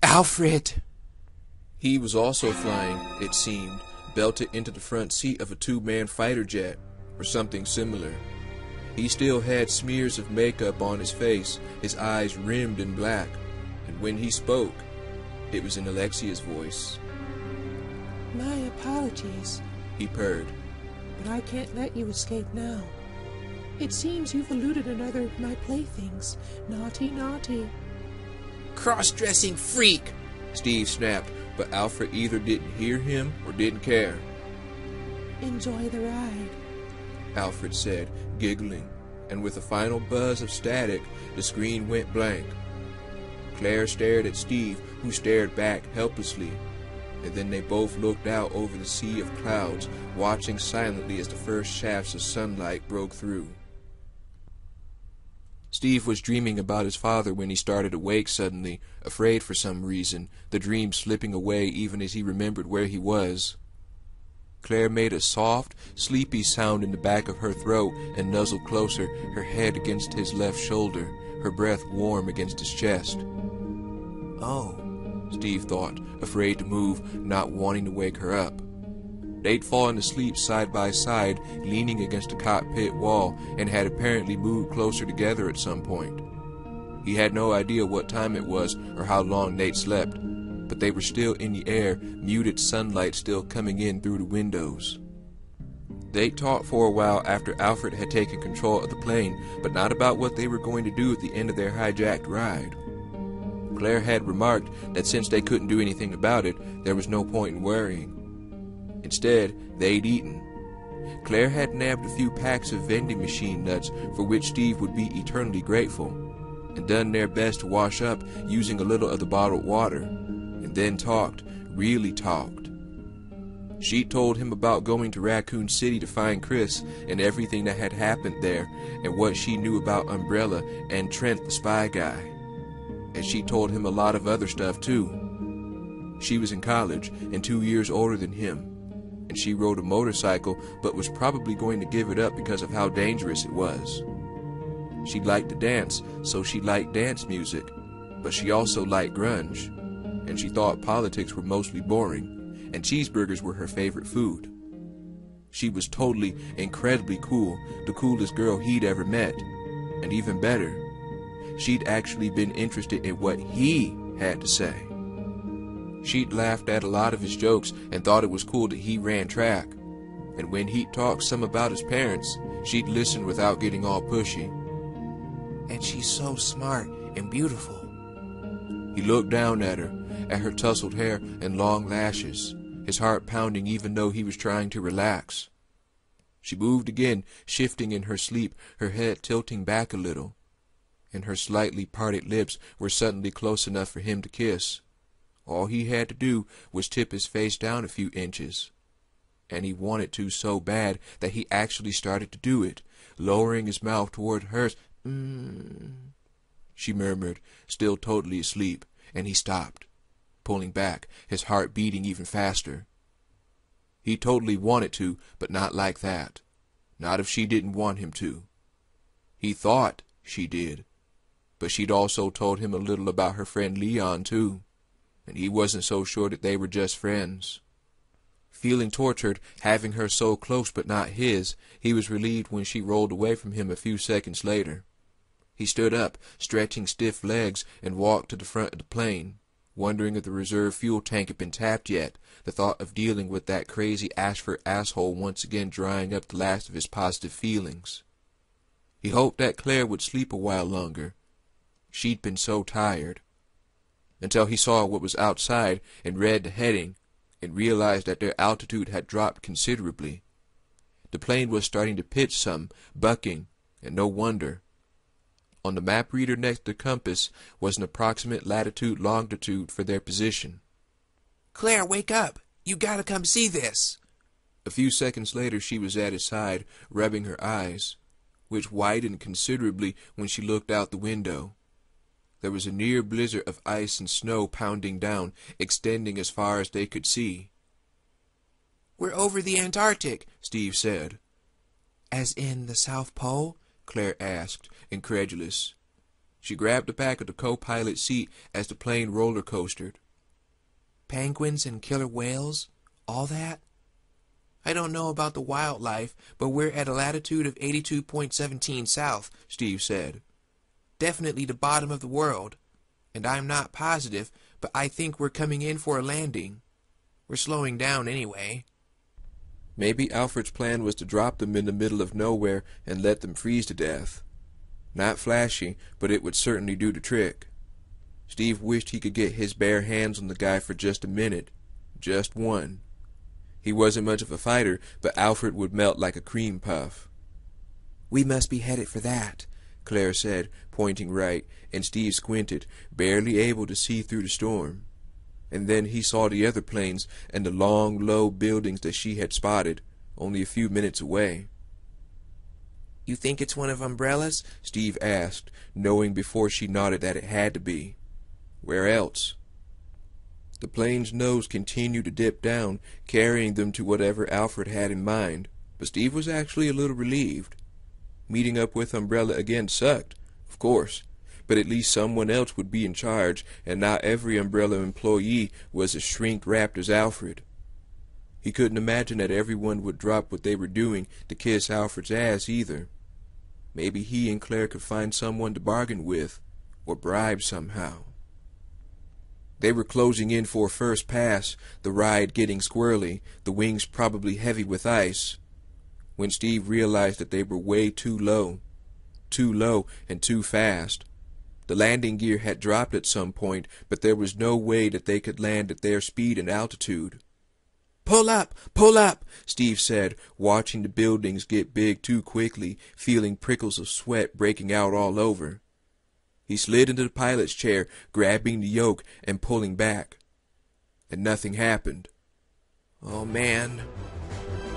"Alfred!" He was also flying, it seemed, belted into the front seat of a 2-man fighter jet, or something similar. He still had smears of makeup on his face, his eyes rimmed in black, and when he spoke, it was in Alexia's voice. "My apologies," he purred. "but I can't let you escape now. It seems you've eluded another of my playthings. Naughty, naughty." "Cross-dressing freak!" Steve snapped, but Alfred either didn't hear him or didn't care. "Enjoy the ride," Alfred said, giggling, and with a final buzz of static, the screen went blank. Claire stared at Steve, who stared back helplessly, and then they both looked out over the sea of clouds, watching silently as the first shafts of sunlight broke through. Steve was dreaming about his father when he started awake suddenly, afraid for some reason, the dream slipping away even as he remembered where he was. Claire made a soft, sleepy sound in the back of her throat and nuzzled closer, her head against his left shoulder, her breath warm against his chest. "Oh," Steve thought, afraid to move, not wanting to wake her up. They'd fallen asleep side by side, leaning against the cockpit wall, and had apparently moved closer together at some point. He had no idea what time it was or how long they'd slept, but they were still in the air, muted sunlight still coming in through the windows. They'd talked for a while after Alfred had taken control of the plane, but not about what they were going to do at the end of their hijacked ride. Claire had remarked that since they couldn't do anything about it, there was no point in worrying. Instead, they'd eaten. Claire had nabbed a few packs of vending machine nuts for which Steve would be eternally grateful, and done their best to wash up using a little of the bottled water, and then talked, really talked. She told him about going to Raccoon City to find Chris and everything that had happened there and what she knew about Umbrella and Trent the spy guy. And she told him a lot of other stuff too. She was in college and 2 years older than him, and she rode a motorcycle but was probably going to give it up because of how dangerous it was. She liked to dance, so she liked dance music, but she also liked grunge, and she thought politics were mostly boring, and cheeseburgers were her favorite food. She was totally, incredibly cool, the coolest girl he'd ever met, and even better, she'd actually been interested in what he had to say. She'd laughed at a lot of his jokes and thought it was cool that he ran track, and when he'd talk some about his parents, she'd listen without getting all pushy. And she's so smart and beautiful. He looked down at her tousled hair and long lashes, his heart pounding even though he was trying to relax. She moved again, shifting in her sleep, her head tilting back a little, and her slightly parted lips were suddenly close enough for him to kiss. All he had to do was tip his face down a few inches, and he wanted to so bad that he actually started to do it, lowering his mouth toward hers. She murmured, still totally asleep, and he stopped, pulling back, his heart beating even faster. He totally wanted to, but not like that. Not if she didn't want him to. He thought she did, but she'd also told him a little about her friend Leon, too, and he wasn't so sure that they were just friends. Feeling tortured, having her so close but not his, he was relieved when she rolled away from him a few seconds later. He stood up, stretching stiff legs, and walked to the front of the plane, wondering if the reserve fuel tank had been tapped yet, the thought of dealing with that crazy Ashford asshole once again drying up the last of his positive feelings. He hoped that Claire would sleep a while longer. She'd been so tired. Until he saw what was outside and read the heading, and realized that their altitude had dropped considerably. The plane was starting to pitch some, bucking, and no wonder. On the map reader next to the compass was an approximate latitude-longitude for their position. Claire, wake up! You gotta come see this! A few seconds later she was at his side, rubbing her eyes, which widened considerably when she looked out the window. There was a near blizzard of ice and snow pounding down, extending as far as they could see. We're over the Antarctic, Steve said. As in the South Pole? Claire asked, incredulous. She grabbed the back of the co-pilot seat as the plane roller coastered. Penguins and killer whales? All that? I don't know about the wildlife, but we're at a latitude of 82.17 south, Steve said. Definitely the bottom of the world. And I'm not positive, but I think we're coming in for a landing. We're slowing down anyway. Maybe Alfred's plan was to drop them in the middle of nowhere and let them freeze to death. Not flashy, but it would certainly do the trick. Steve wished he could get his bare hands on the guy for just a minute. Just one. He wasn't much of a fighter, but Alfred would melt like a cream puff. We must be headed for that, Claire said, pointing right, and Steve squinted, barely able to see through the storm. And then he saw the other planes and the long, low buildings that she had spotted, only a few minutes away. You think it's one of Umbrella's? Steve asked, knowing before she nodded that it had to be. Where else? The plane's nose continued to dip down, carrying them to whatever Alfred had in mind, but Steve was actually a little relieved. Meeting up with Umbrella again sucked, of course, but at least someone else would be in charge, and not every Umbrella employee was as shrink-wrapped as Alfred. He couldn't imagine that everyone would drop what they were doing to kiss Alfred's ass either. Maybe he and Claire could find someone to bargain with, or bribe somehow. They were closing in for first pass, the ride getting squirrely, the wings probably heavy with ice, when Steve realized that they were way too low and too fast. The landing gear had dropped at some point, but there was no way that they could land at their speed and altitude. "Pull up! Pull up!" Steve said, watching the buildings get big too quickly, feeling prickles of sweat breaking out all over. He slid into the pilot's chair, grabbing the yoke and pulling back. And nothing happened. "Oh, man."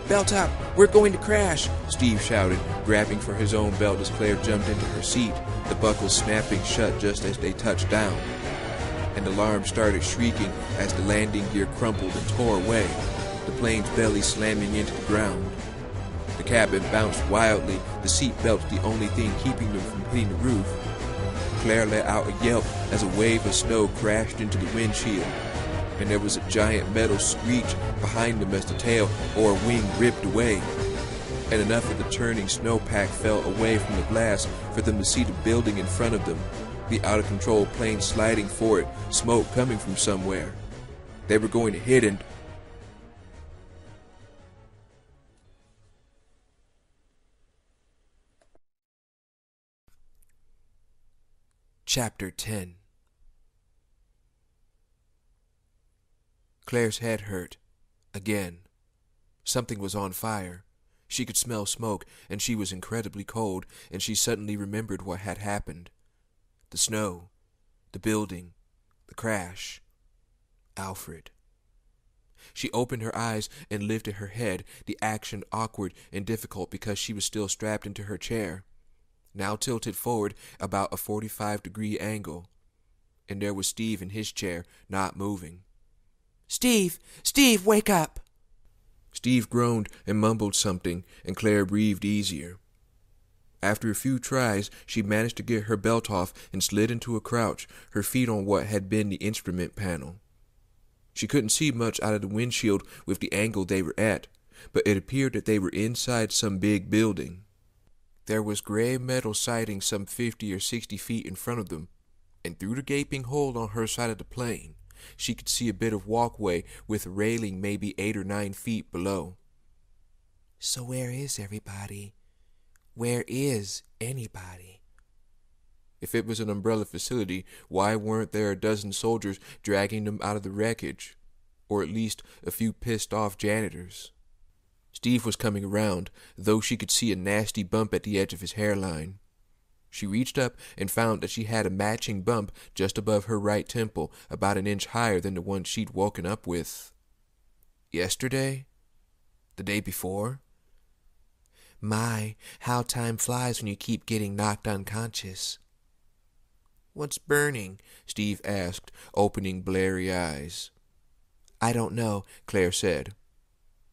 "Belt up! We're going to crash!" Steve shouted, grabbing for his own belt as Claire jumped into her seat, the buckles snapping shut just as they touched down. An alarm started shrieking as the landing gear crumpled and tore away, the plane's belly slamming into the ground. The cabin bounced wildly, the seat belts the only thing keeping them from hitting the roof. Claire let out a yelp as a wave of snow crashed into the windshield, and there was a giant metal screech behind them as the tail or wing ripped away, and enough of the turning snowpack fell away from the glass for them to see the building in front of them, the out-of-control plane sliding for it, smoke coming from somewhere. They were going to hit and... Chapter 10. Claire's head hurt. Again. Something was on fire. She could smell smoke, and she was incredibly cold, and she suddenly remembered what had happened. The snow. The building. The crash. Alfred. She opened her eyes and lifted her head, the action awkward and difficult because she was still strapped into her chair, now tilted forward about a 45-degree angle. And there was Steve in his chair, not moving. "Steve! Steve, wake up!" Steve groaned and mumbled something, and Claire breathed easier. After a few tries, she managed to get her belt off and slid into a crouch, her feet on what had been the instrument panel. She couldn't see much out of the windshield with the angle they were at, but it appeared that they were inside some big building. There was gray metal siding some 50 or 60 feet in front of them, and through the gaping hole on her side of the plane, she could see a bit of walkway with a railing maybe 8 or 9 feet below. "So where is everybody? Where is anybody?" If it was an umbrella facility, why weren't there a dozen soldiers dragging them out of the wreckage? Or at least a few pissed-off janitors? Steve was coming around, though she could see a nasty bump at the edge of his hairline. She reached up and found that she had a matching bump just above her right temple, about an inch higher than the one she'd woken up with. Yesterday? The day before? My, how time flies when you keep getting knocked unconscious. "What's burning?" Steve asked, opening blurry eyes. "I don't know," Claire said.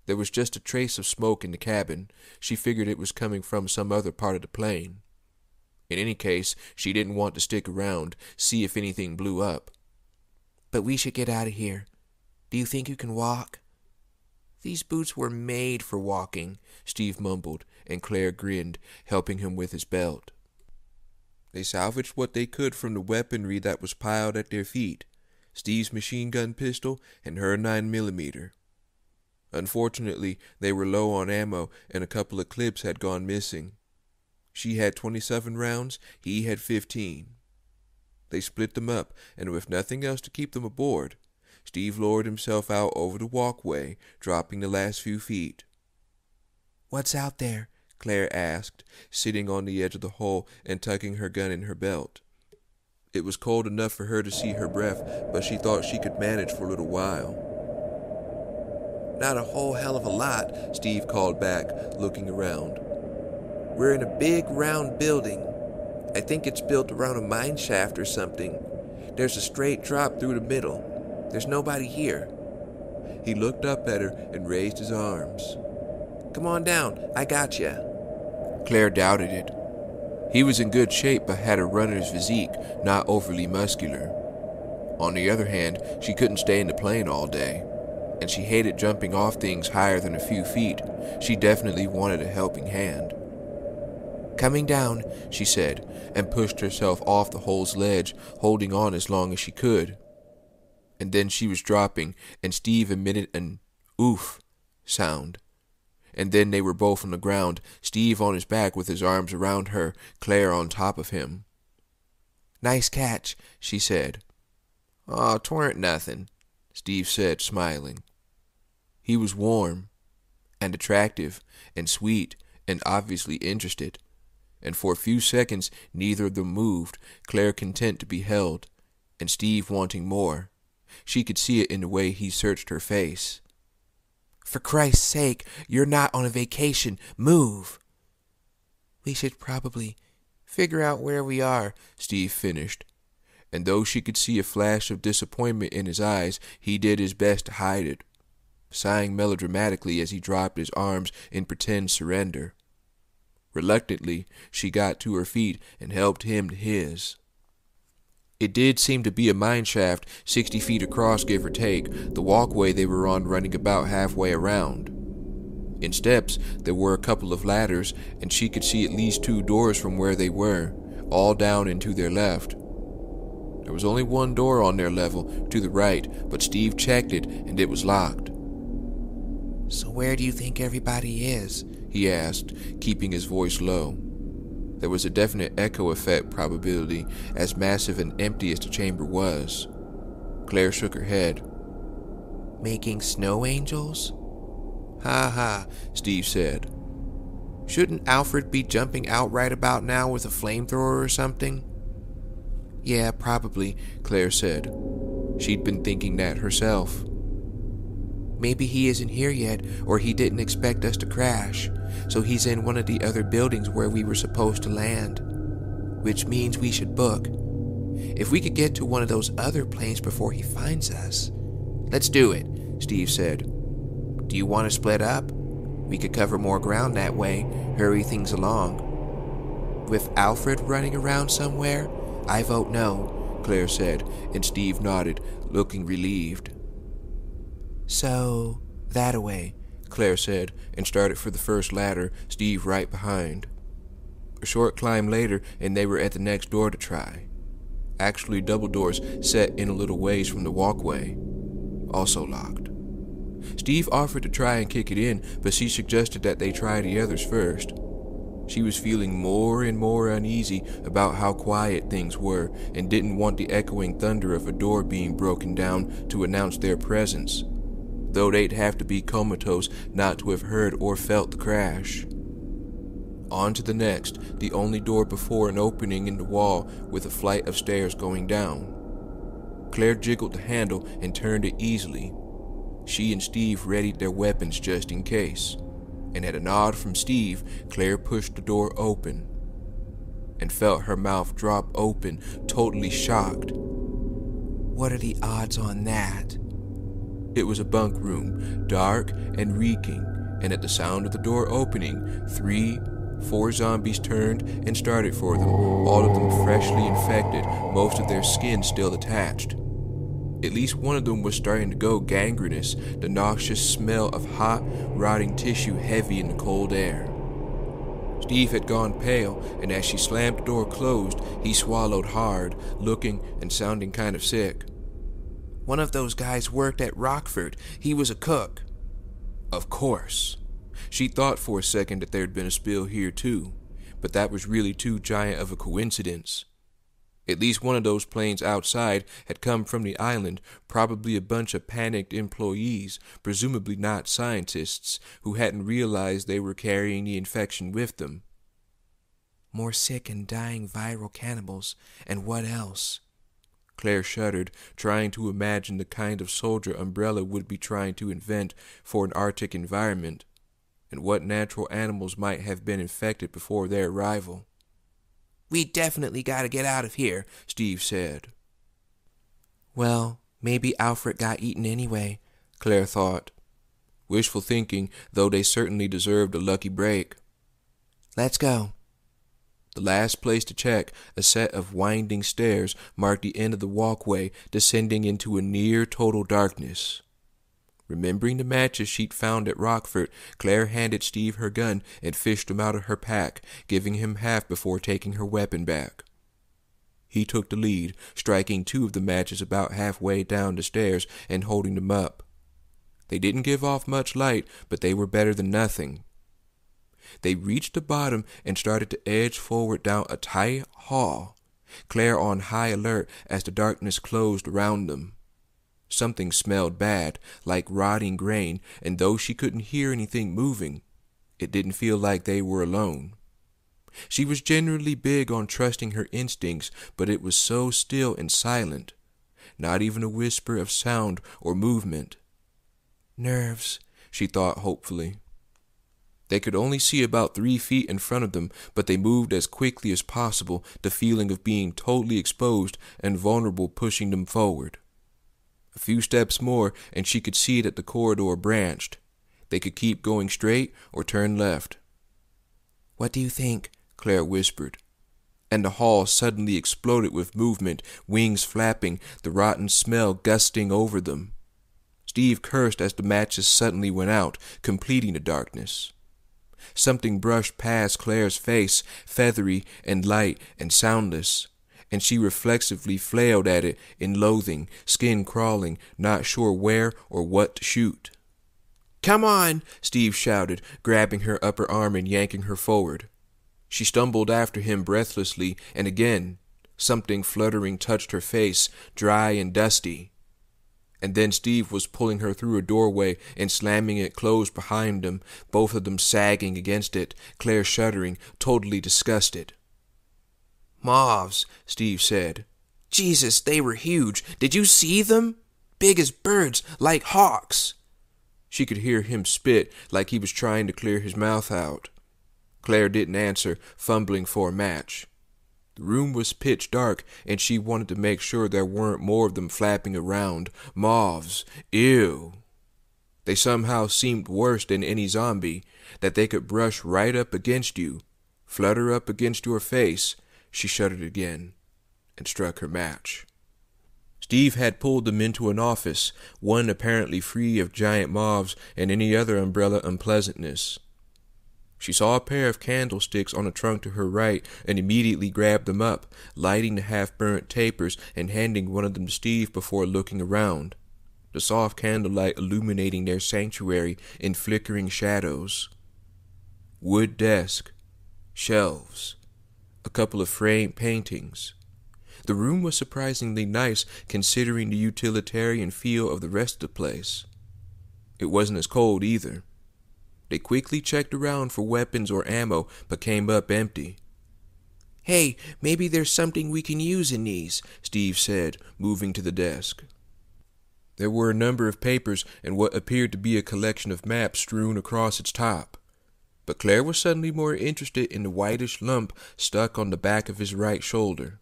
There was just a trace of smoke in the cabin. She figured it was coming from some other part of the plane. In any case, she didn't want to stick around, see if anything blew up. "But we should get out of here. Do you think you can walk?" "These boots were made for walking," Steve mumbled, and Claire grinned, helping him with his belt. They salvaged what they could from the weaponry that was piled at their feet, Steve's machine gun pistol and her 9mm. Unfortunately, they were low on ammo, and a couple of clips had gone missing. She had 27 rounds, he had 15. They split them up, and with nothing else to keep them aboard, Steve lowered himself out over the walkway, dropping the last few feet. "What's out there?" Claire asked, sitting on the edge of the hole and tucking her gun in her belt. It was cold enough for her to see her breath, but she thought she could manage for a little while. "Not a whole hell of a lot," Steve called back, looking around. "We're in a big round building. I think it's built around a mine shaft or something. There's a straight drop through the middle. There's nobody here." He looked up at her and raised his arms. "Come on down, I got ya." Claire doubted it. He was in good shape but had a runner's physique, not overly muscular. On the other hand, she couldn't stay in the plane all day, and she hated jumping off things higher than a few feet. She definitely wanted a helping hand. "Coming down," she said, and pushed herself off the hole's ledge, holding on as long as she could. And then she was dropping, and Steve emitted an oof sound. And then they were both on the ground, Steve on his back with his arms around her, Claire on top of him. Nice catch, she said. "Aw, 'tweren't nothing," Steve said, smiling. He was warm and attractive and sweet and obviously interested, and for a few seconds neither of them moved, Claire content to be held, and Steve wanting more. She could see it in the way he searched her face. For Christ's sake, you're not on a vacation. Move. We should probably figure out where we are, Steve finished, and though she could see a flash of disappointment in his eyes, he did his best to hide it, sighing melodramatically as he dropped his arms in pretend surrender. Reluctantly, she got to her feet and helped him to his. It did seem to be a mine shaft 60 feet across, give or take, the walkway they were on running about halfway around. In steps, there were a couple of ladders, and she could see at least 2 doors from where they were, all down and to their left. There was only one door on their level, to the right, but Steve checked it, and it was locked. So where do you think everybody is? He asked, keeping his voice low. There was a definite echo effect probability, as massive and empty as the chamber was. Claire shook her head. Making snow angels? "Ha ha," Steve said. Shouldn't Alfred be jumping out right about now with a flamethrower or something? Yeah, probably, Claire said. She'd been thinking that herself. Maybe he isn't here yet, or he didn't expect us to crash, so he's in one of the other buildings where we were supposed to land. Which means we should book. If we could get to one of those other planes before he finds us. Let's do it, Steve said. Do you want to split up? We could cover more ground that way, hurry things along. With Alfred running around somewhere, I vote no, Claire said, and Steve nodded, looking relieved. So, that-a-way, Claire said, and started for the first ladder, Steve right behind. A short climb later, and they were at the next door to try. Actually double doors set in a little ways from the walkway. Also locked. Steve offered to try and kick it in, but she suggested that they try the others first. She was feeling more and more uneasy about how quiet things were, and didn't want the echoing thunder of a door being broken down to announce their presence, though they'd have to be comatose not to have heard or felt the crash. On to the next, the only door before an opening in the wall with a flight of stairs going down. Claire jiggled the handle and turned it easily. She and Steve readied their weapons just in case, and at a nod from Steve, Claire pushed the door open and felt her mouth drop open, totally shocked. What are the odds on that? It was a bunk room, dark and reeking, and at the sound of the door opening, 4 zombies turned and started for them, all of them freshly infected, most of their skin still attached. At least one of them was starting to go gangrenous, the noxious smell of hot, rotting tissue heavy in the cold air. Steve had gone pale, and as she slammed the door closed, he swallowed hard, looking and sounding kind of sick. One of those guys worked at Rockford. He was a cook. Of course. She thought for a second that there'd been a spill here too, but that was really too giant of a coincidence. At least one of those planes outside had come from the island, probably a bunch of panicked employees, presumably not scientists, who hadn't realized they were carrying the infection with them. More sick and dying viral cannibals, and what else? Claire shuddered, trying to imagine the kind of soldier Umbrella would be trying to invent for an Arctic environment, and what natural animals might have been infected before their arrival. We definitely gotta get out of here, Steve said. Well, maybe Alfred got eaten anyway, Claire thought. Wishful thinking, though they certainly deserved a lucky break. Let's go. The last place to check, a set of winding stairs, marked the end of the walkway, descending into a near total darkness. Remembering the matches she'd found at Rockford, Claire handed Steve her gun and fished him out of her pack, giving him half before taking her weapon back. He took the lead, striking 2 of the matches about halfway down the stairs and holding them up. They didn't give off much light, but they were better than nothing. They reached the bottom and started to edge forward down a tight hall, Claire on high alert as the darkness closed around them. Something smelled bad, like rotting grain, and though she couldn't hear anything moving, it didn't feel like they were alone. She was generally big on trusting her instincts, but it was so still and silent. Not even a whisper of sound or movement. Nerves, she thought hopefully. They could only see about 3 feet in front of them, but they moved as quickly as possible, the feeling of being totally exposed and vulnerable pushing them forward. A few steps more, and she could see that the corridor branched. They could keep going straight or turn left. "What do you think?" Claire whispered. And the hall suddenly exploded with movement, wings flapping, the rotten smell gusting over them. Steve cursed as the matches suddenly went out, completing the darkness. Something brushed past Claire's face, feathery and light and soundless, and she reflexively flailed at it in loathing, skin crawling, not sure where or what to shoot. "Come on!" Steve shouted, grabbing her upper arm and yanking her forward. She stumbled after him breathlessly, and again, something fluttering touched her face, dry and dusty. And then Steve was pulling her through a doorway and slamming it closed behind them, both of them sagging against it, Claire shuddering, totally disgusted. "Moths," Steve said. "Jesus, they were huge. Did you see them? Big as birds, like hawks." She could hear him spit like he was trying to clear his mouth out. Claire didn't answer, fumbling for a match. The room was pitch dark, and she wanted to make sure there weren't more of them flapping around. Moths. Ew. They somehow seemed worse than any zombie, that they could brush right up against you, flutter up against your face. She shuddered again, and struck her match. Steve had pulled them into an office, one apparently free of giant moths and any other umbrella unpleasantness. She saw a pair of candlesticks on a trunk to her right and immediately grabbed them up, lighting the half-burnt tapers and handing one of them to Steve before looking around, the soft candlelight illuminating their sanctuary in flickering shadows. Wood desk, shelves, a couple of framed paintings. The room was surprisingly nice considering the utilitarian feel of the rest of the place. It wasn't as cold either. They quickly checked around for weapons or ammo, but came up empty. "Hey, maybe there's something we can use in these," Steve said, moving to the desk. There were a number of papers and what appeared to be a collection of maps strewn across its top. But Claire was suddenly more interested in the whitish lump stuck on the back of his right shoulder.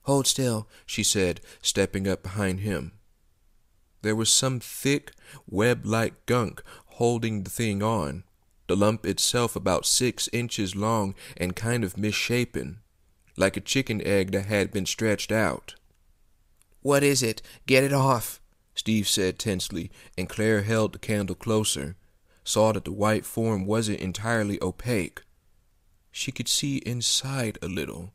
"Hold still," she said, stepping up behind him. There was some thick, web-like gunk holding the thing on, the lump itself about 6 inches long and kind of misshapen, like a chicken egg that had been stretched out. "What is it? Get it off," Steve said tensely, and Claire held the candle closer, saw that the white form wasn't entirely opaque. She could see inside a little,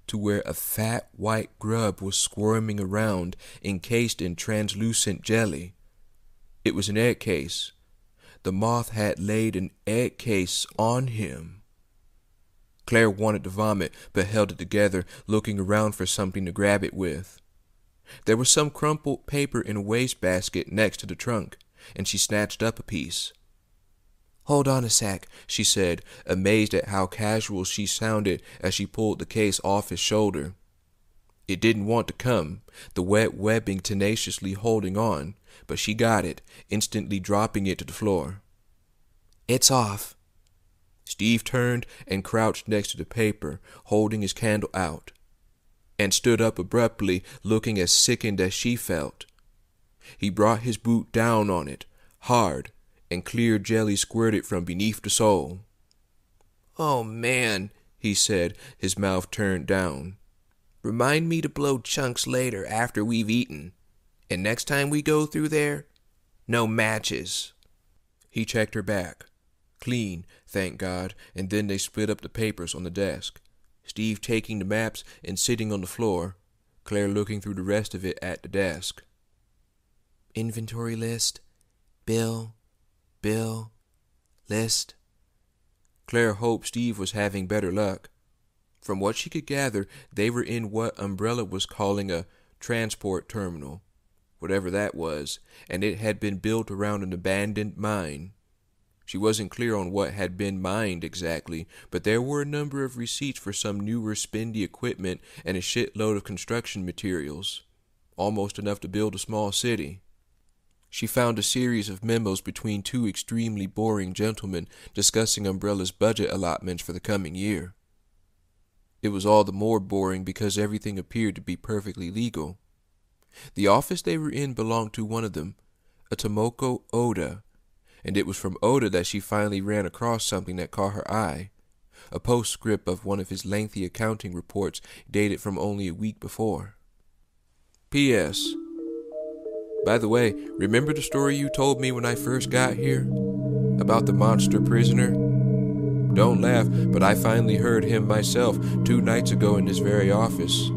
to where a fat white grub was squirming around, encased in translucent jelly. It was an egg case. The moth had laid an egg case on him. Claire wanted to vomit, but held it together, looking around for something to grab it with. There was some crumpled paper in a wastebasket next to the trunk, and she snatched up a piece. "Hold on a sec," she said, amazed at how casual she sounded as she pulled the case off his shoulder. It didn't want to come, the wet webbing tenaciously holding on, but she got it, instantly dropping it to the floor. "It's off." Steve turned and crouched next to the paper, holding his candle out, and stood up abruptly, looking as sickened as she felt. He brought his boot down on it, hard, and clear jelly squirted from beneath the sole. "Oh, man," he said, his mouth turned down. "Remind me to blow chunks later after we've eaten. And next time we go through there, no matches." He checked her back. Clean, thank God, and then they split up the papers on the desk, Steve taking the maps and sitting on the floor, Claire looking through the rest of it at the desk. "Inventory list, bill, list." Claire hoped Steve was having better luck. From what she could gather, they were in what Umbrella was calling a transport terminal, whatever that was, and it had been built around an abandoned mine. She wasn't clear on what had been mined exactly, but there were a number of receipts for some newer spendy equipment and a shitload of construction materials, almost enough to build a small city. She found a series of memos between two extremely boring gentlemen discussing Umbrella's budget allotments for the coming year. It was all the more boring because everything appeared to be perfectly legal. The office they were in belonged to one of them, a Tomoko Oda, and it was from Oda that she finally ran across something that caught her eye, a postscript of one of his lengthy accounting reports dated from only a week before. P.S. By the way, remember the story you told me when I first got here? About the monster prisoner? Don't laugh, but I finally heard him myself 2 nights ago in this very office.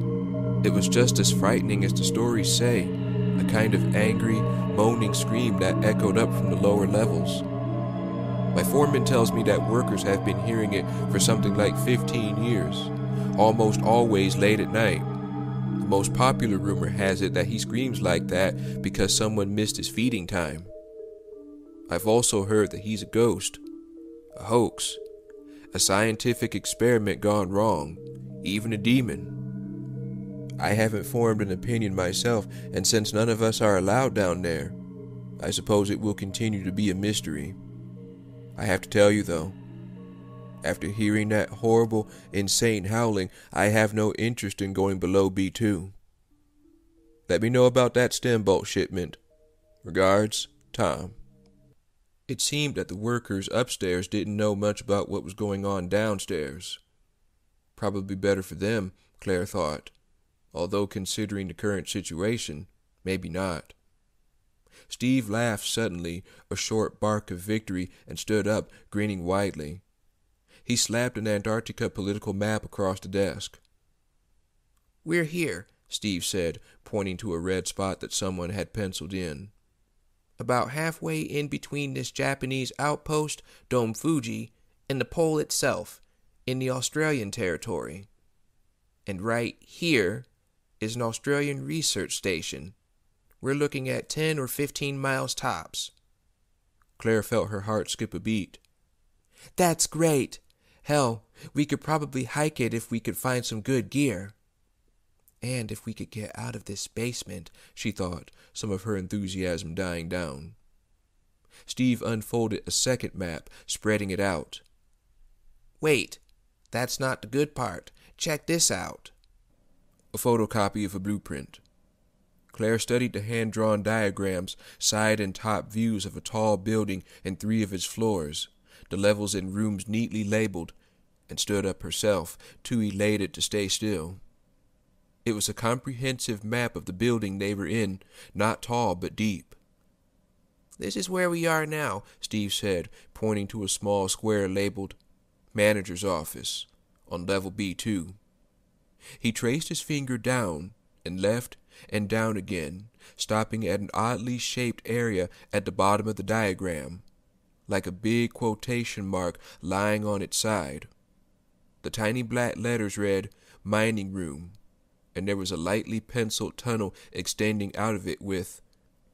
It was just as frightening as the stories say, a kind of angry, moaning scream that echoed up from the lower levels. My foreman tells me that workers have been hearing it for something like 15 years, almost always late at night. The most popular rumor has it that he screams like that because someone missed his feeding time. I've also heard that he's a ghost, a hoax, a scientific experiment gone wrong, even a demon. I haven't formed an opinion myself, and since none of us are allowed down there, I suppose it will continue to be a mystery. I have to tell you though, after hearing that horrible, insane howling, I have no interest in going below B2. Let me know about that stem bolt shipment. Regards, Tom. It seemed that the workers upstairs didn't know much about what was going on downstairs. Probably better for them, Claire thought, although considering the current situation, maybe not. Steve laughed suddenly, a short bark of victory, and stood up, grinning widely. He slapped an Antarctica political map across the desk. "We're here," Steve said, pointing to a red spot that someone had penciled in. "About halfway in between this Japanese outpost, Dome Fuji, and the pole itself, in the Australian territory. And right here is an Australian research station. We're looking at 10 or 15 miles tops." Claire felt her heart skip a beat. "That's great. Hell, we could probably hike it if we could find some good gear. And if we could get out of this basement," she thought, some of her enthusiasm dying down. Steve unfolded a second map, spreading it out. "Wait, that's not the good part. Check this out." A photocopy of a blueprint. Claire studied the hand-drawn diagrams, side and top views of a tall building and 3 of its floors, the levels and rooms neatly labeled, and stood up herself, too elated to stay still. It was a comprehensive map of the building they were in, not tall but deep. "This is where we are now," Steve said, pointing to a small square labeled Manager's Office on level B2. He traced his finger down and left and down again, stopping at an oddly shaped area at the bottom of the diagram, like a big quotation mark lying on its side. The tiny black letters read, "Mining Room," and there was a lightly penciled tunnel extending out of it with,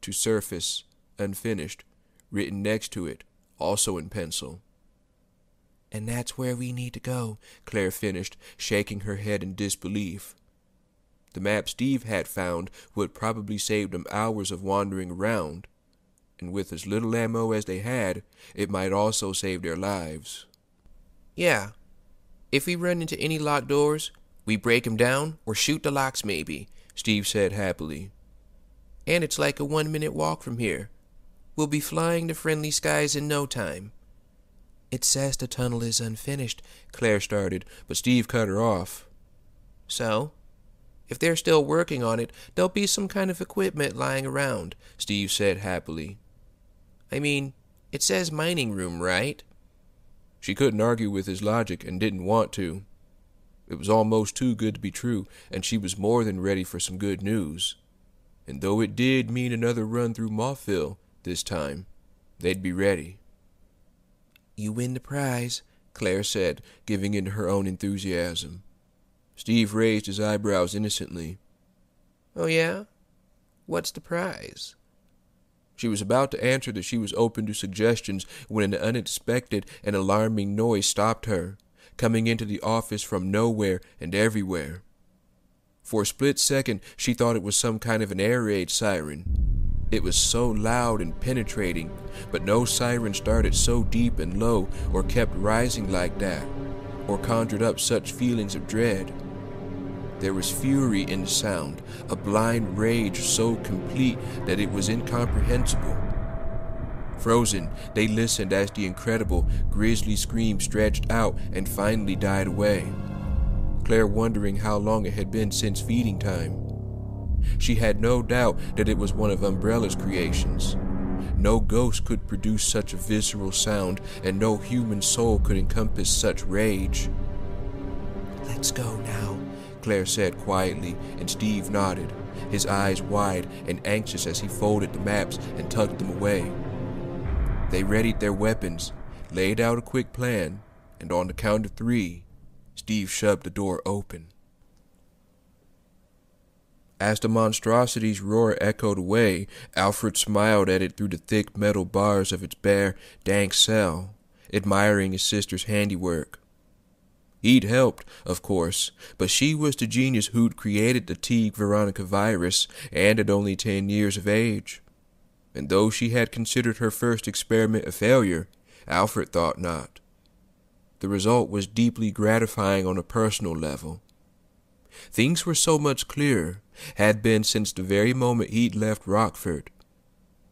"To surface, unfinished," written next to it, also in pencil. "And that's where we need to go," Claire finished, shaking her head in disbelief. The map Steve had found would probably save them hours of wandering around, and with as little ammo as they had, it might also save their lives. "Yeah, if we run into any locked doors, we break 'em down or shoot the locks maybe," Steve said happily. "And it's like a 1-minute walk from here. We'll be flying to friendly skies in no time." "It says the tunnel is unfinished," Claire started, but Steve cut her off. "So? If they're still working on it, there'll be some kind of equipment lying around," Steve said happily. "I mean, it says mining room, right?" She couldn't argue with his logic and didn't want to. It was almost too good to be true, and she was more than ready for some good news. And though it did mean another run through Mothville this time, they'd be ready. "You win the prize," Claire said, giving in to her own enthusiasm. Steve raised his eyebrows innocently. "Oh, yeah? What's the prize?" She was about to answer that she was open to suggestions when an unexpected and alarming noise stopped her, coming into the office from nowhere and everywhere. For a split second, she thought it was some kind of an air raid siren. It was so loud and penetrating, but no siren started so deep and low or kept rising like that, or conjured up such feelings of dread. There was fury in the sound, a blind rage so complete that it was incomprehensible. Frozen, they listened as the incredible, grisly scream stretched out and finally died away, Claire wondering how long it had been since feeding time. She had no doubt that it was one of Umbrella's creations. No ghost could produce such a visceral sound, and no human soul could encompass such rage. "Let's go now," Claire said quietly, and Steve nodded, his eyes wide and anxious as he folded the maps and tucked them away. They readied their weapons, laid out a quick plan, and on the count of 3, Steve shoved the door open. As the monstrosity's roar echoed away, Alfred smiled at it through the thick metal bars of its bare, dank cell, admiring his sister's handiwork. He'd helped, of course, but she was the genius who'd created the Veronica virus, and at only 10 years of age. And though she had considered her first experiment a failure, Alfred thought not. The result was deeply gratifying on a personal level. Things were so much clearer, had been since the very moment he'd left Rockford.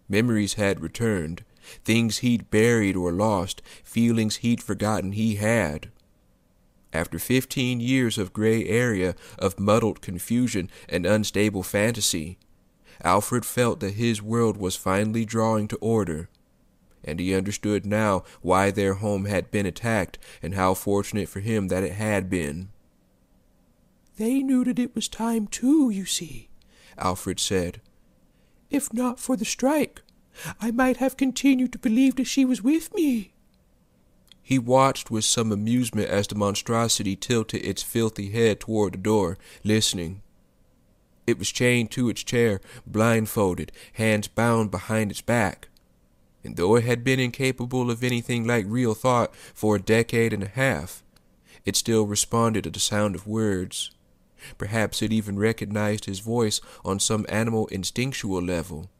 Memories had returned, things he'd buried or lost, feelings he'd forgotten he had. After 15 years of gray area, of muddled confusion and unstable fantasy, Alfred felt that his world was finally drawing to order, and he understood now why their home had been attacked and how fortunate for him that it had been. "They knew that it was time too, you see," Alfred said. "If not for the strike, I might have continued to believe that she was with me." He watched with some amusement as the monstrosity tilted its filthy head toward the door, listening. It was chained to its chair, blindfolded, hands bound behind its back. And though it had been incapable of anything like real thought for a decade and a half, it still responded to the sound of words. Perhaps it even recognized his voice on some animal instinctual level.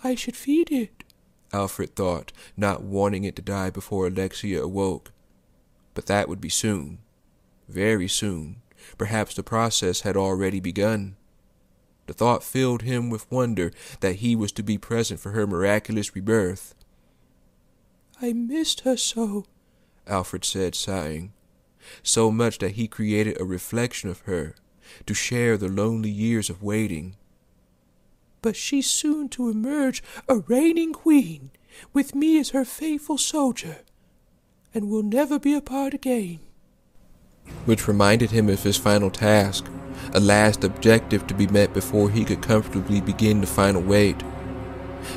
"I should feed it," Alfred thought, not wanting it to die before Alexia awoke. But that would be soon. Very soon. Perhaps the process had already begun. The thought filled him with wonder that he was to be present for her miraculous rebirth. "I missed her so," Alfred said, sighing. So much that he created a reflection of her, to share the lonely years of waiting. "But she's soon to emerge a reigning queen, with me as her faithful soldier, and we'll never be apart again." Which reminded him of his final task, a last objective to be met before he could comfortably begin the final wait.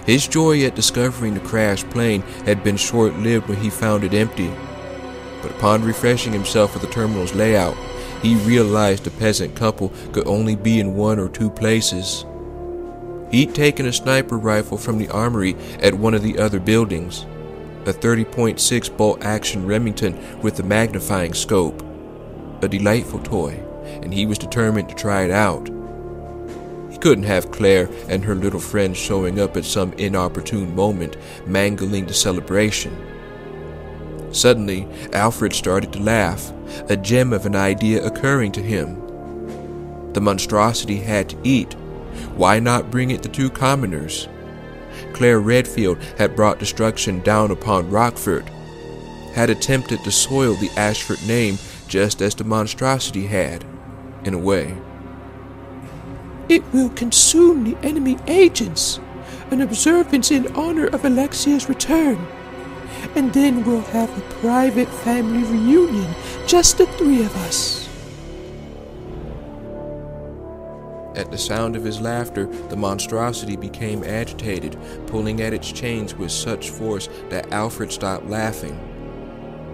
His joy at discovering the crashed plane had been short-lived when he found it empty. But upon refreshing himself with the terminal's layout, he realized the peasant couple could only be in 1 or 2 places. He'd taken a sniper rifle from the armory at one of the other buildings, a 30.6 bolt-action Remington with a magnifying scope, a delightful toy, and he was determined to try it out. He couldn't have Claire and her little friend showing up at some inopportune moment, mangling the celebration. Suddenly, Alfred started to laugh, a gem of an idea occurring to him. The monstrosity had to eat. Why not bring it to 2 commoners? Claire Redfield had brought destruction down upon Rockford, had attempted to soil the Ashford name just as the monstrosity had, in a way. "It will consume the enemy agents, an observance in honor of Alexia's return. And then we'll have a private family reunion, just the 3 of us." At the sound of his laughter, the monstrosity became agitated, pulling at its chains with such force that Alfred stopped laughing.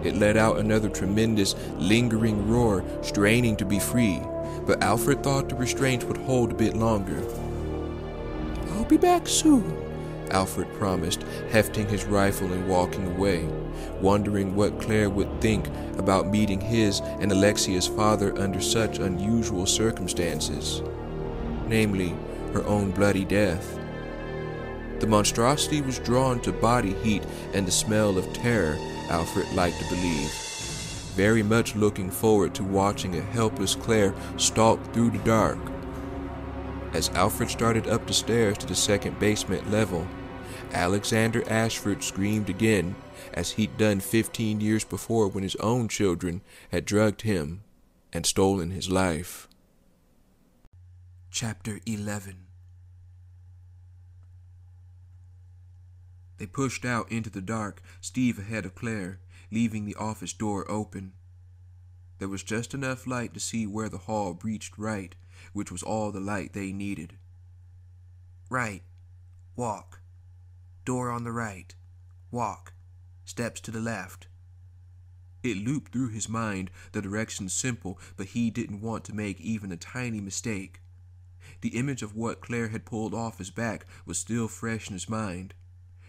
It let out another tremendous, lingering roar, straining to be free, but Alfred thought the restraints would hold a bit longer. I'll be back soon, Alfred promised, hefting his rifle and walking away, wondering what Claire would think about meeting his and Alexia's father under such unusual circumstances, namely, her own bloody death. The monstrosity was drawn to body heat and the smell of terror, Alfred liked to believe, very much looking forward to watching a helpless Claire stalk through the dark. As Alfred started up the stairs to the second basement level, Alexander Ashford screamed again, as he'd done 15 years before when his own children had drugged him and stolen his life. Chapter 11. They pushed out into the dark, Steve ahead of Claire, leaving the office door open. There was just enough light to see where the hall reached right, which was all the light they needed. Right. Walk. Door on the right. Walk. Steps to the left. It looped through his mind, the directions simple, but he didn't want to make even a tiny mistake. The image of what Claire had pulled off his back was still fresh in his mind,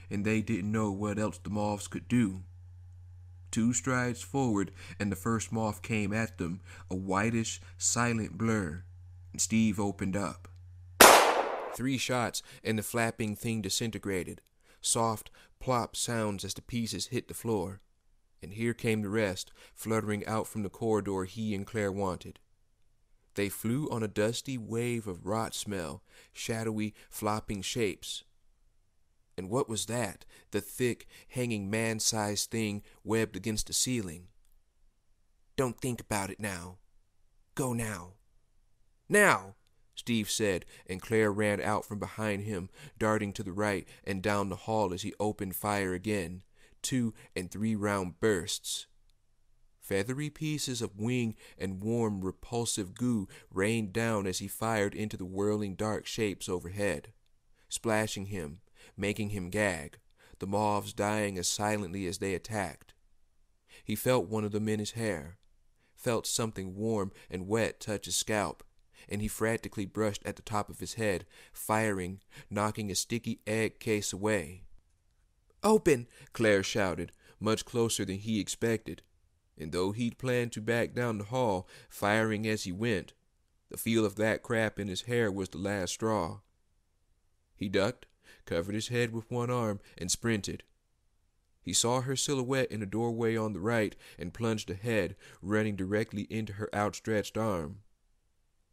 and they didn't know what else the moths could do. 2 strides forward, and the first moth came at them, a whitish, silent blur, and Steve opened up. 3 shots, and the flapping thing disintegrated. Soft, plop sounds as the pieces hit the floor. And here came the rest, fluttering out from the corridor he and Claire wanted. They flew on a dusty wave of rot smell, shadowy, flopping shapes. And what was that, the thick, hanging man-sized thing webbed against the ceiling? Don't think about it now. Go now. Now! Steve said, and Claire ran out from behind him, darting to the right and down the hall as he opened fire again, 2 and 3 round bursts. Feathery pieces of wing and warm, repulsive goo rained down as he fired into the whirling dark shapes overhead, splashing him, making him gag, the moths dying as silently as they attacked. He felt one of them in his hair, felt something warm and wet touch his scalp, and he frantically brushed at the top of his head, firing, knocking a sticky egg case away. "Open!" Claire shouted, much closer than he expected, and though he'd planned to back down the hall, firing as he went, the feel of that crap in his hair was the last straw. He ducked, covered his head with one arm, and sprinted. He saw her silhouette in a doorway on the right and plunged ahead, running directly into her outstretched arm.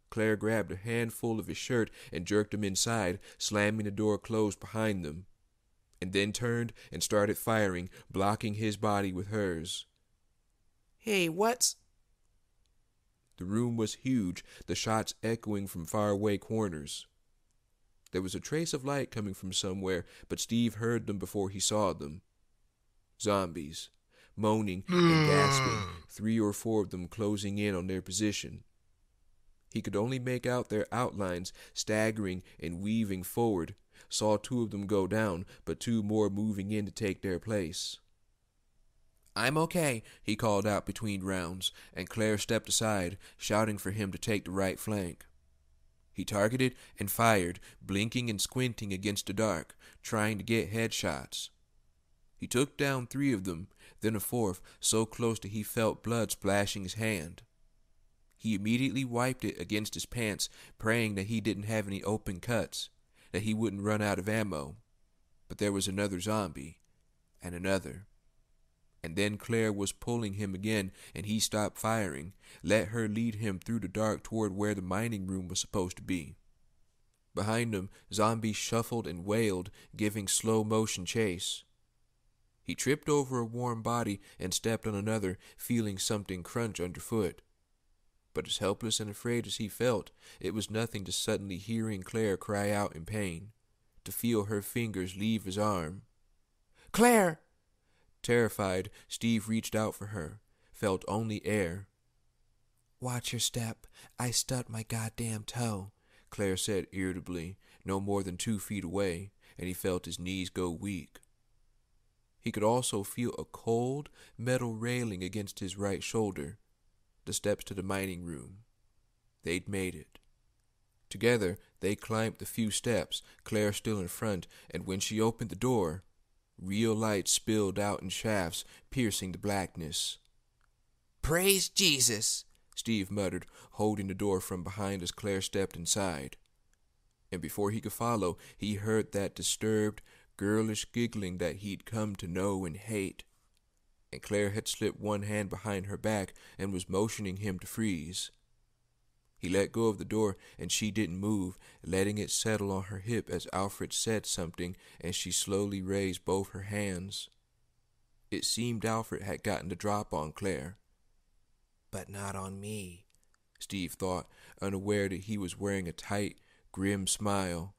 Claire grabbed a handful of his shirt and jerked him inside, slamming the door closed behind them, and then turned and started firing, blocking his body with hers. "Hey, what's—" The room was huge, the shots echoing from faraway corners. There was a trace of light coming from somewhere, but Steve heard them before he saw them. Zombies, moaning and gasping, 3 or 4 of them closing in on their position. He could only make out their outlines, staggering and weaving forward, saw 2 of them go down, but 2 more moving in to take their place. "I'm okay," he called out between rounds, and Claire stepped aside, shouting for him to take the right flank. He targeted and fired, blinking and squinting against the dark, trying to get headshots. He took down 3 of them, then a 4th, so close that he felt blood splashing his hand. He immediately wiped it against his pants, praying that he didn't have any open cuts, that he wouldn't run out of ammo. But there was another zombie, and another. And then Claire was pulling him again, and he stopped firing, let her lead him through the dark toward where the mining room was supposed to be. Behind him, zombies shuffled and wailed, giving slow-motion chase. He tripped over a warm body and stepped on another, feeling something crunch underfoot. But as helpless and afraid as he felt, it was nothing to suddenly hearing Claire cry out in pain, to feel her fingers leave his arm. "Claire!" Terrified, Steve reached out for her, felt only air. "Watch your step. I stubbed my goddamn toe," Claire said irritably, no more than 2 feet away, and he felt his knees go weak. He could also feel a cold metal railing against his right shoulder. The steps to the mining room. They'd made it. Together, they climbed the few steps, Claire still in front, and when she opened the door, real light spilled out in shafts, piercing the blackness. "Praise Jesus!" Steve muttered, holding the door from behind as Claire stepped inside. And before he could follow, he heard that disturbed, girlish giggling that he'd come to know and hate. And Claire had slipped one hand behind her back and was motioning him to freeze. He let go of the door, and she didn't move, letting it settle on her hip as Alfred said something, and she slowly raised both her hands. It seemed Alfred had gotten the drop on Claire. But not on me, Steve thought, unaware that he was wearing a tight, grim smile.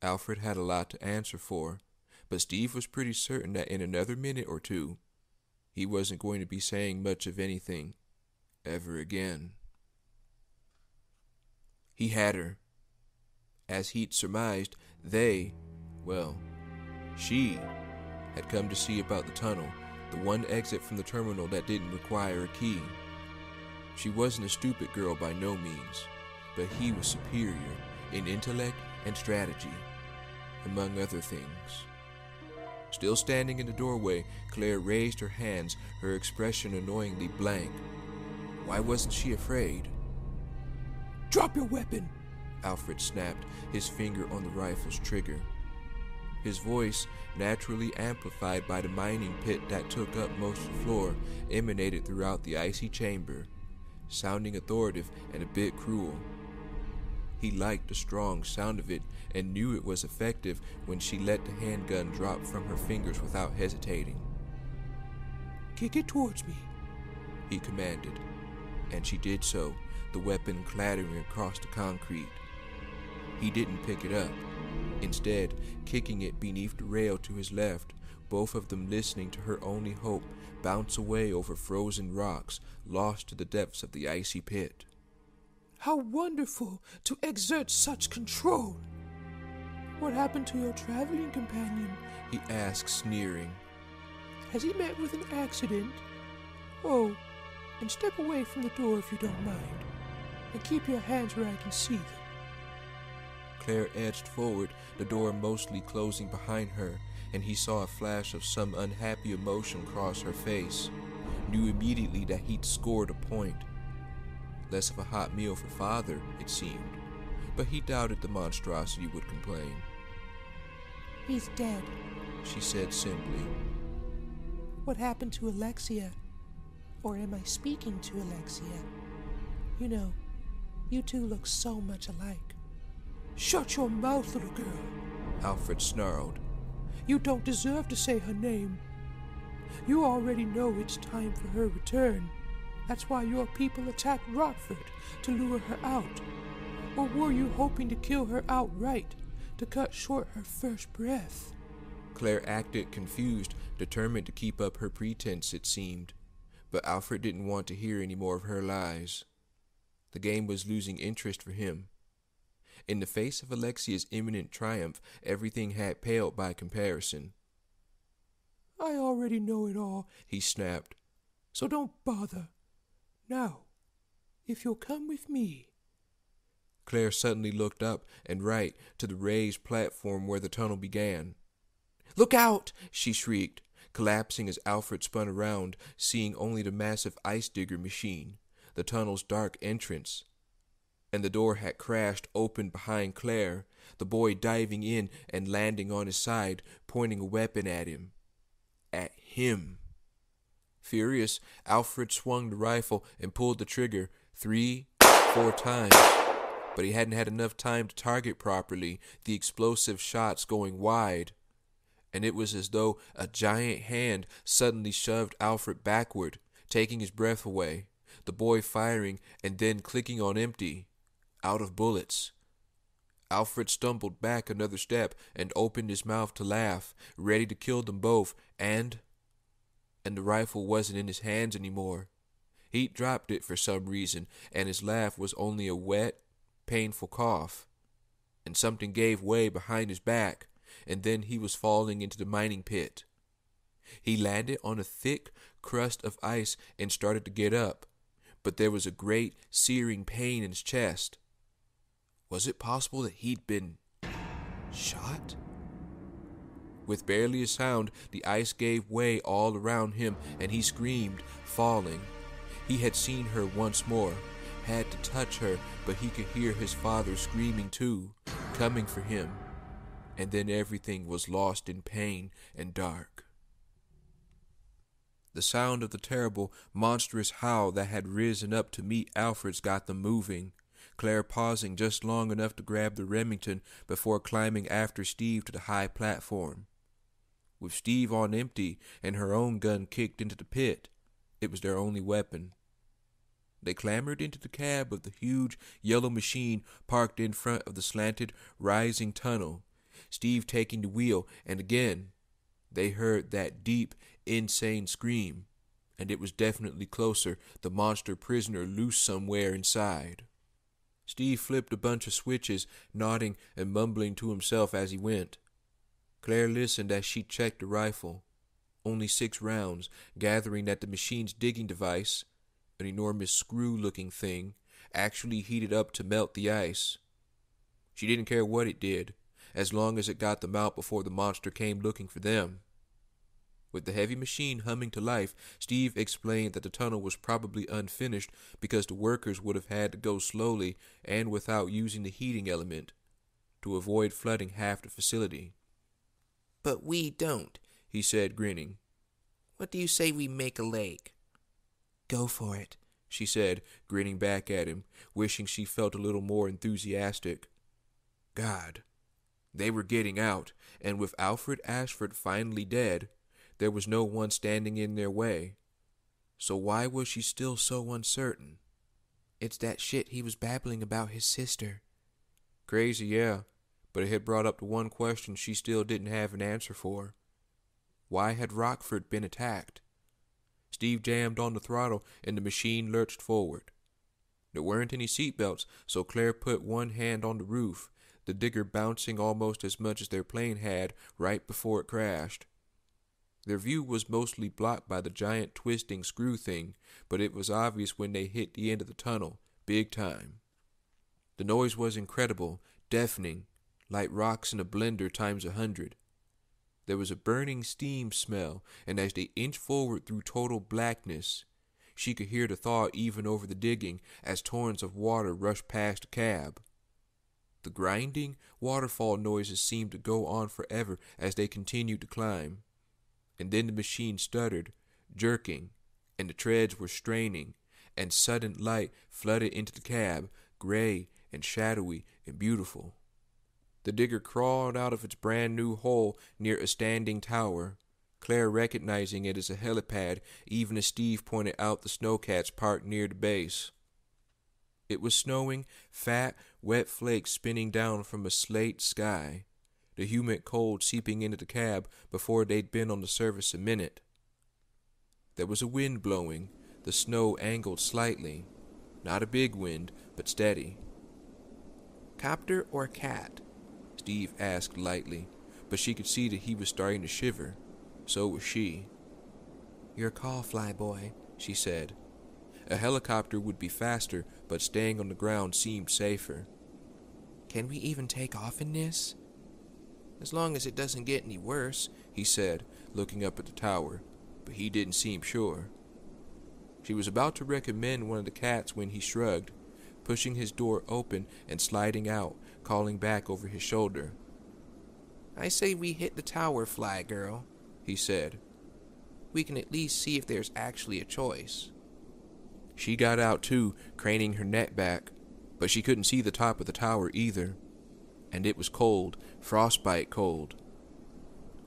Alfred had a lot to answer for, but Steve was pretty certain that in another minute or two, he wasn't going to be saying much of anything, ever again. He had her. As he'd surmised, she had come to see about the tunnel, the one exit from the terminal that didn't require a key. She wasn't a stupid girl by no means, but he was superior in intellect and strategy, among other things. Still standing in the doorway, Claire raised her hands, her expression annoyingly blank. Why wasn't she afraid? "Drop your weapon!" Alfred snapped, his finger on the rifle's trigger. His voice, naturally amplified by the mining pit that took up most of the floor, emanated throughout the icy chamber, sounding authoritative and a bit cruel. He liked the strong sound of it and knew it was effective when she let the handgun drop from her fingers without hesitating. "Kick it towards me," he commanded, and she did so, the weapon clattering across the concrete. He didn't pick it up, instead kicking it beneath the rail to his left, both of them listening to her only hope bounce away over frozen rocks, lost to the depths of the icy pit. "How wonderful to exert such control! What happened to your traveling companion?" he asked, sneering. "Has he met with an accident? Oh, and step away from the door if you don't mind, and keep your hands where I can see them." Claire edged forward, the door mostly closing behind her, and he saw a flash of some unhappy emotion cross her face. Knew immediately that he'd scored a point. Less of a hot meal for father, it seemed, but he doubted the monstrosity would complain. "He's dead," she said simply. "What happened to Alexia? Or am I speaking to Alexia? You know, you two look so much alike." "Shut your mouth, little girl," Alfred snarled. "You don't deserve to say her name. You already know it's time for her return. That's why your people attacked Rockford, to lure her out. Or were you hoping to kill her outright, to cut short her first breath?" Claire acted confused, determined to keep up her pretense, it seemed. But Alfred didn't want to hear any more of her lies. The game was losing interest for him. In the face of Alexia's imminent triumph, everything had paled by comparison. "I already know it all," he snapped, "so don't bother. Now, if you'll come with me." Claire suddenly looked up and right to the raised platform where the tunnel began. "Look out!" she shrieked, collapsing as Alfred spun around, seeing only the massive ice digger machine, the tunnel's dark entrance. And the door had crashed open behind Claire, the boy diving in and landing on his side, pointing a weapon at him. At him. Furious, Alfred swung the rifle and pulled the trigger 3, 4 times. But he hadn't had enough time to target properly, the explosive shots going wide. And it was as though a giant hand suddenly shoved Alfred backward, taking his breath away, the boy firing and then clicking on empty, out of bullets. Alfred stumbled back another step and opened his mouth to laugh, ready to kill them both, and the rifle wasn't in his hands anymore. He'd dropped it for some reason, and his laugh was only a wet, painful cough. And something gave way behind his back, and then he was falling into the mining pit. He landed on a thick crust of ice and started to get up, but there was a great searing pain in his chest. Was it possible that he'd been shot? With barely a sound, the ice gave way all around him, and he screamed, falling. He had seen her once more, had to touch her, but he could hear his father screaming too, coming for him. And then everything was lost in pain and dark. The sound of the terrible, monstrous howl that had risen up to meet Alfred's got them moving, Claire pausing just long enough to grab the Remington before climbing after Steve to the high platform. With Steve on empty and her own gun kicked into the pit, it was their only weapon. They clambered into the cab of the huge yellow machine parked in front of the slanted, rising tunnel, Steve taking the wheel, and again they heard that deep, insane scream, and it was definitely closer, the monster prisoner loose somewhere inside. Steve flipped a bunch of switches, nodding and mumbling to himself as he went. Claire listened as she checked the rifle. Only 6 rounds, gathering that the machine's digging device, an enormous screw-looking thing, actually heated up to melt the ice. She didn't care what it did, as long as it got them out before the monster came looking for them. With the heavy machine humming to life, Steve explained that the tunnel was probably unfinished because the workers would have had to go slowly and without using the heating element to avoid flooding half the facility. But we don't, he said, grinning. What do you say we make a lake? Go for it, she said, grinning back at him, wishing she felt a little more enthusiastic. God, they were getting out, and with Alfred Ashford finally dead, there was no one standing in their way. So why was she still so uncertain? It's that shit he was babbling about his sister. Crazy, yeah, but it had brought up the one question she still didn't have an answer for. Why had Rockford been attacked? Steve jammed on the throttle and the machine lurched forward. There weren't any seatbelts, so Claire put one hand on the roof, the digger bouncing almost as much as their plane had right before it crashed. Their view was mostly blocked by the giant twisting screw thing, but it was obvious when they hit the end of the tunnel, big time. The noise was incredible, deafening, like rocks in a blender times 100. There was a burning steam smell, and as they inched forward through total blackness, she could hear the thaw even over the digging as torrents of water rushed past the cab. The grinding waterfall noises seemed to go on forever as they continued to climb. And then the machine stuttered, jerking, and the treads were straining, and sudden light flooded into the cab, gray and shadowy and beautiful. The digger crawled out of its brand-new hole near a standing tower, Claire recognizing it as a helipad even as Steve pointed out the snowcats parked near the base. It was snowing, fat, wet flakes spinning down from a slate sky, the humid cold seeping into the cab before they'd been on the surface a minute. There was a wind blowing, the snow angled slightly, not a big wind, but steady. Copter or cat? Steve asked lightly, but she could see that he was starting to shiver. So was she. Your call, flyboy, she said. A helicopter would be faster, but staying on the ground seemed safer. Can we even take off in this? As long as it doesn't get any worse, he said, looking up at the tower, but he didn't seem sure. She was about to recommend one of the cats when he shrugged, pushing his door open and sliding out, calling back over his shoulder. I say we hit the tower, fly girl, he said. We can at least see if there's actually a choice. She got out too, craning her neck back, but she couldn't see the top of the tower either. And it was cold, frostbite cold.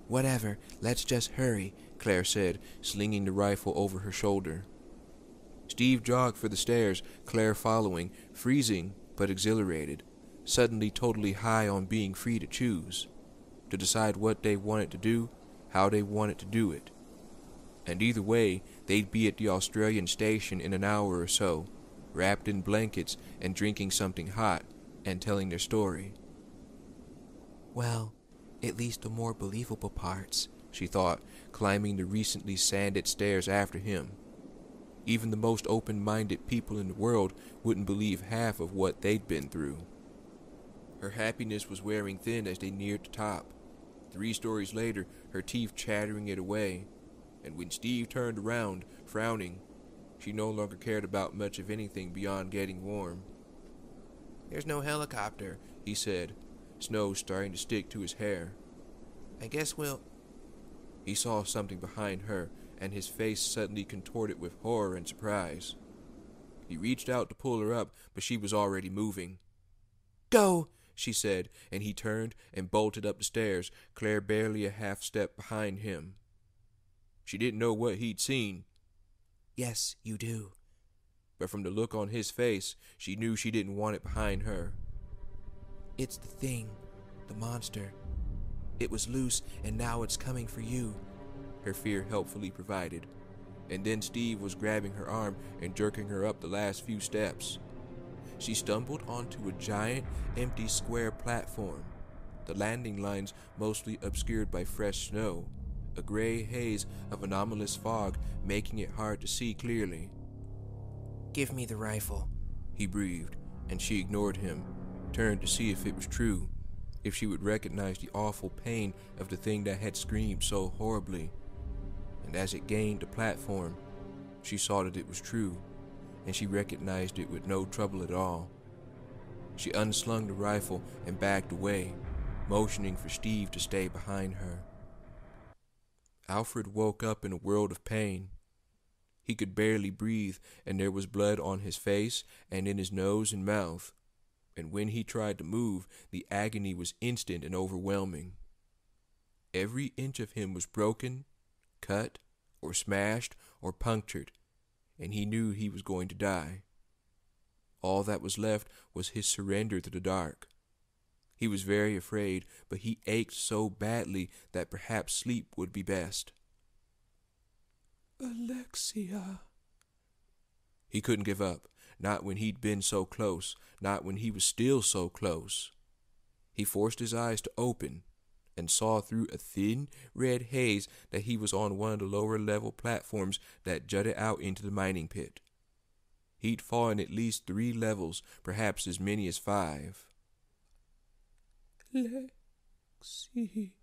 Whatever, let's just hurry, Claire said, slinging the rifle over her shoulder. Steve jogged for the stairs, Claire following, freezing but exhilarated, suddenly totally high on being free to choose, to decide what they wanted to do, how they wanted to do it. And either way, they'd be at the Australian station in an hour or so, wrapped in blankets and drinking something hot and telling their story. Well, at least the more believable parts, she thought, climbing the recently sanded stairs after him. Even the most open-minded people in the world wouldn't believe half of what they'd been through. Her happiness was wearing thin as they neared the top. 3 stories later, her teeth chattering it away. And when Steve turned around, frowning, she no longer cared about much of anything beyond getting warm. "There's no helicopter," he said, snow starting to stick to his hair. "I guess we'll—" He saw something behind her, and his face suddenly contorted with horror and surprise. He reached out to pull her up, but she was already moving. "Go!" she said, and he turned and bolted up the stairs, Claire barely a half step behind him. She didn't know what he'd seen. "Yes, you do." But from the look on his face, she knew she didn't want it behind her. "It's the thing, the monster. It was loose, and now it's coming for you," her fear helpfully provided. And then Steve was grabbing her arm and jerking her up the last few steps. She stumbled onto a giant, empty square platform, the landing lines mostly obscured by fresh snow, a gray haze of anomalous fog making it hard to see clearly. "Give me the rifle," he breathed, and she ignored him, turned to see if it was true, if she would recognize the awful pain of the thing that had screamed so horribly. And as it gained the platform, she saw that it was true, and she recognized it with no trouble at all. She unslung the rifle and backed away, motioning for Steve to stay behind her. Alfred woke up in a world of pain. He could barely breathe, and there was blood on his face and in his nose and mouth. And when he tried to move, the agony was instant and overwhelming. Every inch of him was broken, cut, or smashed, or punctured, and he knew he was going to die. All that was left was his surrender to the dark. He was very afraid, but he ached so badly that perhaps sleep would be best. "Alexia." He couldn't give up, not when he'd been so close, not when he was still so close. He forced his eyes to open and saw through a thin, red haze that he was on one of the lower-level platforms that jutted out into the mining pit. He'd fallen at least 3 levels, perhaps as many as 5. "Lexi."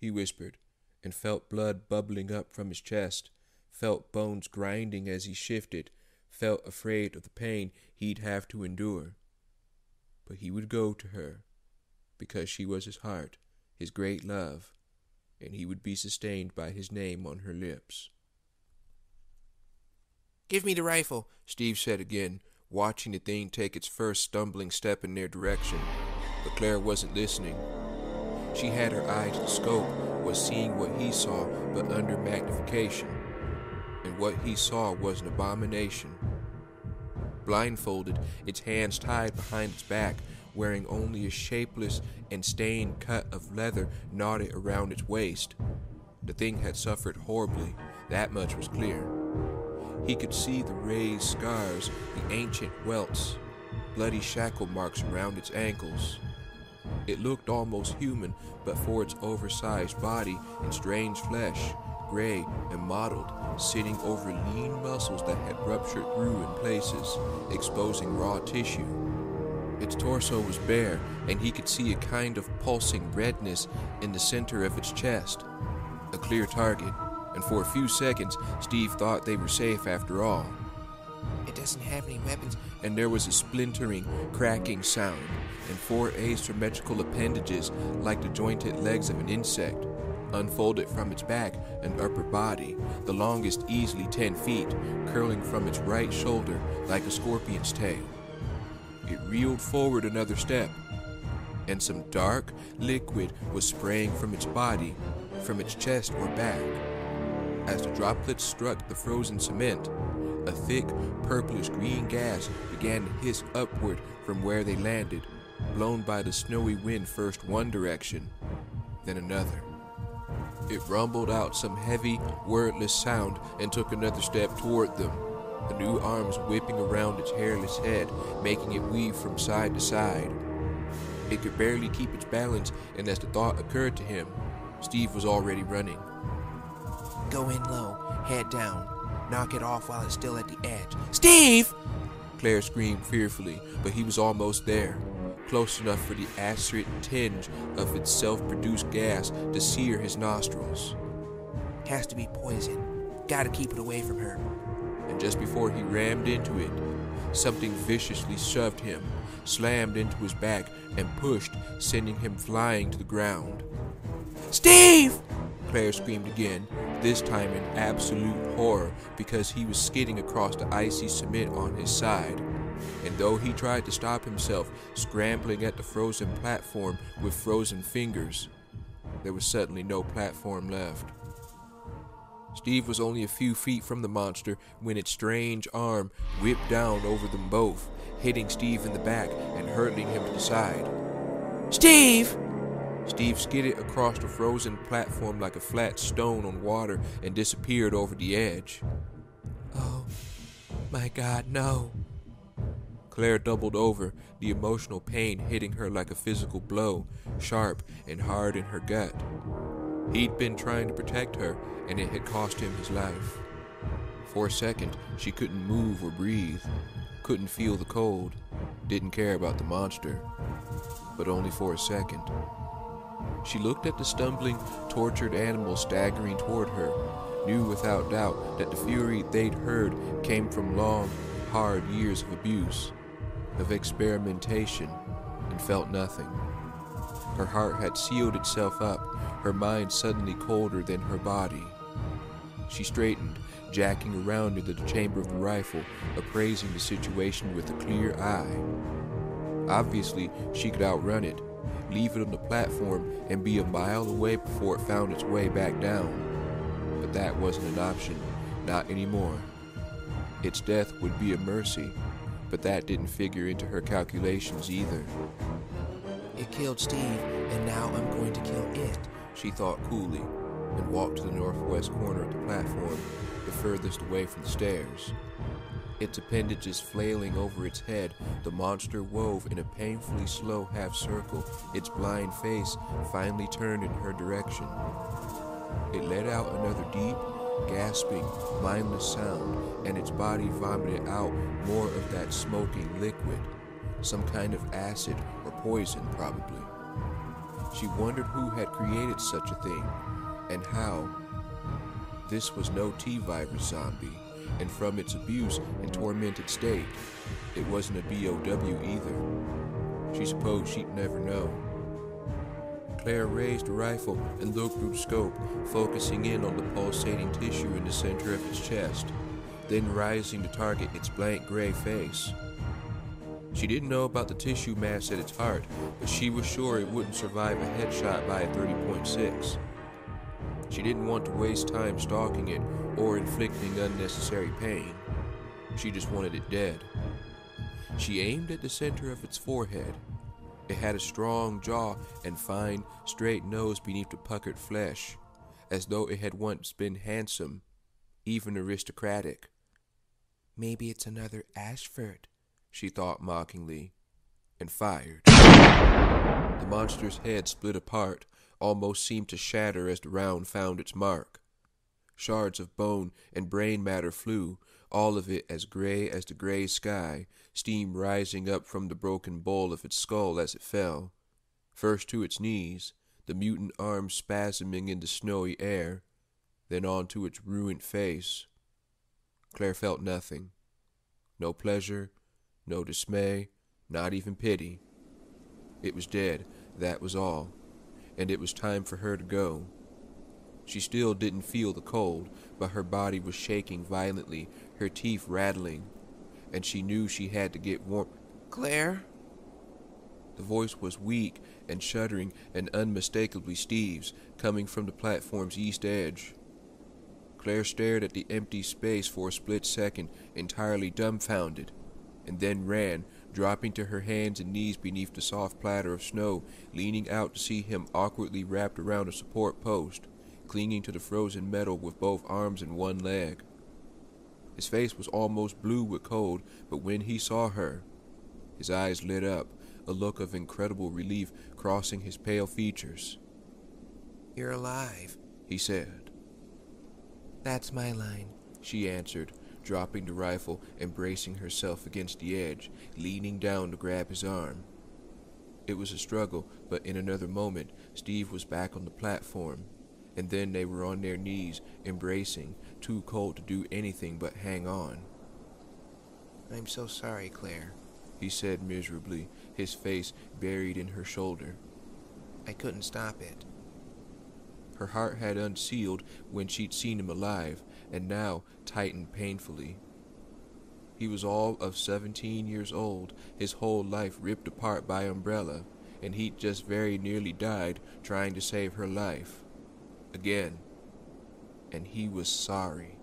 He whispered, and felt blood bubbling up from his chest, felt bones grinding as he shifted, felt afraid of the pain he'd have to endure. But he would go to her, because she was his heart, his great love, and he would be sustained by his name on her lips. "Give me the rifle," Steve said again, watching the thing take its first stumbling step in their direction. But Claire wasn't listening. She had her eye to the scope, was seeing what he saw, but under magnification. And what he saw was an abomination. Blindfolded, its hands tied behind its back, wearing only a shapeless and stained cut of leather knotted around its waist. The thing had suffered horribly, that much was clear. He could see the raised scars, the ancient welts, bloody shackle marks around its ankles. It looked almost human, but for its oversized body and strange flesh, gray and mottled, sitting over lean muscles that had ruptured through in places, exposing raw tissue. Its torso was bare, and he could see a kind of pulsing redness in the center of its chest. A clear target, and for a few seconds, Steve thought they were safe after all. "It doesn't have any weapons," and there was a splintering, cracking sound, and 4 asymmetrical appendages, like the jointed legs of an insect, unfolded from its back and upper body, the longest easily 10 feet, curling from its right shoulder like a scorpion's tail. It reeled forward another step, and some dark liquid was spraying from its body, from its chest or back. As the droplets struck the frozen cement, a thick, purplish-green gas began to hiss upward from where they landed, blown by the snowy wind first one direction, then another. It rumbled out some heavy, wordless sound and took another step toward them, the new arms whipping around its hairless head, making it weave from side to side. It could barely keep its balance, and as the thought occurred to him, Steve was already running. Go in low, head down. Knock it off while it's still at the edge. Steve! Claire screamed fearfully, but he was almost there, close enough for the acrid tinge of its self-produced gas to sear his nostrils. Has to be poison. Gotta keep it away from her. And just before he rammed into it, something viciously shoved him, slammed into his back, and pushed, sending him flying to the ground. Steve! Claire screamed again, this time in absolute horror because he was skidding across the icy cement on his side. And though he tried to stop himself, scrambling at the frozen platform with frozen fingers, there was suddenly no platform left. Steve was only a few feet from the monster when its strange arm whipped down over them both, hitting Steve in the back and hurtling him to the side. Steve! Steve skidded across the frozen platform like a flat stone on water and disappeared over the edge. Oh, my God, no. Claire doubled over, the emotional pain hitting her like a physical blow, sharp and hard in her gut. He'd been trying to protect her, and it had cost him his life. For a second, she couldn't move or breathe, couldn't feel the cold, didn't care about the monster. But only for a second. She looked at the stumbling, tortured animal staggering toward her, knew without doubt that the fury they'd heard came from long, hard years of abuse, of experimentation, and felt nothing. Her heart had sealed itself up, her mind suddenly colder than her body. She straightened, jacking around into the chamber of the rifle, appraising the situation with a clear eye. Obviously, she could outrun it, leave it on the platform, and be a mile away before it found its way back down. But that wasn't an option, not anymore. Its death would be a mercy, but that didn't figure into her calculations either. It killed Steve, and now I'm going to kill it, she thought coolly, and walked to the northwest corner of the platform, the furthest away from the stairs. Its appendages flailing over its head, the monster wove in a painfully slow half-circle, its blind face finally turned in her direction. It let out another deep, gasping, mindless sound, and its body vomited out more of that smoking liquid, some kind of acid or poison, probably. She wondered who had created such a thing, and how. This was no T-virus zombie, and from its abuse and tormented state, it wasn't a BOW either. She supposed she'd never know. Claire raised the rifle and looked through the scope, focusing in on the pulsating tissue in the center of its chest, then rising to target its blank gray face. She didn't know about the tissue mass at its heart, but she was sure it wouldn't survive a headshot by a 30.6. She didn't want to waste time stalking it or inflicting unnecessary pain. She just wanted it dead. She aimed at the center of its forehead. It had a strong jaw and fine, straight nose beneath the puckered flesh, as though it had once been handsome, even aristocratic. Maybe it's another Ashford, she thought mockingly, and fired. The monster's head split apart, almost seemed to shatter as the round found its mark. Shards of bone and brain matter flew, all of it as gray as the gray sky, steam rising up from the broken bowl of its skull as it fell, first to its knees, the mutant arms spasming in the snowy air, then onto its ruined face. Claire felt nothing. No pleasure, no dismay, not even pity. It was dead, that was all, and it was time for her to go. She still didn't feel the cold, but her body was shaking violently, her teeth rattling, and she knew she had to get warm. Claire? The voice was weak and shuddering and unmistakably Steve's, coming from the platform's east edge. Claire stared at the empty space for a split second, entirely dumbfounded, and then ran, dropping to her hands and knees beneath the soft platter of snow, leaning out to see him awkwardly wrapped around a support post, clinging to the frozen metal with both arms and one leg. His face was almost blue with cold, but when he saw her, his eyes lit up, a look of incredible relief crossing his pale features. "You're alive," he said. "That's my line," she answered, dropping the rifle and bracing herself against the edge, leaning down to grab his arm. It was a struggle, but in another moment, Steve was back on the platform, and then they were on their knees, embracing, too cold to do anything but hang on. "I'm so sorry, Claire," he said miserably, his face buried in her shoulder. "I couldn't stop it." Her heart had unsealed when she'd seen him alive, and now tightened painfully. He was all of 17 years old, his whole life ripped apart by Umbrella, and he'd just very nearly died trying to save her life. Again. And he was sorry.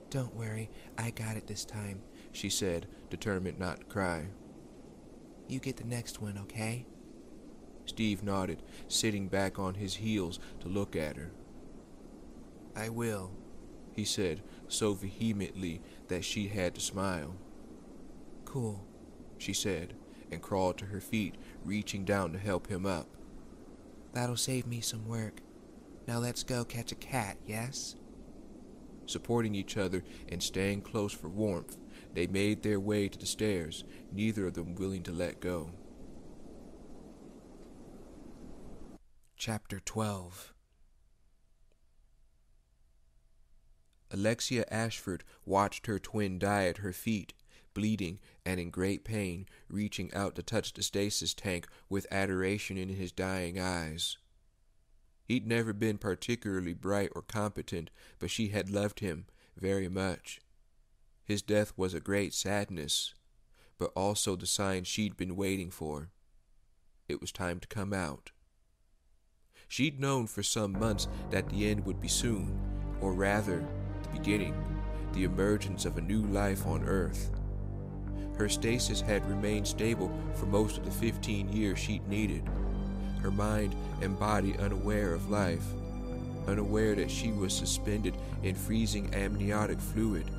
"Don't worry, I got it this time," she said, determined not to cry. "You get the next one, okay?" Steve nodded, sitting back on his heels to look at her. "I will," he said, so vehemently that she had to smile. "Cool," she said, and crawled to her feet, reaching down to help him up. "That'll save me some work. Now let's go catch a cat, yes?" Supporting each other and staying close for warmth, they made their way to the stairs, neither of them willing to let go. Chapter 12. Alexia Ashford watched her twin die at her feet, bleeding and in great pain, reaching out to touch the stasis tank with adoration in his dying eyes. He'd never been particularly bright or competent, but she had loved him very much. His death was a great sadness, but also the sign she'd been waiting for. It was time to come out. She'd known for some months that the end would be soon, or rather, the beginning, the emergence of a new life on Earth. Her stasis had remained stable for most of the 15 years she'd needed, her mind and body unaware of life, unaware that she was suspended in freezing amniotic fluid,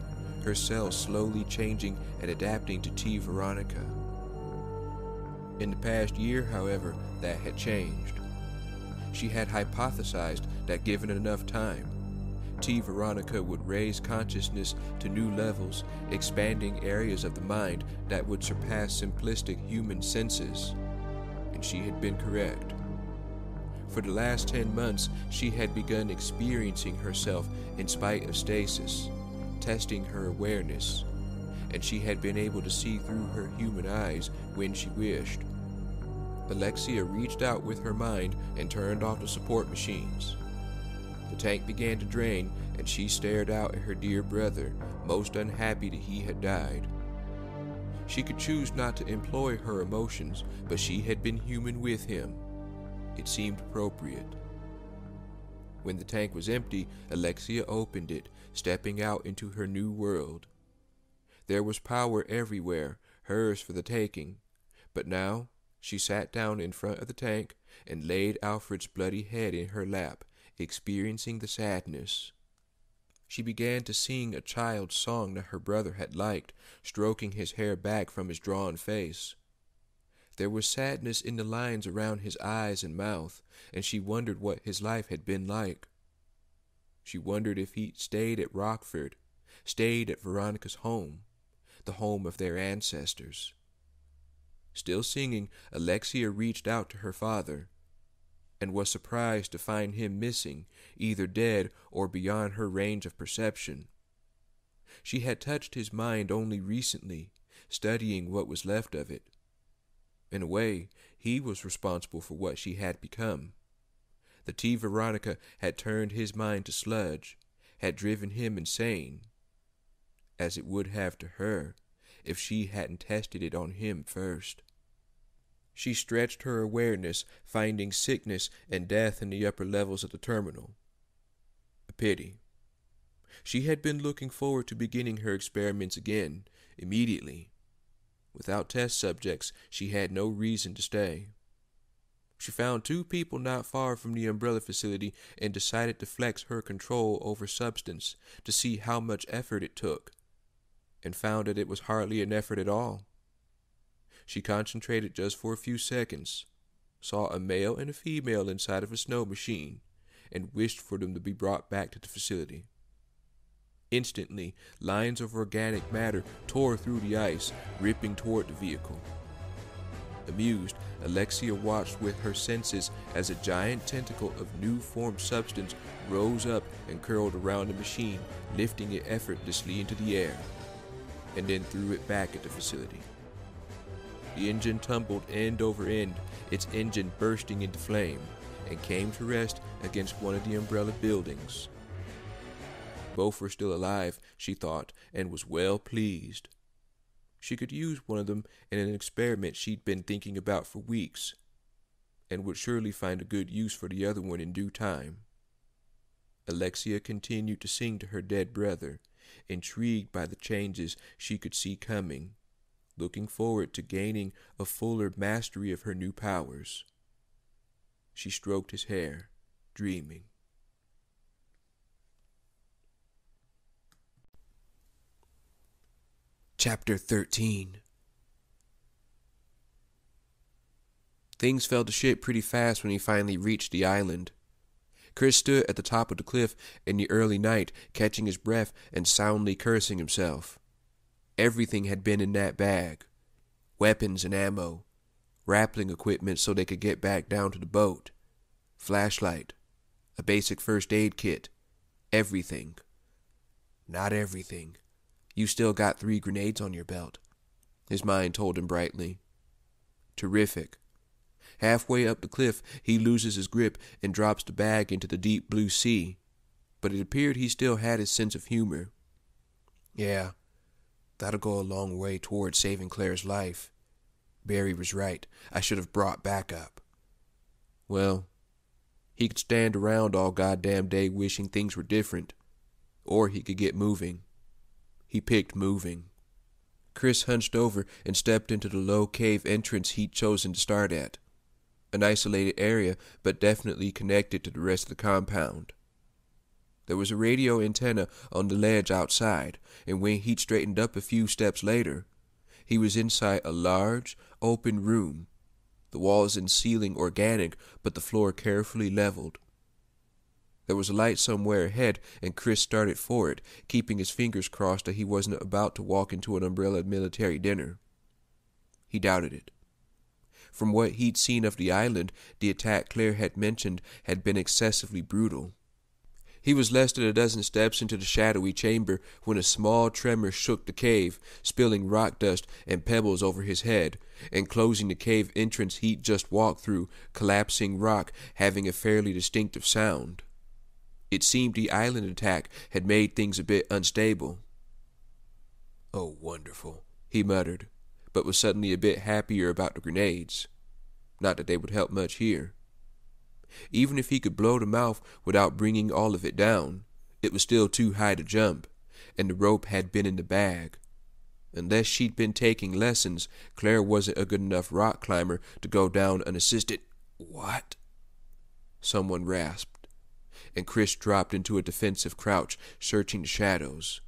her cells slowly changing and adapting to T. Veronica. In the past year, however, that had changed. She had hypothesized that given enough time, T. Veronica would raise consciousness to new levels, expanding areas of the mind that would surpass simplistic human senses. And she had been correct. For the last 10 months, she had begun experiencing herself in spite of stasis, testing her awareness, and she had been able to see through her human eyes when she wished. Alexia reached out with her mind and turned off the support machines. The tank began to drain, and she stared out at her dear brother, most unhappy that he had died. She could choose not to employ her emotions, but she had been human with him. It seemed appropriate. When the tank was empty, Alexia opened it, stepping out into her new world. There was power everywhere, hers for the taking, but now she sat down in front of the tank and laid Alfred's bloody head in her lap, experiencing the sadness. She began to sing a child's song that her brother had liked, stroking his hair back from his drawn face. There was sadness in the lines around his eyes and mouth, and she wondered what his life had been like. She wondered if he stayed at Rockford, stayed at Veronica's home, the home of their ancestors. Still singing, Alexia reached out to her father, and was surprised to find him missing, either dead or beyond her range of perception. She had touched his mind only recently, studying what was left of it. In a way, he was responsible for what she had become. The T. Veronica had turned his mind to sludge, had driven him insane, as it would have to her if she hadn't tested it on him first. She stretched her awareness, finding sickness and death in the upper levels of the terminal. A pity. She had been looking forward to beginning her experiments again, immediately. Without test subjects, she had no reason to stay. She found 2 people not far from the Umbrella facility and decided to flex her control over substance to see how much effort it took, and found that it was hardly an effort at all. She concentrated just for a few seconds, saw a male and a female inside of a snow machine, and wished for them to be brought back to the facility. Instantly, lines of organic matter tore through the ice, ripping toward the vehicle. Amused, Alexia watched with her senses as a giant tentacle of new-formed substance rose up and curled around the machine, lifting it effortlessly into the air, and then threw it back at the facility. The engine tumbled end over end, its engine bursting into flame, and came to rest against one of the umbrella buildings. Both were still alive, she thought, and was well pleased. She could use one of them in an experiment she'd been thinking about for weeks, and would surely find a good use for the other one in due time. Alexia continued to sing to her dead brother, intrigued by the changes she could see coming, looking forward to gaining a fuller mastery of her new powers. She stroked his hair, dreaming. Chapter 13. Things fell to shit pretty fast when he finally reached the island. Chris stood at the top of the cliff in the early night, catching his breath and soundly cursing himself. Everything had been in that bag. Weapons and ammo, rappelling equipment so they could get back down to the boat, flashlight, a basic first aid kit, everything. Not everything. You still got 3 grenades on your belt, his mind told him brightly. Terrific. Halfway up the cliff, he loses his grip and drops the bag into the deep blue sea, but it appeared he still had his sense of humor. Yeah, that'll go a long way toward saving Claire's life. Barry was right. I should have brought backup. Well, he could stand around all goddamn day wishing things were different, or he could get moving. He picked moving. Chris hunched over and stepped into the low cave entrance he'd chosen to start at. An isolated area, but definitely connected to the rest of the compound. There was a radio antenna on the ledge outside, and when he'd straightened up a few steps later, he was inside a large, open room, the walls and ceiling organic, but the floor carefully leveled. There was a light somewhere ahead, and Chris started for it, keeping his fingers crossed that he wasn't about to walk into an umbrella military dinner. He doubted it. From what he'd seen of the island, the attack Claire had mentioned had been excessively brutal. He was less than a dozen steps into the shadowy chamber when a small tremor shook the cave, spilling rock dust and pebbles over his head, and closing the cave entrance he'd just walked through, collapsing rock having a fairly distinctive sound. It seemed the island attack had made things a bit unstable. Oh, wonderful, he muttered, but was suddenly a bit happier about the grenades. Not that they would help much here. Even if he could blow them off without bringing all of it down, it was still too high to jump, and the rope had been in the bag. Unless she'd been taking lessons, Claire wasn't a good enough rock climber to go down unassisted. What? Someone rasped, and Chris dropped into a defensive crouch, searching the shadows,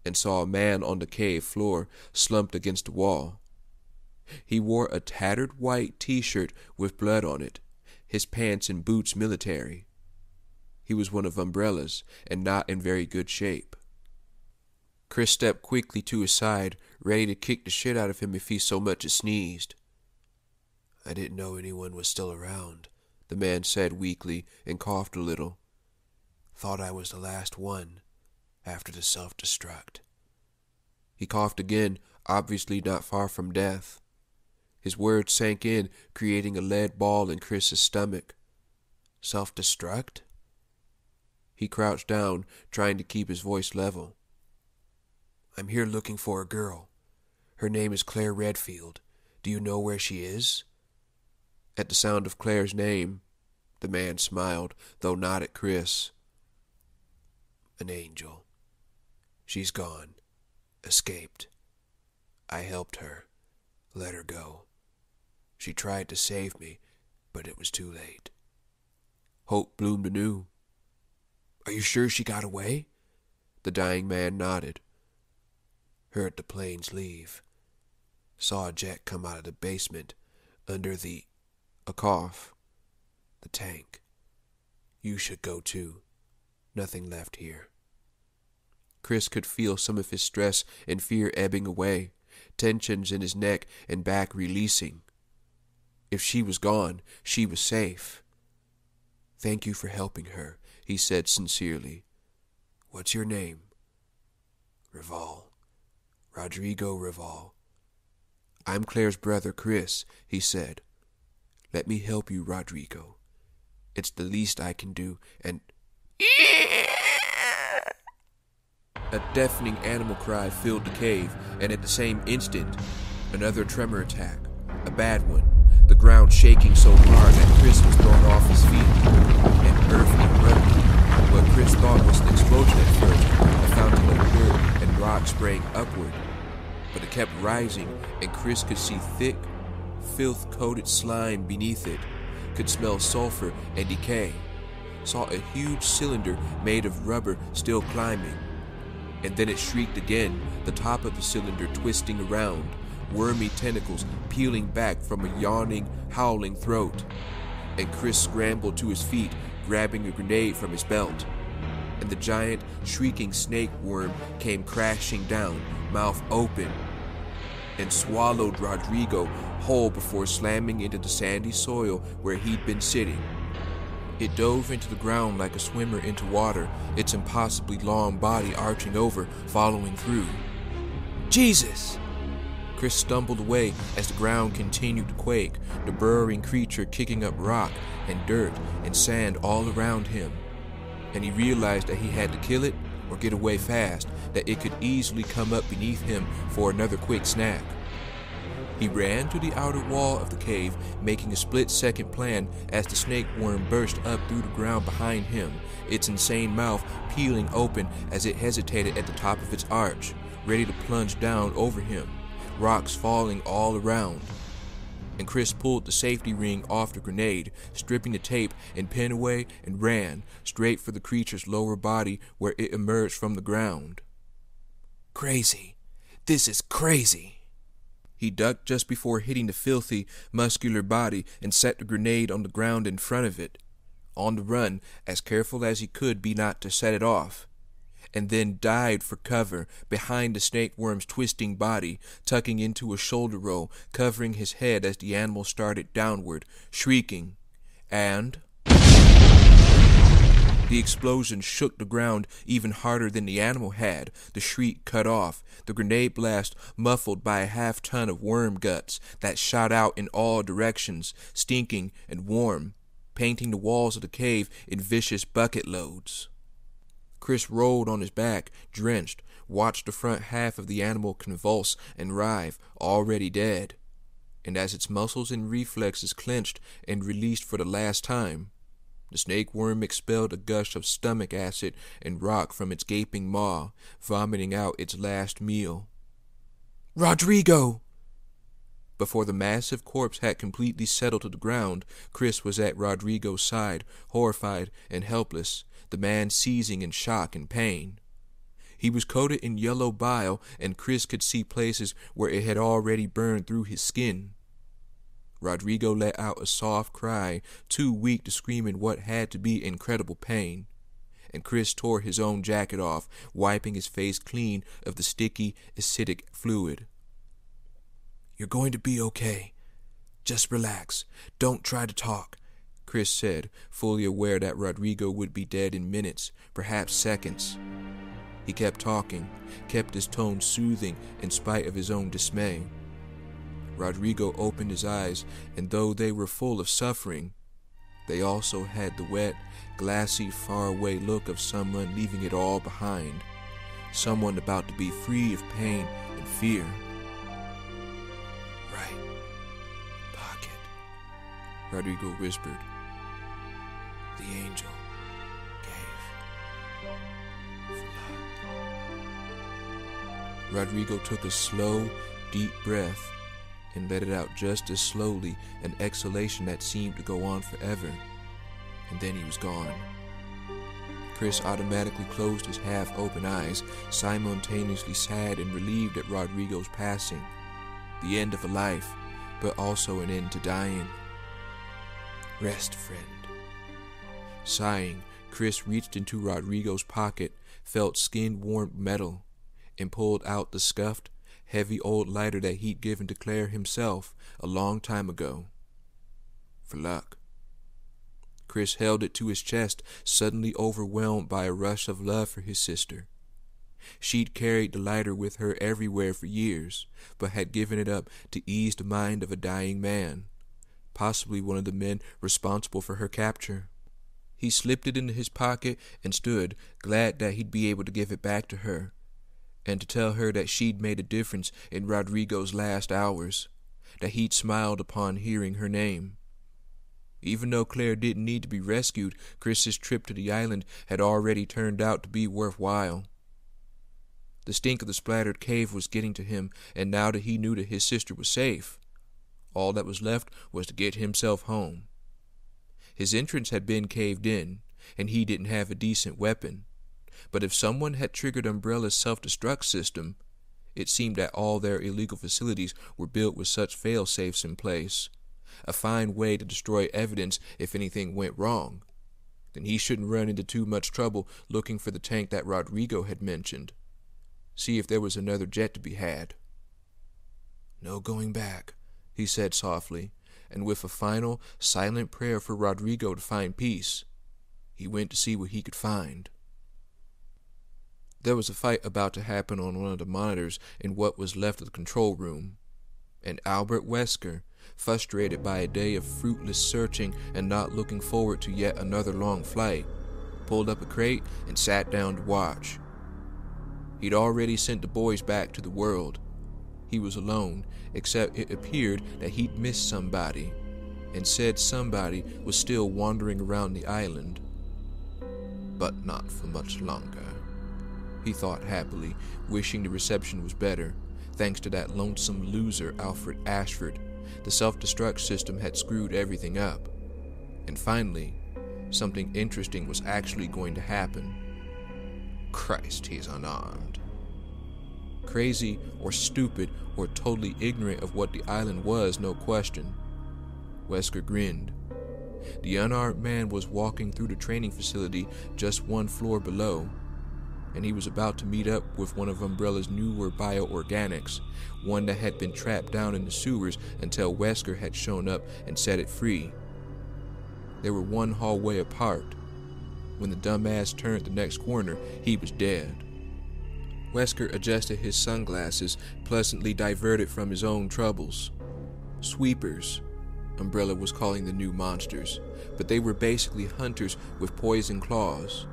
and saw a man on the cave floor, slumped against the wall. He wore a tattered white t-shirt with blood on it, his pants and boots military. He was one of Umbrella's, and not in very good shape. Chris stepped quickly to his side, ready to kick the shit out of him if he so much as sneezed. I didn't know anyone was still around, the man said weakly, and coughed a little. Thought I was the last one, after the self-destruct. He coughed again, obviously not far from death. His words sank in, creating a lead ball in Chris's stomach. Self-destruct? He crouched down, trying to keep his voice level. I'm here looking for a girl. Her name is Claire Redfield. Do you know where she is? At the sound of Claire's name, the man smiled, though not at Chris. An angel. She's gone. Escaped. I helped her. Let her go. She tried to save me, but it was too late. Hope bloomed anew. Are you sure she got away? The dying man nodded. Heard the planes leave. Saw a jet come out of the basement, under the... A cough. The tank. You should go too. Nothing left here. Chris could feel some of his stress and fear ebbing away, tensions in his neck and back releasing. If she was gone, she was safe. Thank you for helping her, he said sincerely. What's your name? Raval. Rodrigo Raval. I'm Claire's brother, Chris, he said. Let me help you, Rodrigo. It's the least I can do, and... A deafening animal cry filled the cave, and at the same instant, another tremor attack. A bad one. The ground shaking so hard that Chris was thrown off his feet. And earth erupted. What Chris thought was an explosion at first, a fountain of dirt and rock spraying upward. But it kept rising, and Chris could see thick, filth-coated slime beneath it, could smell sulfur and decay, saw a huge cylinder made of rubber still climbing. And then it shrieked again, the top of the cylinder twisting around, wormy tentacles peeling back from a yawning, howling throat. And Chris scrambled to his feet, grabbing a grenade from his belt. And the giant, shrieking snake worm came crashing down, mouth open, and swallowed Rodrigo whole before slamming into the sandy soil where he'd been sitting. It dove into the ground like a swimmer into water, its impossibly long body arching over, following through. Jesus! Chris stumbled away as the ground continued to quake, the burrowing creature kicking up rock and dirt and sand all around him. And he realized that he had to kill it or get away fast, that it could easily come up beneath him for another quick snack. He ran to the outer wall of the cave, making a split-second plan as the snake worm burst up through the ground behind him, its insane mouth peeling open as it hesitated at the top of its arch, ready to plunge down over him, rocks falling all around. And Chris pulled the safety ring off the grenade, stripping the tape and pin away, and ran straight for the creature's lower body where it emerged from the ground. Crazy. This is crazy. He ducked just before hitting the filthy, muscular body and set the grenade on the ground in front of it, on the run, as careful as he could be not to set it off, and then dived for cover behind the snake worm's twisting body, tucking into a shoulder roll, covering his head as the animal started downward, shrieking, and... The explosion shook the ground even harder than the animal had, the shriek cut off, the grenade blast muffled by a half-ton of worm guts that shot out in all directions, stinking and warm, painting the walls of the cave in vicious bucket loads. Chris rolled on his back, drenched, watched the front half of the animal convulse and writhe, already dead. And as its muscles and reflexes clenched and released for the last time, the snake worm expelled a gush of stomach acid and rock from its gaping maw, vomiting out its last meal. Rodrigo! Before the massive corpse had completely settled to the ground, Chris was at Rodrigo's side, horrified and helpless, the man seizing in shock and pain. He was coated in yellow bile, and Chris could see places where it had already burned through his skin. Rodrigo let out a soft cry, too weak to scream in what had to be incredible pain, and Chris tore his own jacket off, wiping his face clean of the sticky, acidic fluid. You're going to be okay. Just relax. Don't try to talk, Chris said, fully aware that Rodrigo would be dead in minutes, perhaps seconds. He kept talking, kept his tone soothing in spite of his own dismay. Rodrigo opened his eyes, and though they were full of suffering, they also had the wet, glassy, faraway look of someone leaving it all behind, someone about to be free of pain and fear. Right pocket, Rodrigo whispered. The angel gave for love. Rodrigo took a slow, deep breath and let it out just as slowly, an exhalation that seemed to go on forever. And then he was gone. Chris automatically closed his half-open eyes, simultaneously sad and relieved at Rodrigo's passing. the end of a life, but also an end to dying. Rest, friend. Sighing, Chris reached into Rodrigo's pocket, felt skin-warmed metal, and pulled out the scuffed, heavy old lighter that he'd given to Claire himself a long time ago. For luck. Chris held it to his chest, suddenly overwhelmed by a rush of love for his sister. She'd carried the lighter with her everywhere for years, but had given it up to ease the mind of a dying man, possibly one of the men responsible for her capture. He slipped it into his pocket and stood, glad that he'd be able to give it back to her, and to tell her that she'd made a difference in Rodrigo's last hours, that he'd smiled upon hearing her name. Even though Claire didn't need to be rescued, Chris's trip to the island had already turned out to be worthwhile. The stink of the splattered cave was getting to him, and now that he knew that his sister was safe, all that was left was to get himself home. His entrance had been caved in, and he didn't have a decent weapon. But if someone had triggered Umbrella's self-destruct system, it seemed that all their illegal facilities were built with such fail-safes in place, a fine way to destroy evidence if anything went wrong. Then he shouldn't run into too much trouble looking for the tank that Rodrigo had mentioned. See if there was another jet to be had. "No going back," he said softly, and with a final, silent prayer for Rodrigo to find peace, he went to see what he could find. There was a fight about to happen on one of the monitors in what was left of the control room, and Albert Wesker, frustrated by a day of fruitless searching and not looking forward to yet another long flight, pulled up a crate and sat down to watch. He'd already sent the boys back to the world. He was alone, except it appeared that he'd missed somebody, and said somebody was still wandering around the island. But not for much longer, he thought happily, wishing the reception was better, thanks to that lonesome loser Alfred Ashford. The self-destruct system had screwed everything up. And finally, something interesting was actually going to happen. Christ, he's unarmed. Crazy or stupid or totally ignorant of what the island was, no question. Wesker grinned. The unarmed man was walking through the training facility just one floor below, and he was about to meet up with one of Umbrella's newer bioorganics, one that had been trapped down in the sewers until Wesker had shown up and set it free. They were one hallway apart. When the dumbass turned the next corner, he was dead. Wesker adjusted his sunglasses, pleasantly diverted from his own troubles. Sweepers, Umbrella was calling the new monsters, but they were basically hunters with poison claws.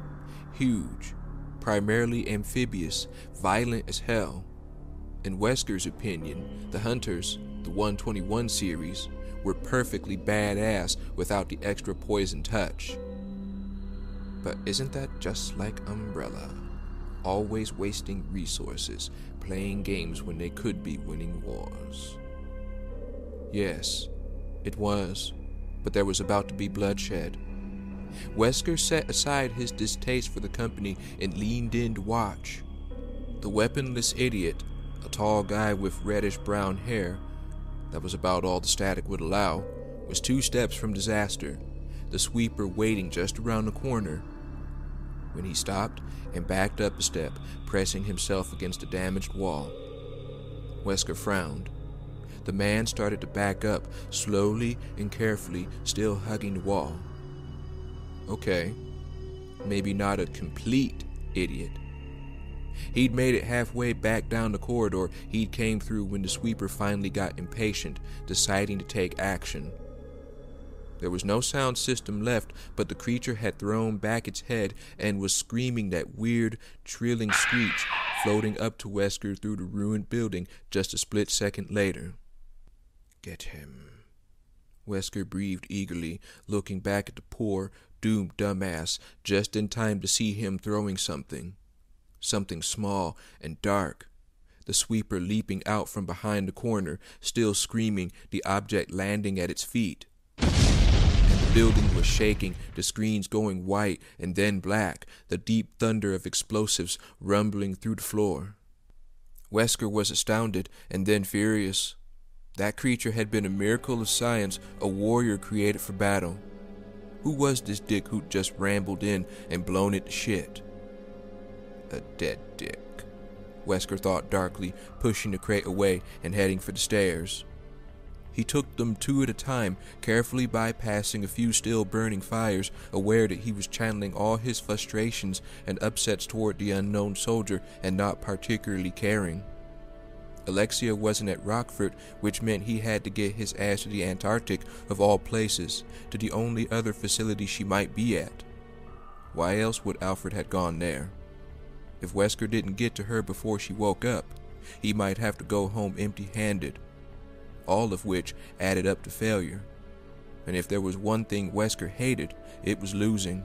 Huge, primarily amphibious, violent as hell. In Wesker's opinion, the hunters, the 121 series, were perfectly badass without the extra poison touch. But isn't that just like Umbrella? Always wasting resources, playing games when they could be winning wars. Yes, it was, but there was about to be bloodshed. Wesker set aside his distaste for the company and leaned in to watch. The weaponless idiot, a tall guy with reddish-brown hair, that was about all the static would allow, was 2 steps from disaster, the sweeper waiting just around the corner. When he stopped and backed up a step, pressing himself against a damaged wall, Wesker frowned. The man started to back up, slowly and carefully, still hugging the wall. Okay, maybe not a complete idiot. He'd made it halfway back down the corridor he'd came through when the sweeper finally got impatient, deciding to take action. There was no sound system left, but the creature had thrown back its head and was screaming that weird, trilling screech, floating up to Wesker through the ruined building just a split second later. Get him. Wesker breathed eagerly, looking back at the poor, doomed dumbass, just in time to see him throwing something. Something small and dark. The sweeper leaping out from behind the corner, still screaming, the object landing at its feet. The building was shaking, the screens going white and then black, the deep thunder of explosives rumbling through the floor. Wesker was astounded and then furious. That creature had been a miracle of science, a warrior created for battle. Who was this dick who'd just rambled in and blown it to shit? A dead dick, Wesker thought darkly, pushing the crate away and heading for the stairs. He took them two at a time, carefully bypassing a few still burning fires, aware that he was channeling all his frustrations and upsets toward the unknown soldier and not particularly caring. Alexia wasn't at Rockford, which meant he had to get his ass to the Antarctic, of all places, to the only other facility she might be at. Why else would Alfred have gone there? If Wesker didn't get to her before she woke up, he might have to go home empty-handed, all of which added up to failure. And if there was one thing Wesker hated, it was losing.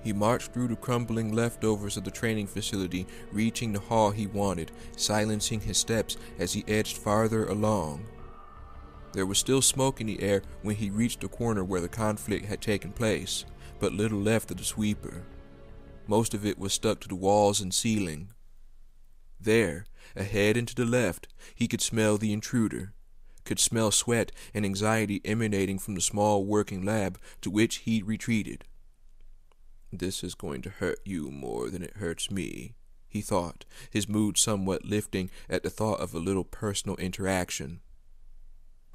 He marched through the crumbling leftovers of the training facility, reaching the hall he wanted, silencing his steps as he edged farther along. There was still smoke in the air when he reached the corner where the conflict had taken place, but little left of the sweeper. Most of it was stuck to the walls and ceiling. There, ahead and to the left, he could smell the intruder, could smell sweat and anxiety emanating from the small working lab to which he'd retreated. This is going to hurt you more than it hurts me, he thought, his mood somewhat lifting at the thought of a little personal interaction.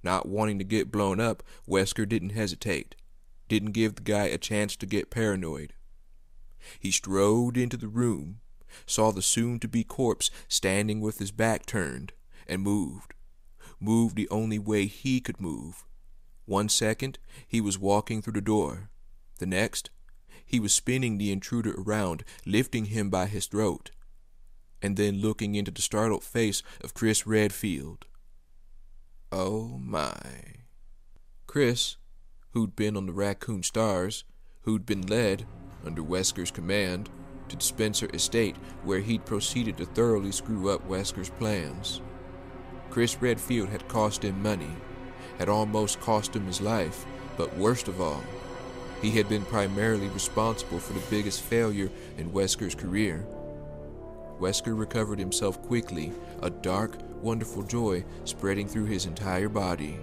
Not wanting to get blown up, Wesker didn't hesitate, didn't give the guy a chance to get paranoid. He strode into the room, saw the soon-to-be corpse standing with his back turned, and moved the only way he could move. 1 second, he was walking through the door. The next, he was spinning the intruder around, lifting him by his throat, and then looking into the startled face of Chris Redfield. Oh my. Chris, who'd been on the Raccoon Stars, who'd been led, under Wesker's command, to the Spencer estate, where he'd proceeded to thoroughly screw up Wesker's plans. Chris Redfield had cost him money, had almost cost him his life, but worst of all, he had been primarily responsible for the biggest failure in Wesker's career. Wesker recovered himself quickly, a dark, wonderful joy spreading through his entire body.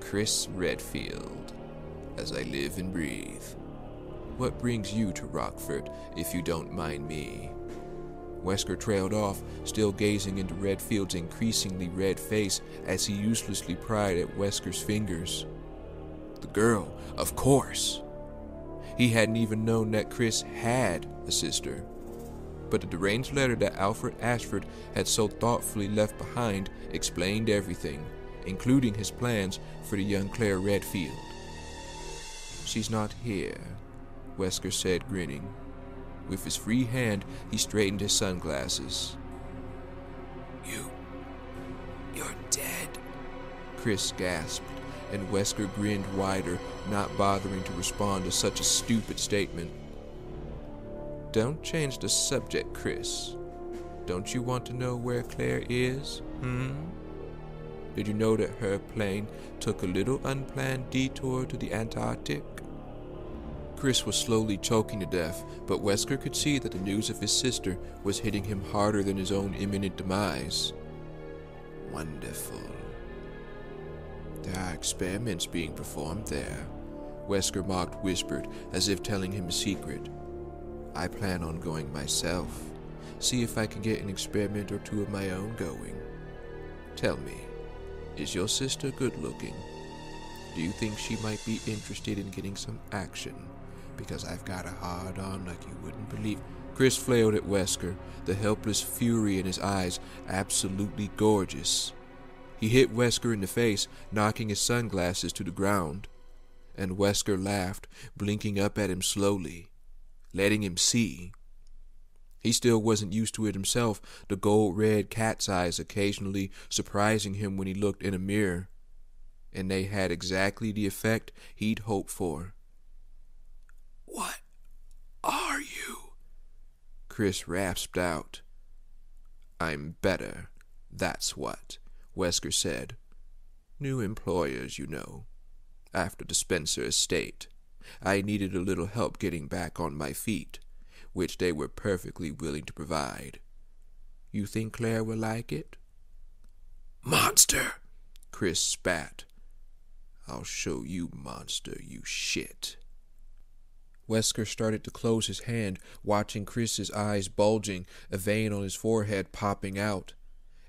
Chris Redfield, as I live and breathe. What brings you to Rockford, if you don't mind me? Wesker trailed off, still gazing into Redfield's increasingly red face as he uselessly pried at Wesker's fingers. The girl, of course. He hadn't even known that Chris had a sister. But the deranged letter that Alfred Ashford had so thoughtfully left behind explained everything, including his plans for the young Claire Redfield. She's not here, Wesker said, grinning. With his free hand, he straightened his sunglasses. You're dead, Chris gasped, and Wesker grinned wider, not bothering to respond to such a stupid statement. Don't change the subject, Chris. Don't you want to know where Claire is, Did you know that her plane took a little unplanned detour to the Antarctic? Chris was slowly choking to death, but Wesker could see that the news of his sister was hitting him harder than his own imminent demise. Wonderful. There are experiments being performed there, Wesker mocked whispered, as if telling him a secret. I plan on going myself. See if I can get an experiment or two of my own going. Tell me, is your sister good looking? Do you think she might be interested in getting some action? Because I've got a hard-on like you wouldn't believe. Chris flailed at Wesker, the helpless fury in his eyes absolutely gorgeous. He hit Wesker in the face, knocking his sunglasses to the ground. And Wesker laughed, blinking up at him slowly, letting him see. He still wasn't used to it himself, the gold-red cat's eyes occasionally surprising him when he looked in a mirror. And they had exactly the effect he'd hoped for. What are you? Chris rasped out. I'm better, that's what, Wesker said. New employers, you know. After the Spencer estate, I needed a little help getting back on my feet, which they were perfectly willing to provide. You think Claire will like it? "Monster!" Chris spat. "I'll show you, monster, you shit." Wesker started to close his hand, watching Chris's eyes bulging, a vein on his forehead popping out,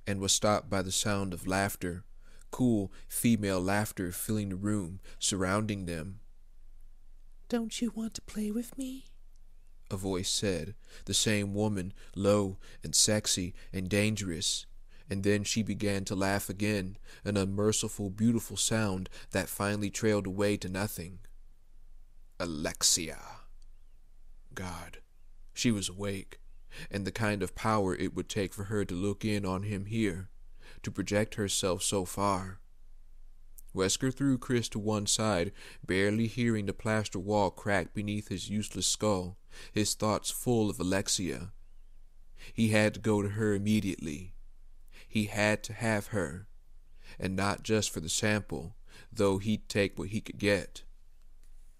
and was stopped by the sound of laughter, cool female laughter filling the room, surrounding them. "Don't you want to play with me?" A voice said, the same woman, low and sexy and dangerous, and then she began to laugh again, an unmerciful, beautiful sound that finally trailed away to nothing. Alexia. God, she was awake, and the kind of power it would take for her to look in on him here, to project herself so far. Wesker threw Chris to one side, barely hearing the plaster wall crack beneath his useless skull, his thoughts full of Alexia. He had to go to her immediately. He had to have her, and not just for the sample, though he'd take what he could get.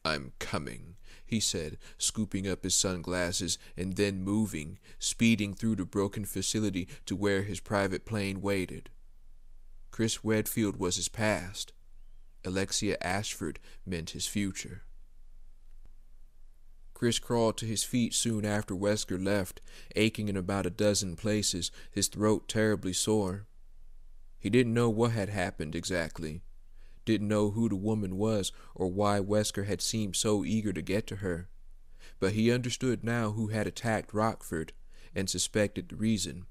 "I'm coming," he said, scooping up his sunglasses and then moving, speeding through the broken facility to where his private plane waited. Chris Redfield was his past. Alexia Ashford meant his future. Chris crawled to his feet soon after Wesker left, aching in about a dozen places, his throat terribly sore. He didn't know what had happened exactly. Didn't know who the woman was or why Wesker had seemed so eager to get to her. But he understood now who had attacked Rockford, and suspected the reason.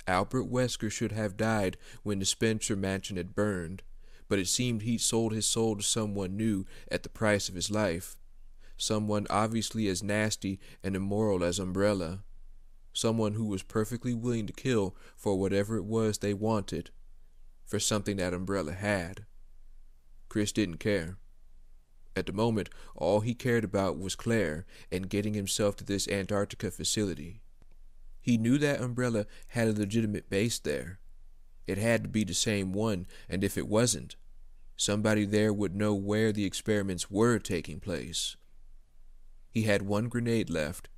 Albert Wesker should have died when the Spencer mansion had burned, but it seemed he'd sold his soul to someone new at the price of his life. Someone obviously as nasty and immoral as Umbrella. Someone who was perfectly willing to kill for whatever it was they wanted, for something that Umbrella had. Chris didn't care. At the moment, all he cared about was Claire and getting himself to this Antarctica facility. He knew that Umbrella had a legitimate base there. It had to be the same one, and if it wasn't, somebody there would know where the experiments were taking place. He had one grenade left.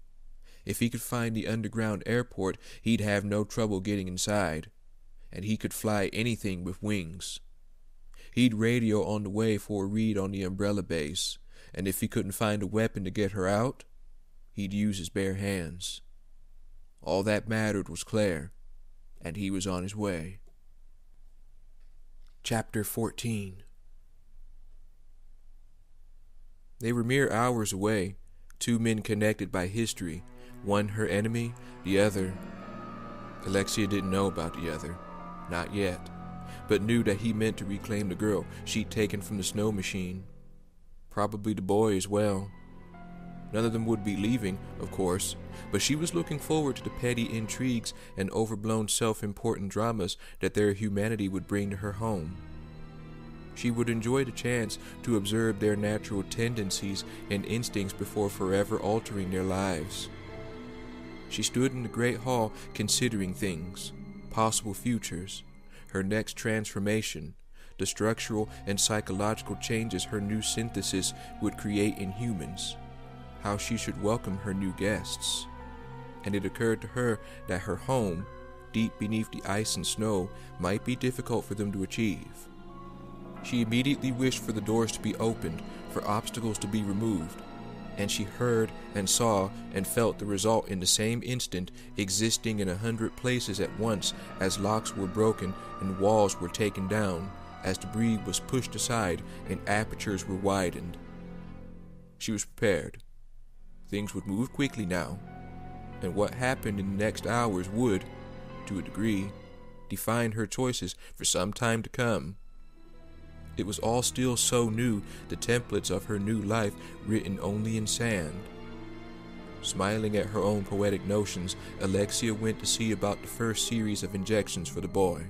If he could find the underground airport, he'd have no trouble getting inside, and he could fly anything with wings. He'd radio on the way for a read on the Umbrella base, and if he couldn't find a weapon to get her out, he'd use his bare hands. All that mattered was Claire, and he was on his way. Chapter 14. They were mere hours away, two men connected by history, one her enemy, the other. Alexia didn't know about the other, not yet, but knew that he meant to reclaim the girl she'd taken from the snow machine. Probably the boy as well. None of them would be leaving, of course, but she was looking forward to the petty intrigues and overblown self-important dramas that their humanity would bring to her home. She would enjoy the chance to observe their natural tendencies and instincts before forever altering their lives. She stood in the great hall considering things, possible futures, her next transformation, the structural and psychological changes her new synthesis would create in humans, how she should welcome her new guests. And it occurred to her that her home, deep beneath the ice and snow, might be difficult for them to achieve. She immediately wished for the doors to be opened, for obstacles to be removed, and she heard and saw and felt the result in the same instant, existing in 100 places at once as locks were broken and walls were taken down, as debris was pushed aside and apertures were widened. She was prepared. Things would move quickly now, and what happened in the next hours would, to a degree, define her choices for some time to come. It was all still so new, the templates of her new life written only in sand. Smiling at her own poetic notions, Alexia went to see about the first series of injections for the boy.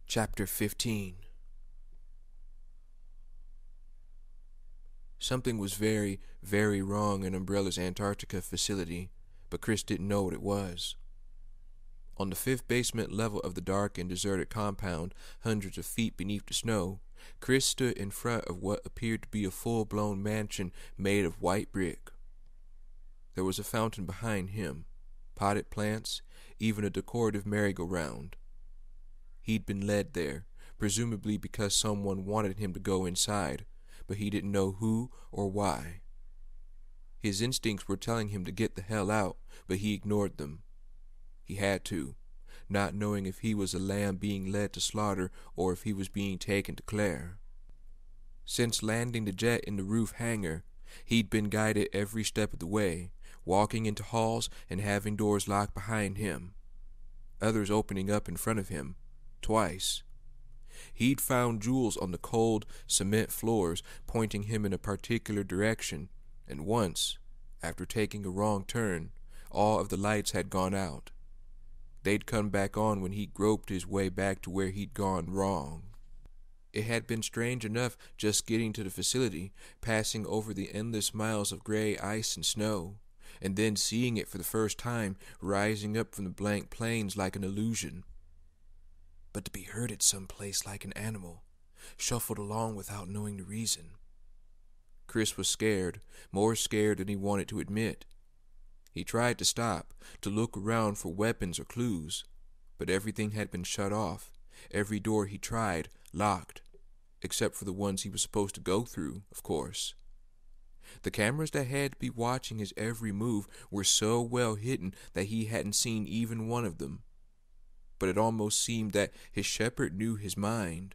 Chapter 15. Something was very, very wrong in Umbrella's Antarctica facility, but Chris didn't know what it was. On the 5th basement level of the dark and deserted compound, hundreds of feet beneath the snow, Chris stood in front of what appeared to be a full-blown mansion made of white brick. There was a fountain behind him, potted plants, even a decorative merry-go-round. He'd been led there, presumably because someone wanted him to go inside, but he didn't know who or why. His instincts were telling him to get the hell out, but he ignored them. He had to, not knowing if he was a lamb being led to slaughter or if he was being taken to Claire. Since landing the jet in the roof hangar, he'd been guided every step of the way, walking into halls and having doors locked behind him, others opening up in front of him, twice. He'd found jewels on the cold cement floors pointing him in a particular direction, and once, after taking a wrong turn, all of the lights had gone out. They'd come back on when he groped his way back to where he'd gone wrong. It had been strange enough just getting to the facility, passing over the endless miles of gray ice and snow, and then seeing it for the first time rising up from the blank plains like an illusion. But to be herded someplace like an animal, shuffled along without knowing the reason. Chris was scared, more scared than he wanted to admit. He tried to stop, to look around for weapons or clues, but everything had been shut off, every door he tried locked, except for the ones he was supposed to go through, of course. The cameras that had to be watching his every move were so well hidden that he hadn't seen even one of them. But it almost seemed that his shepherd knew his mind,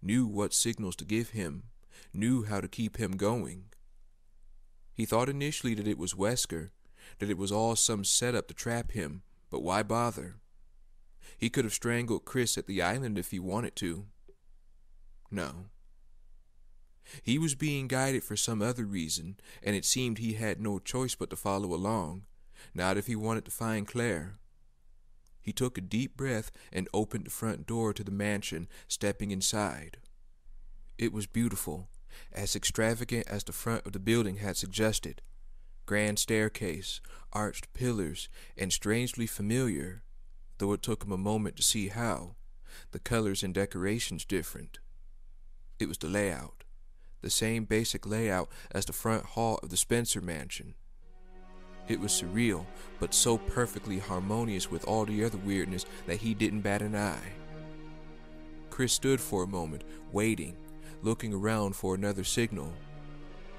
knew what signals to give him, knew how to keep him going. He thought initially that it was Wesker, that it was all some setup to trap him, but why bother? He could have strangled Chris at the island if he wanted to. No. He was being guided for some other reason, and it seemed he had no choice but to follow along, not if he wanted to find Claire. He took a deep breath and opened the front door to the mansion, stepping inside. It was beautiful, as extravagant as the front of the building had suggested. Grand staircase, arched pillars, and strangely familiar, though it took him a moment to see how, the colors and decorations different. It was the layout, the same basic layout as the front hall of the Spencer mansion. It was surreal, but so perfectly harmonious with all the other weirdness that he didn't bat an eye. Chris stood for a moment, waiting, looking around for another signal,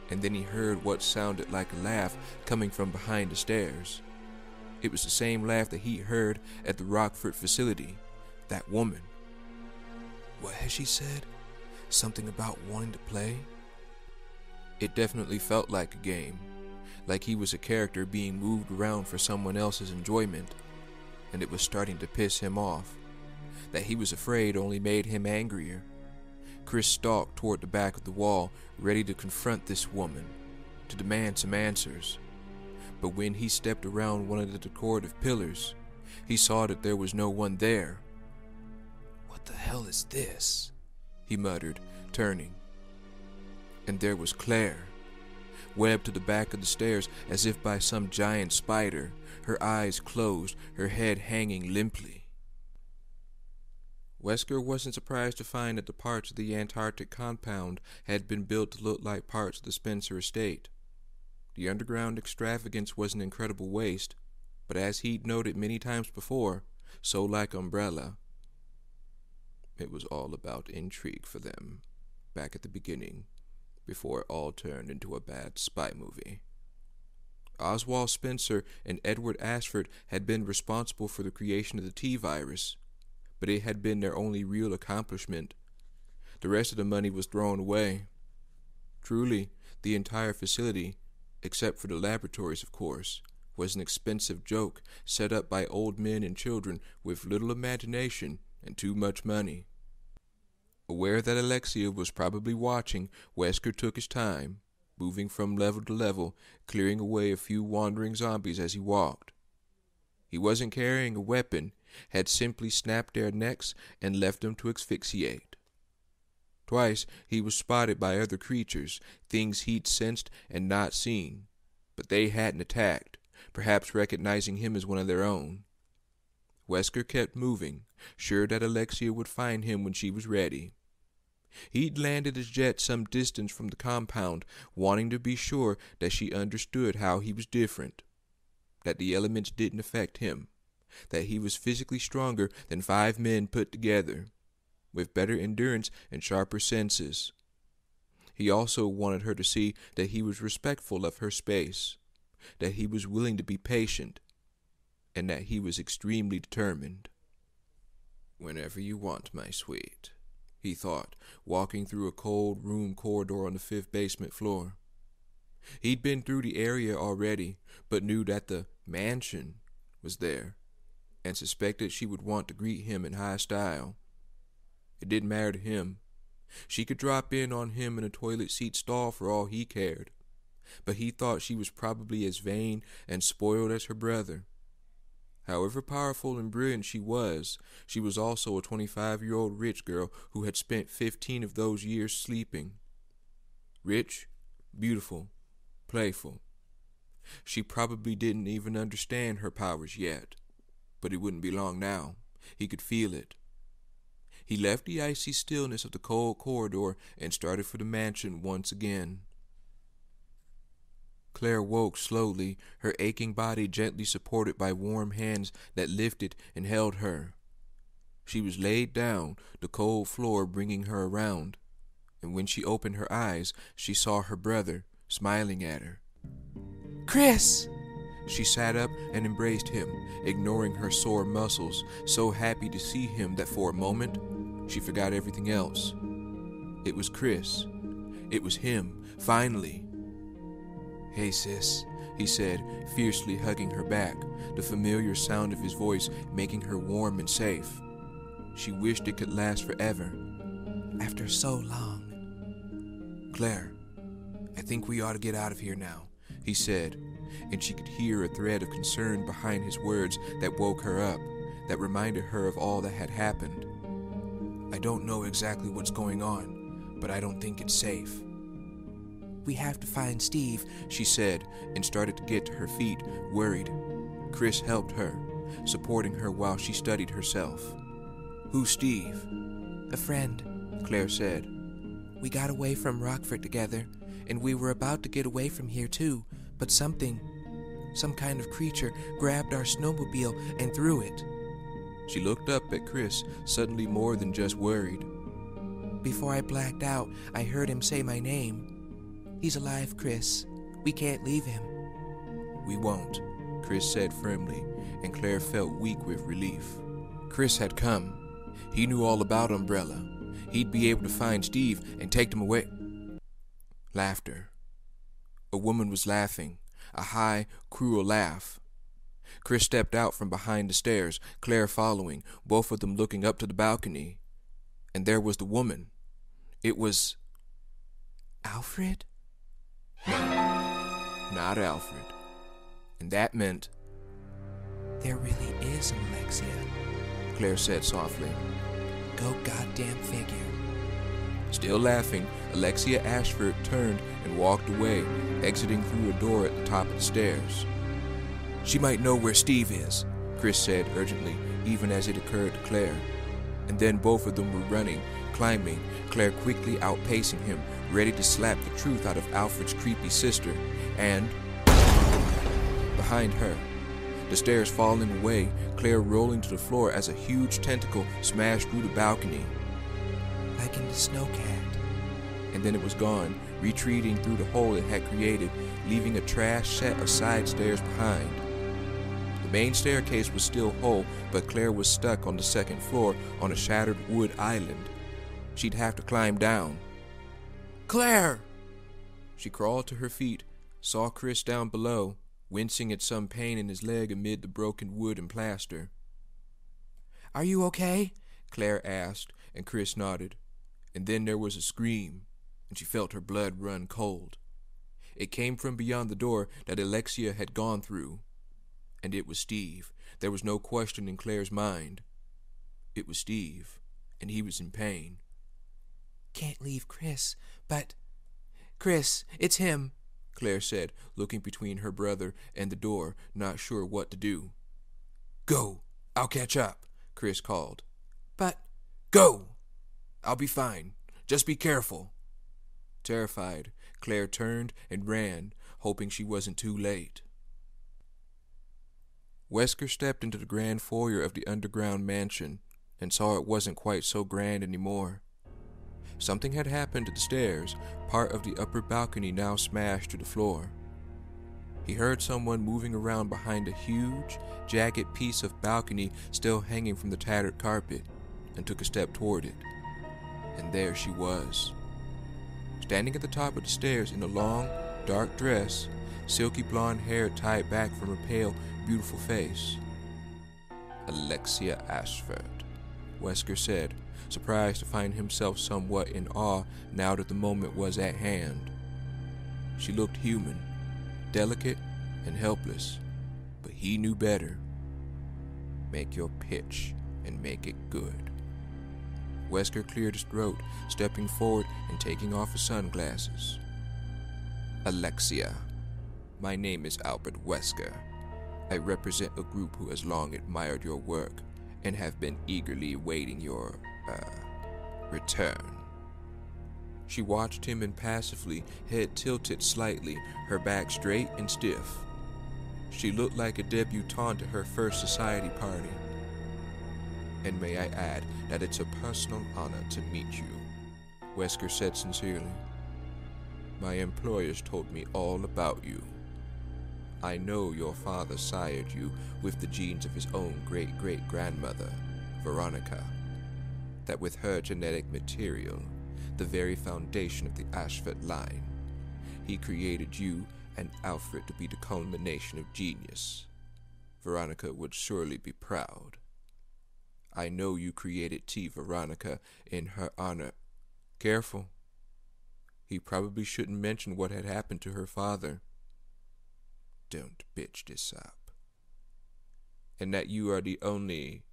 and then he heard what sounded like a laugh coming from behind the stairs. It was the same laugh that he heard at the Rockford facility. That woman. What had she said? Something about wanting to play? It definitely felt like a game, like he was a character being moved around for someone else's enjoyment, and it was starting to piss him off. That he was afraid only made him angrier. Chris stalked toward the back of the wall, ready to confront this woman, to demand some answers. But when he stepped around one of the decorative pillars, he saw that there was no one there. What the hell is this? He muttered, turning. And there was Claire, webbed to the back of the stairs as if by some giant spider, her eyes closed, her head hanging limply. Wesker wasn't surprised to find that the parts of the Antarctic compound had been built to look like parts of the Spencer estate. The underground extravagance was an incredible waste, but as he'd noted many times before, so like Umbrella. It was all about intrigue for them, back at the beginning, before it all turned into a bad spy movie. Oswald Spencer and Edward Ashford had been responsible for the creation of the T-virus, but it had been their only real accomplishment. The rest of the money was thrown away. Truly, the entire facility, except for the laboratories, of course, was an expensive joke set up by old men and children with little imagination and too much money. Aware that Alexia was probably watching, Wesker took his time, moving from level to level, clearing away a few wandering zombies as he walked. He wasn't carrying a weapon, had simply snapped their necks and left them to asphyxiate. Twice he was spotted by other creatures, things he'd sensed and not seen, but they hadn't attacked, perhaps recognizing him as one of their own. Wesker kept moving, sure that Alexia would find him when she was ready. He'd landed his jet some distance from the compound, wanting to be sure that she understood how he was different, that the elements didn't affect him, that he was physically stronger than 5 men put together, with better endurance and sharper senses. He also wanted her to see that he was respectful of her space, that he was willing to be patient, and that he was extremely determined. "Whenever you want, my sweet," he thought, walking through a cold room corridor on the 5th basement floor. He'd been through the area already, but knew that the mansion was there, and suspected she would want to greet him in high style. It didn't matter to him. She could drop in on him in a toilet seat stall for all he cared, but he thought she was probably as vain and spoiled as her brother. However powerful and brilliant she was also a 25-year-old rich girl who had spent 15 of those years sleeping. Rich, beautiful, playful. She probably didn't even understand her powers yet, but it wouldn't be long now. He could feel it. He left the icy stillness of the cold corridor and started for the mansion once again. Claire woke slowly, her aching body gently supported by warm hands that lifted and held her. She was laid down, the cold floor bringing her around, and when she opened her eyes, she saw her brother smiling at her. Chris! She sat up and embraced him, ignoring her sore muscles, so happy to see him that for a moment, she forgot everything else. It was Chris. It was him, finally. "Hey, sis," he said, fiercely hugging her back, the familiar sound of his voice making her warm and safe. She wished it could last forever. After so long. "Claire, I think we ought to get out of here now," he said, and she could hear a thread of concern behind his words that woke her up, that reminded her of all that had happened. "I don't know exactly what's going on, but I don't think it's safe." "We have to find Steve," she said, and started to get to her feet, worried. Chris helped her, supporting her while she studied herself. "Who's Steve?" "A friend," Claire said. "We got away from Rockford together, and we were about to get away from here too, but some kind of creature grabbed our snowmobile and threw it." She looked up at Chris, suddenly more than just worried. "Before I blacked out, I heard him say my name. He's alive, Chris. We can't leave him." "We won't," Chris said firmly, and Claire felt weak with relief. Chris had come. He knew all about Umbrella. He'd be able to find Steve and take them away. Laughter. A woman was laughing, a high, cruel laugh. Chris stepped out from behind the stairs, Claire following, both of them looking up to the balcony. And there was the woman. It was... Alfred? Not Alfred. And that meant... "There really is an Alexia," Claire said softly. "Go goddamn figure." Still laughing, Alexia Ashford turned and walked away, exiting through a door at the top of the stairs. "She might know where Steve is," Chris said urgently, even as it occurred to Claire. And then both of them were running, climbing, Claire quickly outpacing him, ready to slap the truth out of Alfred's creepy sister, and... behind her, the stairs falling away, Claire rolling to the floor as a huge tentacle smashed through the balcony. Like in the Snowcat. And then it was gone, retreating through the hole it had created, leaving a trash set of side stairs behind. The main staircase was still whole, but Claire was stuck on the second floor on a shattered wood island. She'd have to climb down. "Claire!" She crawled to her feet, saw Chris down below, wincing at some pain in his leg amid the broken wood and plaster. "Are you okay?" Claire asked, and Chris nodded. And then there was a scream, and she felt her blood run cold. It came from beyond the door that Alexia had gone through. And it was Steve. There was no question in Claire's mind. It was Steve, and he was in pain. "Can't leave Chris, but... Chris, it's him," Claire said, looking between her brother and the door, not sure what to do. "Go! I'll catch up," Chris called. "But..." "Go! I'll be fine. Just be careful." Terrified, Claire turned and ran, hoping she wasn't too late. Wesker stepped into the grand foyer of the underground mansion and saw it wasn't quite so grand anymore. Something had happened to the stairs, part of the upper balcony now smashed to the floor. He heard someone moving around behind a huge, jagged piece of balcony still hanging from the tattered carpet, and took a step toward it. And there she was, standing at the top of the stairs in a long, dark dress, silky blonde hair tied back from her pale, beautiful face. "Alexia Ashford," Wesker said, surprised to find himself somewhat in awe now that the moment was at hand. She looked human, delicate and helpless, but he knew better. "Make your pitch and make it good." Wesker cleared his throat, stepping forward and taking off his sunglasses. "Alexia, my name is Albert Wesker. I represent a group who has long admired your work and have been eagerly awaiting your, return." She watched him impassively, head tilted slightly, her back straight and stiff. She looked like a debutante at her first society party. "And may I add that it's a personal honor to meet you," Wesker said sincerely. "My employers told me all about you. I know your father sired you with the genes of his own great-great-grandmother, Veronica. That with her genetic material, the very foundation of the Ashford line, he created you and Alfred to be the culmination of genius. Veronica would surely be proud. I know you created T. Veronica in her honor." Careful. He probably shouldn't mention what had happened to her father. "Don't bitch this up. And that you are the only,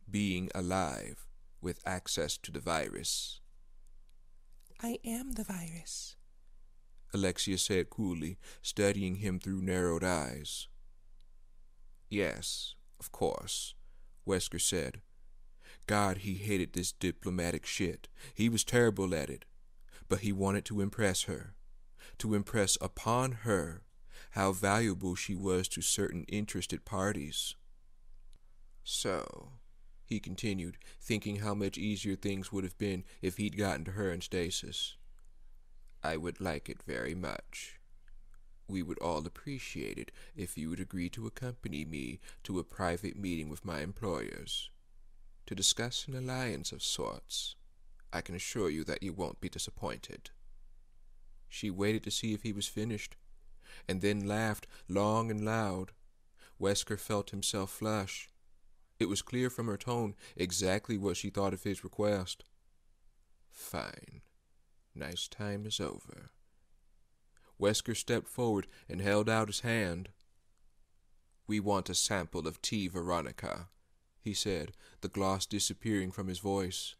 being alive with access to the virus." I am the virus. Alexia said coolly, studying him through narrowed eyes. "Yes, of course," Wesker said. God, he hated this diplomatic shit. He was terrible at it. But he wanted to impress her. To impress upon her how valuable she was to certain interested parties. "So," he continued, thinking how much easier things would have been if he'd gotten to her in stasis, "I would like it very much. We would all appreciate it if you would agree to accompany me to a private meeting with my employers, to discuss an alliance of sorts. I can assure you that you won't be disappointed." She waited to see if he was finished, and then laughed long and loud. Wesker felt himself flush. It was clear from her tone exactly what she thought of his request. "Fine. Nice time is over." Wesker stepped forward and held out his hand. "We want a sample of T. Veronica," he said, the gloss disappearing from his voice.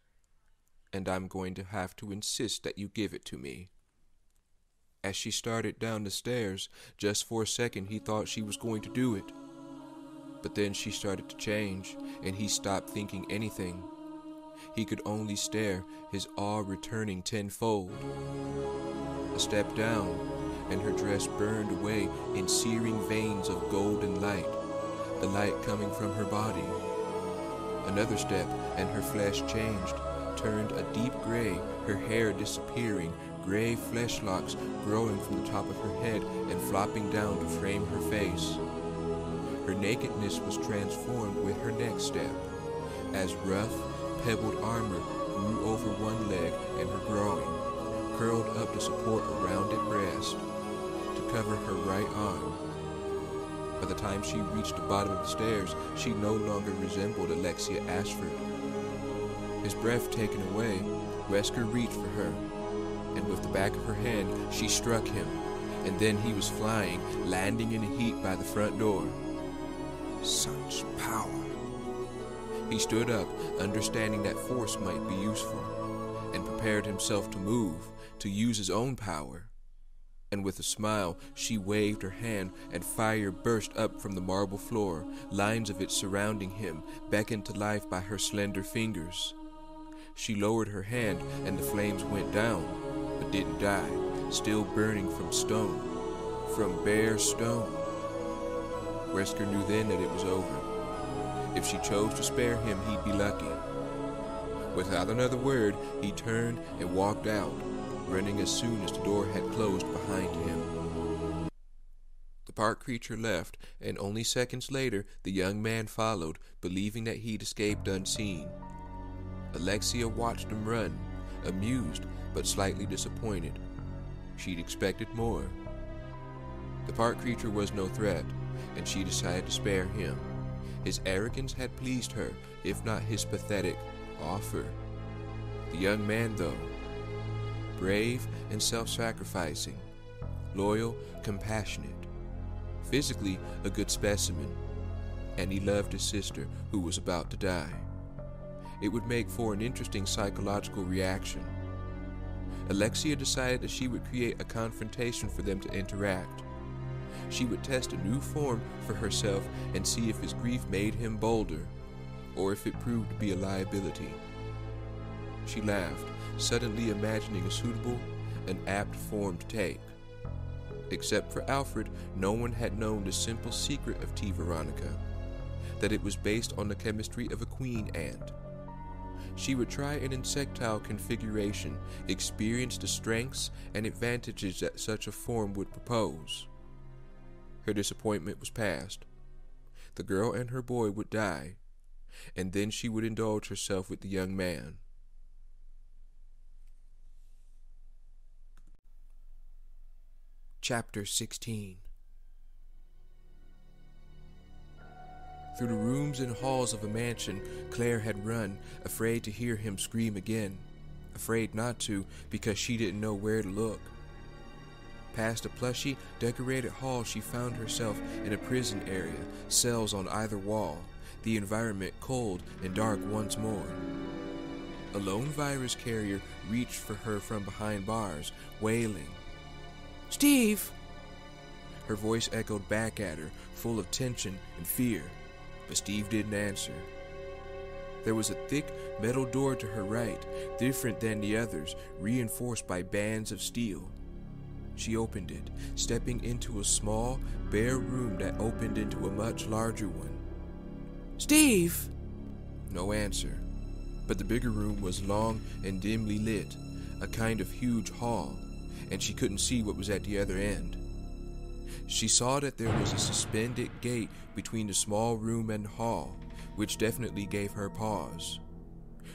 "And I'm going to have to insist that you give it to me." As she started down the stairs, just for a second he thought she was going to do it. But then she started to change, and he stopped thinking anything. He could only stare, his awe returning tenfold. A step down, and her dress burned away in searing veins of golden light, the light coming from her body. Another step, and her flesh changed, turned a deep gray, her hair disappearing, gray flesh locks growing from the top of her head and flopping down to frame her face. Her nakedness was transformed with her next step, as rough, pebbled armor grew over one leg and her groin, curled up to support a rounded breast, to cover her right arm. By the time she reached the bottom of the stairs, she no longer resembled Alexia Ashford. His breath taken away, Wesker reached for her, and with the back of her hand she struck him, and then he was flying, landing in a heap by the front door. Such power. He stood up, understanding that force might be useful, and prepared himself to move, to use his own power. And with a smile, she waved her hand, and fire burst up from the marble floor, lines of it surrounding him, beckoned to life by her slender fingers. She lowered her hand, and the flames went down, but didn't die, still burning from stone, from bare stone. Wesker knew then that it was over. If she chose to spare him, he'd be lucky. Without another word, he turned and walked out, running as soon as the door had closed behind him. The park creature left, and only seconds later, the young man followed, believing that he'd escaped unseen. Alexia watched him run, amused but slightly disappointed. She'd expected more. The park creature was no threat, and she decided to spare him. His arrogance had pleased her, if not his pathetic offer. The young man, though, brave and self-sacrificing, loyal, compassionate, physically a good specimen, and he loved his sister who was about to die. It would make for an interesting psychological reaction. Alexia decided that she would create a confrontation for them to interact. She would test a new form for herself and see if his grief made him bolder, or if it proved to be a liability. She laughed, suddenly imagining a suitable and apt form to take. Except for Alfred, no one had known the simple secret of T. Veronica, that it was based on the chemistry of a queen ant. She would try an insectile configuration, experience the strengths and advantages that such a form would propose. Her disappointment was past. The girl and her boy would die, and then she would indulge herself with the young man. Chapter 16. Through the rooms and halls of a mansion, Claire had run, afraid to hear him scream again, afraid not to because she didn't know where to look. Past a plushy, decorated hall, she found herself in a prison area, cells on either wall, the environment cold and dark once more. A lone virus carrier reached for her from behind bars, wailing, "Steve!" Her voice echoed back at her, full of tension and fear, but Steve didn't answer. There was a thick metal door to her right, different than the others, reinforced by bands of steel. She opened it, stepping into a small, bare room that opened into a much larger one. "Steve!" No answer, but the bigger room was long and dimly lit, a kind of huge hall, and she couldn't see what was at the other end. She saw that there was a suspended gate between the small room and the hall, which definitely gave her pause.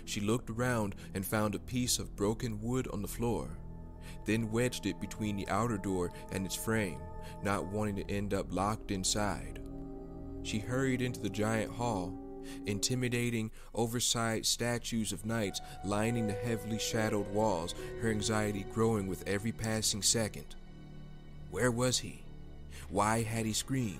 She looked around and found a piece of broken wood on the floor, then wedged it between the outer door and its frame, not wanting to end up locked inside. She hurried into the giant hall, intimidating, oversized statues of knights lining the heavily shadowed walls, her anxiety growing with every passing second. Where was he? Why had he screamed?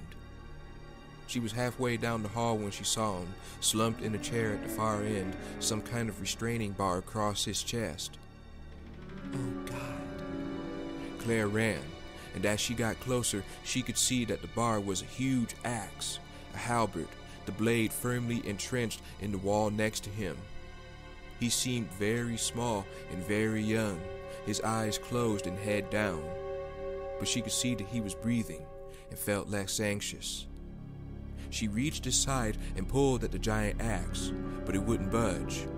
She was halfway down the hall when she saw him, slumped in a chair at the far end, some kind of restraining bar across his chest. Oh, God. Claire ran, and as she got closer, she could see that the bar was a huge axe, a halberd, the blade firmly entrenched in the wall next to him. He seemed very small and very young, his eyes closed and head down, but she could see that he was breathing and felt less anxious. She reached his side and pulled at the giant axe, but it wouldn't budge.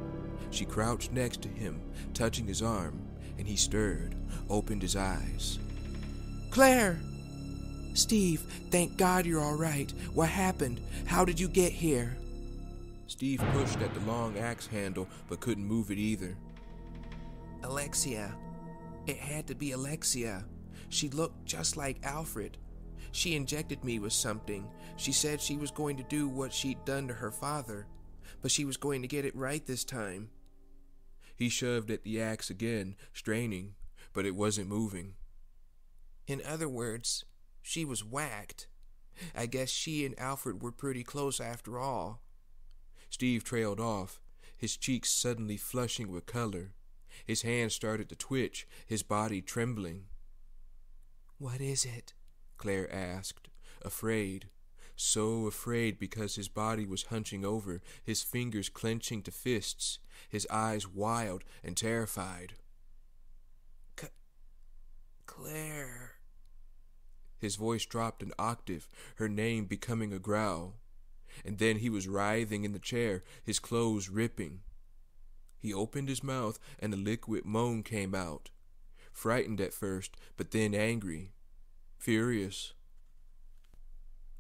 She crouched next to him, touching his arm, and he stirred, opened his eyes. "Claire!" "Steve, thank God you're all right. What happened? How did you get here?" Steve pushed at the long axe handle, but couldn't move it either. "Alexia. It had to be Alexia. She looked just like Alfred. She injected me with something. She said she was going to do what she'd done to her father, but she was going to get it right this time." He shoved at the axe again, straining, but it wasn't moving. "In other words, she was whacked. I guess she and Alfred were pretty close after all." Steve trailed off, his cheeks suddenly flushing with color. His hands started to twitch, his body trembling. "What is it?" Claire asked, afraid. So afraid because his body was hunching over, his fingers clenching to fists, his eyes wild and terrified. Claire. His voice dropped an octave, her name becoming a growl. And then he was writhing in the chair, his clothes ripping. He opened his mouth and a liquid moan came out. Frightened at first, but then angry. Furious.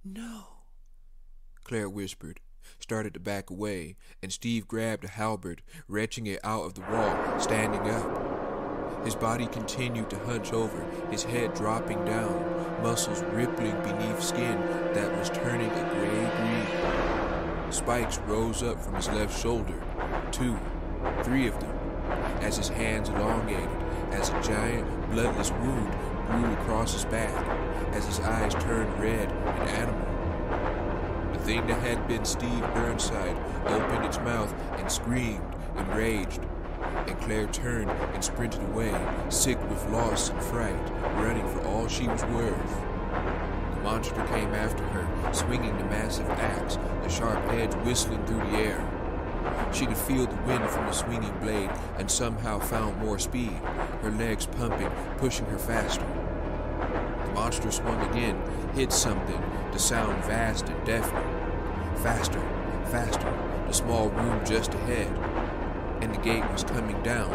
No. Claire whispered, started to back away, and Steve grabbed a halberd, wrenching it out of the wall, standing up. His body continued to hunch over, his head dropping down, muscles rippling beneath skin that was turning a gray green. Spikes rose up from his left shoulder, 2, 3 of them, as his hands elongated, as a giant, bloodless wound grew across his back, as his eyes turned red and animal. The thing that had been Steve Burnside opened its mouth and screamed, enraged, and Claire turned and sprinted away, sick with loss and fright, running for all she was worth. The monster came after her, swinging the massive axe, the sharp edge whistling through the air. She could feel the wind from the swinging blade and somehow found more speed, her legs pumping, pushing her faster. The monster swung again, hit something, the sound vast and deafening. Faster, faster, the small room just ahead. And the gate was coming down,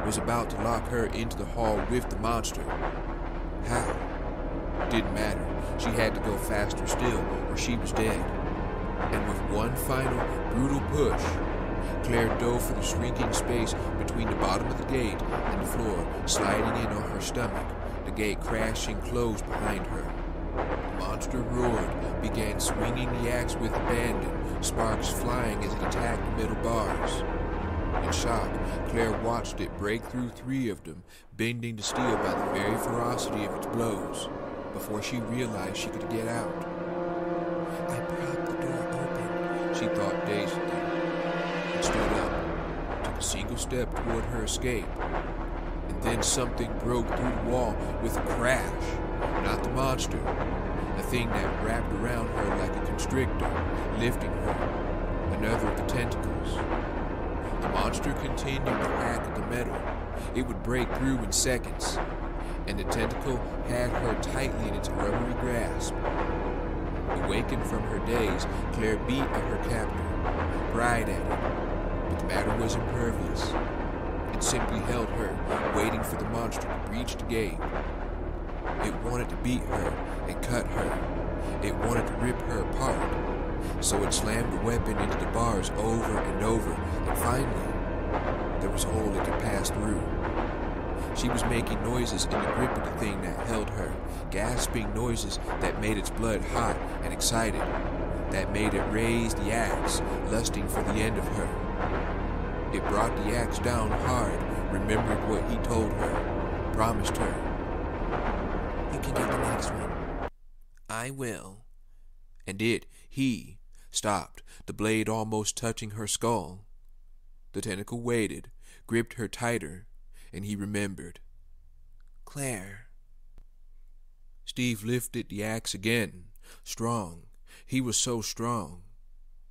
was about to lock her into the hall with the monster. How? Didn't matter. She had to go faster still, or she was dead. And with one final, brutal push, Claire dove for the shrinking space between the bottom of the gate and the floor, sliding in on her stomach, the gate crashing closed behind her. The monster roared, began swinging the axe with abandon, sparks flying as it attacked the middle bars. In shock, Claire watched it break through 3 of them, bending to steel by the very ferocity of its blows, before she realized she could get out. I propped the door open, she thought dazedly, and stood up, took a single step toward her escape, and then something broke through the wall with a crash. Not the monster, a thing that wrapped around her like a constrictor, lifting her, another of the tentacles. The monster continued to hack at the metal. It would break through in seconds, and the tentacle had her tightly in its rubbery grasp. Awakened from her daze, Claire beat at her captor, pried at it, but the matter was impervious. It simply held her, waiting for the monster to breach the gate. It wanted to beat her and cut her. It wanted to rip her apart. So it slammed the weapon into the bars over and over, and finally, there was a hole it could pass through. She was making noises in the grip of the thing that held her, gasping noises that made its blood hot and excited, that made it raise the axe, lusting for the end of her. It brought the axe down hard, remembered what he told her, promised her. You can get the next one. I will. And he, stopped, the blade almost touching her skull. The tentacle waited, gripped her tighter, and he remembered. Claire. Steve lifted the axe again, strong. He was so strong,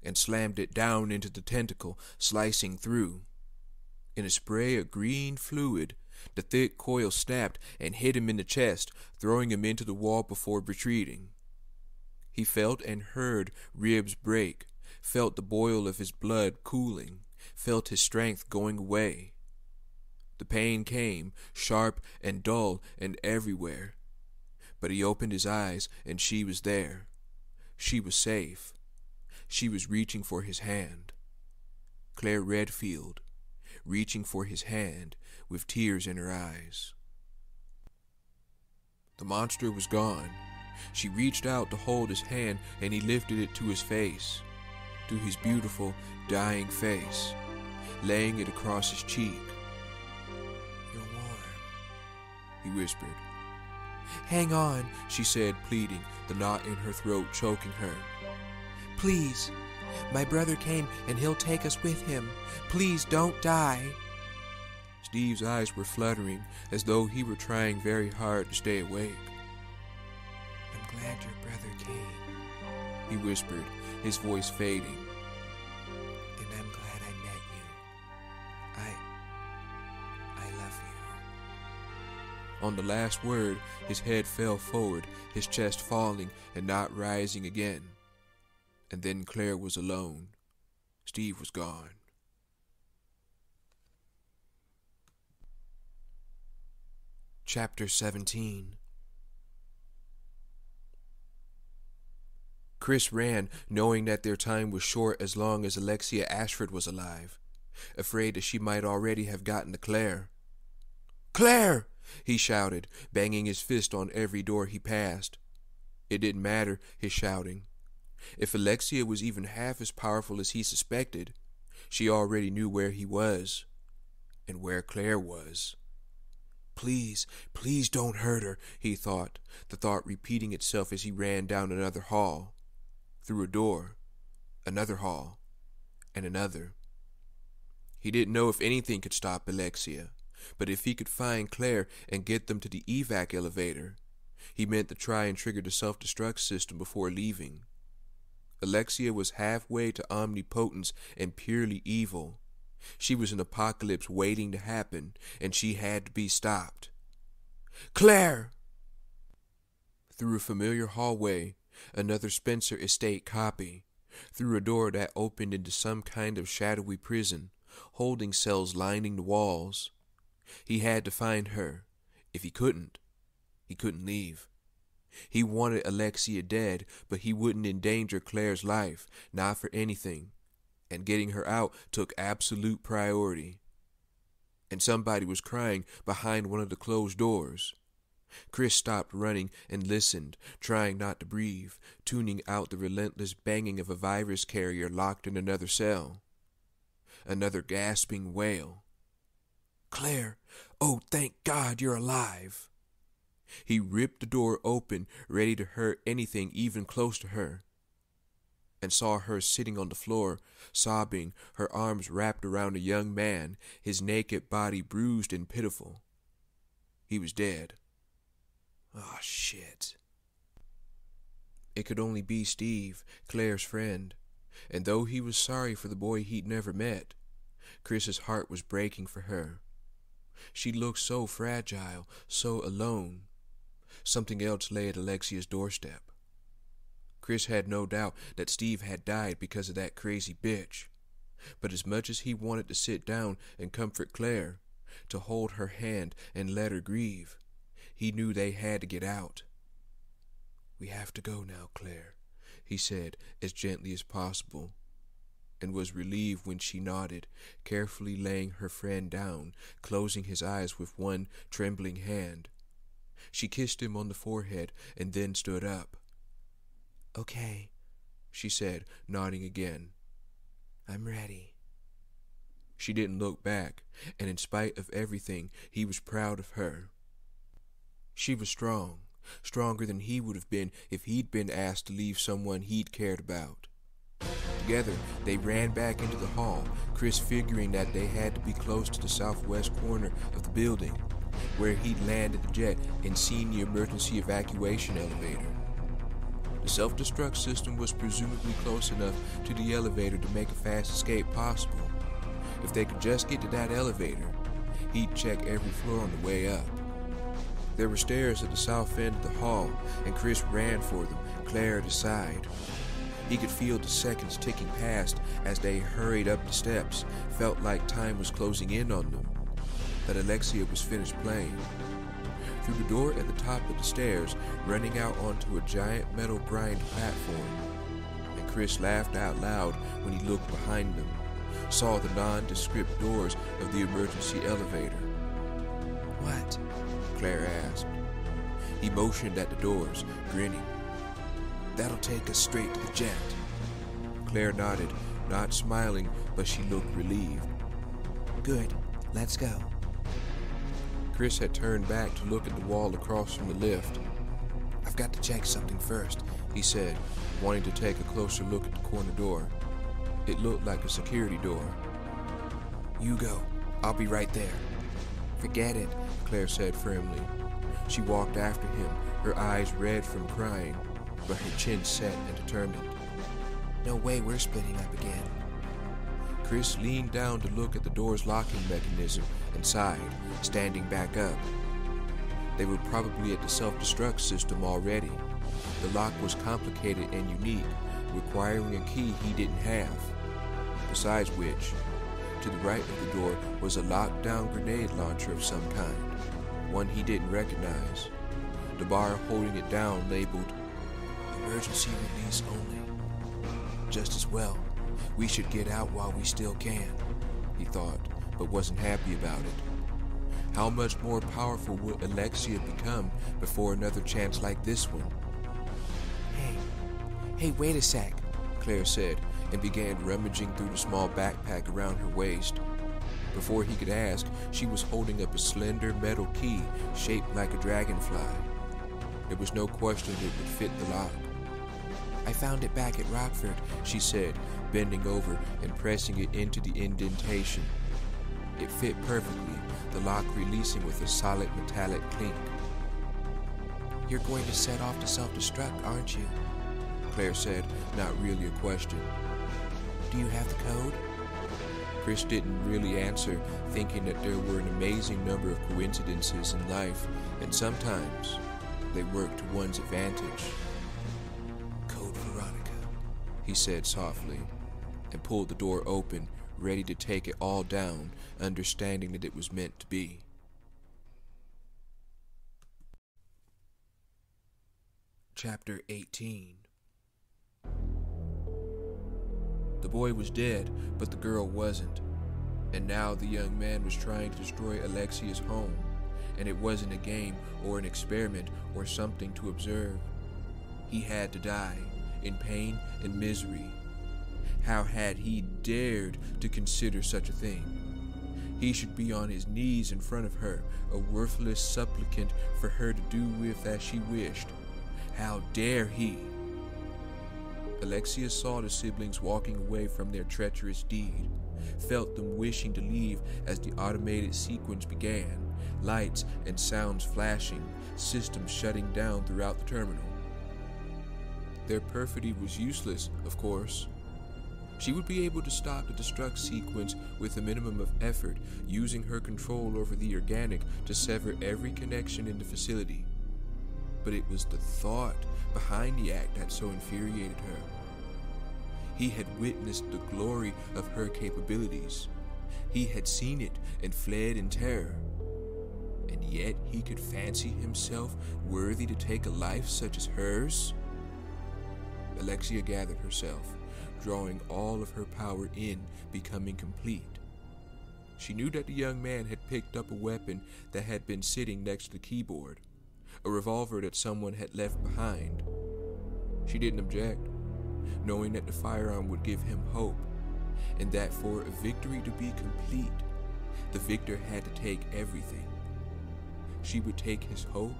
and slammed it down into the tentacle, slicing through. In a spray of green fluid, the thick coil snapped and hit him in the chest, throwing him into the wall before retreating. He felt and heard ribs break, felt the boil of his blood cooling, felt his strength going away. The pain came, sharp and dull and everywhere. But he opened his eyes, and she was there. She was safe. She was reaching for his hand. Claire Redfield, reaching for his hand with tears in her eyes. The monster was gone. She reached out to hold his hand, and he lifted it to his face, to his beautiful, dying face, laying it across his cheek. You're warm, he whispered. Hang on, she said, pleading, the knot in her throat choking her. Please, my brother came and he'll take us with him. Please don't die. Steve's eyes were fluttering as though he were trying very hard to stay awake. I'm glad your brother came, he whispered, his voice fading. And I'm glad I met you. I love On the last word, his head fell forward, his chest falling and not rising again. And then Claire was alone. Steve was gone. Chapter 17. Chris ran, knowing that their time was short as long as Alexia Ashford was alive, afraid that she might already have gotten to Claire. "Claire!" he shouted, banging his fist on every door he passed. It didn't matter, his shouting. If Alexia was even half as powerful as he suspected, she already knew where he was, and where Claire was. Please, please don't hurt her, he thought, the thought repeating itself as he ran down another hall, through a door, another hall, and another. He didn't know if anything could stop Alexia, but if he could find Claire and get them to the evac elevator, he meant to try and trigger the self-destruct system before leaving. Alexia was halfway to omnipotence and purely evil. She was an apocalypse waiting to happen, and she had to be stopped. "Claire!" Through a familiar hallway, another Spencer Estate copy, through a door that opened into some kind of shadowy prison, holding cells lining the walls. He had to find her. If he couldn't leave. He wanted Alexia dead, but he wouldn't endanger Claire's life, not for anything. And getting her out took absolute priority. And somebody was crying behind one of the closed doors. Chris stopped running and listened, trying not to breathe, tuning out the relentless banging of a virus carrier locked in another cell. Another gasping wail. "Claire! Oh, thank God you're alive!" He ripped the door open, ready to hurt anything even close to her, and saw her sitting on the floor, sobbing, her arms wrapped around a young man, his naked body bruised and pitiful. He was dead. Oh, shit. It could only be Steve, Claire's friend, and though he was sorry for the boy he'd never met, Chris's heart was breaking for her. She looked so fragile, so alone. Something else lay at Alexia's doorstep. Chris had no doubt that Steve had died because of that crazy bitch, but as much as he wanted to sit down and comfort Claire, to hold her hand and let her grieve, he knew they had to get out. "We have to go now, Claire," he said as gently as possible, and was relieved when she nodded, carefully laying her friend down, closing his eyes with one trembling hand. She kissed him on the forehead and then stood up. "Okay," she said, nodding again. "I'm ready." She didn't look back, and in spite of everything, he was proud of her. She was strong, stronger than he would have been if he'd been asked to leave someone he'd cared about. Together, they ran back into the hall, Chris figuring that they had to be close to the southwest corner of the building, where he'd landed the jet and seen the emergency evacuation elevator. The self-destruct system was presumably close enough to the elevator to make a fast escape possible. If they could just get to that elevator, he'd check every floor on the way up. There were stairs at the south end of the hall, and Chris ran for them, Claire at his side. He could feel the seconds ticking past as they hurried up the steps, felt like time was closing in on them. But Alexia was finished playing. Through the door at the top of the stairs, running out onto a giant metal grind platform, and Chris laughed out loud when he looked behind them, saw the nondescript doors of the emergency elevator. "What?" Claire asked. He motioned at the doors, grinning. "That'll take us straight to the jet." Claire nodded, not smiling, but she looked relieved. "Good, let's go." Chris had turned back to look at the wall across from the lift. "I've got to check something first," he said, wanting to take a closer look at the corner door. It looked like a security door. "You go. I'll be right there." "Forget it," Claire said firmly. She walked after him, her eyes red from crying, but her chin set and determined. "No way we're splitting up again." Chris leaned down to look at the door's locking mechanism and sighed, standing back up. They were probably at the self-destruct system already. The lock was complicated and unique, requiring a key he didn't have. Besides which, to the right of the door was a lockdown grenade launcher of some kind, one he didn't recognize. The bar holding it down labeled, "Emergency release only." Just as well. We should get out while we still can, he thought, but wasn't happy about it. How much more powerful would Alexia become before another chance like this one? Hey, wait a sec, Claire said, and began rummaging through the small backpack around her waist. Before he could ask, she was holding up a slender metal key shaped like a dragonfly. There was no question it would fit the lock. I found it back at Rockford, she said, bending over and pressing it into the indentation. It fit perfectly, the lock releasing with a solid metallic clink. You're going to set off to self-destruct, aren't you? Claire said, not really a question. Do you have the code? Chris didn't really answer, thinking that there were an amazing number of coincidences in life, and sometimes they work to one's advantage. Code Veronica, he said softly, and pulled the door open, ready to take it all down, understanding that it was meant to be. Chapter 18. The boy was dead, but the girl wasn't. And now the young man was trying to destroy Alexia's home, and it wasn't a game or an experiment or something to observe. He had to die, in pain and misery. How had he dared to consider such a thing? He should be on his knees in front of her, a worthless supplicant for her to do with as she wished. How dare he? Alexia saw the siblings walking away from their treacherous deed, felt them wishing to leave as the automated sequence began, lights and sounds flashing, systems shutting down throughout the terminal. Their perfidy was useless, of course. She would be able to stop the destruct sequence with a minimum of effort, using her control over the organic to sever every connection in the facility. But it was the thought behind the act that so infuriated her. He had witnessed the glory of her capabilities. He had seen it and fled in terror. And yet he could fancy himself worthy to take a life such as hers? Alexia gathered herself, drawing all of her power in, becoming complete. She knew that the young man had picked up a weapon that had been sitting next to the keyboard, a revolver that someone had left behind. She didn't object, knowing that the firearm would give him hope, and that for a victory to be complete, the victor had to take everything. She would take his hope,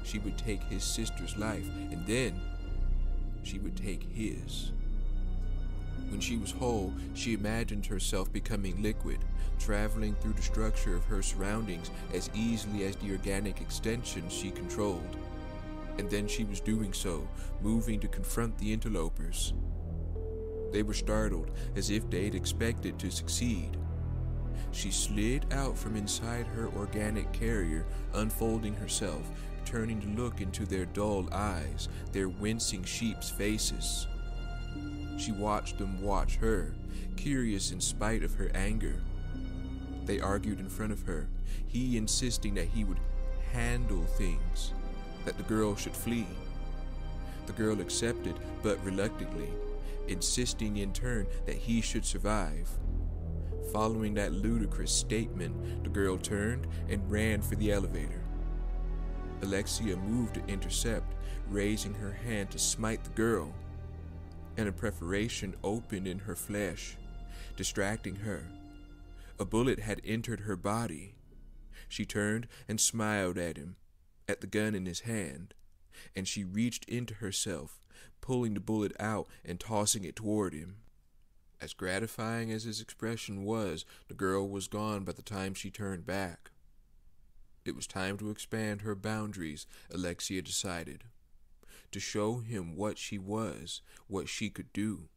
she would take his sister's life, and then she would take his. When she was whole, she imagined herself becoming liquid, traveling through the structure of her surroundings as easily as the organic extension she controlled. And then she was doing so, moving to confront the interlopers. They were startled, as if they'd expected to succeed. She slid out from inside her organic carrier, unfolding herself, turning to look into their dull eyes, their wincing sheep's faces. She watched them watch her, curious in spite of her anger. They argued in front of her, he insisting that he would handle things, that the girl should flee. The girl accepted, but reluctantly, insisting in turn that he should survive. Following that ludicrous statement, the girl turned and ran for the elevator. Alexia moved to intercept, raising her hand to smite the girl, and a perforation opened in her flesh, distracting her. A bullet had entered her body. She turned and smiled at him, at the gun in his hand, and she reached into herself, pulling the bullet out and tossing it toward him. As gratifying as his expression was, the girl was gone by the time she turned back. It was time to expand her boundaries, Alexia decided, to show him what she was, what she could do,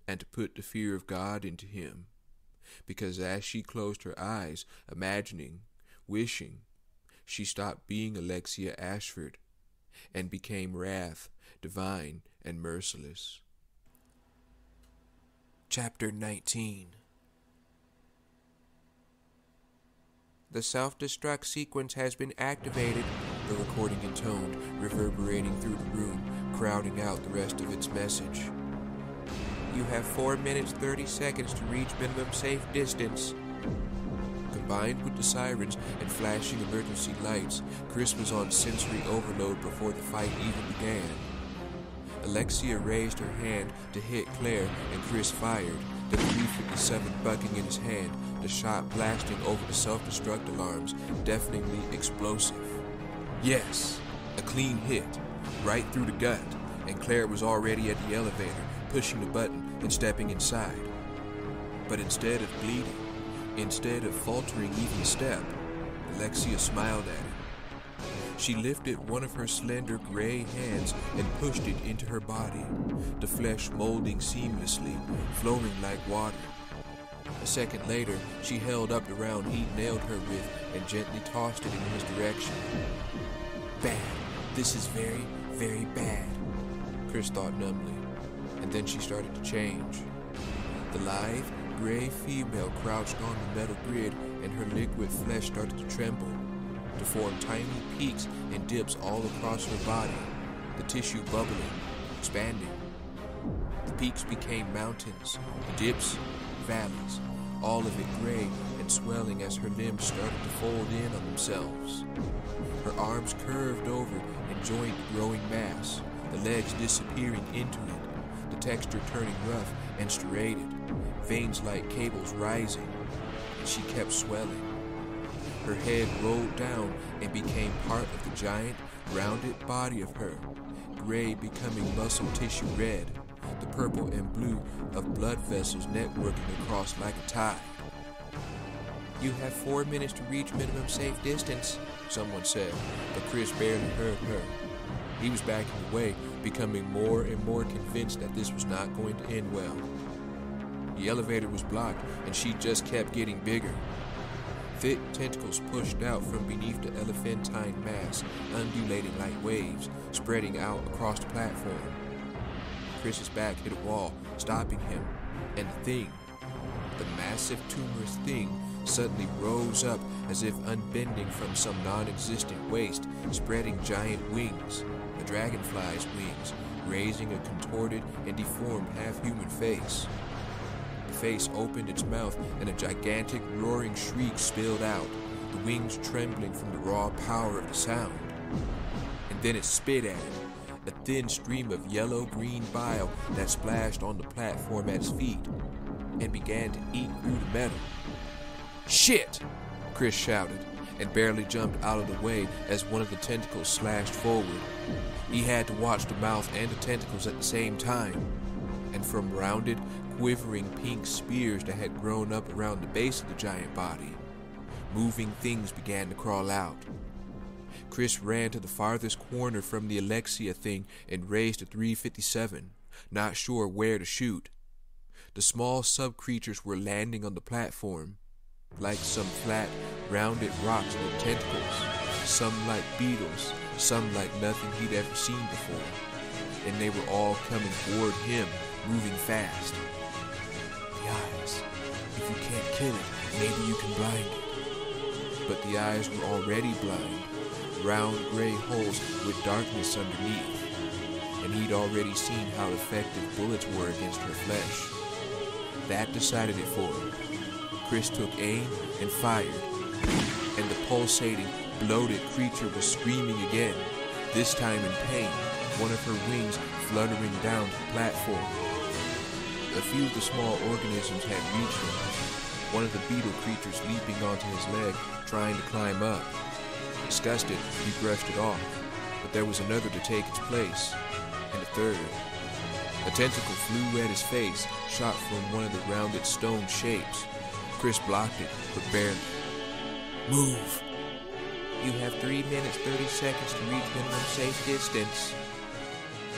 and to put the fear of God into him, because as she closed her eyes, imagining, wishing, she stopped being Alexia Ashford and became Wrath, divine and merciless. Chapter 19. The self-destruct sequence has been activated, the recording intoned, reverberating through the room, crowding out the rest of its message. You have 4 minutes 30 seconds to reach minimum safe distance. Combined with the sirens and flashing emergency lights, Chris was on sensory overload before the fight even began. Alexia raised her hand to hit Claire, and Chris fired, the 357 bucking in his hand, the shot blasting over the self-destruct alarms, deafeningly explosive. Yes, a clean hit, right through the gut, and Claire was already at the elevator, pushing the button and stepping inside. But instead of bleeding, instead of faltering even a step, Alexia smiled at him. She lifted one of her slender gray hands and pushed it into her body, the flesh molding seamlessly, flowing like water. A second later, she held up the round he nailed her with and gently tossed it in his direction. Bad. This is very, very bad, Chris thought numbly, and then she started to change. The lithe, gray female crouched on the metal grid, and her liquid flesh started to tremble, to form tiny peaks and dips all across her body, the tissue bubbling, expanding. The peaks became mountains, the dips, valleys, all of it gray and swelling as her limbs started to fold in on themselves. Her arms curved over and joined the growing mass, the legs disappearing into it, the texture turning rough and striated, veins like cables rising, and she kept swelling. Her head rolled down and became part of the giant, rounded body of her, gray becoming muscle tissue red, the purple and blue of blood vessels networking across like a tide. You have 4 minutes to reach minimum safe distance, someone said, but Chris barely heard her. He was backing away, becoming more and more convinced that this was not going to end well. The elevator was blocked, and she just kept getting bigger. Thick tentacles pushed out from beneath the elephantine mass, undulating like waves, spreading out across the platform. Chris's back hit a wall, stopping him, and the massive tumorous thing, suddenly rose up as if unbending from some non-existent waste, spreading giant wings, a dragonfly's wings, raising a contorted and deformed half-human face. The face opened its mouth and a gigantic roaring shriek spilled out, the wings trembling from the raw power of the sound. And then it spit at him, a thin stream of yellow-green bile that splashed on the platform at his feet and began to eat through the metal. Shit! Chris shouted, and barely jumped out of the way as one of the tentacles slashed forward. He had to watch the mouth and the tentacles at the same time, and from rounded, quivering pink spears that had grown up around the base of the giant body, moving things began to crawl out. Chris ran to the farthest corner from the Alexia thing and raised a 357, not sure where to shoot. The small sub-creatures were landing on the platform, like some flat, rounded rocks with tentacles, some like beetles, some like nothing he'd ever seen before, and they were all coming toward him, moving fast. The eyes. If you can't kill it, maybe you can blind it. But the eyes were already blind, round gray holes with darkness underneath, and he'd already seen how effective bullets were against her flesh. That decided it for him. Chris took aim and fired, and the pulsating, bloated creature was screaming again, this time in pain, one of her wings fluttering down the platform. A few of the small organisms had reached him, one of the beetle creatures leaping onto his leg, trying to climb up. Disgusted, he brushed it off, but there was another to take its place, and a third. A tentacle flew at his face, shot from one of the rounded stone shapes. Chris blocked it, but barely. Move! You have 3 minutes 30 seconds to reach minimum safe distance.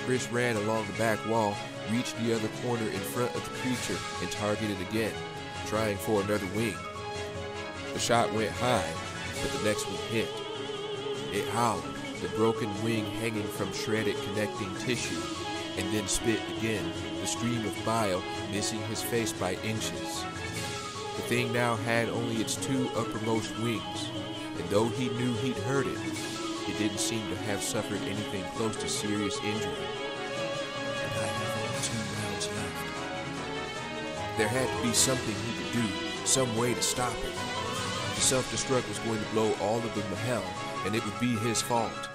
Chris ran along the back wall, reached the other corner in front of the creature, and targeted again, trying for another wing. The shot went high, but the next one hit. It howled, the broken wing hanging from shredded connecting tissue, and then spit again, the stream of bile missing his face by inches. The thing now had only its two uppermost wings, and though he knew he'd hurt it, it didn't seem to have suffered anything close to serious injury. And I have only 2 rounds left. There had to be something he could do, some way to stop it. The self-destruct was going to blow all of them to hell, and it would be his fault.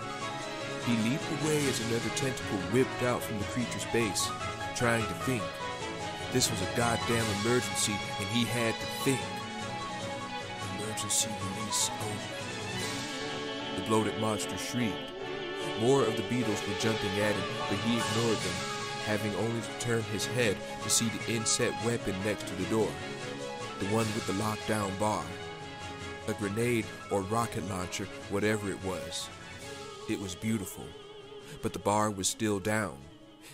He leaped away as another tentacle whipped out from the creature's base, trying to think. This was a goddamn emergency, and he had to think. Emergency release only. The bloated monster shrieked. More of the beetles were jumping at him, but he ignored them, having only to turn his head to see the inset weapon next to the door. The one with the lockdown bar. A grenade or rocket launcher, whatever it was. It was beautiful, but the bar was still down.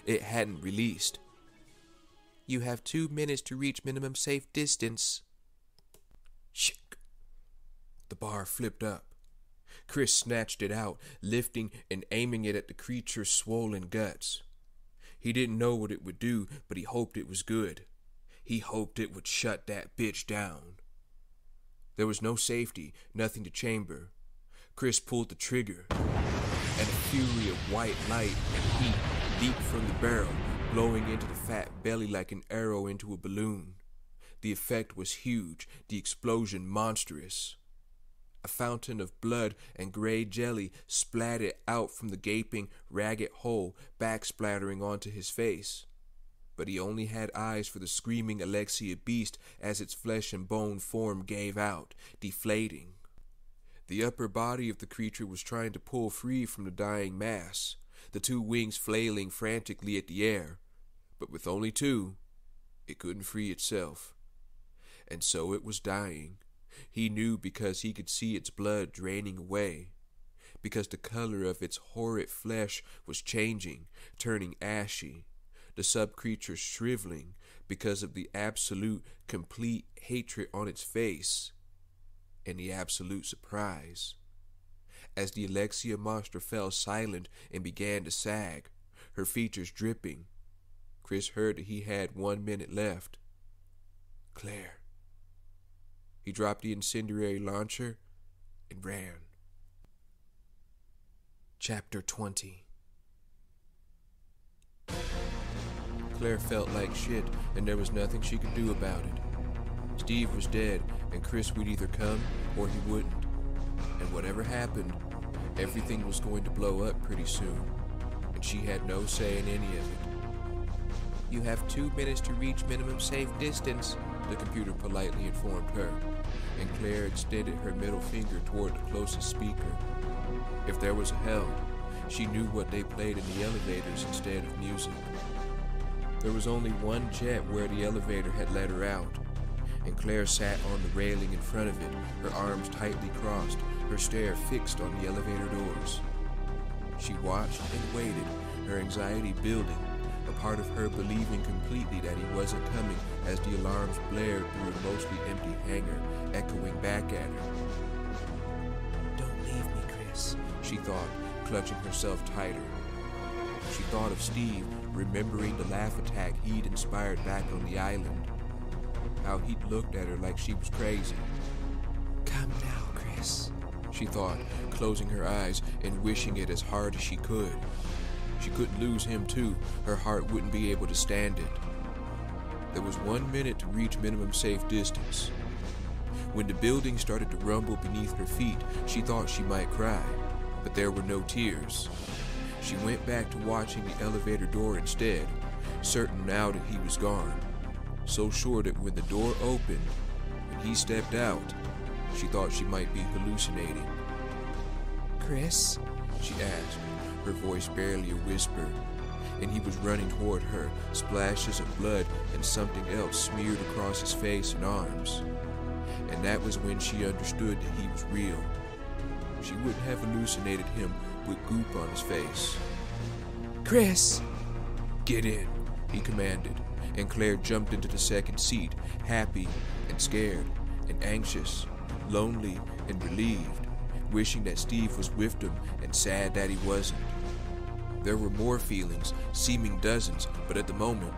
It hadn't released. You have 2 minutes to reach minimum safe distance. Shick. The bar flipped up. Chris snatched it out, lifting and aiming it at the creature's swollen guts. He didn't know what it would do, but he hoped it was good. He hoped it would shut that bitch down. There was no safety, nothing to chamber. Chris pulled the trigger, and a fury of white light and heat leaped from the barrel, blowing into the fat belly like an arrow into a balloon. The effect was huge, the explosion monstrous. A fountain of blood and gray jelly splattered out from the gaping, ragged hole, backsplattering onto his face. But he only had eyes for the screaming Alexia beast as its flesh and bone form gave out, deflating. The upper body of the creature was trying to pull free from the dying mass, the 2 wings flailing frantically at the air. But with only 2, it couldn't free itself. And so it was dying. He knew because he could see its blood draining away, because the color of its horrid flesh was changing, turning ashy, the sub-creature shriveling because of the absolute, complete hatred on its face, and the absolute surprise. As the Alexia monster fell silent and began to sag, her features dripping, Chris heard that he had 1 minute left. Claire. He dropped the incendiary launcher and ran. Chapter 20. Claire felt like shit, and there was nothing she could do about it. Steve was dead, and Chris would either come or he wouldn't. And whatever happened, everything was going to blow up pretty soon, and she had no say in any of it. You have 2 minutes to reach minimum safe distance, the computer politely informed her, and Claire extended her middle finger toward the closest speaker. If there was a hell, she knew what they played in the elevators instead of music. There was only one jet where the elevator had let her out, and Claire sat on the railing in front of it, her arms tightly crossed, her stare fixed on the elevator doors. She watched and waited, her anxiety building, a part of her believing completely that he wasn't coming as the alarms blared through a mostly empty hangar, echoing back at her. Don't leave me, Chris, she thought, clutching herself tighter. She thought of Steve, remembering the laugh attack he'd inspired back on the island. How he'd looked at her like she was crazy. Come now, Chris, she thought, closing her eyes and wishing it as hard as she could. She couldn't lose him too, her heart wouldn't be able to stand it. There was 1 minute to reach minimum safe distance. When the building started to rumble beneath her feet, she thought she might cry, but there were no tears. She went back to watching the elevator door instead, certain now that he was gone. So sure that when the door opened and he stepped out, she thought she might be hallucinating. Chris? She asked, her voice barely a whisper, and he was running toward her, splashes of blood and something else smeared across his face and arms. And that was when she understood that he was real. She wouldn't have hallucinated him with goop on his face. Chris! Get in, he commanded, and Claire jumped into the second seat, happy and scared and anxious, lonely and relieved, wishing that Steve was with them and sad that he wasn't. There were more feelings, seeming dozens, but at the moment,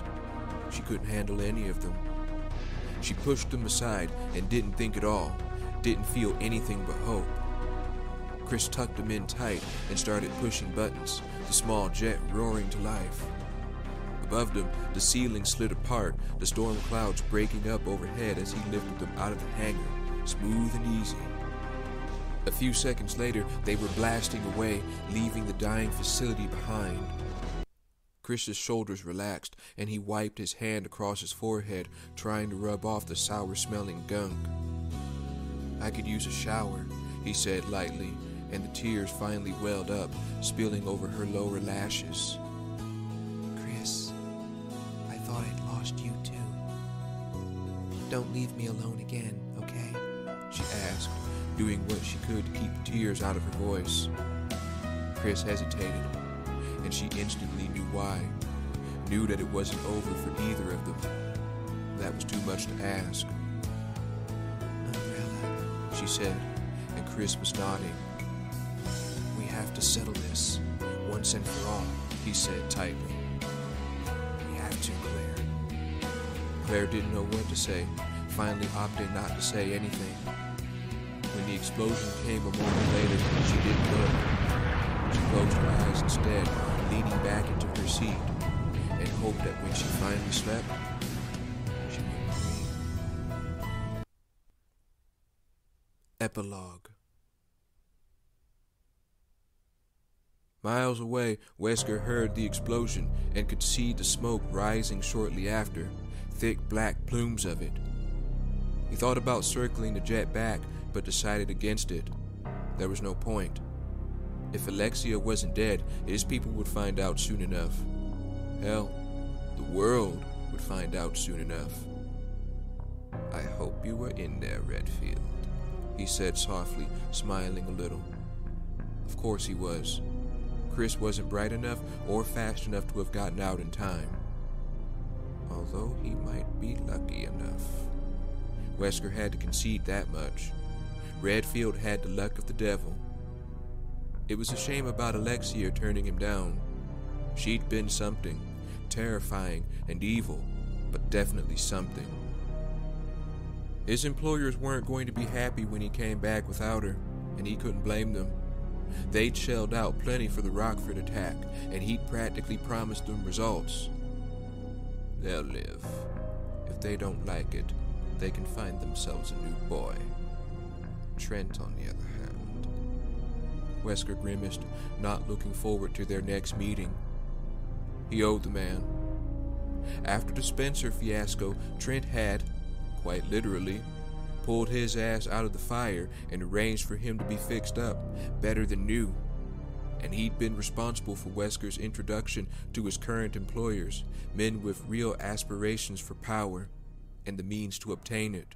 she couldn't handle any of them. She pushed them aside and didn't think at all, didn't feel anything but hope. Chris tucked them in tight and started pushing buttons, the small jet roaring to life. Above them, the ceiling slid apart, the storm clouds breaking up overhead as he lifted them out of the hangar, smooth and easy. A few seconds later, they were blasting away, leaving the dying facility behind. Chris's shoulders relaxed, and he wiped his hand across his forehead, trying to rub off the sour-smelling gunk. "I could use a shower," he said lightly, and the tears finally welled up, spilling over her lower lashes. Chris, I thought I'd lost you too. Don't leave me alone again, okay? She asked, doing what she could to keep the tears out of her voice. Chris hesitated, and she instantly knew why. Knew that it wasn't over for either of them. That was too much to ask. Umbrella, she said, and Chris was nodding. "We have to settle this, once and for all," he said tightly. "We have to, Claire." Claire didn't know what to say, finally opting not to say anything. When the explosion came a moment later, she didn't look. She closed her eyes instead, leaning back into her seat, and hoped that when she finally slept, she would breathe. Epilogue. Miles away, Wesker heard the explosion and could see the smoke rising shortly after, thick black plumes of it. He thought about circling the jet back, but decided against it. There was no point. If Alexia wasn't dead, his people would find out soon enough. Hell, the world would find out soon enough. "I hope you were in there, Redfield," he said softly, smiling a little. Of course he was. Chris wasn't bright enough or fast enough to have gotten out in time. Although he might be lucky enough. Wesker had to concede that much. Redfield had the luck of the devil. It was a shame about Alexia turning him down. She'd been something, terrifying and evil, but definitely something. His employers weren't going to be happy when he came back without her, and he couldn't blame them. They'd shelled out plenty for the Rockford attack, and he'd practically promised them results. They'll live. If they don't like it, they can find themselves a new boy. Trent, on the other hand. Wesker grimaced, not looking forward to their next meeting. He owed the man. After the Spencer fiasco, Trent had, quite literally, pulled his ass out of the fire and arranged for him to be fixed up, better than new. And he'd been responsible for Wesker's introduction to his current employers, men with real aspirations for power and the means to obtain it.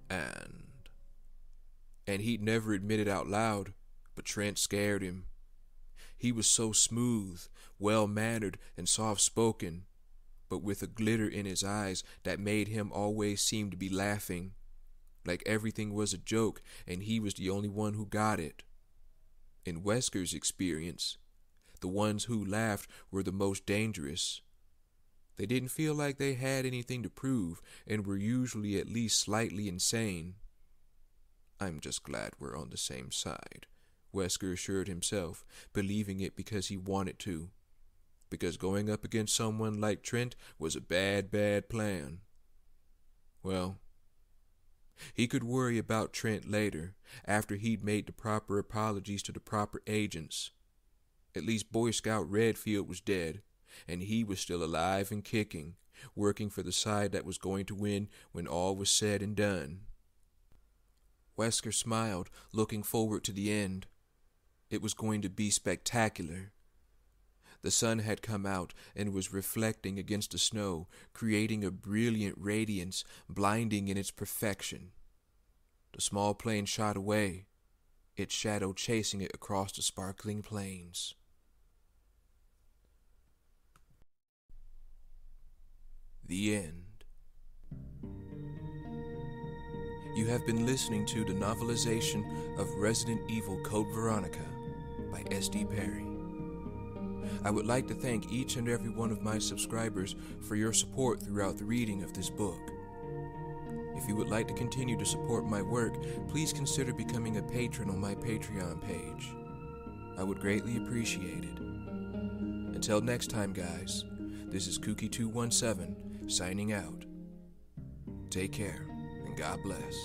And he'd never admit it out loud, but Trent scared him. He was so smooth, well-mannered, and soft-spoken, but with a glitter in his eyes that made him always seem to be laughing, like everything was a joke and he was the only one who got it. In Wesker's experience, the ones who laughed were the most dangerous. They didn't feel like they had anything to prove and were usually at least slightly insane. "I'm just glad we're on the same side," Wesker assured himself, believing it because he wanted to. Because going up against someone like Trent was a bad, bad plan. Well, he could worry about Trent later, after he'd made the proper apologies to the proper agents. At least Boy Scout Redfield was dead, and he was still alive and kicking, working for the side that was going to win when all was said and done. Wesker smiled, looking forward to the end. It was going to be spectacular. The sun had come out and was reflecting against the snow, creating a brilliant radiance, blinding in its perfection. The small plane shot away, its shadow chasing it across the sparkling plains. The end. You have have been listening to the novelization of Resident Evil Code Veronica by S.D. Perry. I would like to thank each and every one of my subscribers for your support throughout the reading of this book. If you would like to continue to support my work, please consider becoming a patron on my Patreon page. I would greatly appreciate it. Until next time, guys, this is Kooky217 signing out. Take care, and God bless.